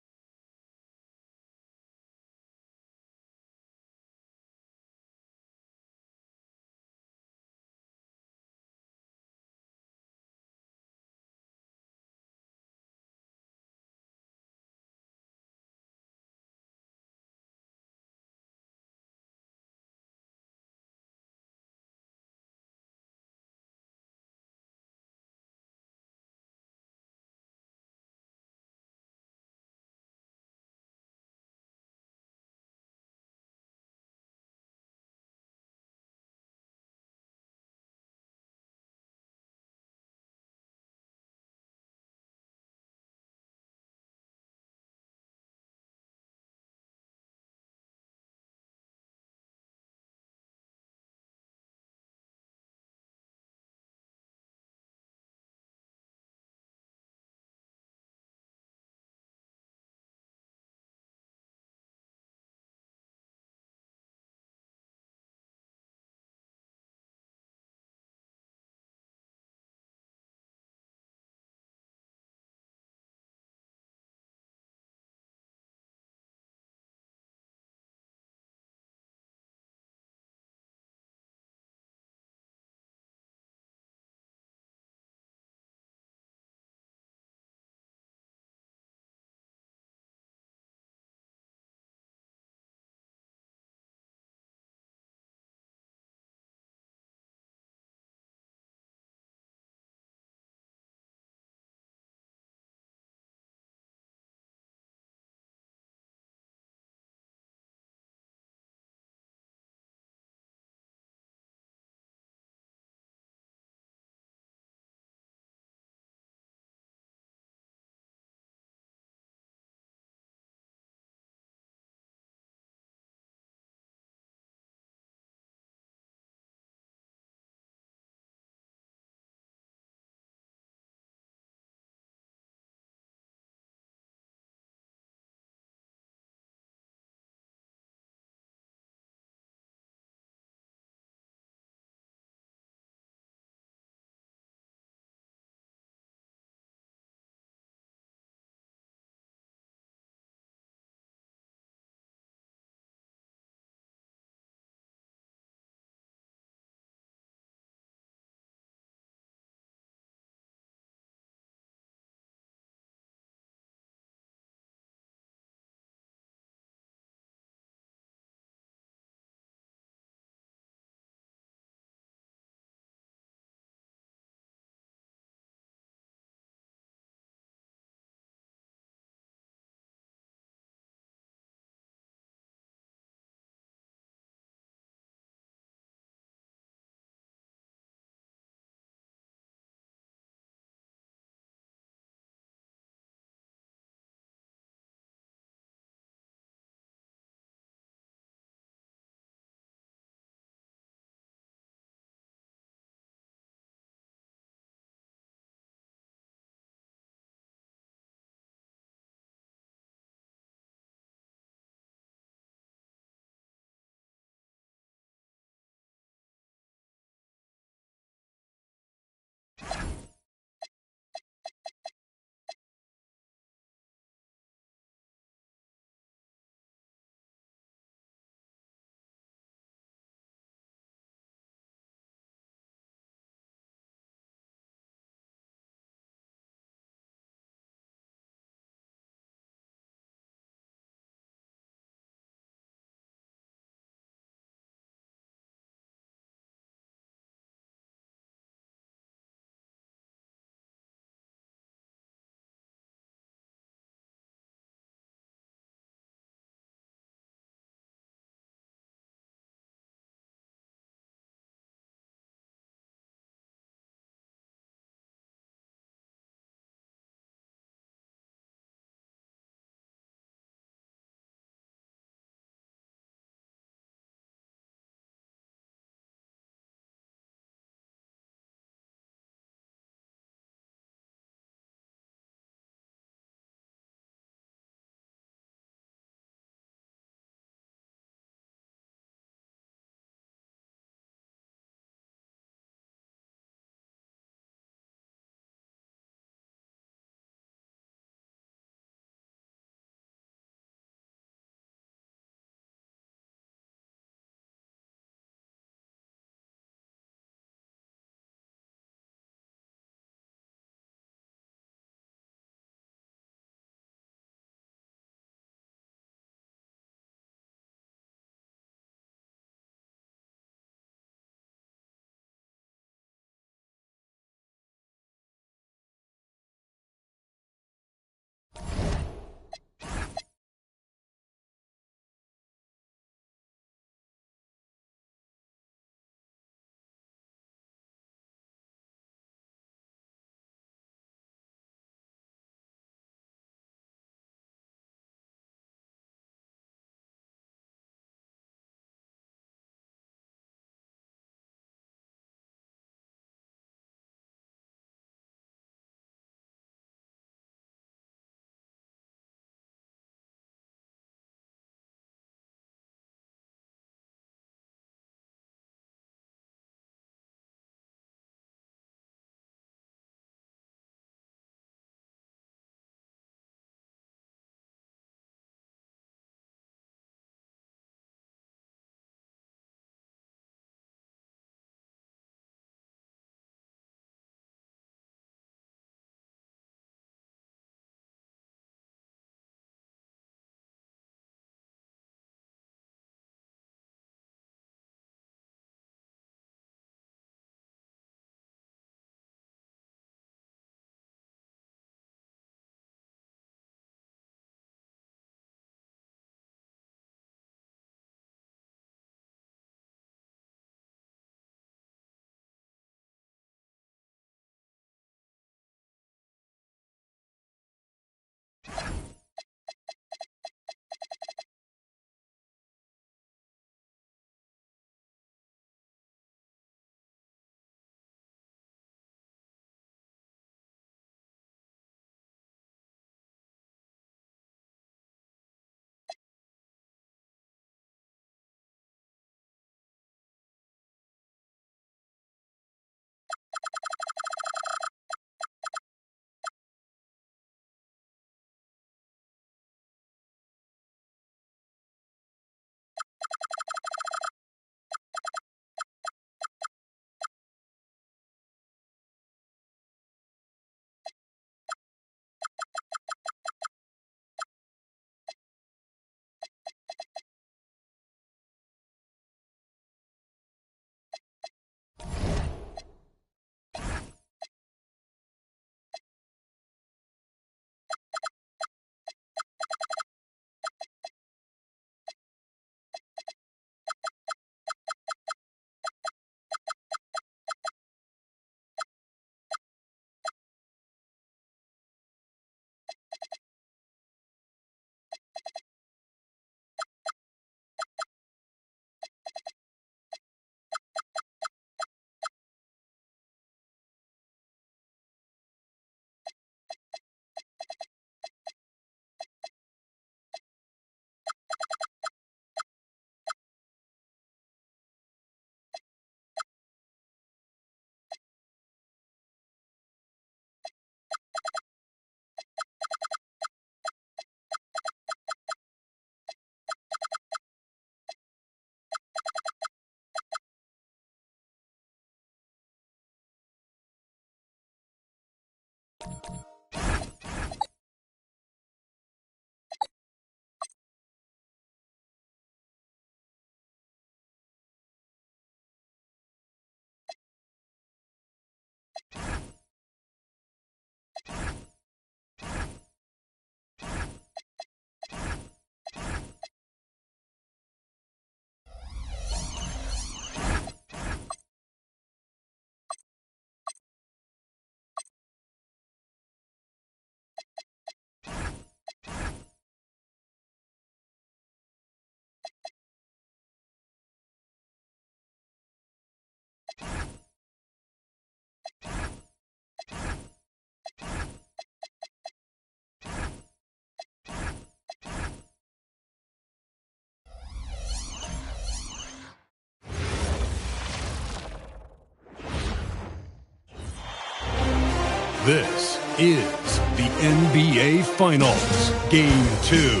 This is the NBA Finals, Game 2.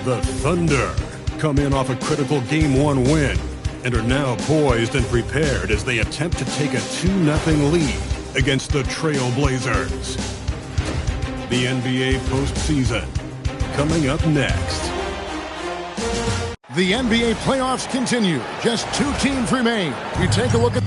The Thunder come in off a critical Game 1 win and are now poised and prepared as they attempt to take a 2-0 lead against the Trail Blazers. The NBA postseason coming up next. The NBA playoffs continue. Just 2 teams remain. We take a look at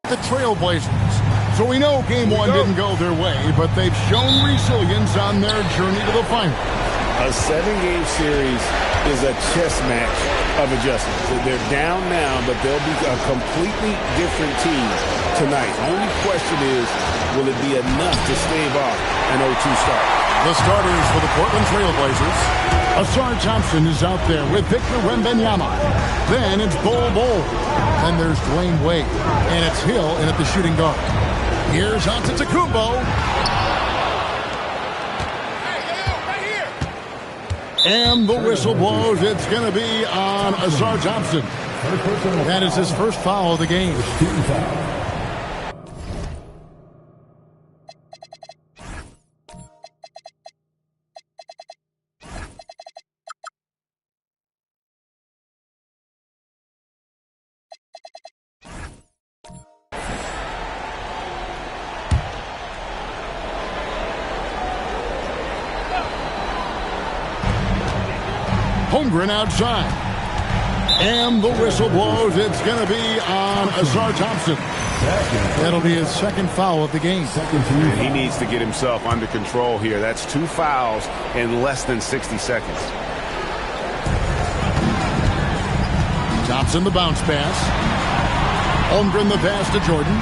The Trailblazers. So we know game one didn't go their way, but they've shown resilience on their journey to the final. A 7-game series is a chess match of adjustments. They're down now, but they'll be a completely different team tonight. Only question is, will it be enough to stave off an 0-2 start? The starters for the Portland Trailblazers. Ausar Thompson is out there with Victor Wembanyama. Then it's Bol Bol. Then there's Dwayne Wade. And it's Hill in at the shooting guard. Here's Antetokounmpo. And the whistle blows. It's going to be on Ausar Thompson. That is his first foul of the game. Holmgren outside. And the whistle blows. It's going to be on Ausar Thompson. That'll be his second foul of the game. He needs to get himself under control here. That's 2 fouls in less than 60 seconds. Thompson the bounce pass. Holmgren the pass to Jordan.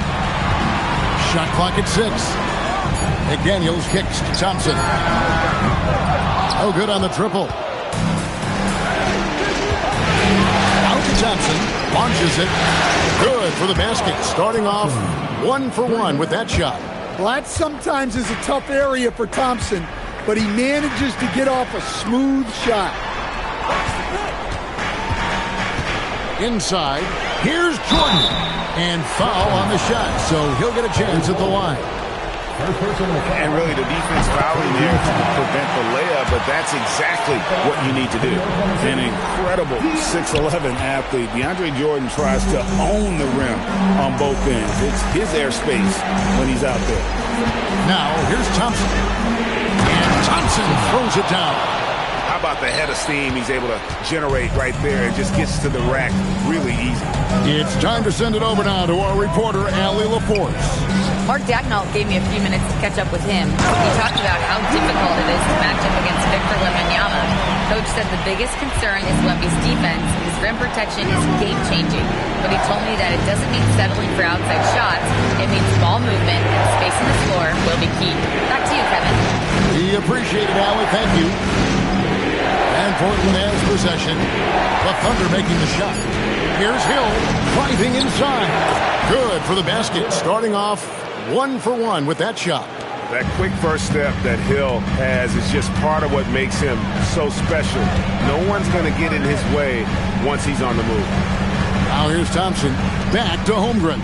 Shot clock at 6. McDaniels kicks to Thompson. Oh, good on the triple. Thompson launches it. Good for the basket. Starting off 1 for 1 with that shot. Well, that sometimes is a tough area for Thompson, but he manages to get off a smooth shot. Inside. Here's Jordan. And foul on the shot, so he'll get a chance at the line. And really the defense fouling there to prevent the layup, but that's exactly what you need to do. An incredible 6'11" athlete. DeAndre Jordan tries to own the rim on both ends. It's his airspace when he's out there. Now, here's Thompson. And Thompson throws it down. How How about the head of steam he's able to generate right there and just gets to the rack really easy. It's time to send it over now to our reporter, Allie LaForce. Mark Daigneault gave me a few minutes to catch up with him. He talked about how difficult it is to match up against Victor Wembanyama. Coach said the biggest concern is Wemby's defense. His rim protection is game-changing. But he told me that it doesn't mean settling for outside shots. It means ball movement and spacing the floor will be key. Back to you, Kevin. We appreciate it, Allie. Thank you. And Portland has possession. The Thunder making the shot. Here's Hill driving inside. Good for the basket. Starting off 1 for 1 with that shot. That quick first step that Hill has is just part of what makes him so special. No one's going to get in his way once he's on the move. Now here's Thompson. Back to Holmgren.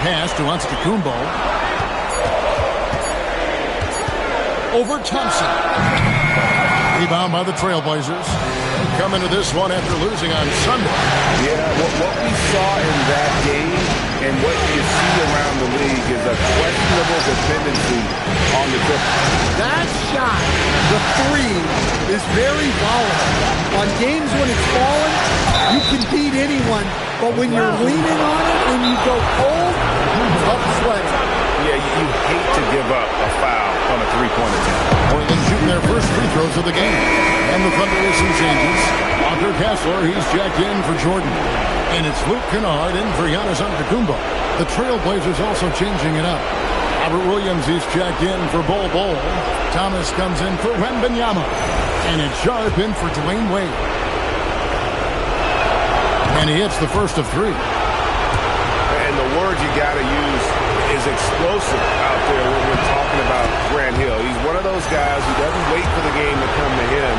Pass to Antetokounmpo. Over Thompson. Rebound by the Trailblazers. Come into this one after losing on Sunday. Yeah, what we saw in that game and what you see around the league is a questionable dependency on the triple. That shot, the three, is very volatile. On games when it's falling, you can beat anyone. But when you're leaning on it and you go cold, tough sweating. Yeah, you hate to give up a foul on a three-point attempt. Portland shooting their first free throws of the game. And the Thunder with some changes. Walker Kessler, he's checked in for Jordan. And it's Luke Kennard in for Giannis Antetokounmpo. The Trailblazers also changing it up. Robert Williams, he's checked in for Bol Bol. Thomas comes in for Wembanyama. And it's Sharp in for Dwayne Wade. And he hits the first of 3. And the word you got to use is explosive out there when we're talking about Grant Hill. He's one of those guys who doesn't wait for the game to come to him.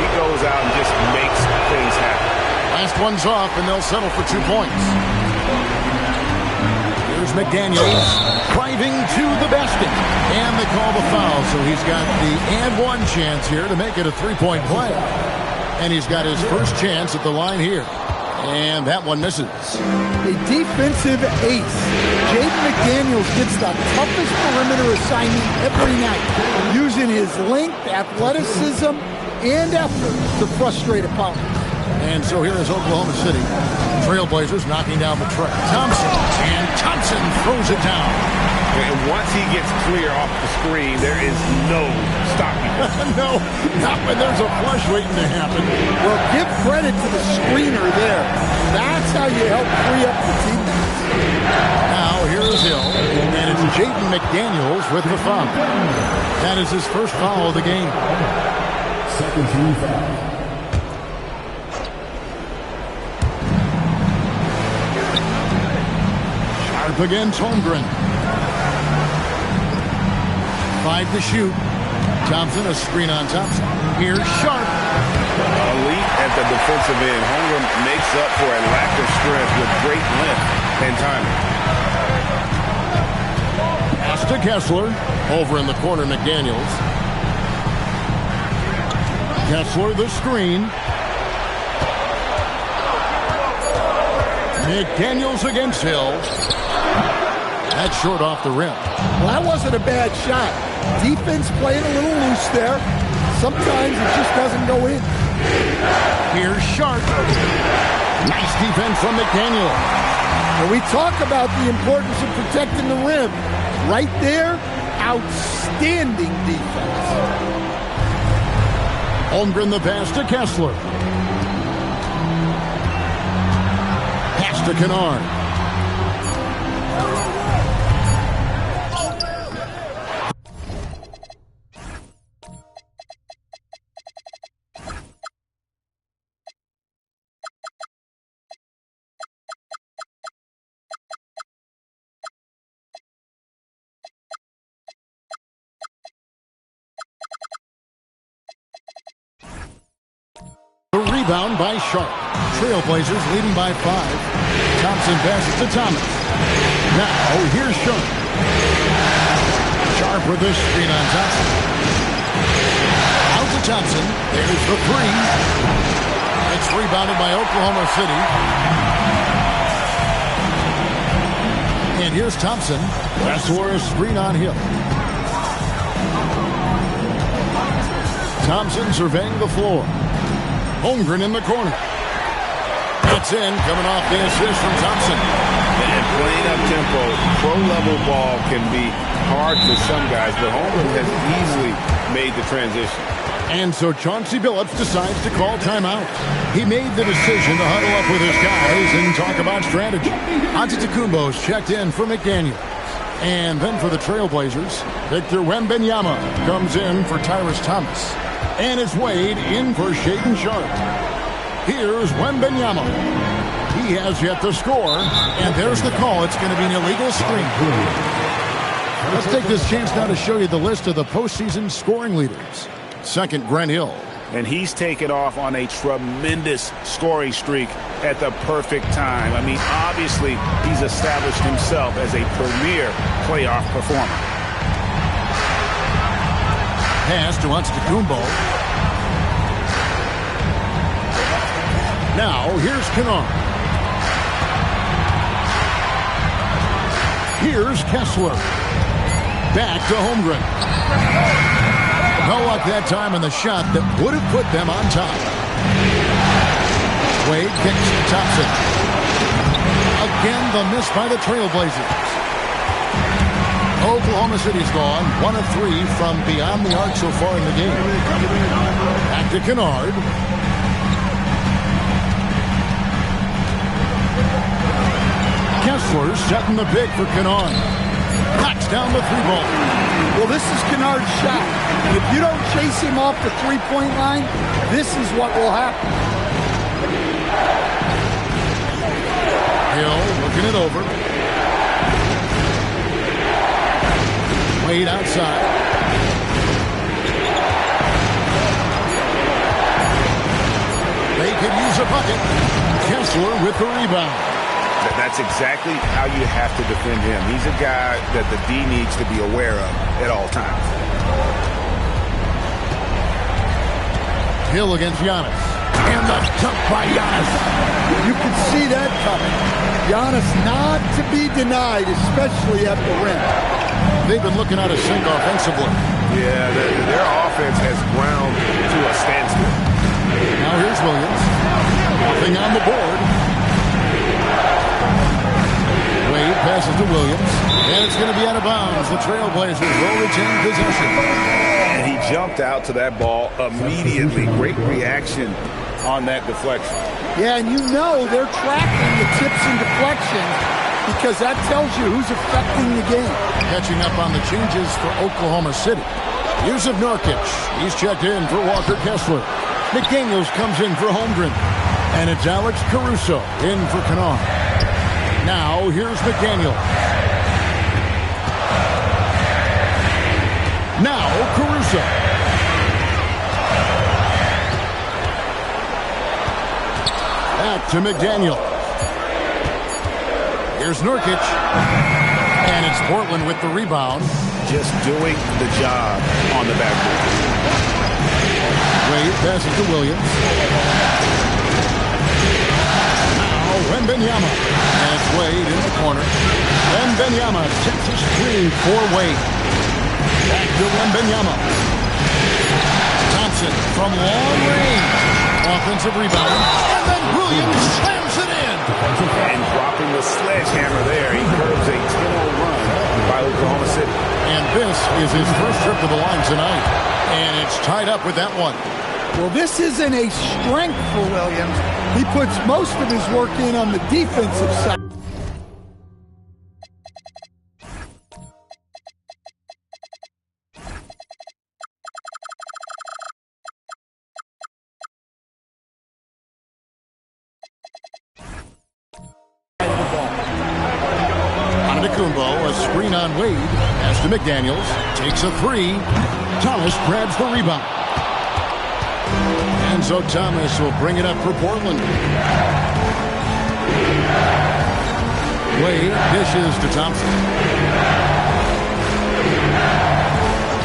He goes out and just makes things happen. Last one's off, and they'll settle for 2 points. Here's McDaniels driving to the basket. And they call the foul, so he's got the and one chance here to make it a 3-point play. And he's got his first chance at the line here. And that one misses. A defensive ace. Jaden McDaniels gets the toughest perimeter assignment every night, using his length, athleticism, and effort to frustrate opponents. And so here is Oklahoma City. Trailblazers knocking down the track. Thompson. And Thompson throws it down. And once he gets clear off the screen, there is no stopping him. No, not when there's a flush waiting to happen. Well, give credit to the screener there. That's how you help free up the teammates. Now, here's Hill. And it's Jaden McDaniels with the foul. That is his first foul of the game. Second team foul. Sharp against Holmgren. 5 to shoot. Thompson, a screen on Thompson. Here's Sharp. Elite at the defensive end. Holmgren makes up for a lack of strength with great length and timing. Pass to Kessler. Over in the corner, McDaniels. Kessler, the screen. McDaniels against Hill. That's short off the rim. Well, that wasn't a bad shot. Defense playing a little loose there. Sometimes it just doesn't go in. Here's Sharp. Nice defense from McDaniel. When we talk about the importance of protecting the rim, right there, outstanding defense. Holmgren the pass to Kessler. Pass to Kennard. Rebound by Sharp. Trailblazers leading by 5. Thompson passes to Thomas. Now, here's Sharp. Sharp with this screen on Thompson. Out to Thompson. There's the 3. It's rebounded by Oklahoma City. And here's Thompson. That's for a screen on Hill. Thompson surveying the floor. Holmgren in the corner. That's in, coming off the assist from Thompson. And playing up tempo, pro-level ball can be hard for some guys, but Holmgren has easily made the transition. And so Chauncey Billups decides to call timeout. He made the decision to huddle up with his guys and talk about strategy. Antetokounmpo's checked in for McDaniels. And then for the Trailblazers, Victor Wembanyama comes in for Tyrese Thomas. And it's Wade in for Shaedon Sharpe. Here's Wembanyama. He has yet to score. And there's the call. It's going to be an illegal screen. Let's take this chance now to show you the list of the postseason scoring leaders. Second, Grant Hill. And he's taken off on a tremendous scoring streak at the perfect time. I mean, obviously, he's established himself as a premier playoff performer. Pass to Antetokounmpo. Now, here's Kennard. Here's Kessler. Back to Holmgren. No luck that time in the shot that would have put them on top. Wade kicks to Thompson. Again, the miss by the Trailblazers. Oklahoma City's gone 1 of 3 from beyond the arc so far in the game. Back to Kennard. Kessler setting the big for Kennard. Knocks down the 3-ball. Well, this is Kennard's shot. If you don't chase him off the three-point line, this is what will happen. Hill looking it over. Wade outside. They could use a bucket. Kessler with the rebound. That's exactly how you have to defend him. He's a guy that the D needs to be aware of at all times. Hill against Giannis. And the dunk by Giannis. You can see that coming. Giannis not to be denied, especially at the rim. They've been looking out of sync offensively. Yeah, their offense has ground to a standstill. Now here's Williams. Nothing on the board. Wade passes to Williams. And it's going to be out of bounds. The Trailblazers will retain possession. And he jumped out to that ball immediately. Great reaction on that deflection. Yeah, and you know they're tracking the tips and deflections because that tells you who's affecting the game. Catching up on the changes for Oklahoma City. Yusuf Nurkic. He's checked in for Walker Kessler. McDaniels comes in for Holmgren. And it's Alex Caruso in for Kennard. Now, here's McDaniel. Now, Caruso. Back to McDaniel. Here's Nurkic. And it's Portland with the rebound. Just doing the job on the backboard. Wade passes to Williams. Wembanyama. And it's Wade in the corner. Wembanyama sets a screen for Wade. Back to Wembanyama. Thompson from long range. Offensive rebound. And then Williams slams it in. And dropping the sledgehammer there. He curves a 10-0 run by Oklahoma City. And this is his first trip to the line tonight. And it's tied up with that one. Well, this isn't a strength for Williams. He puts most of his work in on the defensive side. Antetokounmpo, a screen on Wade. Pass to McDaniels. Takes a 3. Thomas grabs the rebound. And so Thomas will bring it up for Portland. Wade dishes to Thompson.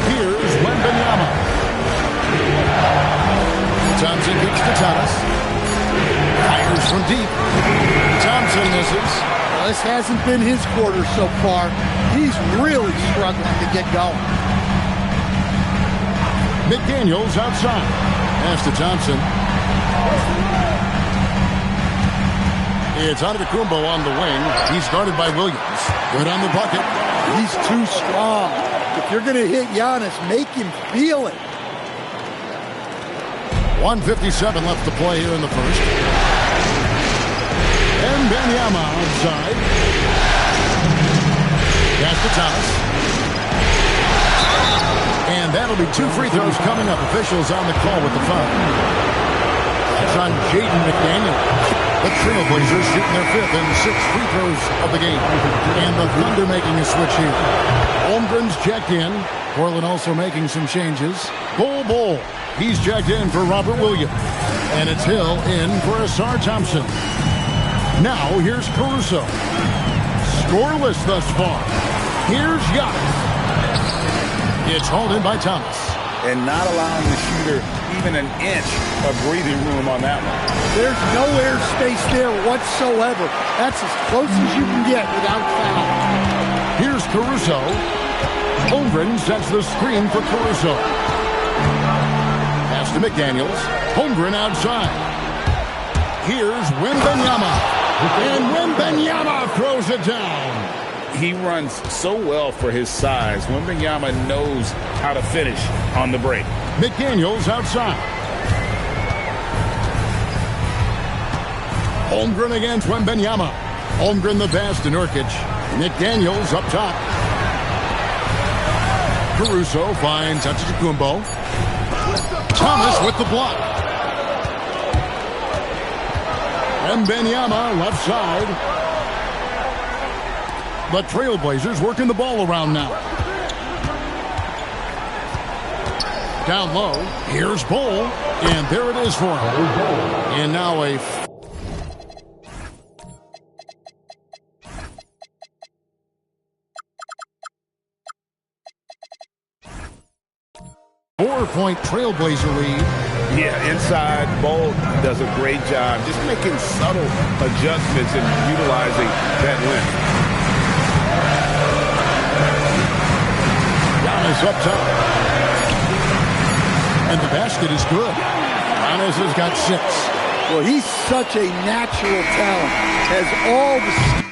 Here's Wembanyama. Thompson kicks to Thomas. Fires from deep. Thompson misses. Well, this hasn't been his quarter so far. He's really struggling to get going. McDaniels outside. Pass to Thompson. It's Antetokounmpo on the wing. He's guarded by Williams. Good on the bucket. He's too strong. If you're going to hit Giannis, make him feel it. 1:57 left to play here in the first. And Wembanyama outside. Pass to Thomas. And that'll be 2 free throws coming up. Officials on the call with the foul. That's on Jaden McDaniels. The Trailblazers shooting their 5th and 6th free throws of the game. And the Thunder making a switch here. Holmgren's checked in. Portland also making some changes. Bol. He's checked in for Robert Williams. And it's Hill in for Ausar Thompson. Now here's Caruso. Scoreless thus far. Here's Giannis. It's hauled in by Thomas. And not allowing the shooter even an inch of breathing room on that one. There's no airspace there whatsoever. That's as close as you can get without foul. Here's Caruso. Holmgren sets the screen for Caruso. Pass to McDaniels. Holmgren outside. Here's Wembanyama. And Wembanyama throws it down. He runs so well for his size. Wembanyama knows how to finish on the break. McDaniels outside. Holmgren against Wembanyama. Holmgren the pass to Nurkic. McDaniels up top. Caruso finds Antetokounmpo. Thomas with the block. Wembanyama left side. The Trailblazers working the ball around now. Down low, here's Bol, and there it is for him. And now a 4-point Trailblazer lead. Yeah, inside, Bol does a great job just making subtle adjustments and utilizing that length. Giannis up top. And the basket is good. Giannis has got 6. Well, he's such a natural talent. Has all the...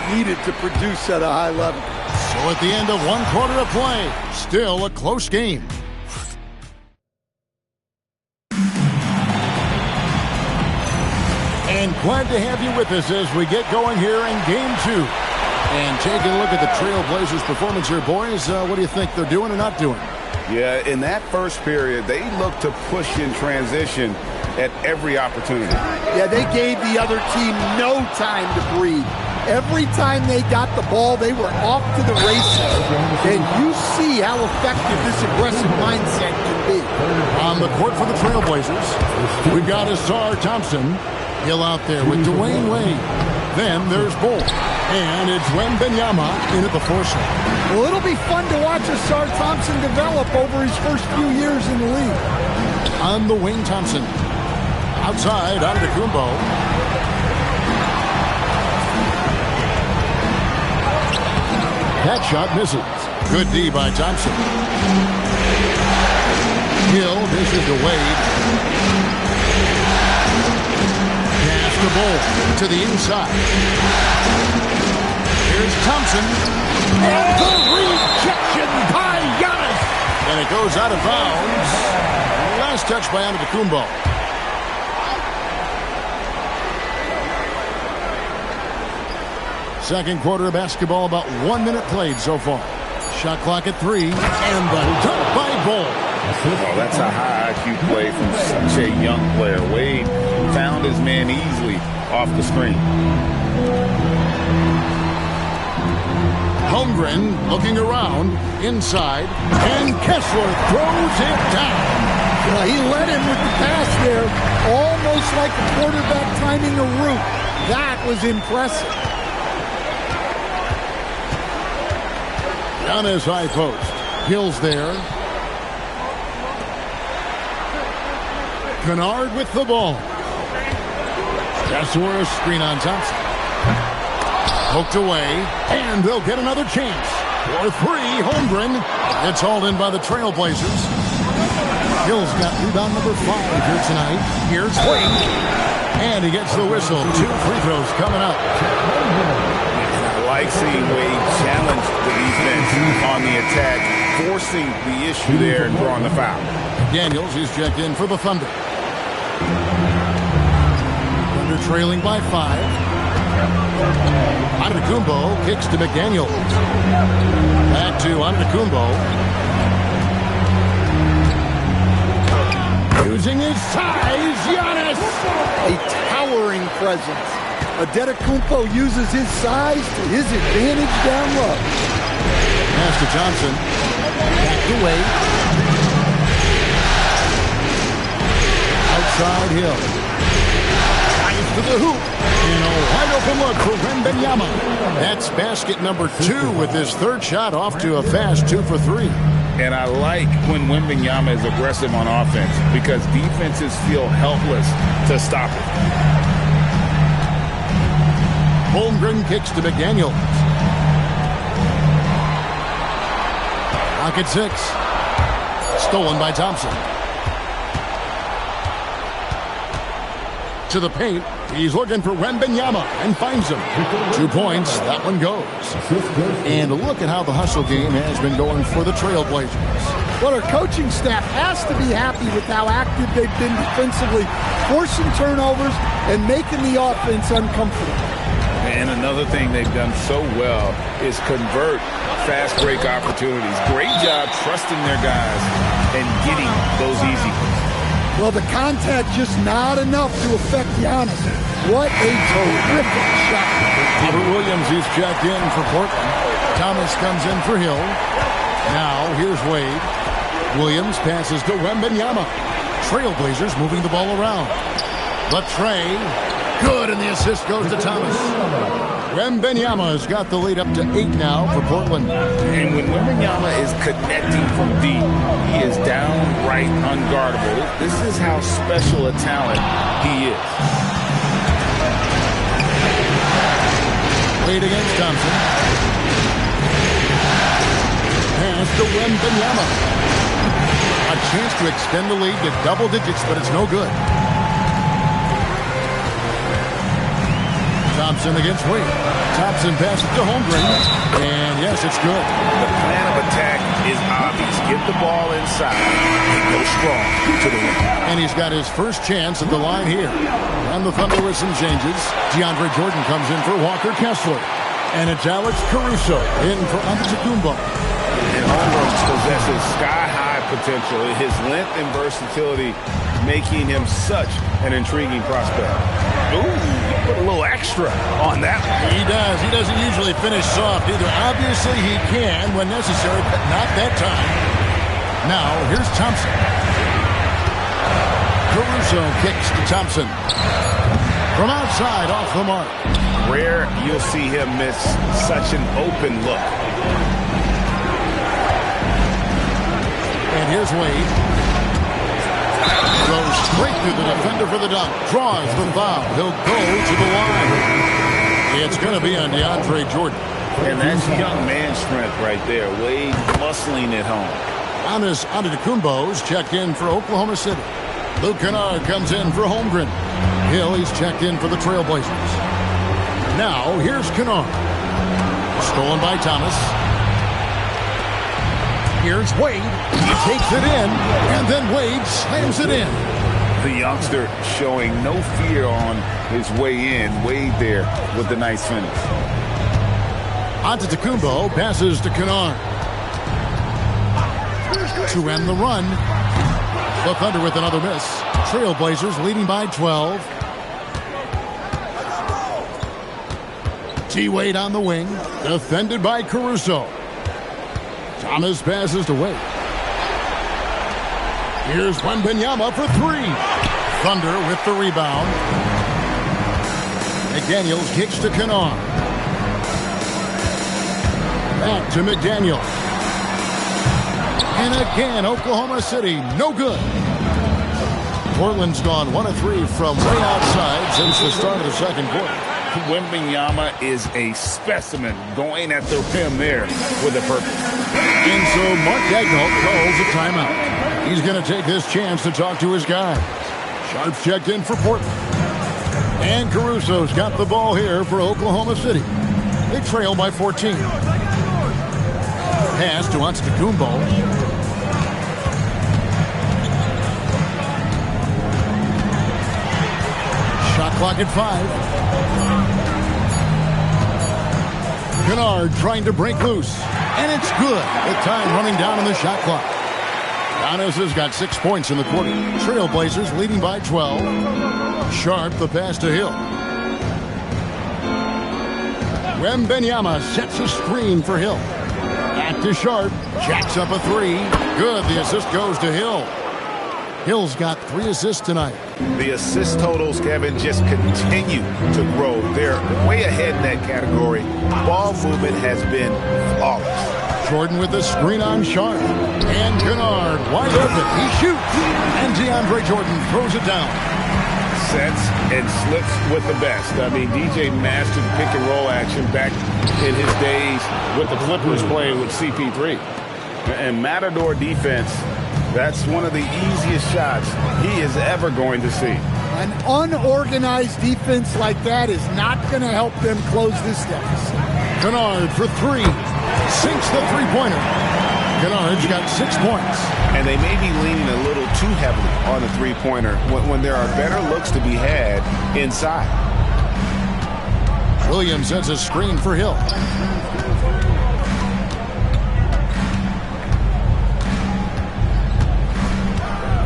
needed to produce at a high level. So at the end of 1 quarter of play, still a close game. And glad to have you with us as we get going here in Game 2. And taking a look at the Trailblazers' performance here, boys. What do you think they're doing or not doing? Yeah, in that first period, they looked to push in transition at every opportunity. Yeah, they gave the other team no time to breathe. Every time they got the ball, they were off to the races. And you see how effective this aggressive mindset can be. On the court for the Trailblazers, we've got Ausar Thompson. Hill out there with Dwayne Wade. Then there's Bol. And it's Wembanyama in at the 4 slot. Well, it'll be fun to watch Ausar Thompson develop over his first few years in the league. On the wing, Thompson. Outside, Antetokounmpo. That shot misses. Good D by Thompson. Hill dishes to Wade. Pass the ball to the inside. Here's Thompson. And the rejection by Giannis. And it goes out of bounds. Last touch by Antetokounmpo. Second quarter of basketball, about 1 minute played so far. Shot clock at 3, and the dunk by Bol. Oh, that's a high IQ play from such a young player. Wade found his man easily off the screen. Holmgren looking around, inside, and Kessler throws it down. Well, he led him with the pass there, almost like a quarterback timing a route. That was impressive. Giannis high post. Hill's there. Kennard with the ball. Gasora screen on Thompson. Poked away, and they'll get another chance. For three, Holmgren. It's hauled in by the Trailblazers. Hill's got rebound number 5 here tonight. Here's Wade. And he gets the whistle. 2 free throws coming up. I like seeing Wade challenge the defense on the attack, forcing the issue there and drawing the foul. Daniels is checked in for the Thunder. Thunder trailing by 5. Antetokounmpo kicks to McDaniels. Back to Antetokounmpo. Using his size, Giannis! A towering presence. Antetokounmpo uses his size to his advantage down low. Pass to Johnson. Back to Wade. Outside Hill. Drives to the hoop. And a wide open look for Wembanyama. That's basket number 2 with his third shot off to a fast 2 for 3. And I like when Wembanyama is aggressive on offense because defenses feel helpless to stop it. Holmgren kicks to McDaniels. Pocket 6. Stolen by Thompson. To the paint. He's looking for Wembanyama and finds him. 2 points. That one goes. And look at how the hustle game has been going for the Trailblazers. Well, our coaching staff has to be happy with how active they've been defensively, forcing turnovers and making the offense uncomfortable. And another thing they've done so well is convert fast break opportunities. Great job trusting their guys and getting those easy ones. Well, the contact just not enough to affect Giannis. What a terrific shot. Robert Williams is checked in for Portland. Thomas comes in for Hill. Now, here's Wade. Williams passes to Wembanyama. Trailblazers moving the ball around. But Trey, good, and the assist goes to Thomas. Wembanyama has got the lead up to 8 now for Portland. And when Wembanyama is connecting from deep, he is downright unguardable. This is how special a talent he is. Wade against Thompson. Pass to Wembanyama. A chance to extend the lead to double digits, but it's no good. Thompson against Wade. Thompson passes to Holmgren. And yes, it's good. The plan of attack is obvious. Get the ball inside and go strong to the rim. And he's got his first chance at the line here. And the Thunder with some changes. DeAndre Jordan comes in for Walker Kessler. And it's Alex Caruso in for Antetokounmpo. And Holmgren possesses sky-high potential. His length and versatility making him such an intriguing prospect. Ooh, he put a little extra on that one. He does. He doesn't usually finish soft either. Obviously, he can when necessary, but not that time. Now, here's Thompson. Caruso kicks to Thompson. From outside, off the mark. Rare you'll see him miss such an open look. And here's Wade. Goes straight through the defender for the dunk. Draws the foul. He'll go to the line. It's going to be on DeAndre Jordan. And that's young man strength right there. Wade muscling it home. Giannis Antetokounmpo's checked in for Oklahoma City. Luke Kennard comes in for Holmgren. Hill, he's checked in for the Trailblazers. Now, here's Kennard. Stolen by Thomas. Here's Wade. He takes it in, and then Wade slams it in. The youngster showing no fear on his way in. Wade there with the nice finish. Antetokounmpo passes to Kennard. To end the run. The Thunder with another miss. Trailblazers leading by 12. T-Wade on the wing. Defended by Caruso. Thomas passes to Wade. Here's Wembanyama for 3. Thunder with the rebound. McDaniels kicks to Kennard. Back to McDaniels. And again, Oklahoma City, no good. Portland's gone 1 of 3 from way outside since the start of the second quarter. Wembanyama is a specimen going at the rim there with a purpose. And so Mark Daigneault calls a timeout. He's going to take this chance to talk to his guys. Sharp's checked in for Portland. And Caruso's got the ball here for Oklahoma City. They trail by 14. Pass to Antetokounmpo. Shot clock at 5. Kennard trying to break loose. And it's good. The time running down on the shot clock. Giannis has got 6 points in the quarter. Trailblazers leading by 12. Sharp the pass to Hill. Wembanyama sets a screen for Hill. Back to Sharp. Jacks up a 3. Good. The assist goes to Hill. Hill's got 3 assists tonight. The assist totals, Kevin, just continue to grow. They're way ahead in that category. Ball movement has been flawless. Jordan with the screen on Sharp. And Kennard wide open. He shoots. And DeAndre Jordan throws it down. Sets and slips with the best. I mean, DJ mastered pick and roll action back in his days with the Clippers playing with CP3. And Matador defense, that's one of the easiest shots he is ever going to see. An unorganized defense like that is not going to help them close this deficit. Kennard for 3. Sinks the three-pointer. Kennard's got 6 points. And they may be leaning a little too heavily on the three-pointer when there are better looks to be had inside. Williams sets a screen for Hill.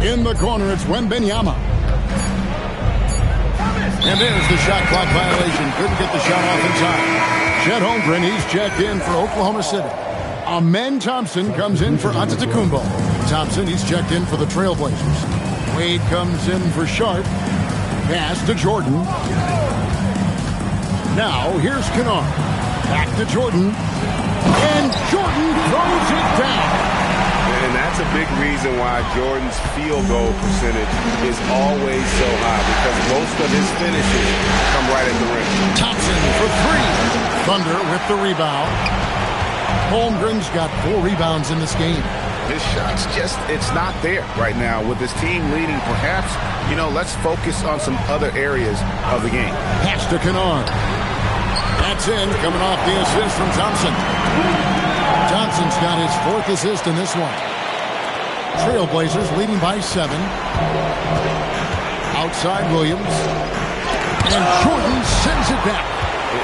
In the corner, it's Wembanyama. And there's the shot clock violation. Couldn't get the shot off in time. Chet Holmgren, he's checked in for Oklahoma City. Amen Thompson comes in for Antetokounmpo. Thompson, he's checked in for the Trailblazers. Wade comes in for Sharp. Pass to Jordan. Now, here's Kennard. Back to Jordan. And Jordan throws it down. And that's a big reason why Jordan's field goal percentage is always so high, because most of his finishes come right at the rim. Thompson for 3. Thunder with the rebound. Holmgren's got 4 rebounds in this game. His shot's just, it's not there right now. With his team leading, perhaps, let's focus on some other areas of the game. Pass to Kennard. That's in, coming off the assist from Thompson. Johnson's got his 4th assist in this one. Trailblazers leading by 7. Outside Williams. And Jordan sends it back.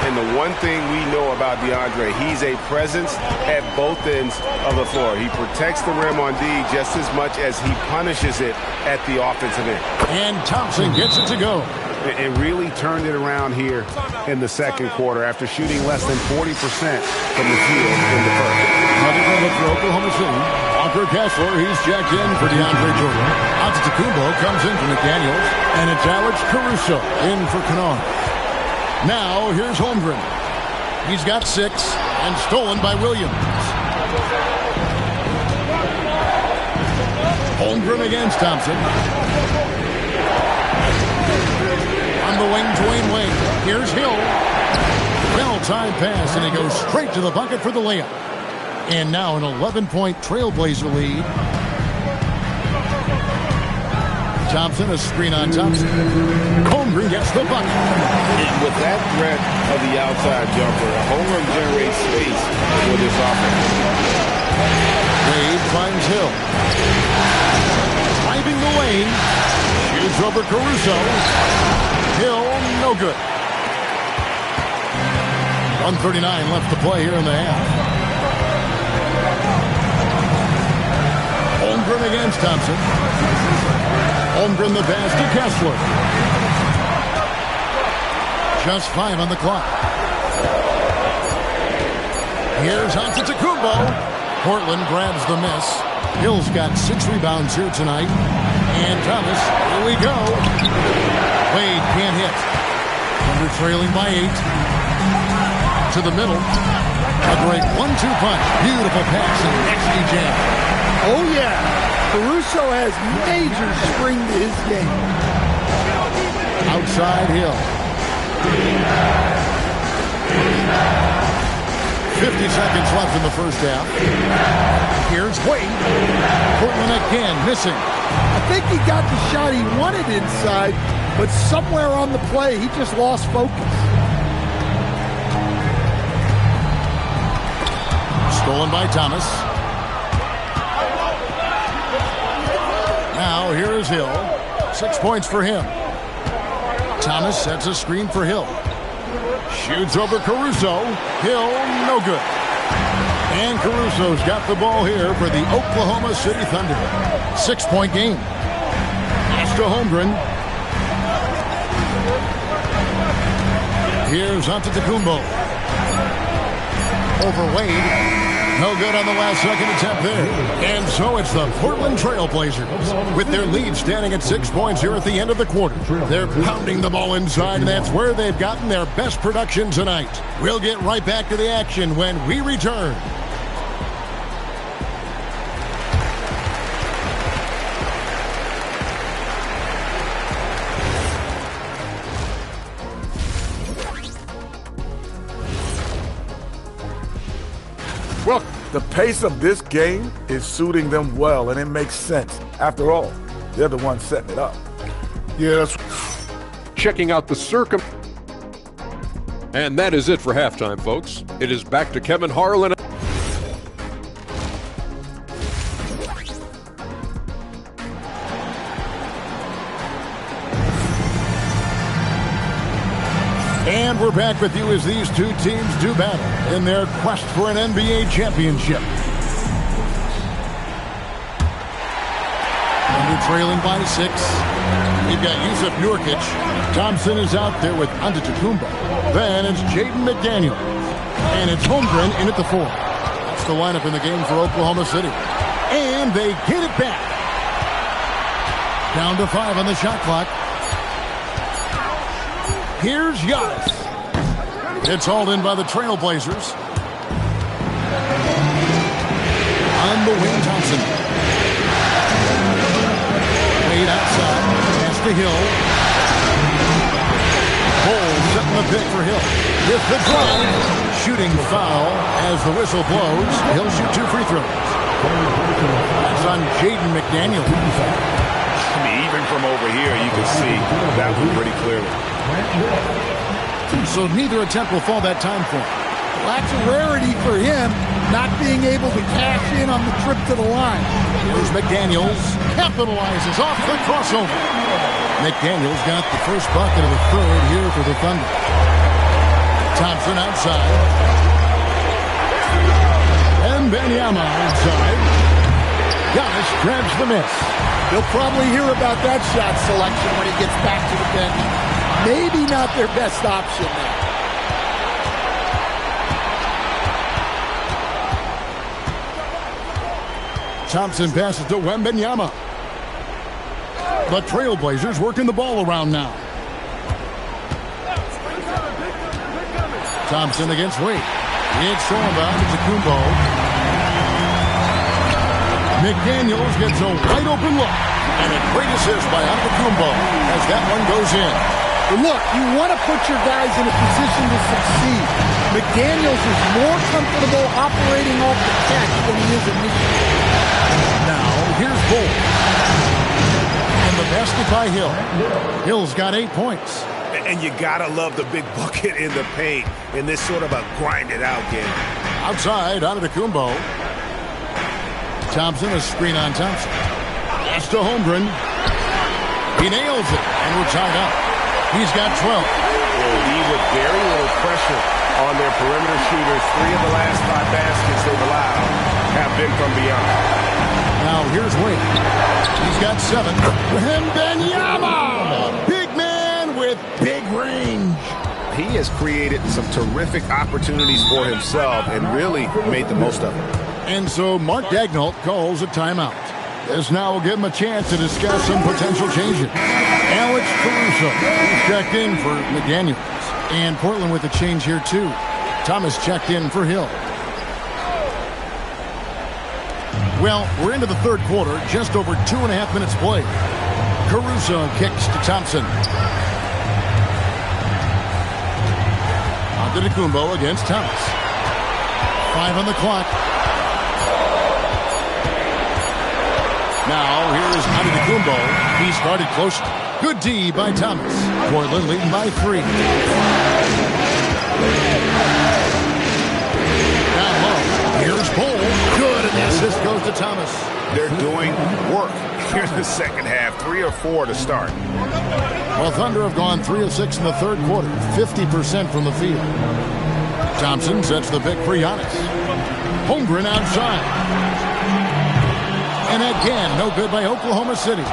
And the one thing we know about DeAndre, he's a presence at both ends of the floor. He protects the rim on D just as much as he punishes it at the offensive end. And Thompson gets it to go. And really turned it around here in the second quarter after shooting less than 40% from the field in the first. Another good look for Oklahoma City. Walker Kessler, he's checked in for DeAndre Jordan. Antetokounmpo comes in for McDaniels. And it's Alex Caruso in for Kennard. Now, here's Holmgren. He's got 6 and stolen by Williams. Holmgren against Thompson. On the wing, Dwayne Wade. Here's Hill. Well-timed pass, and he goes straight to the bucket for the layup. And now an 11-point Trailblazer lead. Thompson, a screen on Thompson. Holmgren gets the bucket. And with that threat of the outside jumper, Holmgren generates space for this offense. Wade finds Hill. Driving the lane. Shoots over Caruso. Hill, no good. 1:39 left to play here in the half. Holmgren against Thompson. Holmgren the pass to Kessler. Just 5 on the clock. Here's Antetokounmpo. Portland grabs the miss. Hill's got 6 rebounds here tonight. And Thomas, here we go. Wade can't hit. They're trailing by 8. To the middle. A great 1-2 punch. Beautiful pass and nasty jam. Oh, yeah. Caruso has major spring to his game. Outside Hill. 50 seconds left in the first half. Here's Wade. Portland again missing. I think he got the shot he wanted inside, but somewhere on the play, he just lost focus. Stolen by Thomas. Now here is Hill. 6 points for him. Thomas sets a screen for Hill. Shoots over Caruso. Hill, no good. And Caruso's got the ball here for the Oklahoma City Thunder. 6-point game. Pass to Holmgren. Here's Antetokounmpo. Over Wade. No good on the last second attempt there. And so it's the Portland Trail Blazers. With their lead standing at 6 points here at the end of the quarter. They're pounding the ball inside, and that's where they've gotten their best production tonight. We'll get right back to the action when we return. Well, the pace of this game is suiting them well, and it makes sense. After all, they're the ones setting it up. Yeah, that's... Checking out the circum... And that is it for halftime, folks. It is back to Kevin Harlan. And we're back with you as these two teams do battle in their quest for an NBA championship. And they're trailing by 6. We've got Yusuf Nurkic. Thompson is out there with Antetokounmpo. Then it's Jaden McDaniels. And it's Holmgren in at the 4. That's the lineup in the game for Oklahoma City. And they get it back. Down to 5 on the shot clock. Here's Giannis. It's hauled in by the Trailblazers. On the wing, Thompson. Wade outside. Pass to Hill. Ball setting the pick for Hill. With the drive. Shooting foul as the whistle blows. He'll shoot 2 free throws. That's on Jaden McDaniels. I mean, even from over here, you can see that one pretty clearly. So neither attempt will fall that time for him. Well, that's a rarity for him, not being able to cash in on the trip to the line. Here's McDaniels. Capitalizes off the crossover. McDaniels got the first bucket of the third here for the Thunder. Thompson outside. And Benyama outside. Giannis grabs the miss. He'll probably hear about that shot selection when he gets back to the bench. Maybe not their best option there. Thompson passes to Wembanyama. The Trailblazers working the ball around now. Thompson against Wade. It's thrown by Antetokounmpo. McDaniels gets a wide open look. And a great assist by Antetokounmpo as that one goes in. Look, you want to put your guys in a position to succeed. McDaniels is more comfortable operating off the catch than he is initially. Now, here's Bull. And the basket by Hill. Hill's got 8 points. And you got to love the big bucket in the paint in this sort of a grind-it-out game. Outside, Antetokounmpo. Thompson, a screen on Thompson. Pass to Holmgren. He nails it, and we're tied up. He's got 12. He with very little pressure on their perimeter shooters. 3 of the last 5 baskets they've allowed have been from beyond. Now here's Wade. He's got 7. Wembanyama! Big man with big range. He has created some terrific opportunities for himself and really made the most of it. And so Mark Daigneault calls a timeout. This now will give him a chance to discuss some potential changes. Alex Caruso checked in for McDaniels. And Portland with a change here, too. Thomas checked in for Hill. Well, we're into the third quarter, just over 2.5 minutes played. Caruso kicks to Thompson. Antetokounmpo against Thomas. 5 on the clock. Now, here's Antetokounmpo. He started close. Good D by Thomas. Portland leading by 3. Down low. Here's Bol. Good, and the assist goes to Thomas. They're doing work here in the second half. 3 or 4 to start. Well, Thunder have gone 3 of 6 in the third quarter. 50% from the field. Thompson sets the pick for Giannis. Holmgren outside. And again, no good by Oklahoma City.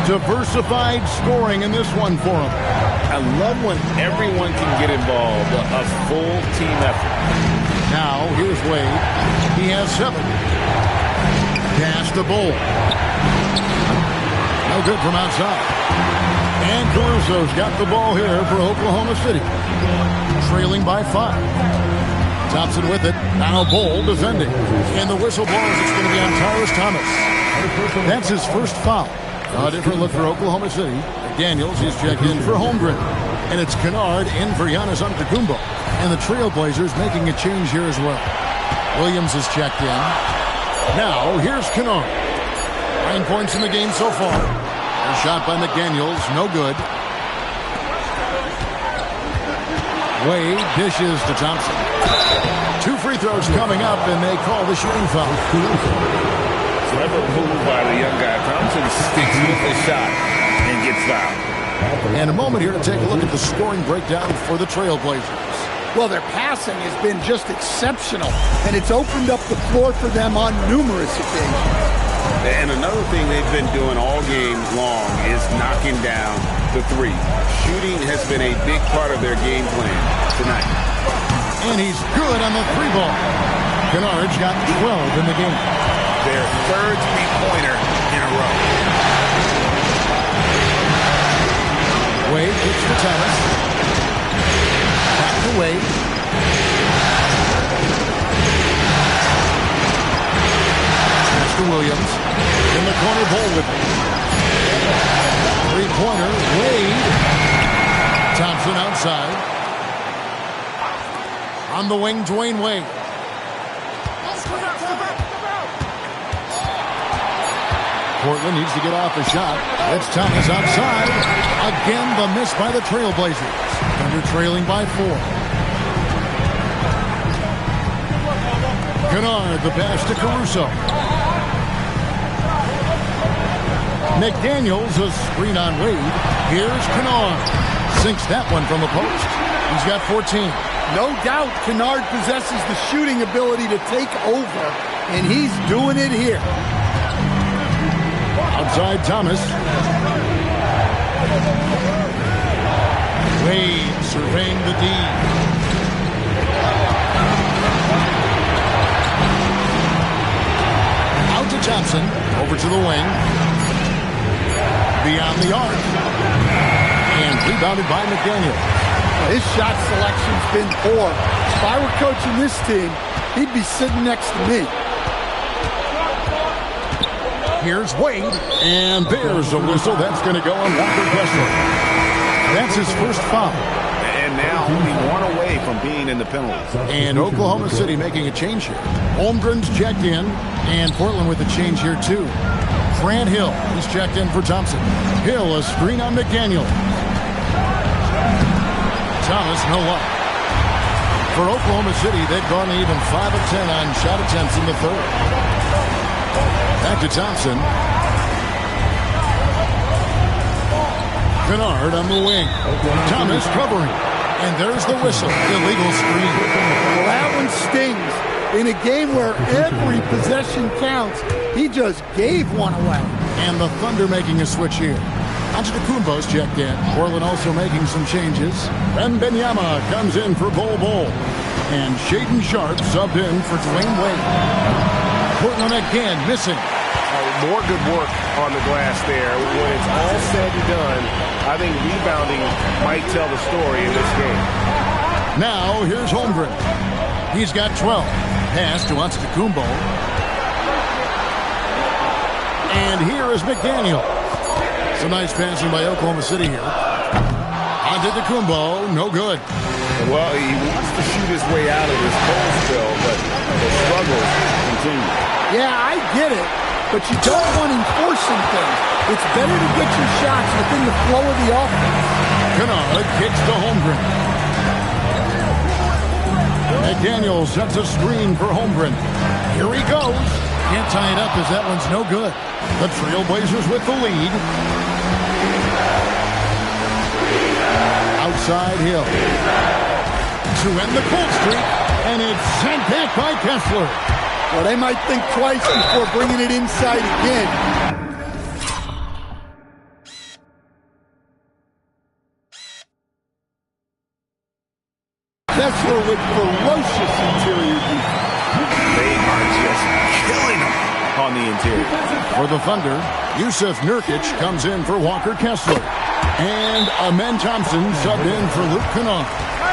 Diversified scoring in this one for him. I love when everyone can get involved. A full team effort. Now, here's Wade. He has 7. Pass the Bol. No good from outside. And Caruso's got the ball here for Oklahoma City. Trailing by 5. Thompson with it. Now Bol defending. And the whistle blows. It's going to be on Tyrus Thomas. That's his first foul. A different look for Oklahoma City. Daniels is checked in for Holmgren. And it's Kennard in for Giannis Antetokounmpo. And the Trailblazers making a change here as well. Williams is checked in. Now here's Kennard. 9 points in the game so far. A shot by McDaniels. No good. Wade dishes to Thompson. 2 free throws coming up, and they call the shooting foul. Clever move by the young guy. Thompson sticks with the shot and gets fouled. And a moment here to take a look at the scoring breakdown for the Trailblazers. Well, their passing has been just exceptional, and it's opened up the floor for them on numerous occasions. And another thing they've been doing all game long is knocking down the 3. Shooting has been a big part of their game plan tonight. And he's good on the 3 ball. Kennard's got 12 in the game. Their third 3-pointer in a row. Wade kicks to Thomas. Back to Wade. Pass to Williams. In the corner, Bol with it. 3-pointer, Wade. Thompson outside. On the wing, Dwayne Wade. Portland needs to get off the shot. It's Thomas outside. Again, the miss by the Trailblazers. Thunder trailing by 4. Kennard, the pass to Caruso. McDaniels, a screen on Wade. Here's Kennard. Sinks that one from the post. He's got 14. No doubt Kennard possesses the shooting ability to take over, and he's doing it here. Outside Thomas. Wade surveying the D. Out to Thompson. Over to the wing. Beyond the arc. And rebounded by McDaniel. His shot selection's been poor. If I were coaching this team, he'd be sitting next to me. Here's Wade, and there's a whistle. That's going to go on Walker Kessler. That's his first foul. And now only 1 away from being in the penalties. And Oklahoma City making a change here. Holmgren's checked in, and Portland with a change here too. Grant Hill, he's checked in for Thompson. Hill, a screen on McDaniel. Thomas, no luck. For Oklahoma City, they've gone even 5 of 10 on shot attempts in the third. Back to Thompson. Kennard on the wing. Thomas covering. And there's the whistle. Illegal screen. Well, that one stings. In a game where every possession counts, he just gave one away. And the Thunder making a switch here. Antetokounmpo's checked in. Portland also making some changes. Wembanyama comes in for Bol. And Shaedon Sharpe subbed in for Dwayne Wade. Portland again missing. More good work on the glass there. When it's all said and done, I think rebounding might tell the story in this game. Now, here's Holmgren. He's got 12. Pass to Antetokounmpo. And here is McDaniel. Some nice passing by Oklahoma City here. Antetokounmpo, no good. Well, he wants to shoot his way out of this cold spell, but the struggles continue. Yeah, I get it, but you don't want him forcing things. It's better to get your shots within the flow of the offense. Kennard kicks to Holmgren. McDaniel sets a screen for Holmgren. Here he goes. Can't tie it up as that one's no good. The Trailblazers with the lead. Outside Hill. To end the cold streak, and it's sent back by Kessler. Well, they might think twice before bringing it inside again. Kessler with ferocious interior defense. They are just killing him on the interior. For the Thunder, Yusuf Nurkic comes in for Walker Kessler. And Amen Thompson subbed in for Luke Kennard.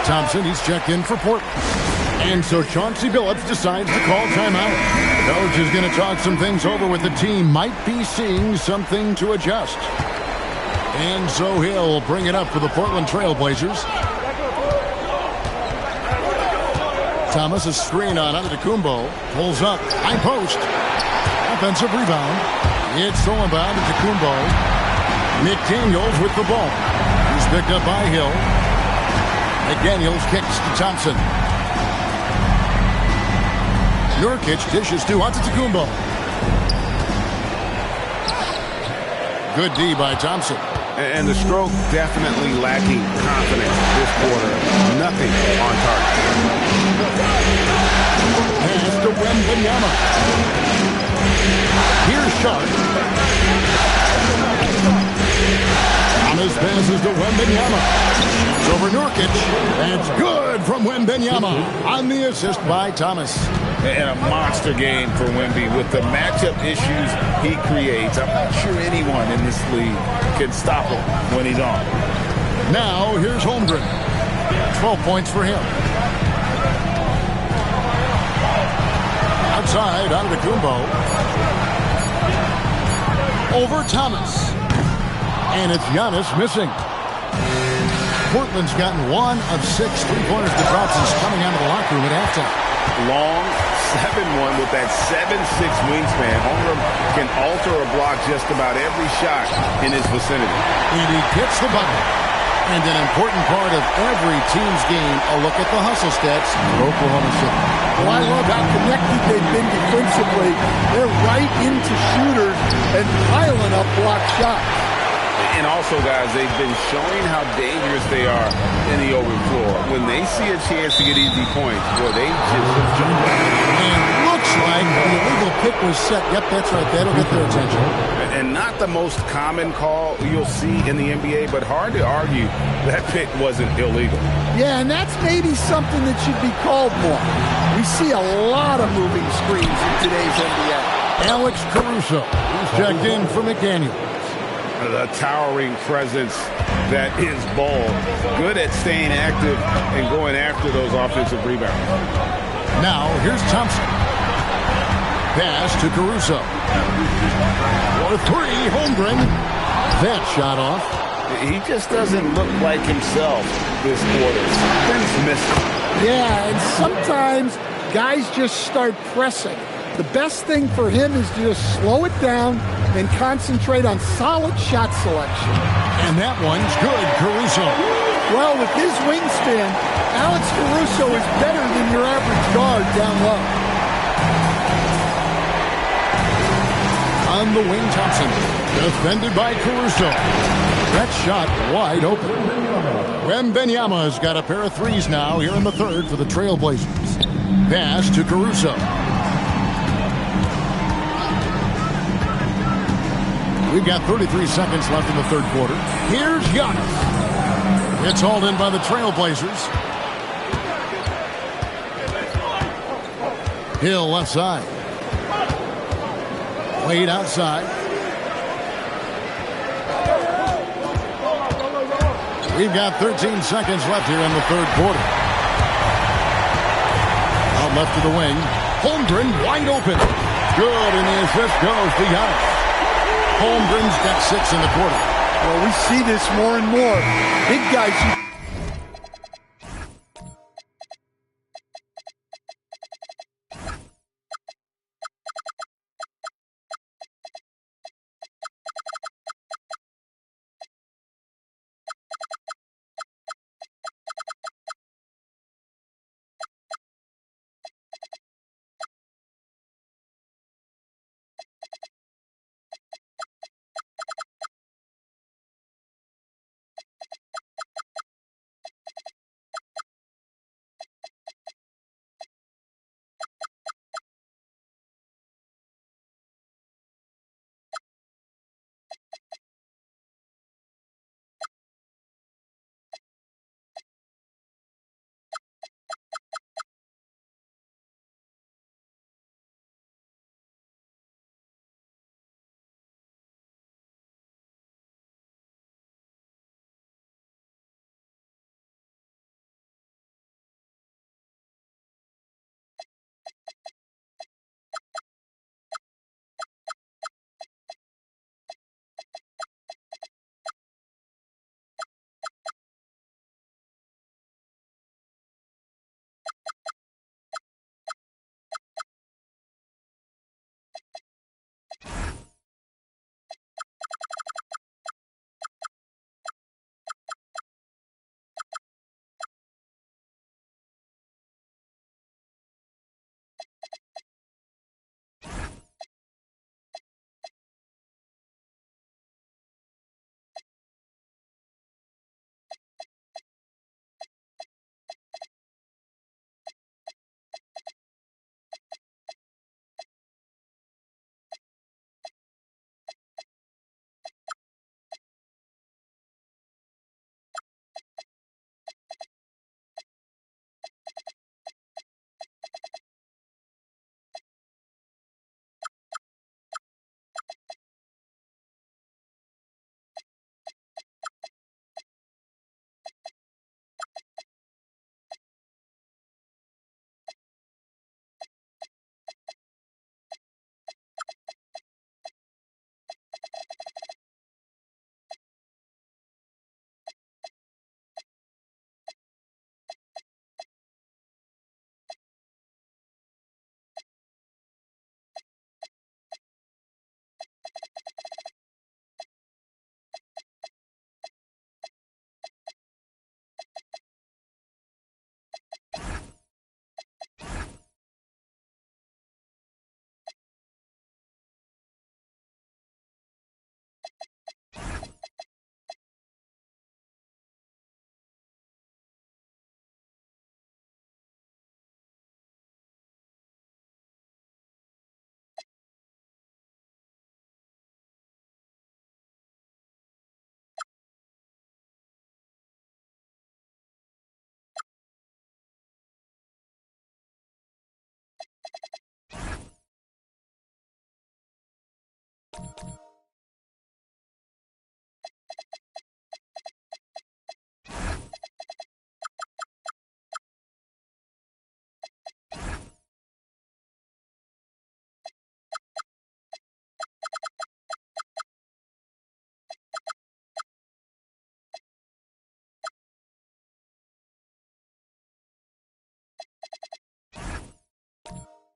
Thompson, he's checked in for Portland. And so Chauncey Billups decides to call timeout. Coach is going to talk some things over with the team. Might be seeing something to adjust. And so he'll bring it up for the Portland Trailblazers. Thomas, a screen on Antetokounmpo. Pulls up. High post. Offensive rebound. It's stolen by Antetokounmpo. McDaniels with the ball. He's picked up by Hill. McDaniels kicks to Thompson. Nurkic dishes to Antetokounmpo. Good D by Thompson. And the stroke definitely lacking confidence this quarter. Nothing on target. Pass to Wembanyama. Here's Sharp. Thomas passes to Wembanyama. It's over Nurkic. That's good from Wembanyama on the assist by Thomas. And a monster game for Wemby with the matchup issues he creates. I'm not sure anyone in this league can stop him when he's on. Now, here's Holmgren. 12 points for him. Outside, Antetokounmpo. Over Thomas. And it's Giannis missing. Portland's gotten 1 of 6 three-pointers to drop since coming out of the locker room at halftime. Long 7-1 with that 7'6" wingspan. Holmgren can alter or block just about every shot in his vicinity. And he hits the button. And an important part of every team's game, a look at the hustle stats for Oklahoma City. Well, I love how connected they've been defensively. They're right into shooters and piling up block shots. And also, guys, they've been showing how dangerous they are in the open floor. When they see a chance to get easy points, boy, they just jump out. And looks like the illegal pick was set. Yep, that's right. That'll get their attention. And not the most common call you'll see in the NBA, but hard to argue that pick wasn't illegal. Yeah, and that's maybe something that should be called more. We see a lot of moving screens in today's NBA. Alex Caruso, who's checked in for McDaniel. The towering presence that is Ball. Good at staying active and going after those offensive rebounds. Now, here's Thompson. Pass to Caruso. For 3, Holmgren. That shot off. He just doesn't look like himself this quarter. Something's missing. Yeah, and sometimes guys just start pressing. The best thing for him is to just slow it down and concentrate on solid shot selection. And that one's good, Caruso. Well, with his wingspan, Alex Caruso is better than your average guard down low. On the wing, Thompson. Defended by Caruso. That shot wide open. Wembanyama's got a pair of threes now here in the third for the Trailblazers. Pass to Caruso. We've got 33 seconds left in the third quarter. Here's Giannis. It's hauled in by the Trailblazers. Hill left side. Wade outside. We've got 13 seconds left here in the third quarter. Out left to the wing. Holmgren wide open. Good, and the assist goes to Giannis. Holmgren's got 6 in the quarter. Well, we see this more and more. Big guys.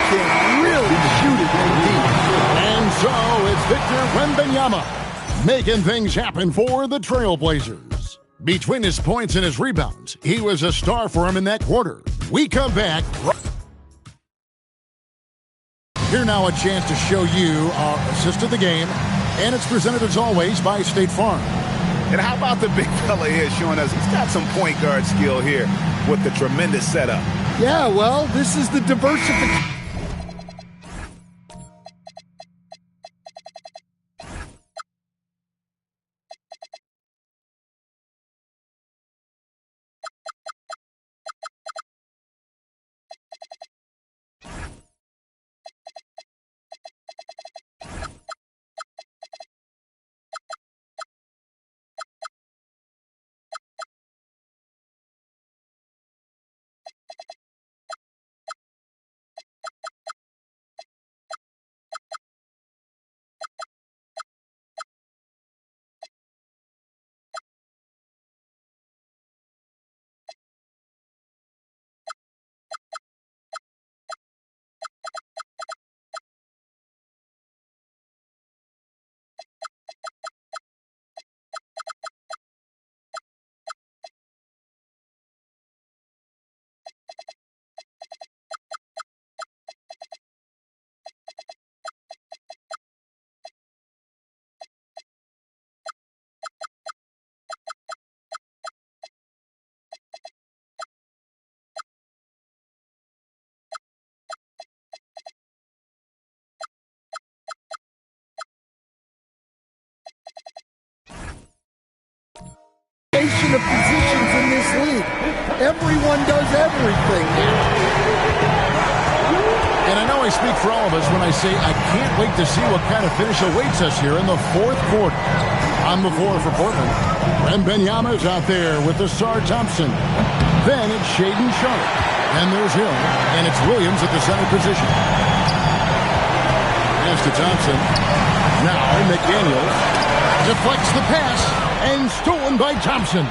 Can really shoot it indeed. And so it's Victor Wembanyama making things happen for the Trailblazers. Between his points and his rebounds, he was a star for him in that quarter. We come back. Here now a chance to show you our assist of the game. And it's presented as always by State Farm. And how about the big fella here showing us he's got some point guard skill here with the tremendous setup. Yeah, well, this is the diversification. of positions in this league. Everyone does everything now. And I know I speak for all of us when I say I can't wait to see what kind of finish awaits us here in the fourth quarter. On the floor for Portland, Wembanyama's out there with Ausar Thompson. Then it's Shaedon Sharpe. And there's Hill. And it's Williams at the center position. Pass to Thompson. Now McDaniels deflects the pass and stolen by Thompson.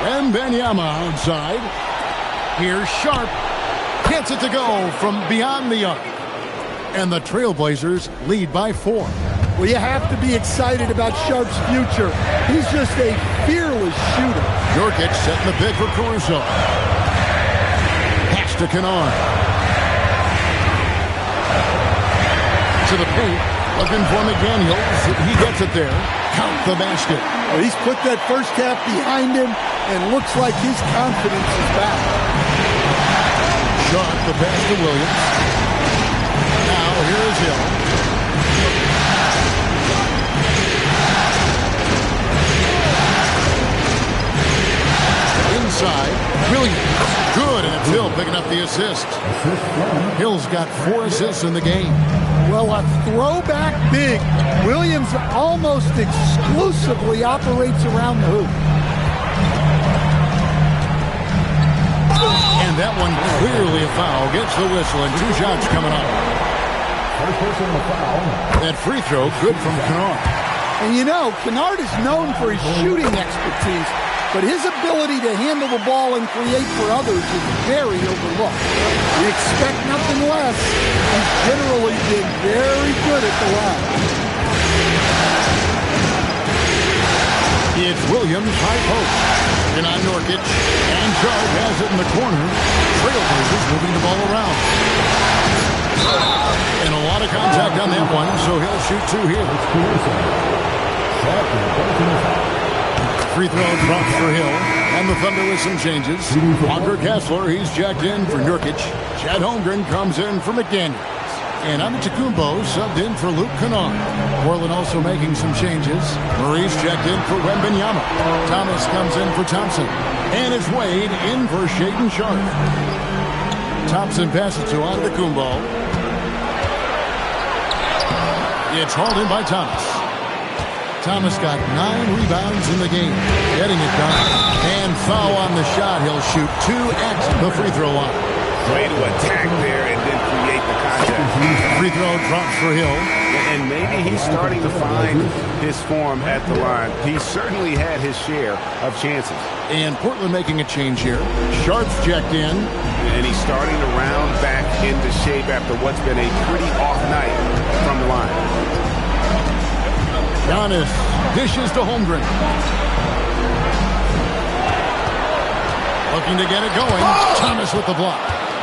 Wembanyama outside. Here's Sharpe. Gets it to go from beyond the arc. And the Trailblazers lead by 4. Well, you have to be excited about Sharpe's future. He's just a fearless shooter. Nurkic setting the big for Caruso. Pass to Kennard. To the paint. Looking for McDaniels. He gets it there. Count the basket. Well, he's put that first half behind him and looks like his confidence is back. Sharpe, the pass to Williams. Now here is Hill. Inside, Williams. Good, and it's Hill picking up the assist. Hill's got 4 assists in the game. Well, a throwback big. Williams almost exclusively operates around the hoop. And that one clearly a foul. Gets the whistle, and 2 shots coming up. That free throw good from Kennard. And you know, Kennard is known for his shooting expertise, but his ability to handle the ball and create for others is very overlooked. We expect nothing less. He's generally been very good at the line. It's Williams, high post. And on Nurkic. And Sharpe has it in the corner. Trailblazers moving the ball around. And a lot of contact on that one, so he'll shoot 2 here. Free throw drops for Hill. And the Thunder with some changes. Walker Kessler, he's jacked in for Nurkic. Chet Holmgren comes in for McDaniels. And Antetokounmpo subbed in for Luke Kennard. Portland also making some changes. Maurice checked in for Wembanyama. Thomas comes in for Thompson. And it's Wade in for Shaedon Sharpe. Thompson passes to Antetokounmpo. It's hauled in by Thomas. Thomas got 9 rebounds in the game. Getting it done. And foul on the shot. He'll shoot 2 at the free throw line. Way to attack there and then create the contact. Free throw drops for Hill. And maybe he's starting to find his form at the line. He certainly had his share of chances. And Portland making a change here. Sharpe's checked in. And he's starting to round back into shape after what's been a pretty off night from the line. Giannis dishes to Holmgren. Looking to get it going. Thomas with the block.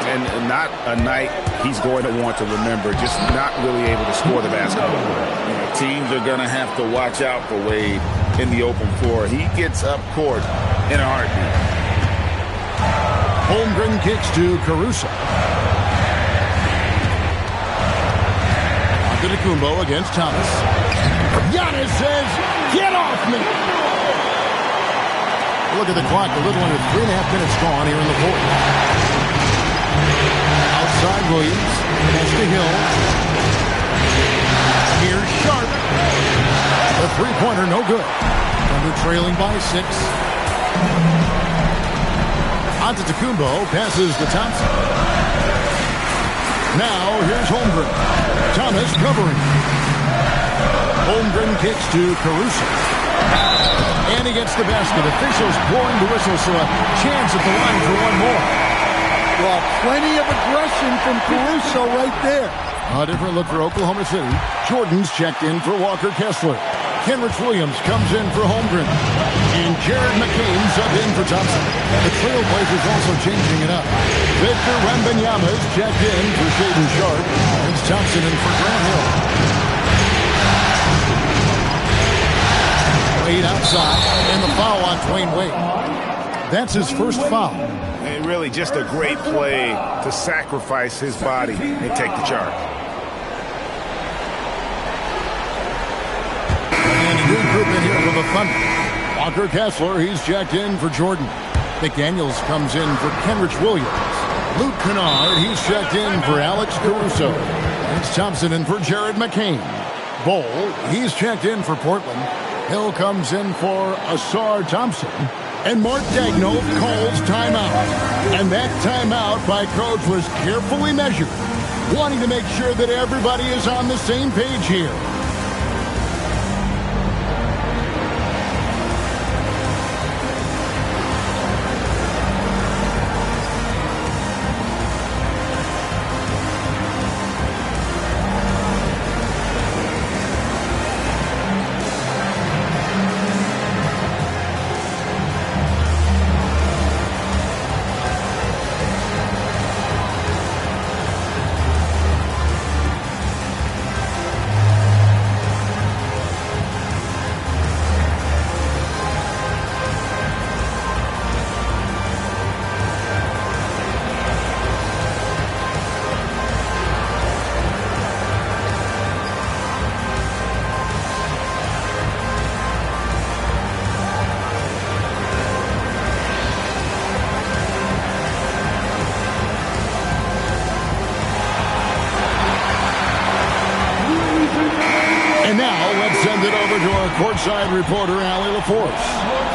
And not a night he's going to want to remember, just not really able to score the basketball. You know, teams are going to have to watch out for Wade in the open floor. He gets up court in a heartbeat. Holmgren kicks to Caruso. Antetokounmpo against Thomas. Giannis says, "Get off me!" Look at the clock. A little under 3.5 minutes gone here in the fourth. Outside Williams. Pass to Hill. Here's Sharpe. The three-pointer no good. Thunder trailing by 6. Antetokounmpo passes to Thompson. Now here's Holmgren. Thomas covering. Holmgren kicks to Caruso. And he gets the basket. Officials blowing the whistle, so a chance at the line for one more. Well, plenty of aggression from Caruso right there. A different look for Oklahoma City. Jordan's checked in for Walker Kessler. Kenrich Williams comes in for Holmgren. And Jared McCain subbed in for Thompson. The Trailblazers also changing it up. Victor Wembanyama is checked in for Shaedon Sharpe. It's Thompson in for Grant Hill. Wade outside, and the foul on Dwayne Wade. That's his first foul. And really just a great play to sacrifice his body and take the charge. And a new group in here for the Thunder. Walker Kessler, he's checked in for Jordan. McDaniels comes in for Kenrich Williams. Luke Kennard, he's checked in for Alex Caruso. It's Thompson in for Jared McCain. Bowl, he's checked in for Portland. Hill comes in for Asar Thompson. And Mark Daigneault calls timeout. And that timeout by Coach was carefully measured, wanting to make sure that everybody is on the same page here. Courtside reporter Allie LaForce.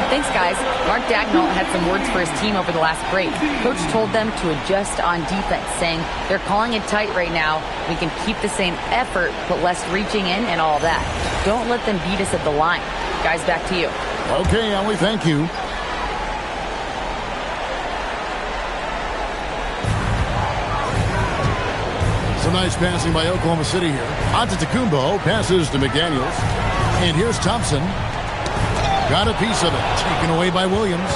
Thanks, guys. Mark Daigneault had some words for his team over the last break. Coach told them to adjust on defense, saying they're calling it tight right now. We can keep the same effort, but less reaching in and all that. Don't let them beat us at the line. Guys, back to you. Okay, Allie, thank you. Some nice passing by Oklahoma City here. Antetokounmpo passes to McDaniels. And here's Thompson. Got a piece of it. Taken away by Williams.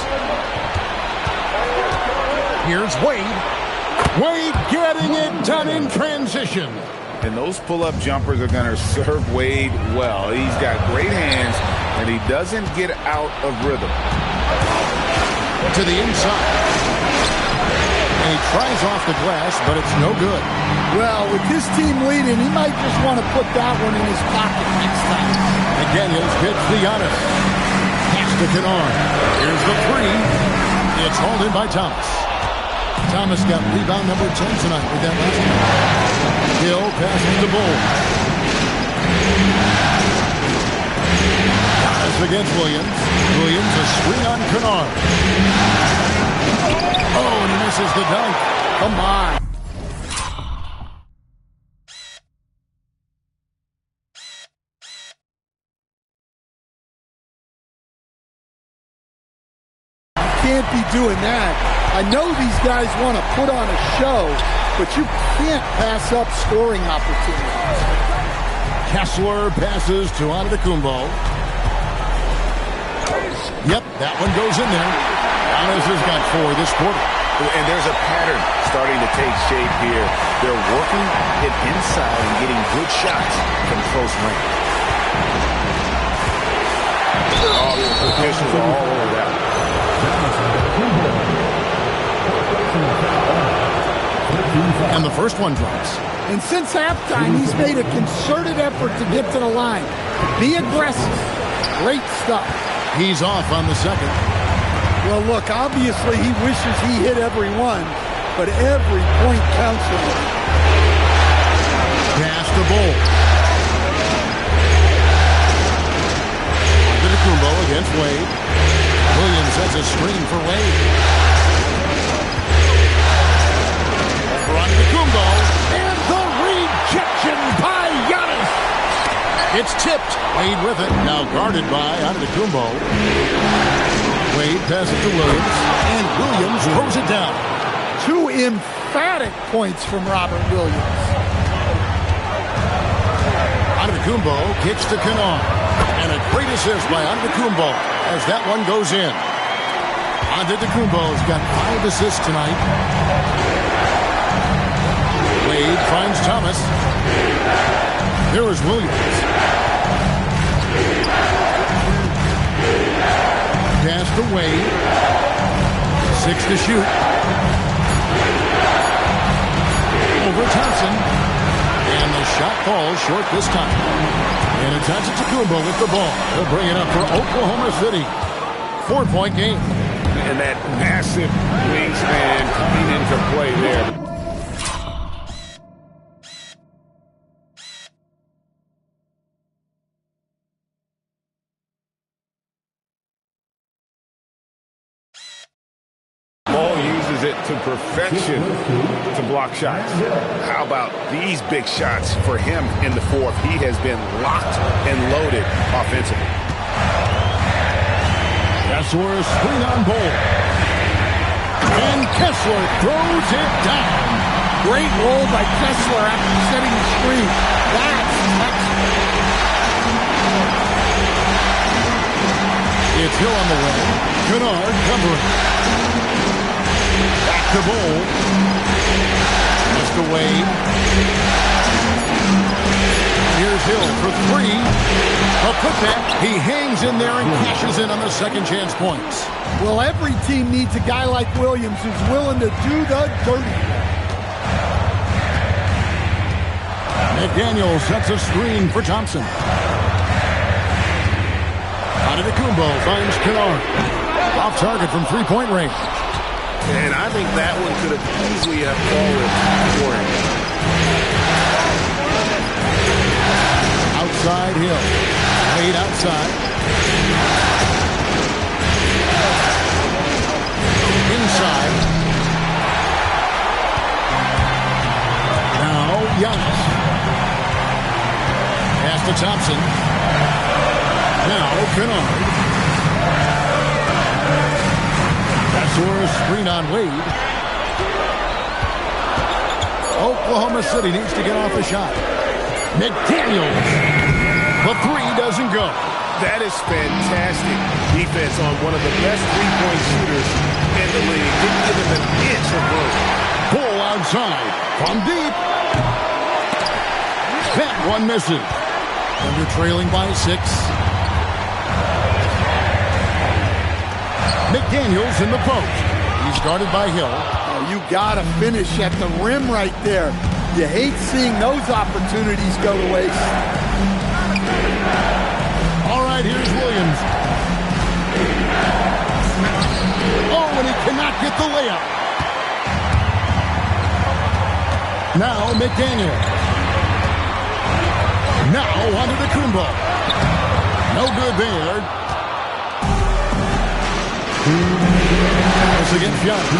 Here's Wade. Wade getting it done in transition. And those pull-up jumpers are going to serve Wade well. He's got great hands, and he doesn't get out of rhythm. To the inside. And he tries off the glass, but it's no good. Well, with his team leading, he might just want to put that one in his pocket next time. McDaniels hits the Giannis. Pass to Kennard. Here's the three. It's hauled in by Thomas. Thomas got rebound number 10 tonight with that last one. Hill passes to Bull. Giannis against Williams. Williams a swing on Kennard. Oh, and he misses the dunk. Come on. Can't be doing that. I know these guys want to put on a show, but you can't pass up scoring opportunities. Kessler passes to Antetokounmpo. Yep, that one goes in there. Giannis has got 4 this quarter. And there's a pattern starting to take shape here. They're working it inside and getting good shots from close range. Oh, the officials are all over that. And the first one drops. And since halftime, he's made a concerted effort to get to the line. Be aggressive. Great stuff. He's off on the second. Well, look, obviously he wishes he hit every one, but every point counts for him. Pass to Bull. Antetokounmpo against Wade. Williams has a screen for Wade. Over Antetokounmpo. And the rejection by Giannis. It's tipped. Wade with it. Now guarded by Antetokounmpo. Wade passes to Williams. And Williams throws it down. 2 emphatic points from Robert Williams. Antetokounmpo kicks to Kennard. And a great assist by Antetokounmpo as that one goes in. Antetokounmpo's got 5 assists tonight. Wade finds Thomas. There is Williams. Pass to Wade. 6 to shoot. Over Thompson. And the the shot falls short this time. And it's Antetokounmpo with the ball. He'll bring it up for Oklahoma City. 4-point game. And that massive wingspan coming into play there. Ball uses it to perfection to block shots. How about these big shots for him in the fourth? He has been locked and loaded offensively. Kessler screen on Bol. And Kessler throws it down. Great roll by Kessler after setting the screen. That's excellent. It's Hill on the way. Kennard covering. Back to Bol. Just away. Here's Hill for three. A putback. He hangs in there and cashes in on the second chance points. Well, every team needs a guy like Williams who's willing to do the dirty. McDaniel sets a screen for Thompson. Antetokounmpo finds Kennard. Off target from three-point range. And I think that one could have easily have fallen for him. Outside Hill. Wade outside. Inside. Now Giannis. Pass to Thompson. Now Kennard. Kessler screen on Wade. Oklahoma City needs to get off the shot. McDaniels. The three doesn't go. That is fantastic defense on one of the best three-point shooters in the league. Didn't give him an inch of room. Ball outside from deep. That one misses. Under trailing by 6. McDaniels in the post. He's guarded by Hill. Oh, you got to finish at the rim right there. You hate seeing those opportunities go to waste. All right, here's Williams. Oh, and he cannot get the layup. Now McDaniel. Now Antetokounmpo. No good there. As against Giannis.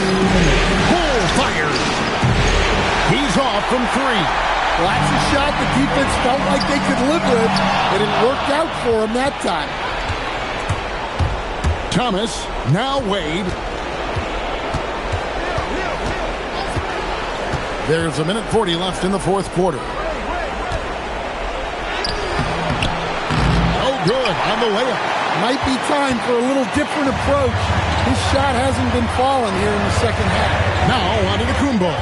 Ball fires. He's off from 3. Well, that's a shot the defense felt like they could live with, but it worked out for him that time. Thomas, now Wade. There's 1:40 left in the fourth quarter. Oh, good on the layup. Might be time for a little different approach. His shot hasn't been falling here in the second half. Now Antetokounmpo.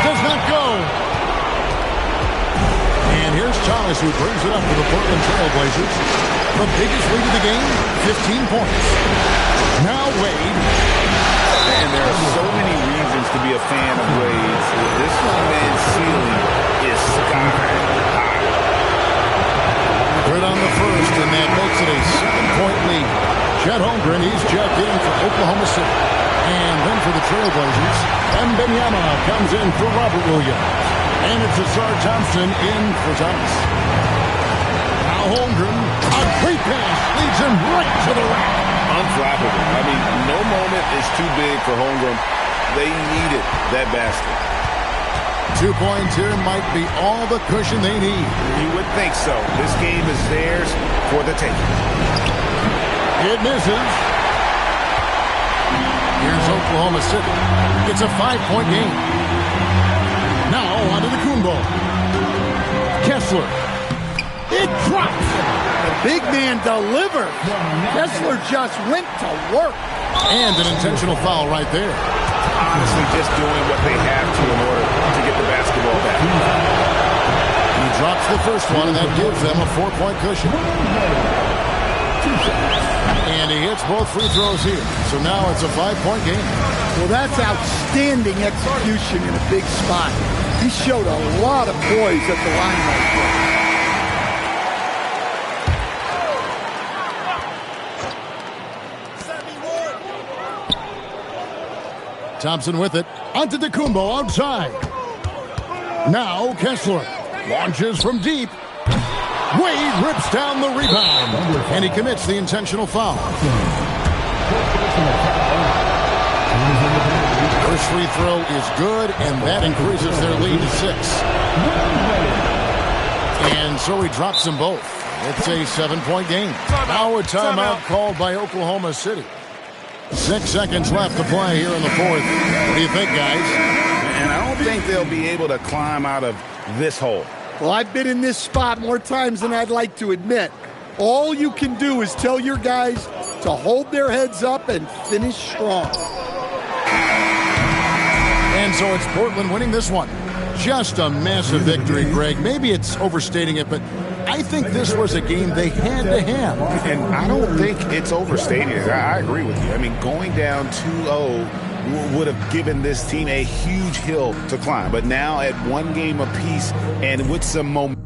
Does not go. And here's Thomas, who brings it up for the Portland Trail Blazers. The biggest lead of the game, 15 points. Now Wade. And there are so many reasons to be a fan of Wade. This young man's ceiling is sky high. Right on the first, and that makes it a 7-point lead. Chet Holmgren, he's checked in for Oklahoma City. And then for the Trailblazers, Wembanyama comes in for Robert Williams. And it's Ausar Thompson in for Thomas. Now Holmgren, a great pass, leads him right to the rack. Unflappable. I mean, no moment is too big for Holmgren. They needed that basket. 2 points here might be all the cushion they need. You would think so. This game is theirs for the taking. It misses. Here's Oklahoma City. It's a 5-point game. Now Antetokounmpo. Kessler. It drops. The big man delivered. Kessler just went to work. And an intentional foul right there. Honestly, just doing what they have to in order to get the basketball back. You drops the first one, and that gives them a 4-point cushion. And he hits both free throws here. So now it's a 5-point game. Well, that's outstanding execution in a big spot. He showed a lot of poise at the line right there. Thompson with it. Antetokounmpo outside. Now Kessler launches from deep. Wade rips down the rebound. And he commits the intentional foul. First free throw is good, and that increases their lead to 6. And so he drops them both. It's a 7-point game. Now a timeout called by Oklahoma City. 6 seconds left to play here in the fourth. What do you think, guys? And I don't think they'll be able to climb out of this hole. Well, I've been in this spot more times than I'd like to admit. All you can do is tell your guys to hold their heads up and finish strong. And so it's Portland winning this one. Just a massive victory, Greg. Maybe it's overstating it, but I think this was a game they had to have. And I don't think it's overstated. I agree with you. I mean, going down 2-0 would have given this team a huge hill to climb. But now at 1 game apiece and with some momentum.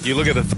You look at the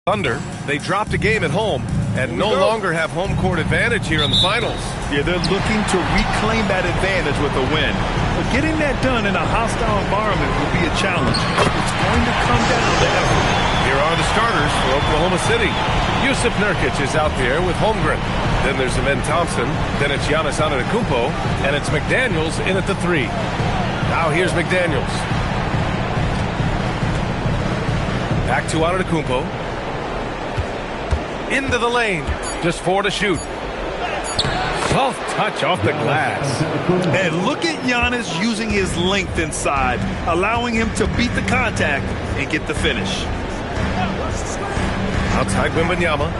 Thunder, they dropped a game at home and no longer have home court advantage here in the finals. Yeah, they're looking to reclaim that advantage with a win. But getting that done in a hostile environment will be a challenge. It's going to come down to effort. Here are the starters for Oklahoma City. Yusuf Nurkic is out there with Holmgren. Then there's Amen Thompson. Then it's Giannis Antetokounmpo. And it's McDaniels in at the 3. Now here's McDaniels. Back to Antetokounmpo. Into the lane. Just 4 to shoot. Soft touch off the glass. And look at Giannis using his length inside, allowing him to beat the contact and get the finish. Outside Wembanyama.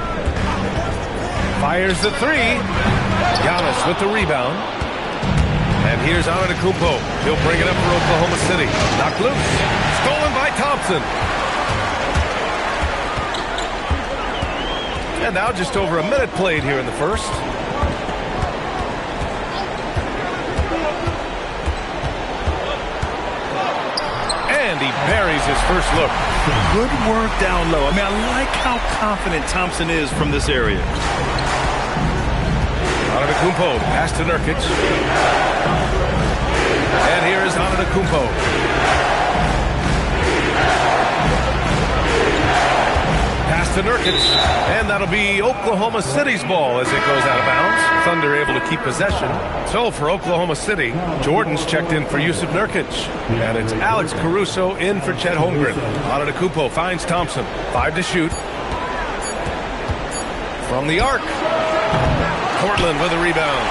Fires the 3. Giannis with the rebound. And here's Antetokounmpo. He'll bring it up for Oklahoma City. Knocked loose. Stolen by Thompson. And now just over a minute played here in the first. And he buries his first look. Good work down low. I mean, I like how confident Thompson is from this area. Antetokounmpo, pass to Nurkic. And here is Antetokounmpo. Pass to Nurkic. And that'll be Oklahoma City's ball as it goes out of bounds. Thunder able to keep possession. So for Oklahoma City, Jordan's checked in for Yusuf Nurkic. And it's Alex Caruso in for Chet Holmgren. Antetokounmpo finds Thompson. 5 to shoot. From the arc. Portland with a rebound.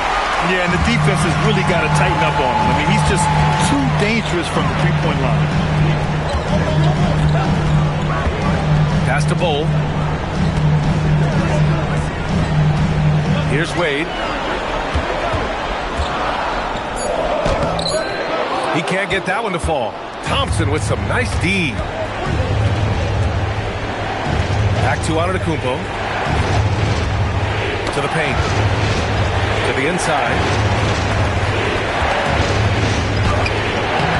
Yeah, and the defense has really got to tighten up on him. I mean, he's just too dangerous from the three-point line. Pass to Bol. Here's Wade. He can't get that one to fall. Thompson with some nice D. Back to Antetokounmpo. To the paint. To the inside.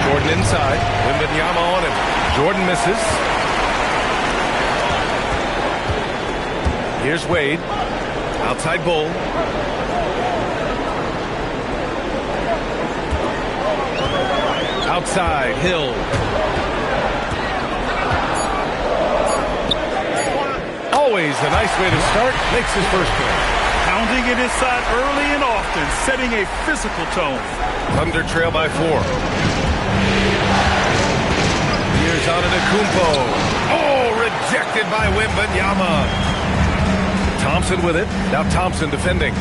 Jordan inside. Wembanyama on him. Jordan misses. Here's Wade. Outside Bol. Outside Hill. Always a nice way to start. Makes his first play. Pounding it inside early and often, setting a physical tone. Thunder trail by 4. Here's Antetokounmpo. Oh, rejected by Wembanyama. Thompson with it. Now Thompson defending.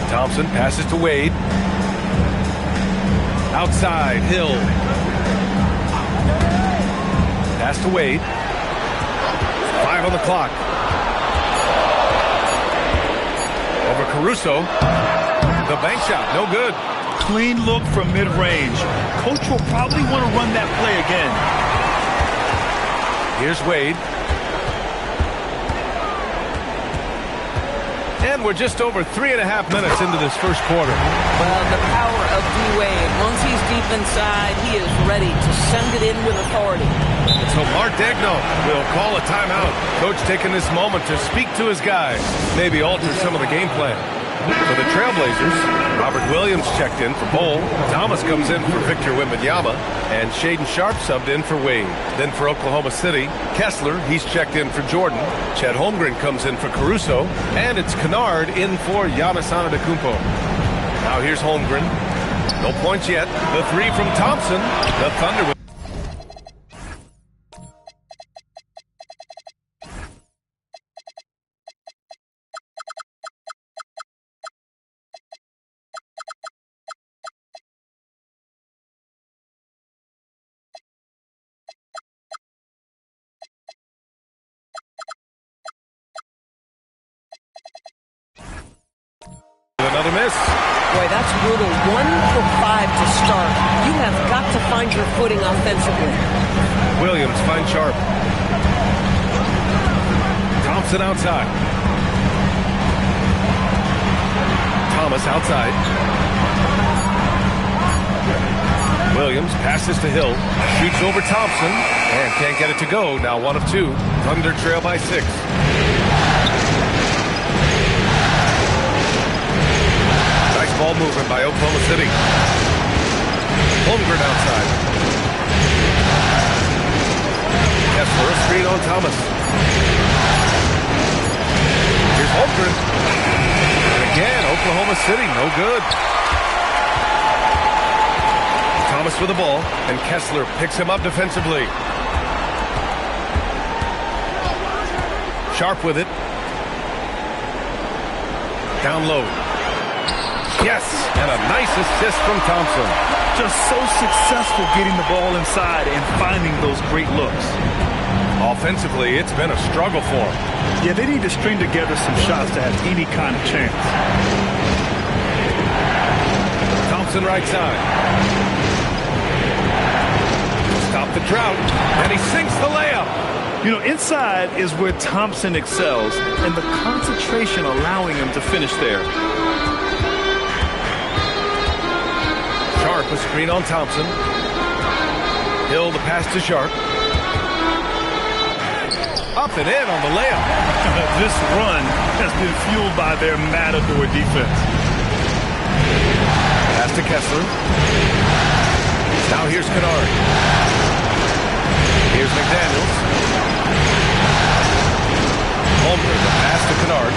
Thompson passes to Wade. Outside, Hill. Pass to Wade. 5 on the clock. Over Caruso. The bank shot, no good. Clean look from mid-range. Coach will probably want to run that play again. Here's Wade. And we're just over 3.5 minutes into this first quarter. Well, the power of D-Wade. Once he's deep inside, he is ready to send it in with authority. So Mark Daigneault will call a timeout. Coach taking this moment to speak to his guys. Maybe alter some of the game plan. For the Trailblazers, Robert Williams checked in for Bol. Thomas comes in for Victor Wembanyama. And Shaedon Sharpe subbed in for Wade. Then for Oklahoma City, Kessler, he's checked in for Jordan. Chet Holmgren comes in for Caruso. And it's Kennard in for Giannis Antetokounmpo. Now here's Holmgren. No points yet. The 3 from Thompson. The Thunder. Another miss. Boy, that's brutal. 1 for 5 to start. You have got to find your footing offensively. Williams finds Sharpe. Thompson outside. Thomas outside. Williams passes to Hill. Shoots over Thompson. And can't get it to go. Now 1 of 2. Thunder trail by 6. Nice ball movement by Oklahoma City. Holmgren outside. Kessler, a screen on Thomas. Here's Holmgren. And again, Oklahoma City, no good. Thomas with the ball, and Kessler picks him up defensively. Sharp with it. Down low. Yes, and a nice assist from Thompson. Just so successful getting the ball inside and finding those great looks. Offensively, it's been a struggle for them. Yeah, they need to string together some shots to have any kind of chance. Thompson right side. Stop the drought, and he sinks the layup. You know, inside is where Thompson excels, and the concentration allowing him to finish there. Sharp, a screen on Thompson. Hill, the pass to Sharp. Up and in on the layup. This run has been fueled by their Matador defense. Pass to Kessler. Now here's Kennard. Here's McDaniels. Holmgren, the pass to Kennard.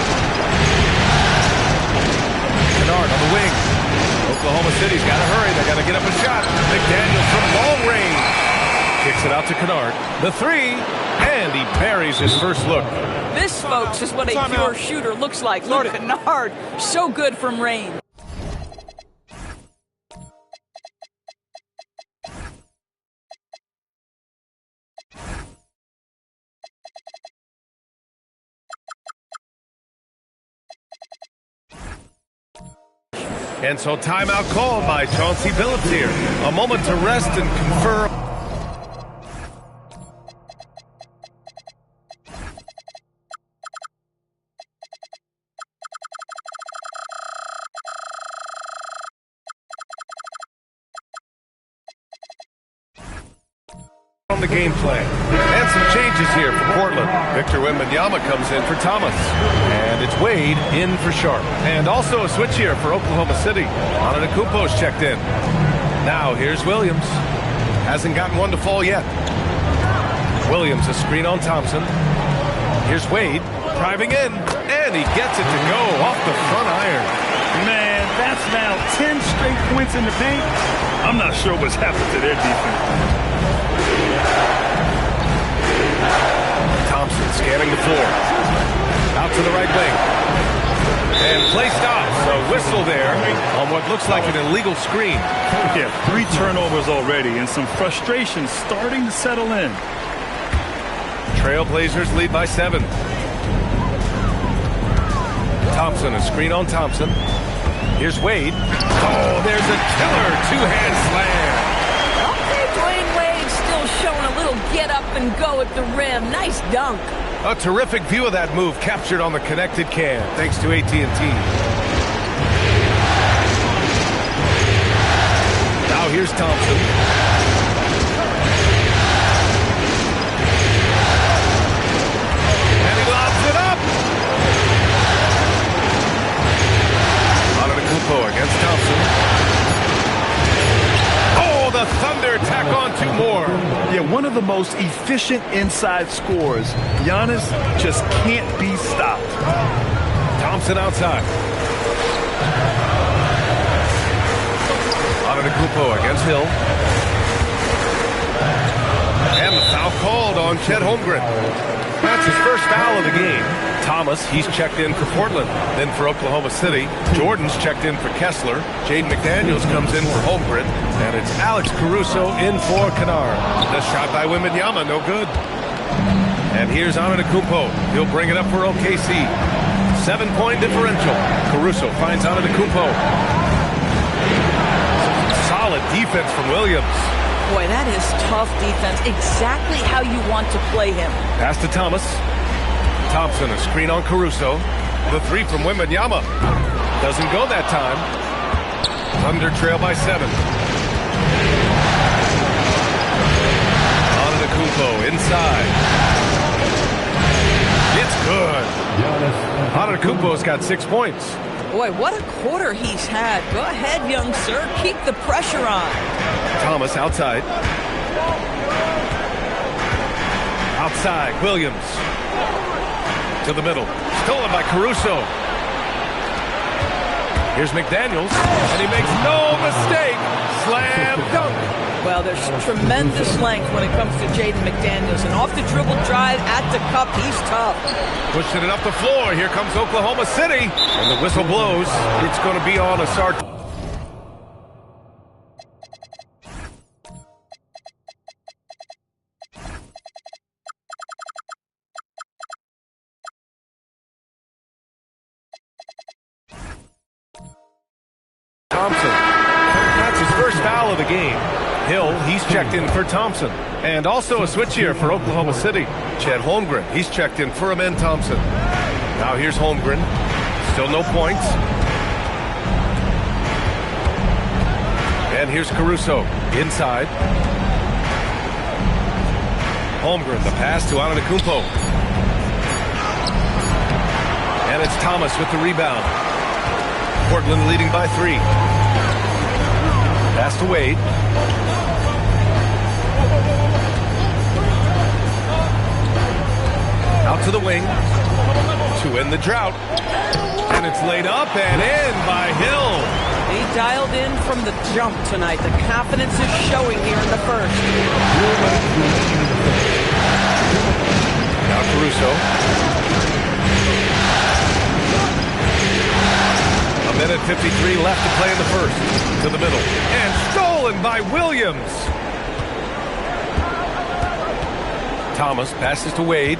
Kennard on the wing. Oklahoma City's got to hurry. They got to get up a shot. McDaniels from long range. Kicks it out to Kennard. The 3, and he buries his first look. This, folks, is what a pure shooter looks like. Look, Kennard, so good from range. And so timeout called by Chauncey Billups here. A moment to rest and confer. On the game plan. And some changes here for Portland. Victor Wembanyama comes in for Thomas. And it's Wade in for Sharp. And also a switch here for Oklahoma City. Antetokounmpo's checked in. Now here's Williams. Hasn't gotten one to fall yet. Williams, a screen on Thompson. Here's Wade, driving in. And he gets it to go off the front iron. Man, that's now 10 straight points in the paint. I'm not sure what's happened to their defense. Thompson scanning the floor. Out to the right wing. And play stops. A whistle there on what looks like an illegal screen. Yeah, 3 turnovers already and some frustration starting to settle in. Trailblazers lead by 7. Thompson, a screen on Thompson. Here's Wade. Oh, there's a killer two-hand slam. Dwayne Wade still showing a little get up and go at the rim. Nice dunk. A terrific view of that move captured on the connected cam thanks to AT&T. Now here's Thompson. And he lobs it up. Antetokounmpo against Thompson. The Thunder tack on 2 more. Yeah, one of the most efficient inside scorers. Giannis just can't be stopped. Thompson outside. Antetokounmpo against Hill. And the foul called on Chet Holmgren. That's his first foul of the game. Thomas, he's checked in for Portland. Then for Oklahoma City, Jordan's checked in for Kessler. Jaden McDaniels comes in for Holmgren. And it's Alex Caruso in for Kennard. The shot by Wembanyama, no good. And here's Antetokounmpo. He'll bring it up for OKC. 7-point differential. Caruso finds Antetokounmpo. Solid defense from Williams. Boy, that is tough defense. Exactly how you want to play him. Pass to Thomas. Thompson, a screen on Caruso. The 3 from Wembanyama. Doesn't go that time. Thunder trail by 7. Antetokounmpo inside. It's good. Antetokounmpo's got 6 points. Boy, what a quarter he's had. Go ahead, young sir. Keep the pressure on. Thomas outside. Outside, Williams. To the middle. Stolen by Caruso. Here's McDaniels, and he makes no mistake. Slam dunk. Well, there's tremendous length when it comes to Jaden McDaniels. And off the dribble drive at the cup, he's tough. Pushing it up the floor. Here comes Oklahoma City. And the whistle blows. It's going to be on Ausar. Thompson. That's his first foul of the game. Hill, he's checked in for Thompson. And also a switch here for Oklahoma City. Chet Holmgren, he's checked in for Amen Thompson. Now here's Holmgren. Still no points. And here's Caruso inside. Holmgren, the pass to Antetokounmpo. And it's Thomas with the rebound. Portland leading by 3. Pass to Wade. Out to the wing to end the drought. And it's laid up and in by Hill. He dialed in from the jump tonight. The confidence is showing here in the first. Now Caruso. A minute 53 left to play in the first. To the middle. And stolen by Williams. Thomas passes to Wade.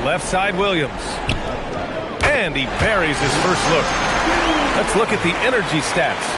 Left side Williams. And he buries his first look. Let's look at the energy stats.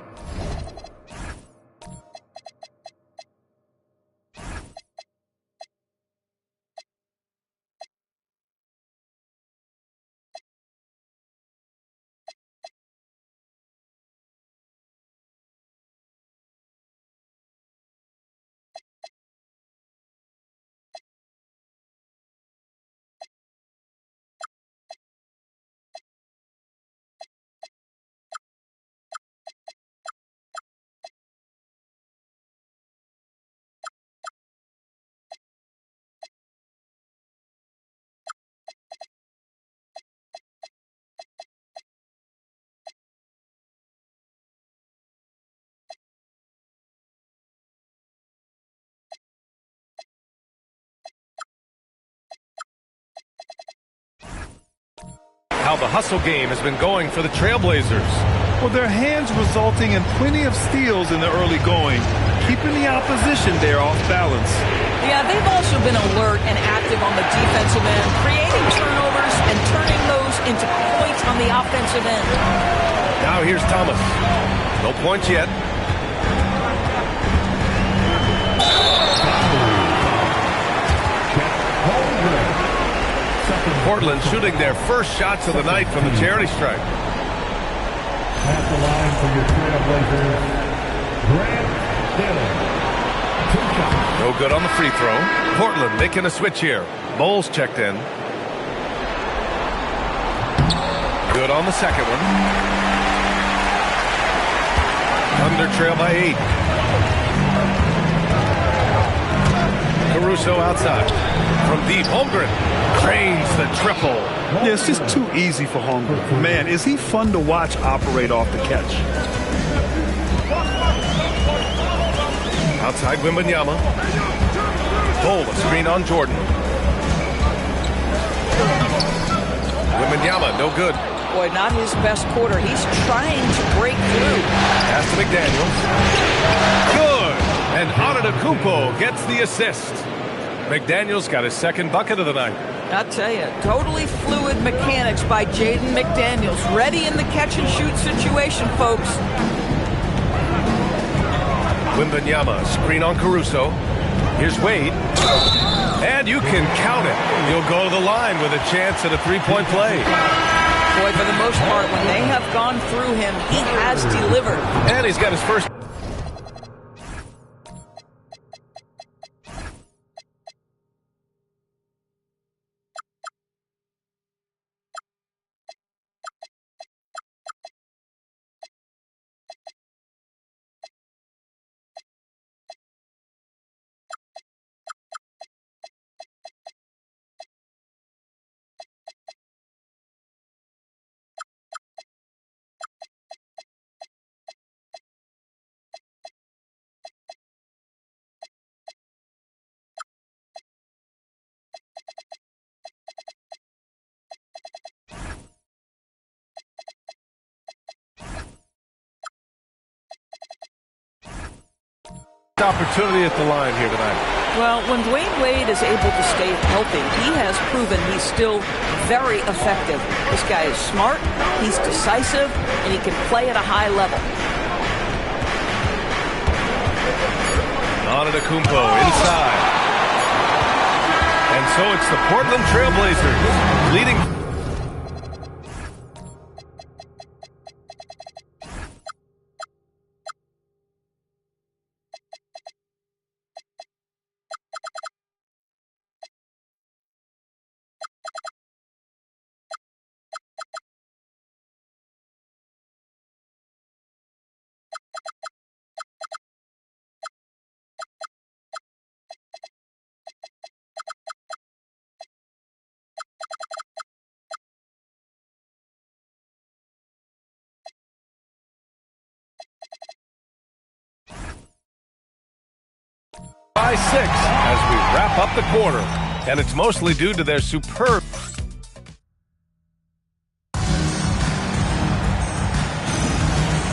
How the hustle game has been going for the Trailblazers. Well, their hands resulting in plenty of steals in the early going, keeping the opposition there off balance. Yeah, they've also been alert and active on the defensive end, creating turnovers and turning those into points on the offensive end. Now here's Thomas. No points yet. Portland shooting their first shots of the night from the charity stripe. At the line for your Trailblazers, Grant Dillon. 2 shots. No good on the free throw. Portland making a switch here. Bowles checked in. Good on the second one. Thunder trail by 8. Caruso outside. From deep, Holmgren drains the triple. Yeah, it's just too easy for Holmgren. Man, is he fun to watch operate off the catch. Outside Wembanyama. Pull the screen on Jordan. Wembanyama, no good. Boy, not his best quarter. He's trying to break through. Pass to McDaniels. Good! And Antetokounmpo gets the assist. McDaniels got his second bucket of the night. I'll tell you, totally fluid mechanics by Jaden McDaniels. Ready in the catch-and-shoot situation, folks. Wembanyama, screen on Caruso. Here's Wade. And you can count it. You'll go to the line with a chance at a three-point play. Boy, for the most part, when they have gone through him, he has delivered. And he's got his first. Opportunity at the line here tonight. Well, when Dwayne Wade is able to stay healthy, he has proven he's still very effective. This guy is smart, he's decisive, and he can play at a high level. Antetokounmpo inside. And so it's the Portland Trailblazers leading. By 6 as we wrap up the quarter, and it's mostly due to their superb.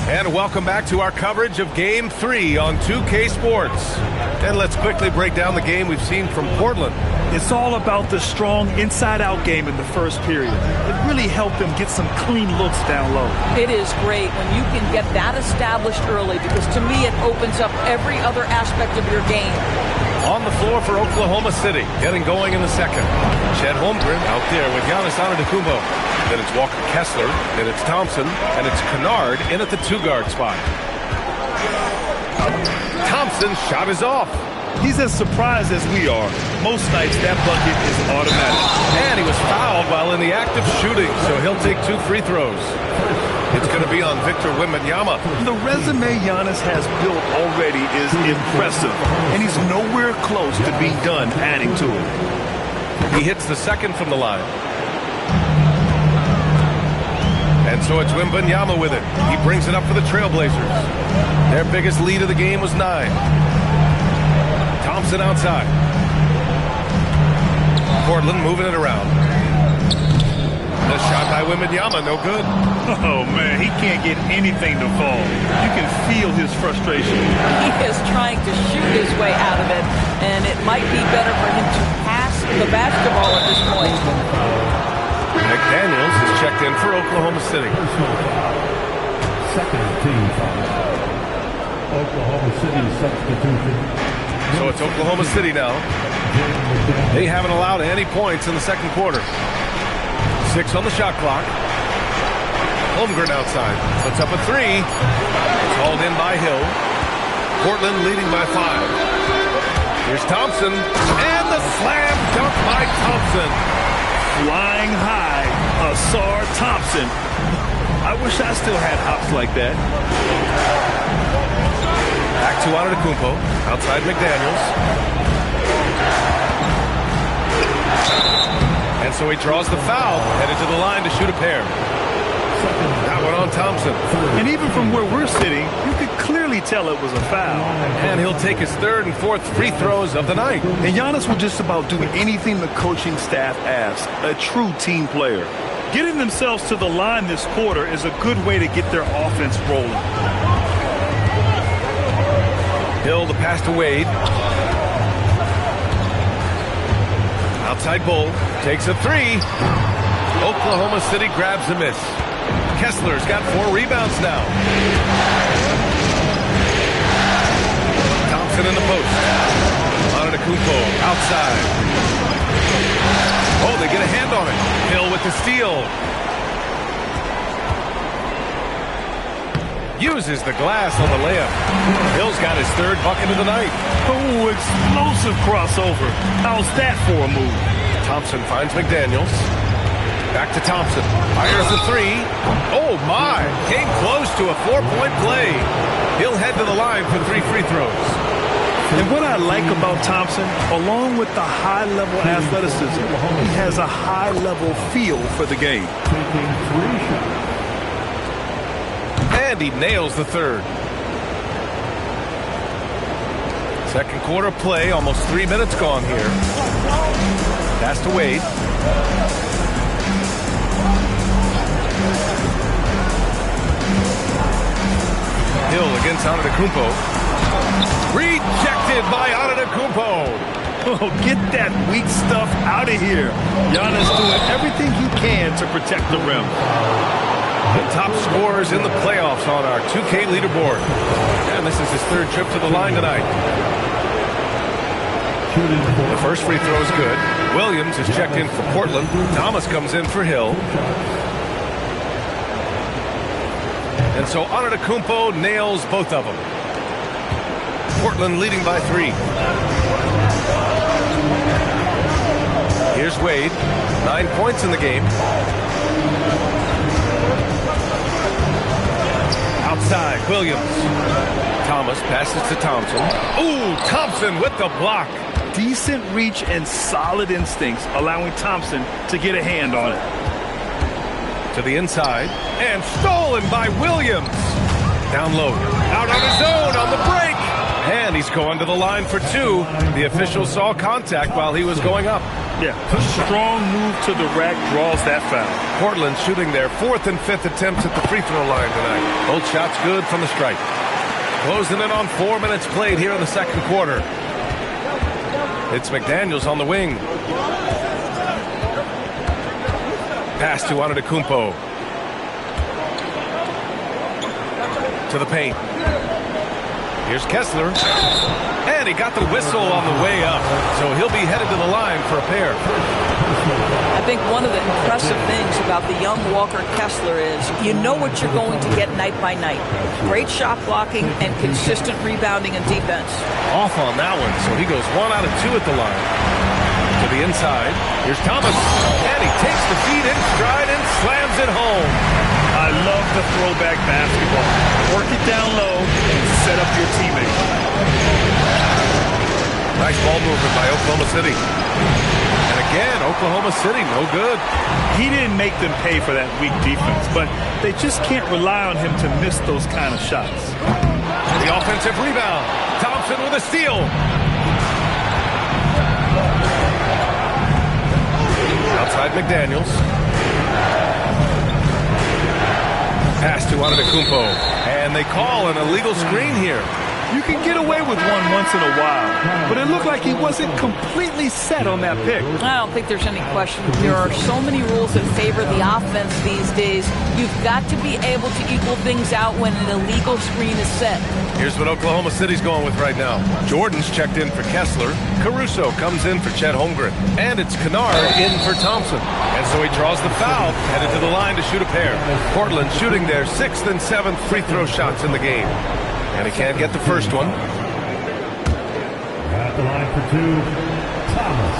And welcome back to our coverage of Game 3 on 2K Sports. And let's quickly break down the game we've seen from Portland. It's all about the strong inside-out game in the first period. It really helped them get some clean looks down low. It is great when you can get that established early, because to me it opens up every other aspect of your game. On the floor for Oklahoma City, getting going in the second. Chet Holmgren out there with Giannis Antetokounmpo. Then it's Walker Kessler, then it's Thompson, and it's Kennard in at the 2-guard spot. Thompson's shot is off. He's as surprised as we are. Most nights that bucket is automatic. And he was fouled while in the act of shooting, so he'll take 2 free throws. It's going to be on Victor Wembanyama. The resume Giannis has built already is impressive, and he's nowhere close to being done adding to it. He hits the second from the line. And so it's Wembanyama with it. He brings it up for the Trailblazers. Their biggest lead of the game was 9. Thompson outside. Portland moving it around. The shot by Wembanyama, no good. Oh, man, he can't get anything to fall. You can feel his frustration. He is trying to shoot his way out of it, and it might be better for him to pass the basketball at this point. McDaniels is checked in for Oklahoma City. Second team foul. Oklahoma City substitution. So it's Oklahoma City now. They haven't allowed any points in the second quarter. 6 on the shot clock. Holmgren outside. Puts up a 3. It's hauled in by Hill. Portland leading by 5. Here's Thompson. And the slam dunk by Thompson. Flying high, Ausar Thompson. I wish I still had hops like that. Back to Antetokounmpo. Outside McDaniels. And so he draws the foul, headed to the line to shoot a pair. That one on Thompson. And even from where we're sitting, you could clearly tell it was a foul. And he'll take his 3rd and 4th free throws of the night. And Giannis will just about do anything the coaching staff asks. A true team player. Getting themselves to the line this quarter is a good way to get their offense rolling. Hill, the pass to Wade. Outside Bull takes a 3. Oklahoma City grabs a miss. Kessler's got 4 rebounds now. Thompson in the post. Antetokounmpo outside. Oh, they get a hand on it. Hill with the steal. Uses the glass on the layup. Hill's got his 3rd bucket of the night. Oh, explosive crossover. How's that for a move? Thompson finds McDaniels. Back to Thompson. Fires a 3. Oh, my. Came close to a 4-point play. He'll head to the line for 3 free throws. And what I like about Thompson, along with the high-level athleticism, he has a high-level feel for the game. And he nails the 3rd. Second quarter play, almost 3 minutes gone here. Pass to Wade. Hill against Antetokounmpo. Rejected! deflected by Antetokounmpo. Oh, get that weak stuff out of here. Giannis doing everything he can to protect the rim. The top scorers in the playoffs on our 2K leaderboard. And this is his third trip to the line tonight. The first free throw is good. Williams is checked in for Portland. Thomas comes in for Hill. And so Antetokounmpo nails both of them. Portland leading by 3. Here's Wade. 9 points in the game. Outside, Williams. Thomas passes to Thompson. Ooh, Thompson with the block. Decent reach and solid instincts, allowing Thompson to get a hand on it. To the inside, and stolen by Williams. Down low, out on his own on the break. And he's going to the line for 2. The official saw contact while he was going up. Yeah, a strong move to the rack draws that foul. Portland shooting their 4th and 5th attempts at the free throw line tonight. Both shots good from the stripe. Closing in on 4 minutes played here in the second quarter. It's McDaniels on the wing. Pass to Antetokounmpo. To the paint. Here's Kessler. And he got the whistle on the way up. So he'll be headed to the line for a pair. I think one of the impressive things about the young Walker Kessler is you know what you're going to get night by night. Great shot blocking and consistent rebounding and defense. Off on that one, so he goes 1 out of 2 at the line. To the inside, here's Thomas. And he takes the feed in stride and slams it home. I love the throwback basketball. Work it down low and set up your teammate. Nice ball movement by Oklahoma City. And again, Oklahoma City, no good. He didn't make them pay for that weak defense, but they just can't rely on him to miss those kind of shots. The offensive rebound. Thompson with a steal. Outside McDaniels. Pass to Antetokounmpo. And they call an illegal screen here. You can get away with one once in a while, but it looked like he wasn't completely set on that pick. I don't think there's any question. There are so many rules that favor the offense these days. You've got to be able to equal things out when an illegal screen is set. Here's what Oklahoma City's going with right now. Jordan's checked in for Kessler. Caruso comes in for Chet Holmgren. And it's Kennard in for Thompson. And so he draws the foul, headed to the line to shoot a pair. Portland shooting their 6th and 7th free throw shots in the game. And he can't get the first one. At the line for 2, Thomas.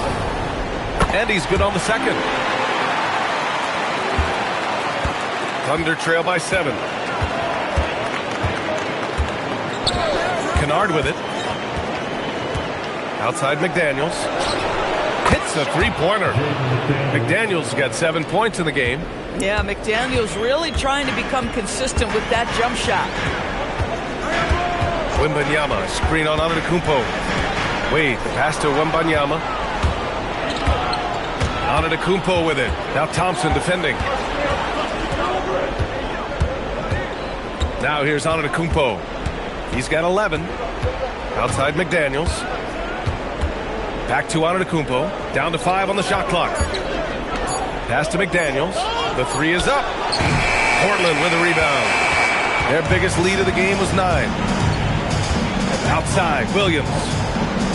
And he's good on the second. Thunder trail by 7. Kennard with it. Outside McDaniels. Hits a three-pointer. McDaniels got 7 points in the game. Yeah, McDaniels really trying to become consistent with that jump shot. Wembanyama, screen on Antetokounmpo. Wade, the pass to Wembanyama. Antetokounmpo with it. Now Thompson defending. Now here's Antetokounmpo. He's got 11. Outside McDaniels. Back to Antetokounmpo. Down to 5 on the shot clock. Pass to McDaniels. The 3 is up. Portland with a rebound. Their biggest lead of the game was 9. Outside, Williams.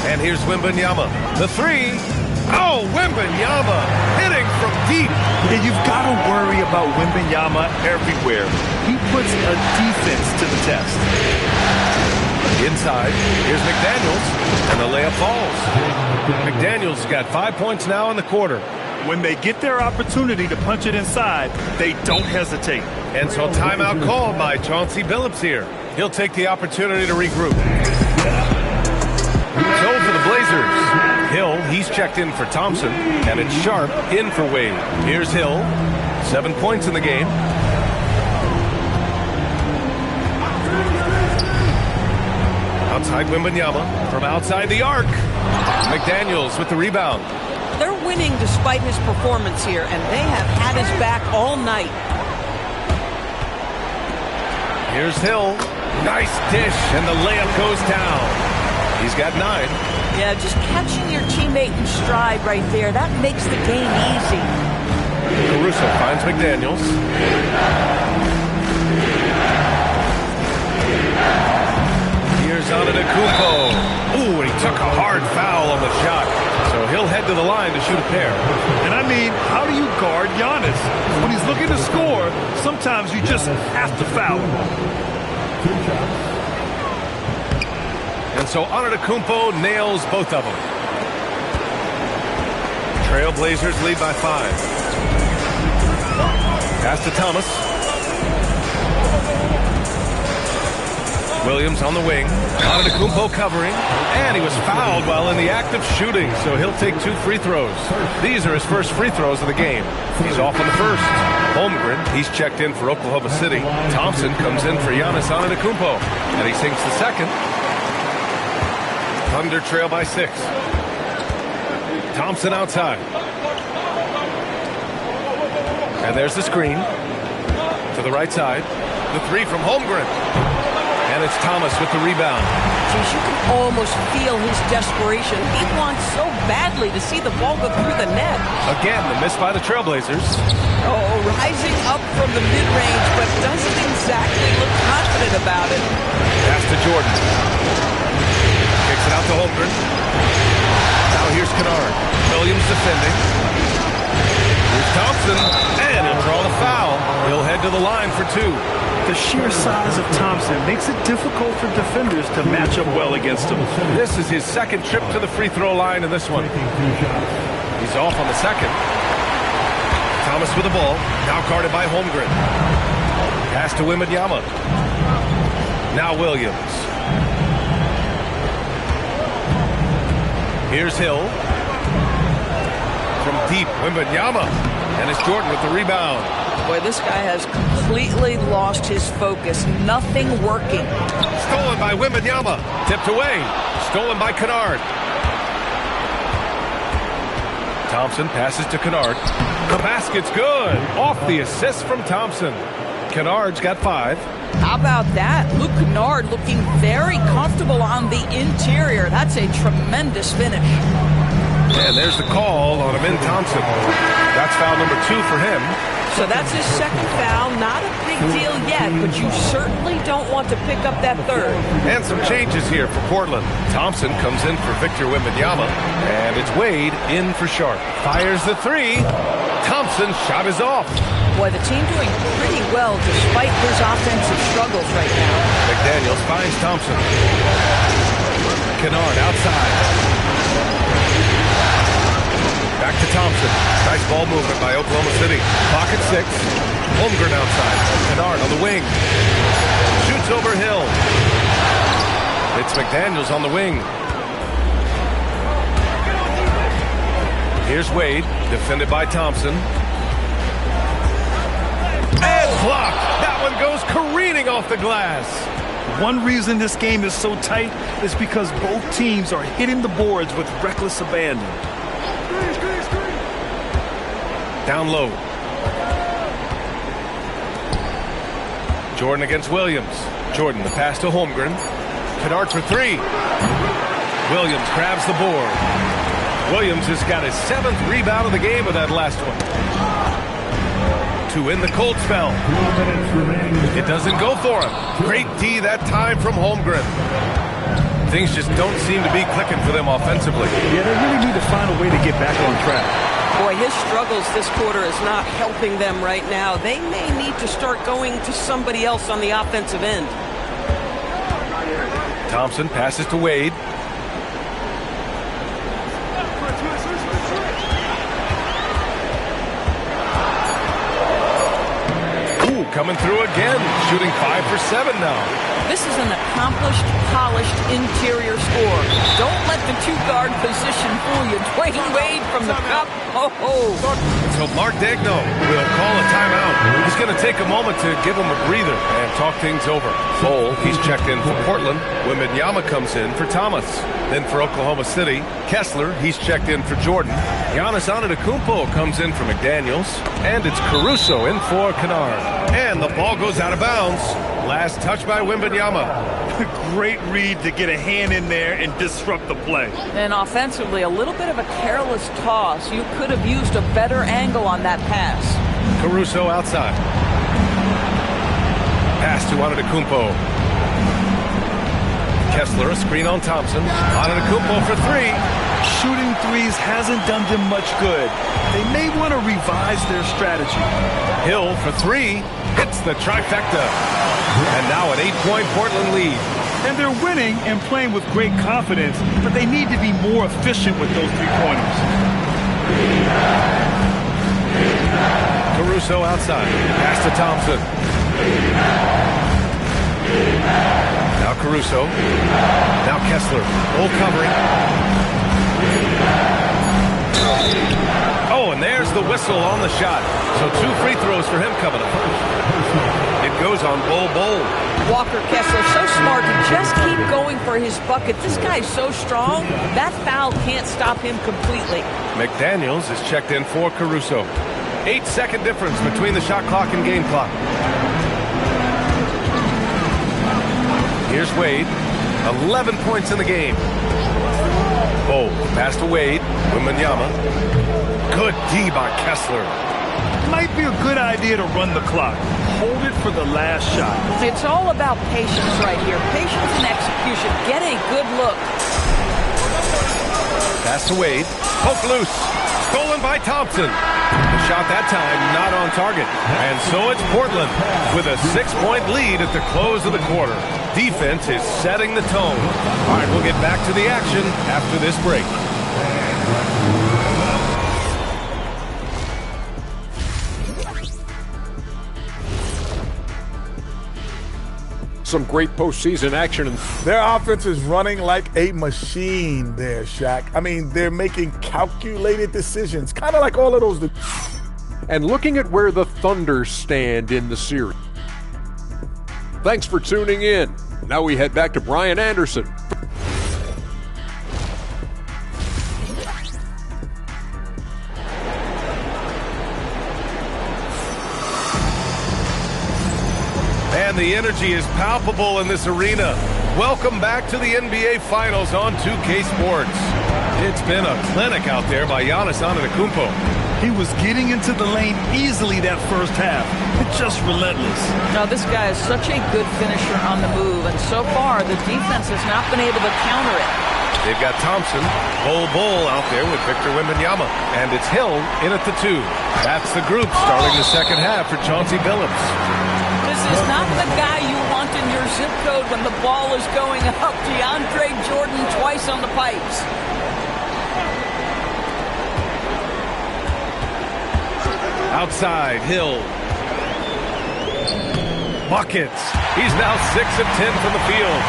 And here's Wembanyama. The 3. Oh, Wembanyama hitting from deep. Yeah, you've got to worry about Wembanyama everywhere. He puts a defense to the test. Inside, here's McDaniels. And the layup falls. McDaniels got 5 points now in the quarter. When they get their opportunity to punch it inside, they don't hesitate. And so timeout called by Chauncey Billups here. He'll take the opportunity to regroup. So for the Blazers, Hill, he's checked in for Thompson, and it's Sharp in for Wade. Here's Hill, 7 points in the game. Outside Wembanyama, from outside the arc. McDaniels with the rebound. They're winning despite his performance here, and they have had his back all night. Here's Hill. Nice dish, and the layup goes down. He's He's got 9. Yeah, just catching your teammate in stride right there, that makes the game easy. Caruso finds McDaniels. Here's Antetokounmpo. Ooh, and he took a hard foul on the shot. So he'll head to the line to shoot a pair. And I mean, how do you guard Giannis? When he's looking to score, sometimes you just have to foul him. And so Antetokounmpo nails both of them. Trailblazers lead by 5. Pass to Thomas. Williams on the wing. Antetokounmpo covering. And he was fouled while in the act of shooting, so he'll take 2 free throws. These are his first free throws of the game. He's off on the first. Holmgren, he's checked in for Oklahoma City. Thompson comes in for Giannis Antetokounmpo. And he sinks the second. Thunder trail by 6. Thompson outside. And there's the screen. To the right side. The 3 from Holmgren. And it's Thomas with the rebound. Geez, you can almost feel his desperation. He wants so badly to see the ball go through the net. Again, the miss by the Trailblazers. Oh, rising up from the mid-range, but doesn't exactly look confident about it. Pass to Jordan. Kicks it out to Holmgren. Now here's Kennard. Williams defending. Here's Thompson. And he'll draw the foul. He'll head to the line for 2. The sheer size of Thompson makes it difficult for defenders to match up well against him. This is his second trip to the free throw line in this one. He's off on the second. Thomas with the ball. Now guarded by Holmgren. Pass to Wembanyama. Now Williams. Here's Hill. From deep, Wembanyama. And it's Jordan with the rebound. Boy, this guy has completely lost his focus. Nothing working. Stolen by Wembanyama. Tipped away. Stolen by Kennard. Thompson passes to Kennard. The basket's good. Off the assist from Thompson. Kennard's got 5. How about that? Luke Kennard looking very comfortable on the interior. That's a tremendous finish. And there's the call on Amin Thompson. That's foul number 2 for him. So that's his second foul. Not a big deal yet, but you certainly don't want to pick up that third. And some changes here for Portland. Thompson comes in for Victor Wembanyama. And it's Wade in for Sharp. Fires the 3. Thompson's shot is off. Boy, the team doing pretty well despite his offensive struggles right now. McDaniels finds Thompson. Kennard outside. Back to Thompson. Nice ball movement by Oklahoma City. Pocket 6. Holmgren outside. Kennard on the wing. Shoots over Hill. It's McDaniels on the wing. Here's Wade. Defended by Thompson. And blocked. That one goes careening off the glass. One reason this game is so tight is because both teams are hitting the boards with reckless abandon. Down low. Jordan against Williams. Jordan, the pass to Holmgren. Kennard for 3. Williams grabs the board. Williams has got his 7th rebound of the game with that last one. To end the cold spell. It doesn't go for him. Great D that time from Holmgren. Things just don't seem to be clicking for them offensively. Yeah, they really need to find a way to get back on track. Boy, his struggles this quarter is not helping them right now. They may need to start going to somebody else on the offensive end. Thompson passes to Wade. Ooh, coming through again. Shooting 5 for 7 now. This is an accomplished, polished interior score. Don't let the 2-guard position fool you. Dwayne Wade from the cup. So Mark Daigneault will call a timeout. He's going to take a moment to give him a breather and talk things over. Bol, he's checked in for Portland. Wembanyama comes in for Thomas. Then for Oklahoma City, Kessler, he's checked in for Jordan. Giannis Antetokounmpo comes in for McDaniels. And it's Caruso in for Kennard. And the ball goes out of bounds. Last touch by Wembanyama. Great read to get a hand in there and disrupt the play. And offensively, a little bit of a careless toss. You could have used a better angle on that pass. Caruso outside. Pass to Antetokounmpo. Kessler, a screen on Thompson. Antetokounmpo for three. Shooting threes hasn't done them much good. They may want to revise their strategy. Hill for three. Hits the trifecta. And now an 8-point Portland lead. And they're winning and playing with great confidence, but they need to be more efficient with those three-pointers. Caruso outside. Pass to Thompson. Now Caruso. Now Kessler. Full covering. Oh, and there's the whistle on the shot. So 2 free throws for him coming up. It goes on Bol. Walker Kessler, so smart to just keep going for his bucket. This guy's so strong, that foul can't stop him completely. McDaniels is checked in for Caruso. 8-second difference between the shot clock and game clock. Here's Wade. 11 points in the game. Bol, pass to Wade. Wembanyama. Good D by Kessler. Might be a good idea to run the clock. Hold it for the last shot. It's all about patience right here. Patience and execution. Get a good look. Pass to Wade. Poke loose. Stolen by Thompson. The shot that time not on target. And so it's Portland with a 6-point lead at the close of the quarter. Defense is setting the tone. All right, we'll get back to the action after this break. Some great postseason action. Their offense is running like a machine there, Shaq. I mean, they're making calculated decisions, kind of like all of those. And looking at where the Thunder stand in the series. Thanks for tuning in. Now we head back to Brian Anderson. And the energy is palpable in this arena. Welcome back to the NBA Finals on 2K Sports. It's been a clinic out there by Giannis Antetokounmpo. He was getting into the lane easily that first half. It's just relentless. Now, this guy is such a good finisher on the move, and so far the defense has not been able to counter it. They've got Thompson, Bol out there with Victor Wembanyama, and it's Hill in at the 2. That's the group starting the second half for Chauncey Billups. This is not the guy you want in your zip code when the ball is going up. DeAndre Jordan twice on the pipes. Outside, Hill. Buckets. He's now 6 of 10 from the field.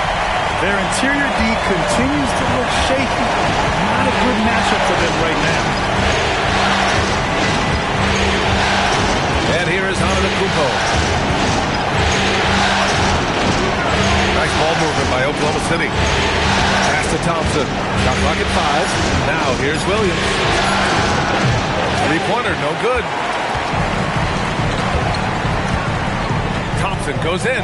Their interior D continues to look shaky. Not a good matchup for them right now. And here is Antetokounmpo. Nice ball movement by Oklahoma City. Pass to Thompson. Shot clock at 5. Now here's Williams. 3-pointer, no good. Thompson goes in.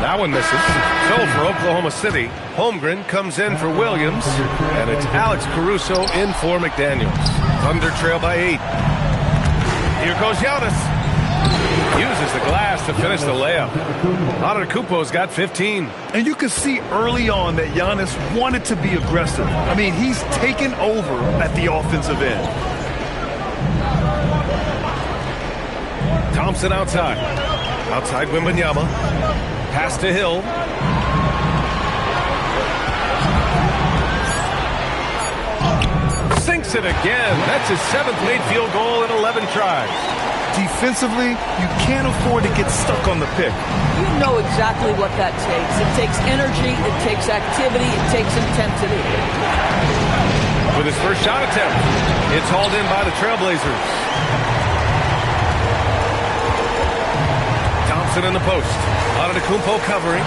That one misses. So for Oklahoma City, Holmgren comes in for Williams, and it's Alex Caruso in for McDaniels. Thunder trail by 8. Here goes Giannis. Uses the glass to finish the layup. Antetokounmpo's got 15. And you can see early on that Giannis wanted to be aggressive. I mean, he's taken over at the offensive end. Thompson outside. Outside Wembanyama. Pass to Hill. Sinks it again. That's his 7th made field goal in 11 tries. Defensively, you can't afford to get stuck on the pick. You know exactly what that takes. It takes energy, it takes activity, it takes intensity. With his first shot attempt, it's hauled in by the Trailblazers. Thompson in the post. Antetokounmpo covering.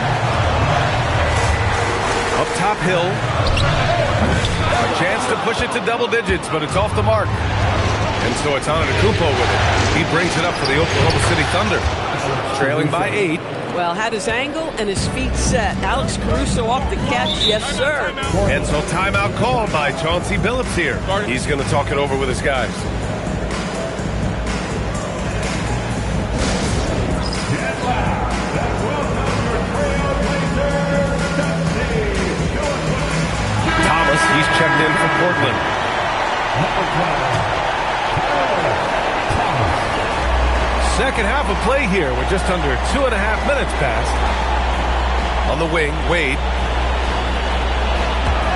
Up top, Hill. A chance to push it to double digits, but it's off the mark. And so it's Antetokounmpo with it. He brings it up for the Oklahoma City Thunder. Trailing by 8. Well, had his angle and his feet set. Alex Caruso off the catch. Yes, sir. And so timeout called by Chauncey Billups here. He's going to talk it over with his guys. Thomas, he's checked in for Portland. Second half of play here with just under 2.5 minutes passed. On the wing, Wade.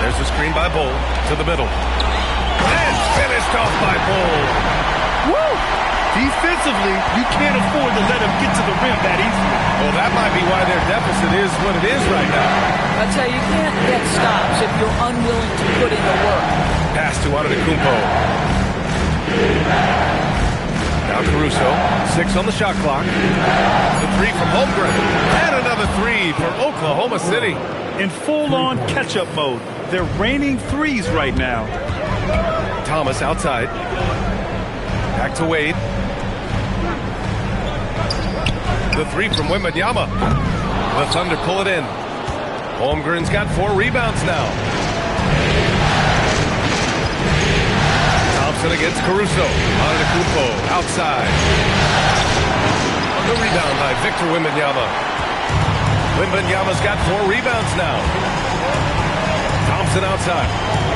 There's the screen by Bull to the middle. And finished off by Bull. Woo! Defensively, you can't afford to let him get to the rim that easily. Well, that might be why their deficit is what it is right now. I tell you, you can't get stops if you're unwilling to put in the work. Pass to Antetokounmpo. Now Caruso, 6 on the shot clock. The 3 from Holmgren. And another 3 for Oklahoma City. In full-on catch-up mode. They're raining threes right now. Thomas outside. Back to Wade. The 3 from Wembanyama. The Thunder pull it in. Holmgren's got 4 rebounds now. Thompson against Caruso. Antetokounmpo outside. The rebound by Victor Wembanyama. Wembanyama's got 4 rebounds now. Thompson outside.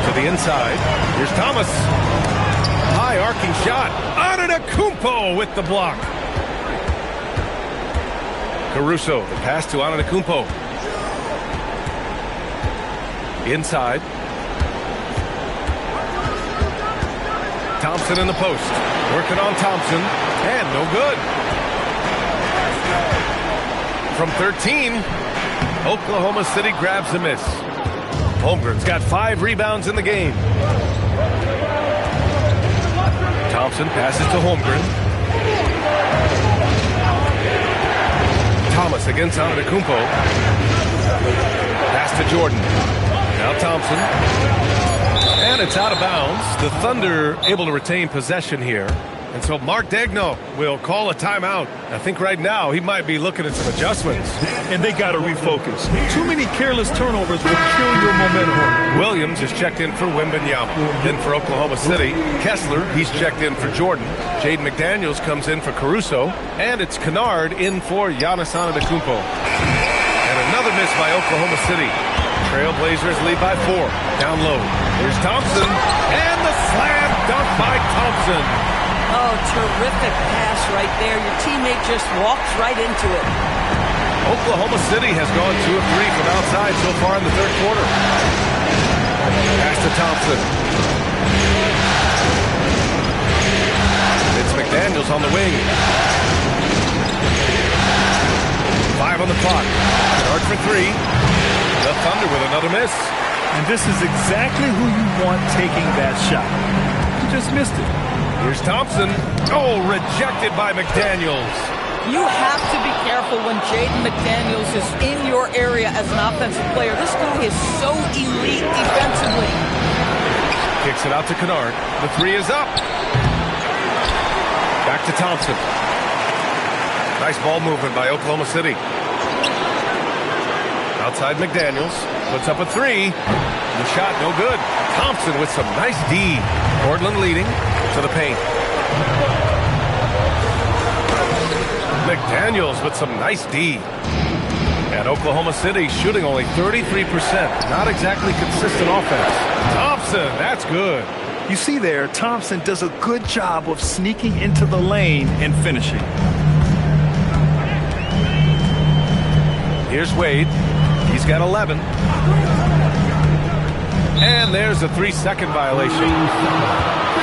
To the inside. Here's Thomas. High arcing shot. Antetokounmpo with the block. Caruso, the pass to Antetokounmpo. Inside. Thompson in the post. Working on Thompson. And no good. From 13, Oklahoma City grabs the miss. Holmgren's got 5 rebounds in the game. Thompson passes to Holmgren. Thomas against Antetokounmpo. Pass to Jordan. Now Thompson. And it's out of bounds. The Thunder able to retain possession here. And so Mark Daigneault will call a timeout. I think right now he might be looking at some adjustments. And they got to refocus. Too many careless turnovers will kill your momentum. Williams is checked in for Wembanyama. Then for Oklahoma City, Kessler, he's checked in for Jordan. Jaden McDaniels comes in for Caruso. And it's Kennard in for Giannis Antetokounmpo. And another miss by Oklahoma City. Trailblazers lead by 4. Down low. Here's Thompson. And the slam dunk by Thompson. Oh, terrific pass right there. Your teammate just walks right into it. Oklahoma City has gone 2 of 3 from outside so far in the third quarter. Pass to Thompson. It's McDaniels on the wing. 5 on the clock. Kennard for 3. The Thunder with another miss. And this is exactly who you want taking that shot. You just missed it. Here's Thompson. Oh, rejected by McDaniels. You have to be careful when Jaden McDaniels is in your area as an offensive player. This guy is so elite defensively. Kicks it out to Kennard. The 3 is up. Back to Thompson. Nice ball movement by Oklahoma City. Outside McDaniels. Puts up a 3. The shot no good. Thompson with some nice D. Portland leading to the paint. McDaniels with some nice D. And Oklahoma City shooting only 33%. Not exactly consistent offense. Thompson, that's good. You see there, Thompson does a good job of sneaking into the lane and finishing. Here's Wade. He's got 11. And there's a 3-second violation.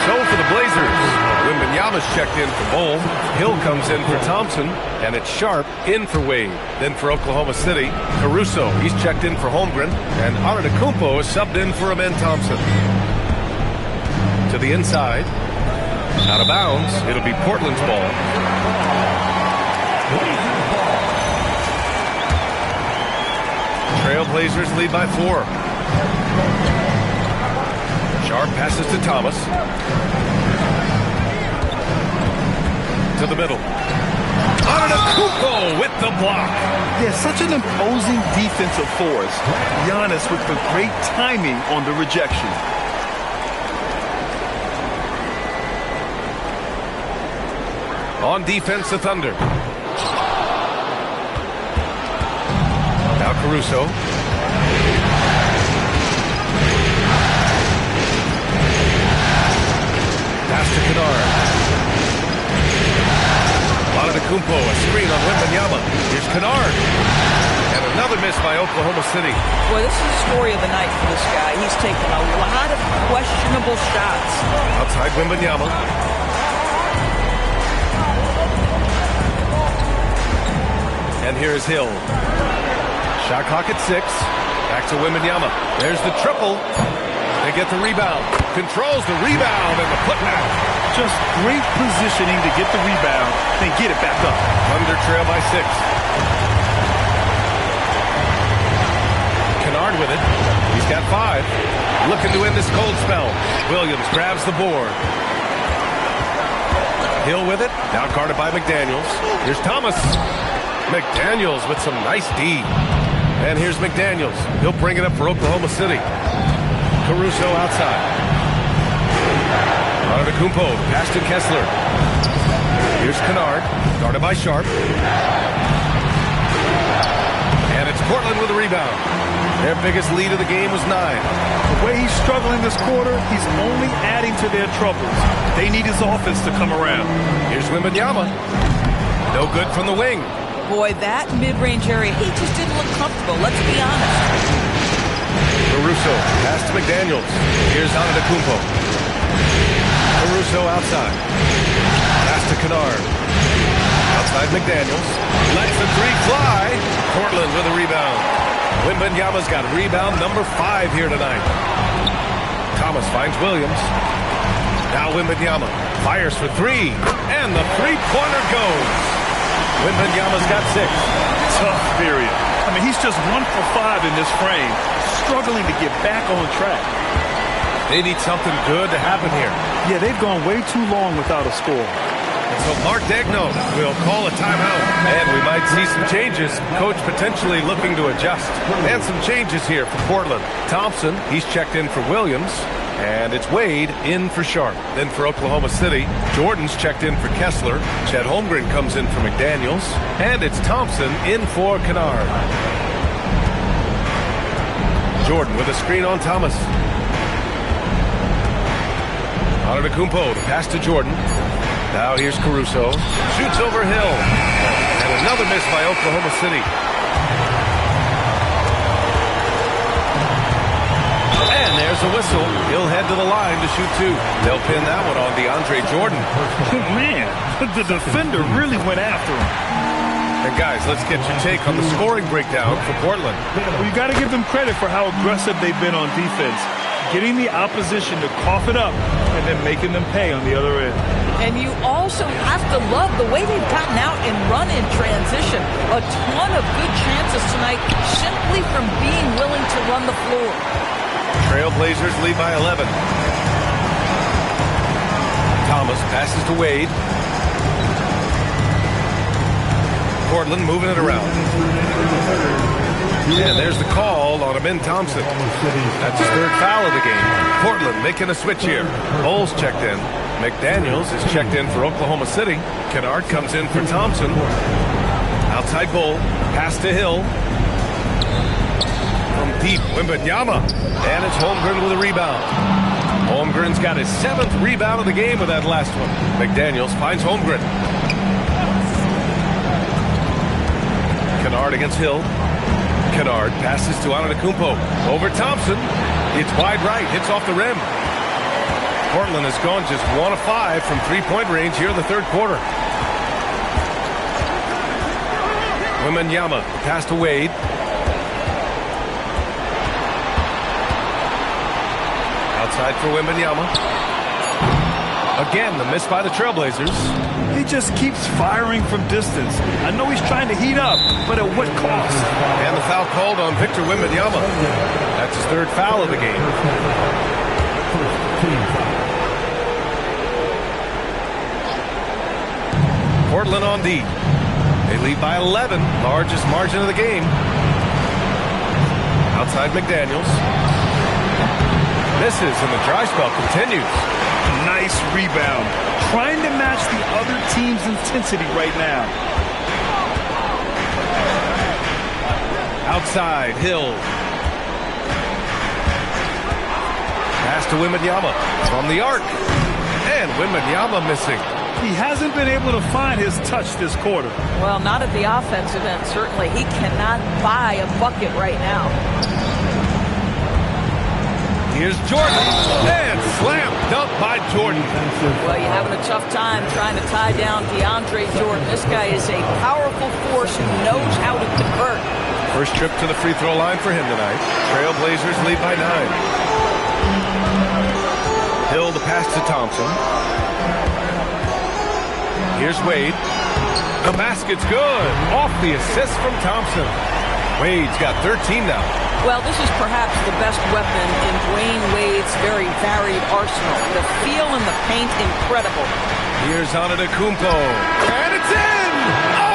So for the Blazers, Wembanyama's checked in for Bull. Hill comes in for Thompson. And it's Sharp in for Wade. Then for Oklahoma City, Caruso. He's checked in for Holmgren. And Antetokounmpo is subbed in for Amen Thompson. To the inside. Out of bounds. It'll be Portland's ball. Trailblazers lead by 4. Sharp passes to Thomas. to the middle. Antetokounmpo with the block. Yeah, such an imposing defensive force. Giannis with the great timing on the rejection. On defense, the Thunder. Now Caruso. Pass to Kennard. Antetokounmpo, a screen on Wembanyama. Here's Kennard. And another miss by Oklahoma City. Boy, this is the story of the night for this guy. He's taken a lot of questionable shots. Outside Wembanyama. And here's Hill. Shot clock at 6. Back to Wembanyama. There's the triple. They get the rebound. Controls the rebound and the putback. Just great positioning to get the rebound and get it back up. Thunder trail by 6. Kennard with it. He's got 5. Looking to end this cold spell. Williams grabs the board. Hill with it. Now guarded by McDaniels. Here's Thomas. McDaniels with some nice D. And here's McDaniels. He'll bring it up for Oklahoma City. Caruso outside. Antetokounmpo, pass to Kessler. Here's Kennard, guarded by Sharp. And it's Portland with a rebound. Their biggest lead of the game was 9. The way he's struggling this quarter, he's only adding to their troubles. They need his offense to come around. Here's Wembanyama. No good from the wing. Boy, that mid-range area, he just didn't look comfortable. Let's be honest. Caruso, pass to McDaniels. Here's Antetokounmpo. Caruso outside. Pass to Kennard. Outside McDaniels. Lets the 3 fly. Portland with a rebound. Wembanyama's got rebound number 5 here tonight. Thomas finds Williams. Now Wembanyama fires for 3. And the three-pointer goes. Wembanyama's got 6. Tough period. I mean, he's just 1 for 5 in this frame. Struggling to get back on track. They need something good to happen here. Yeah, they've gone way too long without a score. And so Mark Daigneault will call a timeout. And we might see some changes. Coach potentially looking to adjust. And some changes here for Portland. Thompson, he's checked in for Williams. And it's Wade in for Sharp. Then for Oklahoma City, Jordan's checked in for Kessler. Chet Holmgren comes in for McDaniels. And it's Thompson in for Kennard. Jordan with a screen on Thomas. Antetokounmpo, the pass to Jordan. Now here's Caruso. Shoots over Hill. And another miss by Oklahoma City. And there's a whistle. He'll head to the line to shoot 2. They'll pin that one on DeAndre Jordan. Man, the defender really went after him. And guys, let's get your take on the scoring breakdown for Portland. Well, you got to give them credit for how aggressive they've been on defense. Getting the opposition to cough it up and then making them pay on the other end. And you also have to love the way they've gotten out and run in transition. A ton of good chances tonight simply from being willing to run the floor. Trailblazers lead by 11. Thomas passes to Wade. Portland moving it around. And there's the call on Amin Thompson. That's his 3rd foul of the game. Portland making a switch here. Bowles checked in. McDaniels is checked in for Oklahoma City. Kennard comes in for Thompson. Outside Bowl. Pass to Hill. From deep, Wembanyama. And it's Holmgren with a rebound. Holmgren's got his 7th rebound of the game with that last one. McDaniels finds Holmgren. Kennard against Hill. Kennard passes to Antetokounmpo. Over Thompson. It's wide right. Hits off the rim. Portland has gone just 1 of 5 from 3-point range here in the 3rd quarter. Wembanyama. Pass to Wade. Outside for Wembanyama. Again, the miss by the Trailblazers. He just keeps firing from distance. I know he's trying to heat up, but at what cost? And the foul called on Victor Wembanyama. That's his 3rd foul of the game. Portland on D. They lead by 11, largest margin of the game. Outside McDaniels. Misses, and the dry spell continues. Nice rebound. Trying to match the other team's intensity right now. Outside, Hill. Pass to Wembanyama from the arc. And Wembanyama missing. He hasn't been able to find his touch this quarter. Well, not at the offensive end, certainly. He cannot buy a bucket right now. Here's Jordan, and slam dunk by Jordan. Well, you're having a tough time trying to tie down DeAndre Jordan. This guy is a powerful force who knows how to convert. First trip to the free throw line for him tonight. Trailblazers lead by 9. Hill the pass to Thompson. Here's Wade. The basket's good. Off the assist from Thompson. Wade's got 13 now. Well, this is perhaps the best weapon in Dwayne Wade's very varied arsenal. The feel in the paint, incredible. Here's Antetokounmpo. And it's in! Oh!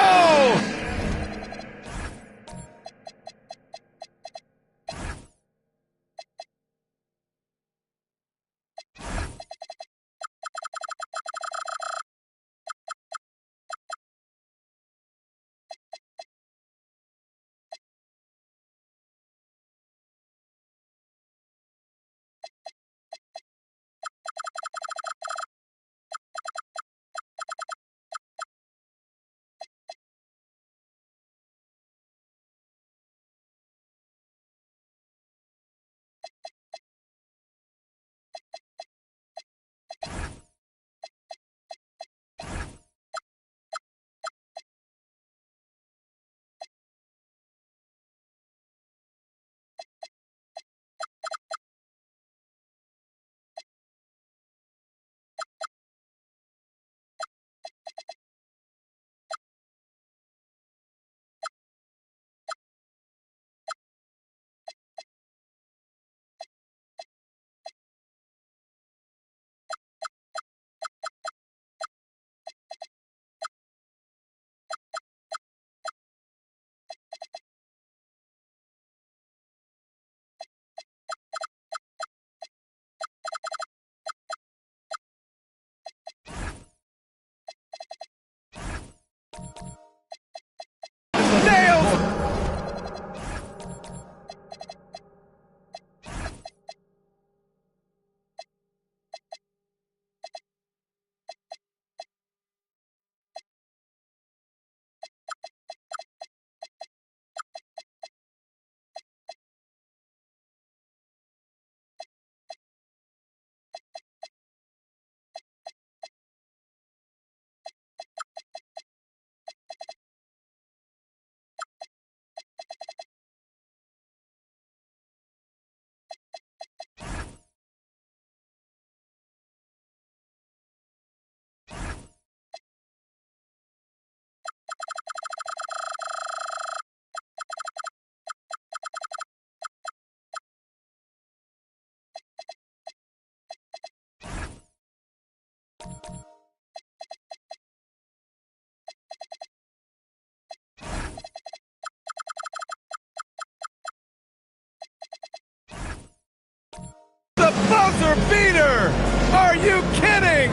The buzzer beater! Are you kidding?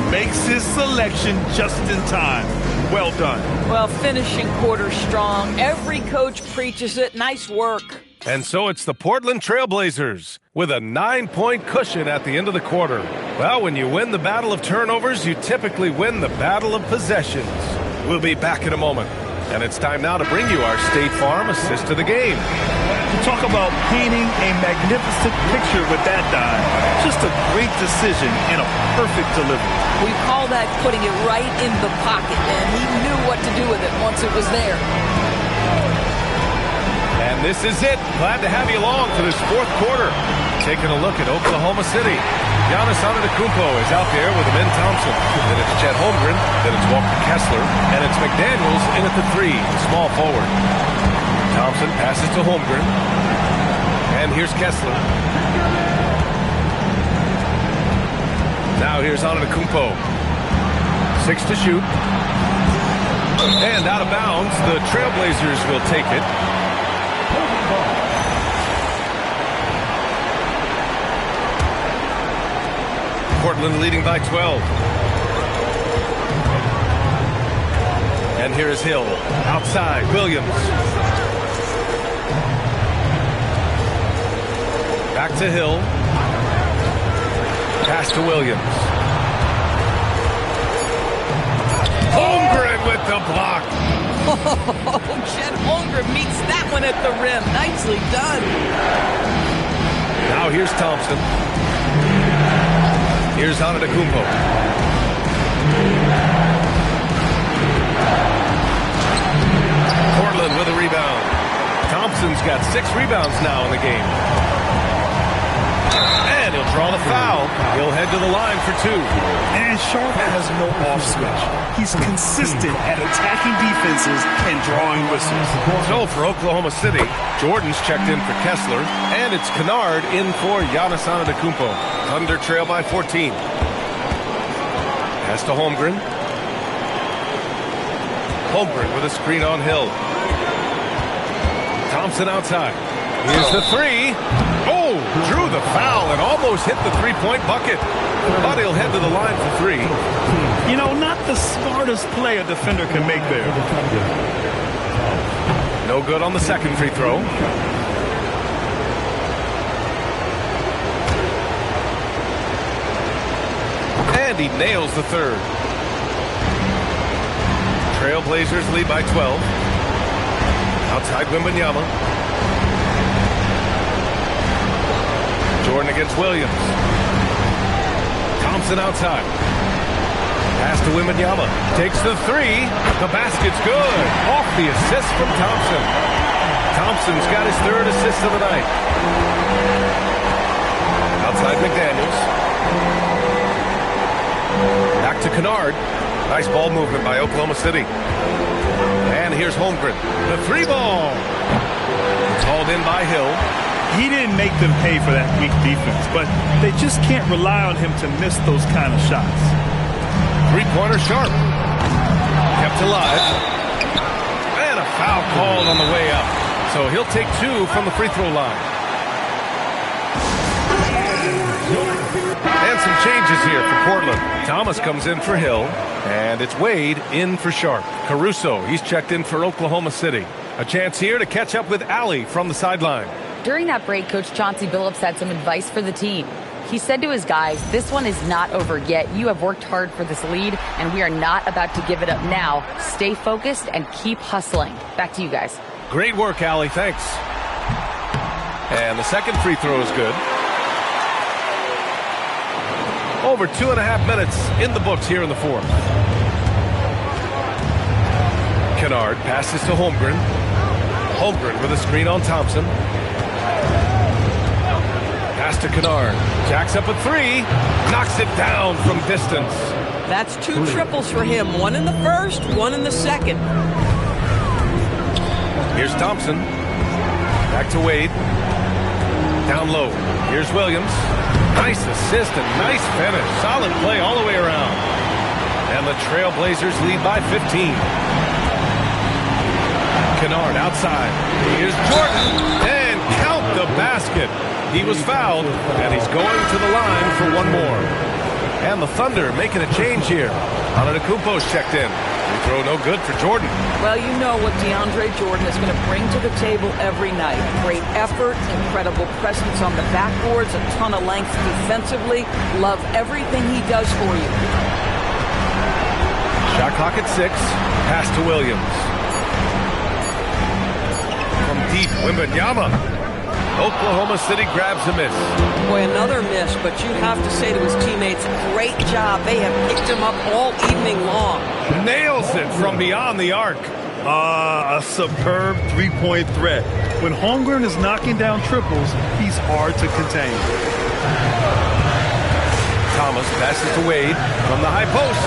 Makes his selection just in time. Well done. Well, finishing quarter strong. Every coach preaches it. Nice work. And so it's the Portland Trailblazers with a 9-point cushion at the end of the quarter. Well, when you win the battle of turnovers, you typically win the battle of possessions. We'll be back in a moment. And it's time now to bring you our State Farm assist to the game. Talk about painting a magnificent picture with that dive. Just a great decision and a perfect delivery. We call that putting it right in the pocket, and he knew what to do with it once it was there. And this is it. Glad to have you along for this fourth quarter. Taking a look at Oklahoma City. Giannis Antetokounmpo is out there with Amen Thompson. Then it's Chet Holmgren. Then it's Walker Kessler. And it's McDaniels in at the 3, small forward. Thompson passes to Holmgren. And here's Kessler. Now here's Antetokounmpo. 6 to shoot. And out of bounds, the Trailblazers will take it. Portland leading by 12. And here is Hill. Outside, Williams. Back to Hill. Pass to Williams. Holmgren with the block. Oh, Chet Holmgren meets that one at the rim. Nicely done. Now here's Thompson. Here's Antetokounmpo. Portland with a rebound. Thompson's got 6 rebounds now in the game. And he'll draw the foul. He'll head to the line for 2. And Sharp has no off switch. He's consistent at attacking defenses and drawing whistles. So for Oklahoma City, Jordan's checked in for Kessler, and it's Kennard in for Giannis Antetokounmpo. Thunder trail by 14. Pass to Holmgren. Holmgren with a screen on Hill. Thompson outside. Here's the 3. Oh, drew the foul and almost hit the 3-point bucket. But he'll head to the line for 3. You know, not the smartest play a defender can make there. No good on the second free throw. And he nails the third. Trailblazers lead by 12. Outside Wembanyama. Jordan against Williams. Thompson outside. Pass to Wembanyama. Takes the 3. The basket's good. Off the assist from Thompson. Thompson's got his 3rd assist of the night. Outside McDaniels. Back to Kennard. Nice ball movement by Oklahoma City. And here's Holmgren. The 3 ball. Called in by Hill. He didn't make them pay for that weak defense, but they just can't rely on him to miss those kind of shots. 3-pointer Sharp. Kept alive. And a foul called on the way up. So he'll take 2 from the free throw line. And some changes here for Portland. Thomas comes in for Hill. And it's Wade in for Sharp. Caruso, he's checked in for Oklahoma City. A chance here to catch up with Allie from the sideline. During that break, Coach Chauncey Billups had some advice for the team. He said to his guys, this one is not over yet. You have worked hard for this lead, and we are not about to give it up now. Stay focused and keep hustling. Back to you guys. Great work, Allie. Thanks. And the second free throw is good. Over 2.5 minutes in the books here in the 4th. Kennard passes to Holmgren. Holmgren with a screen on Thompson. Pass to Kennard. Jacks up a 3. Knocks it down from distance. That's 2 triples for him. 1 in the first, 1 in the second. Here's Thompson. Back to Wade. Down low. Here's Williams. Nice assist and nice finish. Solid play all the way around. And the Trailblazers lead by 15. Kennard outside. Here's Jordan. And count the basket. He was fouled, and he's going to the line for 1 more. And the Thunder making a change here. Antetokounmpo's checked in. Free throw no good for Jordan. Well, you know what DeAndre Jordan is going to bring to the table every night. Great effort, incredible presence on the backboards, a ton of length defensively. Love everything he does for you. Shot clock at 6. Pass to Williams. From deep, Wembanyama. Oklahoma City grabs a miss. Boy, another miss, but you have to say to his teammates, great job. They have picked him up all evening long. Nails it from beyond the arc. A superb 3-point threat. When Holmgren is knocking down triples, he's hard to contain. Thomas passes to Wade from the high post.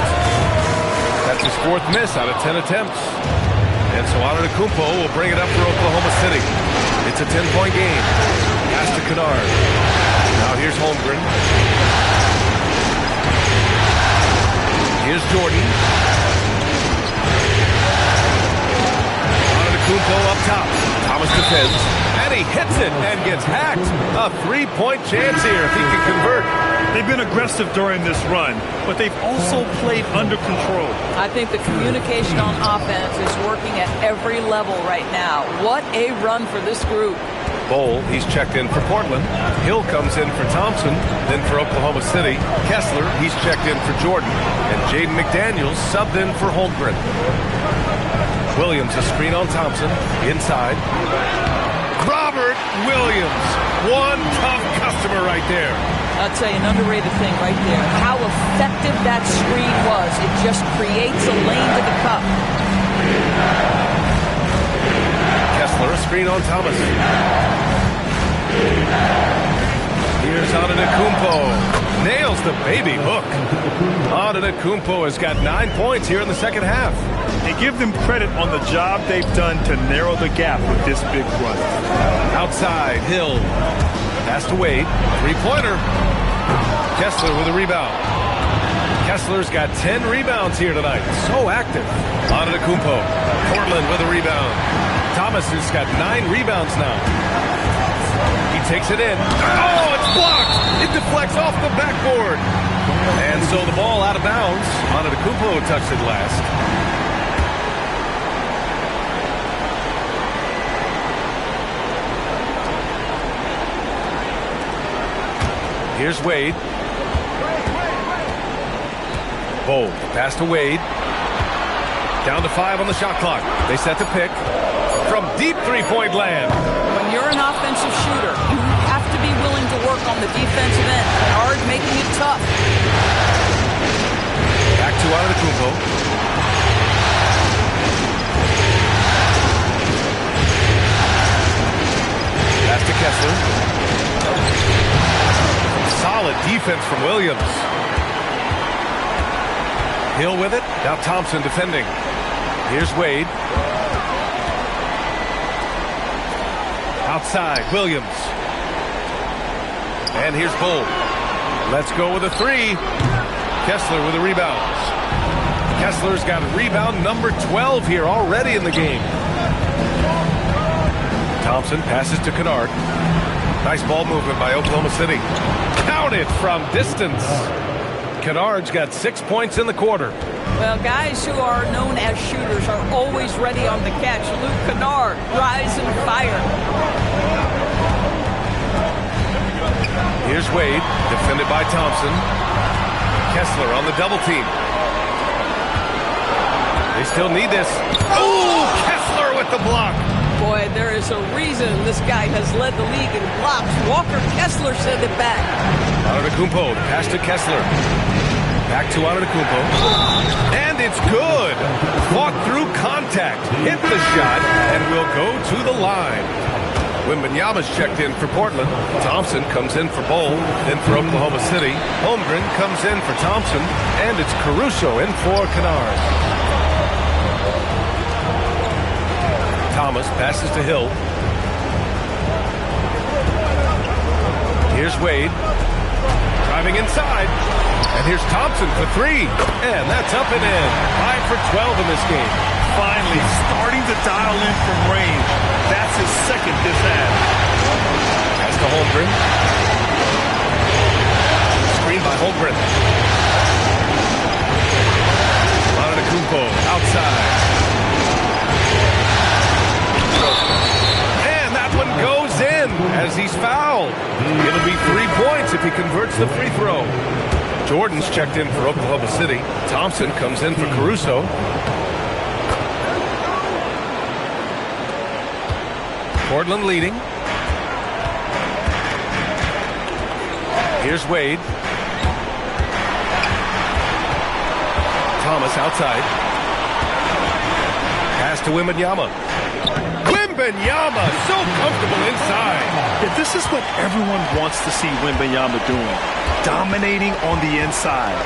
That's his 4th miss out of 10 attempts. And so Antetokounmpo will bring it up for Oklahoma City. It's a 10-point game. Pass to Kennard. Now here's Holmgren. Here's Jordan. Antetokounmpo up top. Thomas defends, and he hits it and gets hacked. A three-point chance here if he can convert. They've been aggressive during this run, but they've also played under control. I think the communication on offense is working at every level right now. What a run for this group. Bol, he's checked in for Portland. Hill comes in for Thompson, then for Oklahoma City. Kessler, he's checked in for Jordan. And Jaden McDaniels subbed in for Holmgren. Williams, a screen on Thompson, inside. Robert Williams, one tough customer right there. I'll tell you an underrated thing right there. How effective that screen was. It just creates a lane to the cup. Kessler, a screen on Thomas. Here's Antetokounmpo. Nails the baby hook. Antetokounmpo has got 9 points here in the second half. And give them credit on the job they've done to narrow the gap with this big run. Outside, Hill. Pass to Wade. Three-pointer. Kessler with a rebound. Kessler's got 10 rebounds here tonight. So active. Antetokounmpo. Portland with a rebound. Thomas has got 9 rebounds now. He takes it in. Oh, it's blocked. It deflects off the backboard. And so the ball out of bounds. Antetokounmpo touched it last. Here's Wade. Bol, pass to Wade. Down to 5 on the shot clock. They set the pick from deep three-point land. When you're an offensive shooter, you have to be willing to work on the defensive end. Hard, making it tough. Back to Antetokounmpo. Pass to Kessler. Solid defense from Williams. Hill with it. Now Thompson defending. Here's Wade. Outside, Williams. And here's Bol. Let's go with a three. Kessler with the rebounds. Kessler's got rebound number 12 here already in the game. Thompson passes to Kennard. Nice ball movement by Oklahoma City. Counted from distance. Kennard's got 6 points in the quarter. Well, guys who are known as shooters are always ready on the catch. Luke Kennard, rise and fire. Here's Wade, defended by Thompson. Kessler on the double team. They still need this. Oh, Kessler with the block. Boy, there is a reason this guy has led the league in blocks. Walker Kessler sent it back. Antetokounmpo, pass to Kessler. Back to Antetokounmpo. And it's good. Fought through contact. Hit the shot and will go to the line. Wembanyama's checked in for Portland. Thompson comes in for Bol, then for Oklahoma City. Holmgren comes in for Thompson. And it's Caruso in for Kennard. Thomas passes to Hill. Here's Wade. Driving inside. And here's Thompson for three. And that's up and in. 5 for 12 in this game. Finally starting to dial in from range. That's his second this half. Pass to Holmgren. Screen by Holmgren. Antetokounmpo outside. And that one goes in as he's fouled. It'll be 3 points if he converts the free throw. Jordan's checked in for Oklahoma City. Thompson comes in for Caruso. Portland leading. Here's Wade. Thomas outside. Pass to Wembanyama. Wembanyama, so comfortable inside. Yeah, this is what everyone wants to see Wembanyama doing. Dominating on the inside.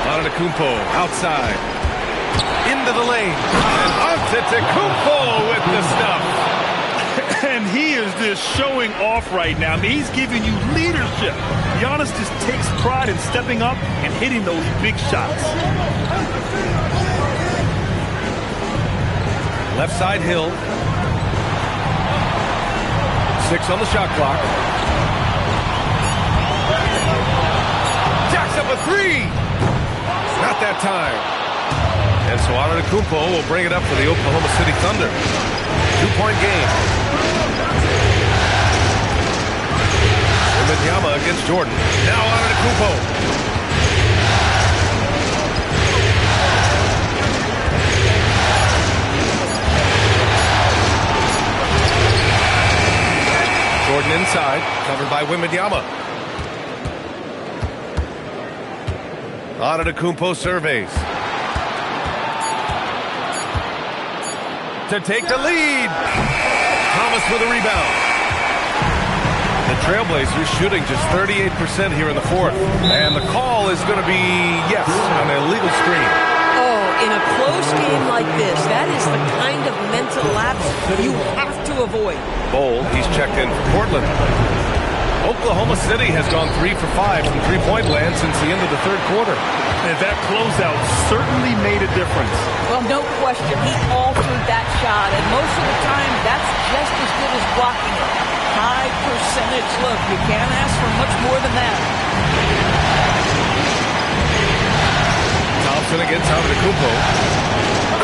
Antetokounmpo outside. Into the lane. And Antetokounmpo with the stuff. And he is just showing off right now. I mean, he's giving you leadership. Giannis just takes pride in stepping up and hitting those big shots. Left side, Hill. 6 on the shot clock. Jacks up a 3. Not that time. And so Antetokounmpo will bring it up for the Oklahoma City Thunder. 2-point game. Wembanyama against Jordan. Now Antetokounmpo. Jordan inside, covered by Wembanyama. Antetokounmpo surveys. To take the lead. Thomas with a rebound. The Trailblazers shooting just 38% here in the fourth. And the call is going to be, yes, an illegal screen. Oh, in a close game like this, that is the kind of mental lapse you have to avoid. Bol, he's checked in for Portland. Oklahoma City has gone 3 for 5 from three-point land since the end of the third quarter. And that closeout certainly made a difference. Well, no question. He altered that shot, and most of the time, that's just as good as blocking it. High percentage look. You can't ask for much more than that. Thompson against Antetokounmpo.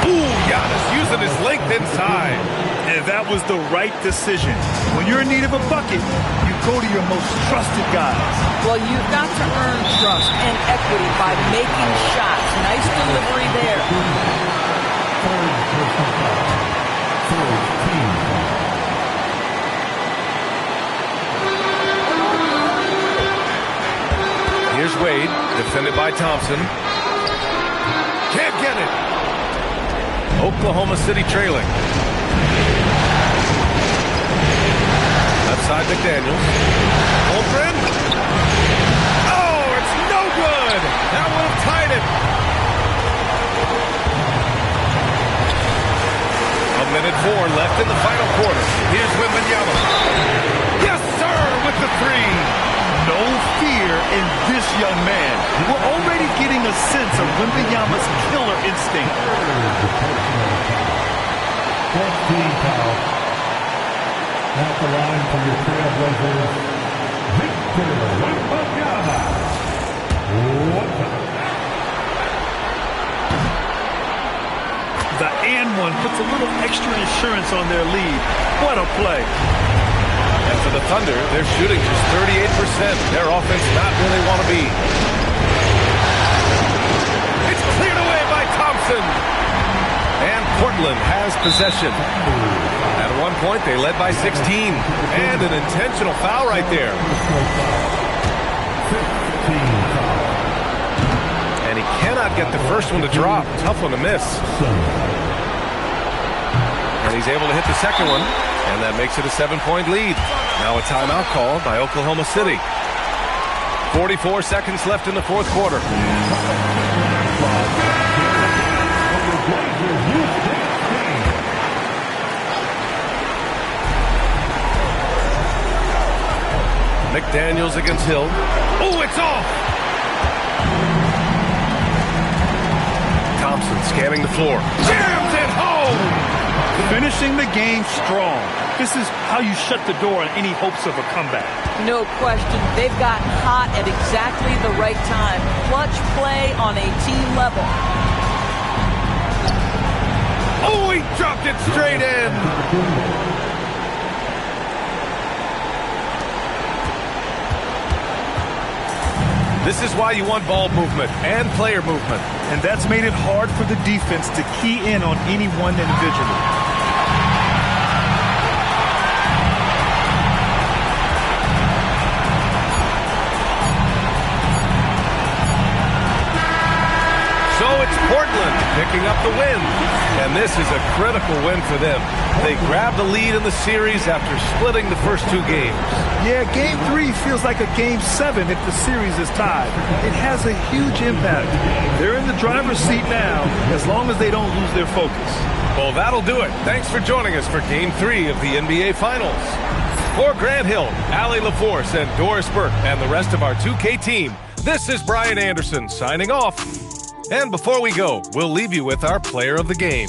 Ooh, Giannis using his length inside. And that was the right decision. When you're in need of a bucket, you go to your most trusted guys. Well, you've got to earn trust and equity by making shots. Nice delivery there. Here's Wade, defended by Thompson. Can't get it. Oklahoma City trailing. Left side, McDaniels. Holmgren. Oh, it's no good. That would have tied it. 1:04 left in the final quarter. Here's Wembanyama. Yes, sir, with the 3. No fear in this young man. We're already getting a sense of Wembanyama's killer instinct. 14 foul. At the line for your Trailblazers, Victor Wembanyama. The and one puts a little extra insurance on their lead. What a play. And for the Thunder, they're shooting just 38%. Their offense not where they want to be. It's cleared away by Thompson. And Portland has possession. At one point, they led by 16. And an intentional foul right there. And he cannot get the first one to drop. Tough one to miss. And he's able to hit the second one. And that makes it a 7-point lead. Now a timeout called by Oklahoma City. 44 seconds left in the fourth quarter. McDaniels against Hill. Oh, it's off! Thompson scanning the floor. Jams it home! Finishing the game strong. This is how you shut the door on any hopes of a comeback. No question. They've gotten hot at exactly the right time. Clutch play on a team level. Oh, he dropped it straight in. This is why you want ball movement and player movement. And that's made it hard for the defense to key in on any one individual. So it's Portland picking up the win. And this is a critical win for them. They grabbed the lead in the series after splitting the first 2 games. Yeah, Game 3 feels like a Game 7 if the series is tied. It has a huge impact. They're in the driver's seat now, as long as they don't lose their focus. Well, that'll do it. Thanks for joining us for Game 3 of the NBA Finals. For Grant Hill, Allie LaForce, and Doris Burke, and the rest of our 2K team, this is Brian Anderson signing off. And before we go, we'll leave you with our player of the game.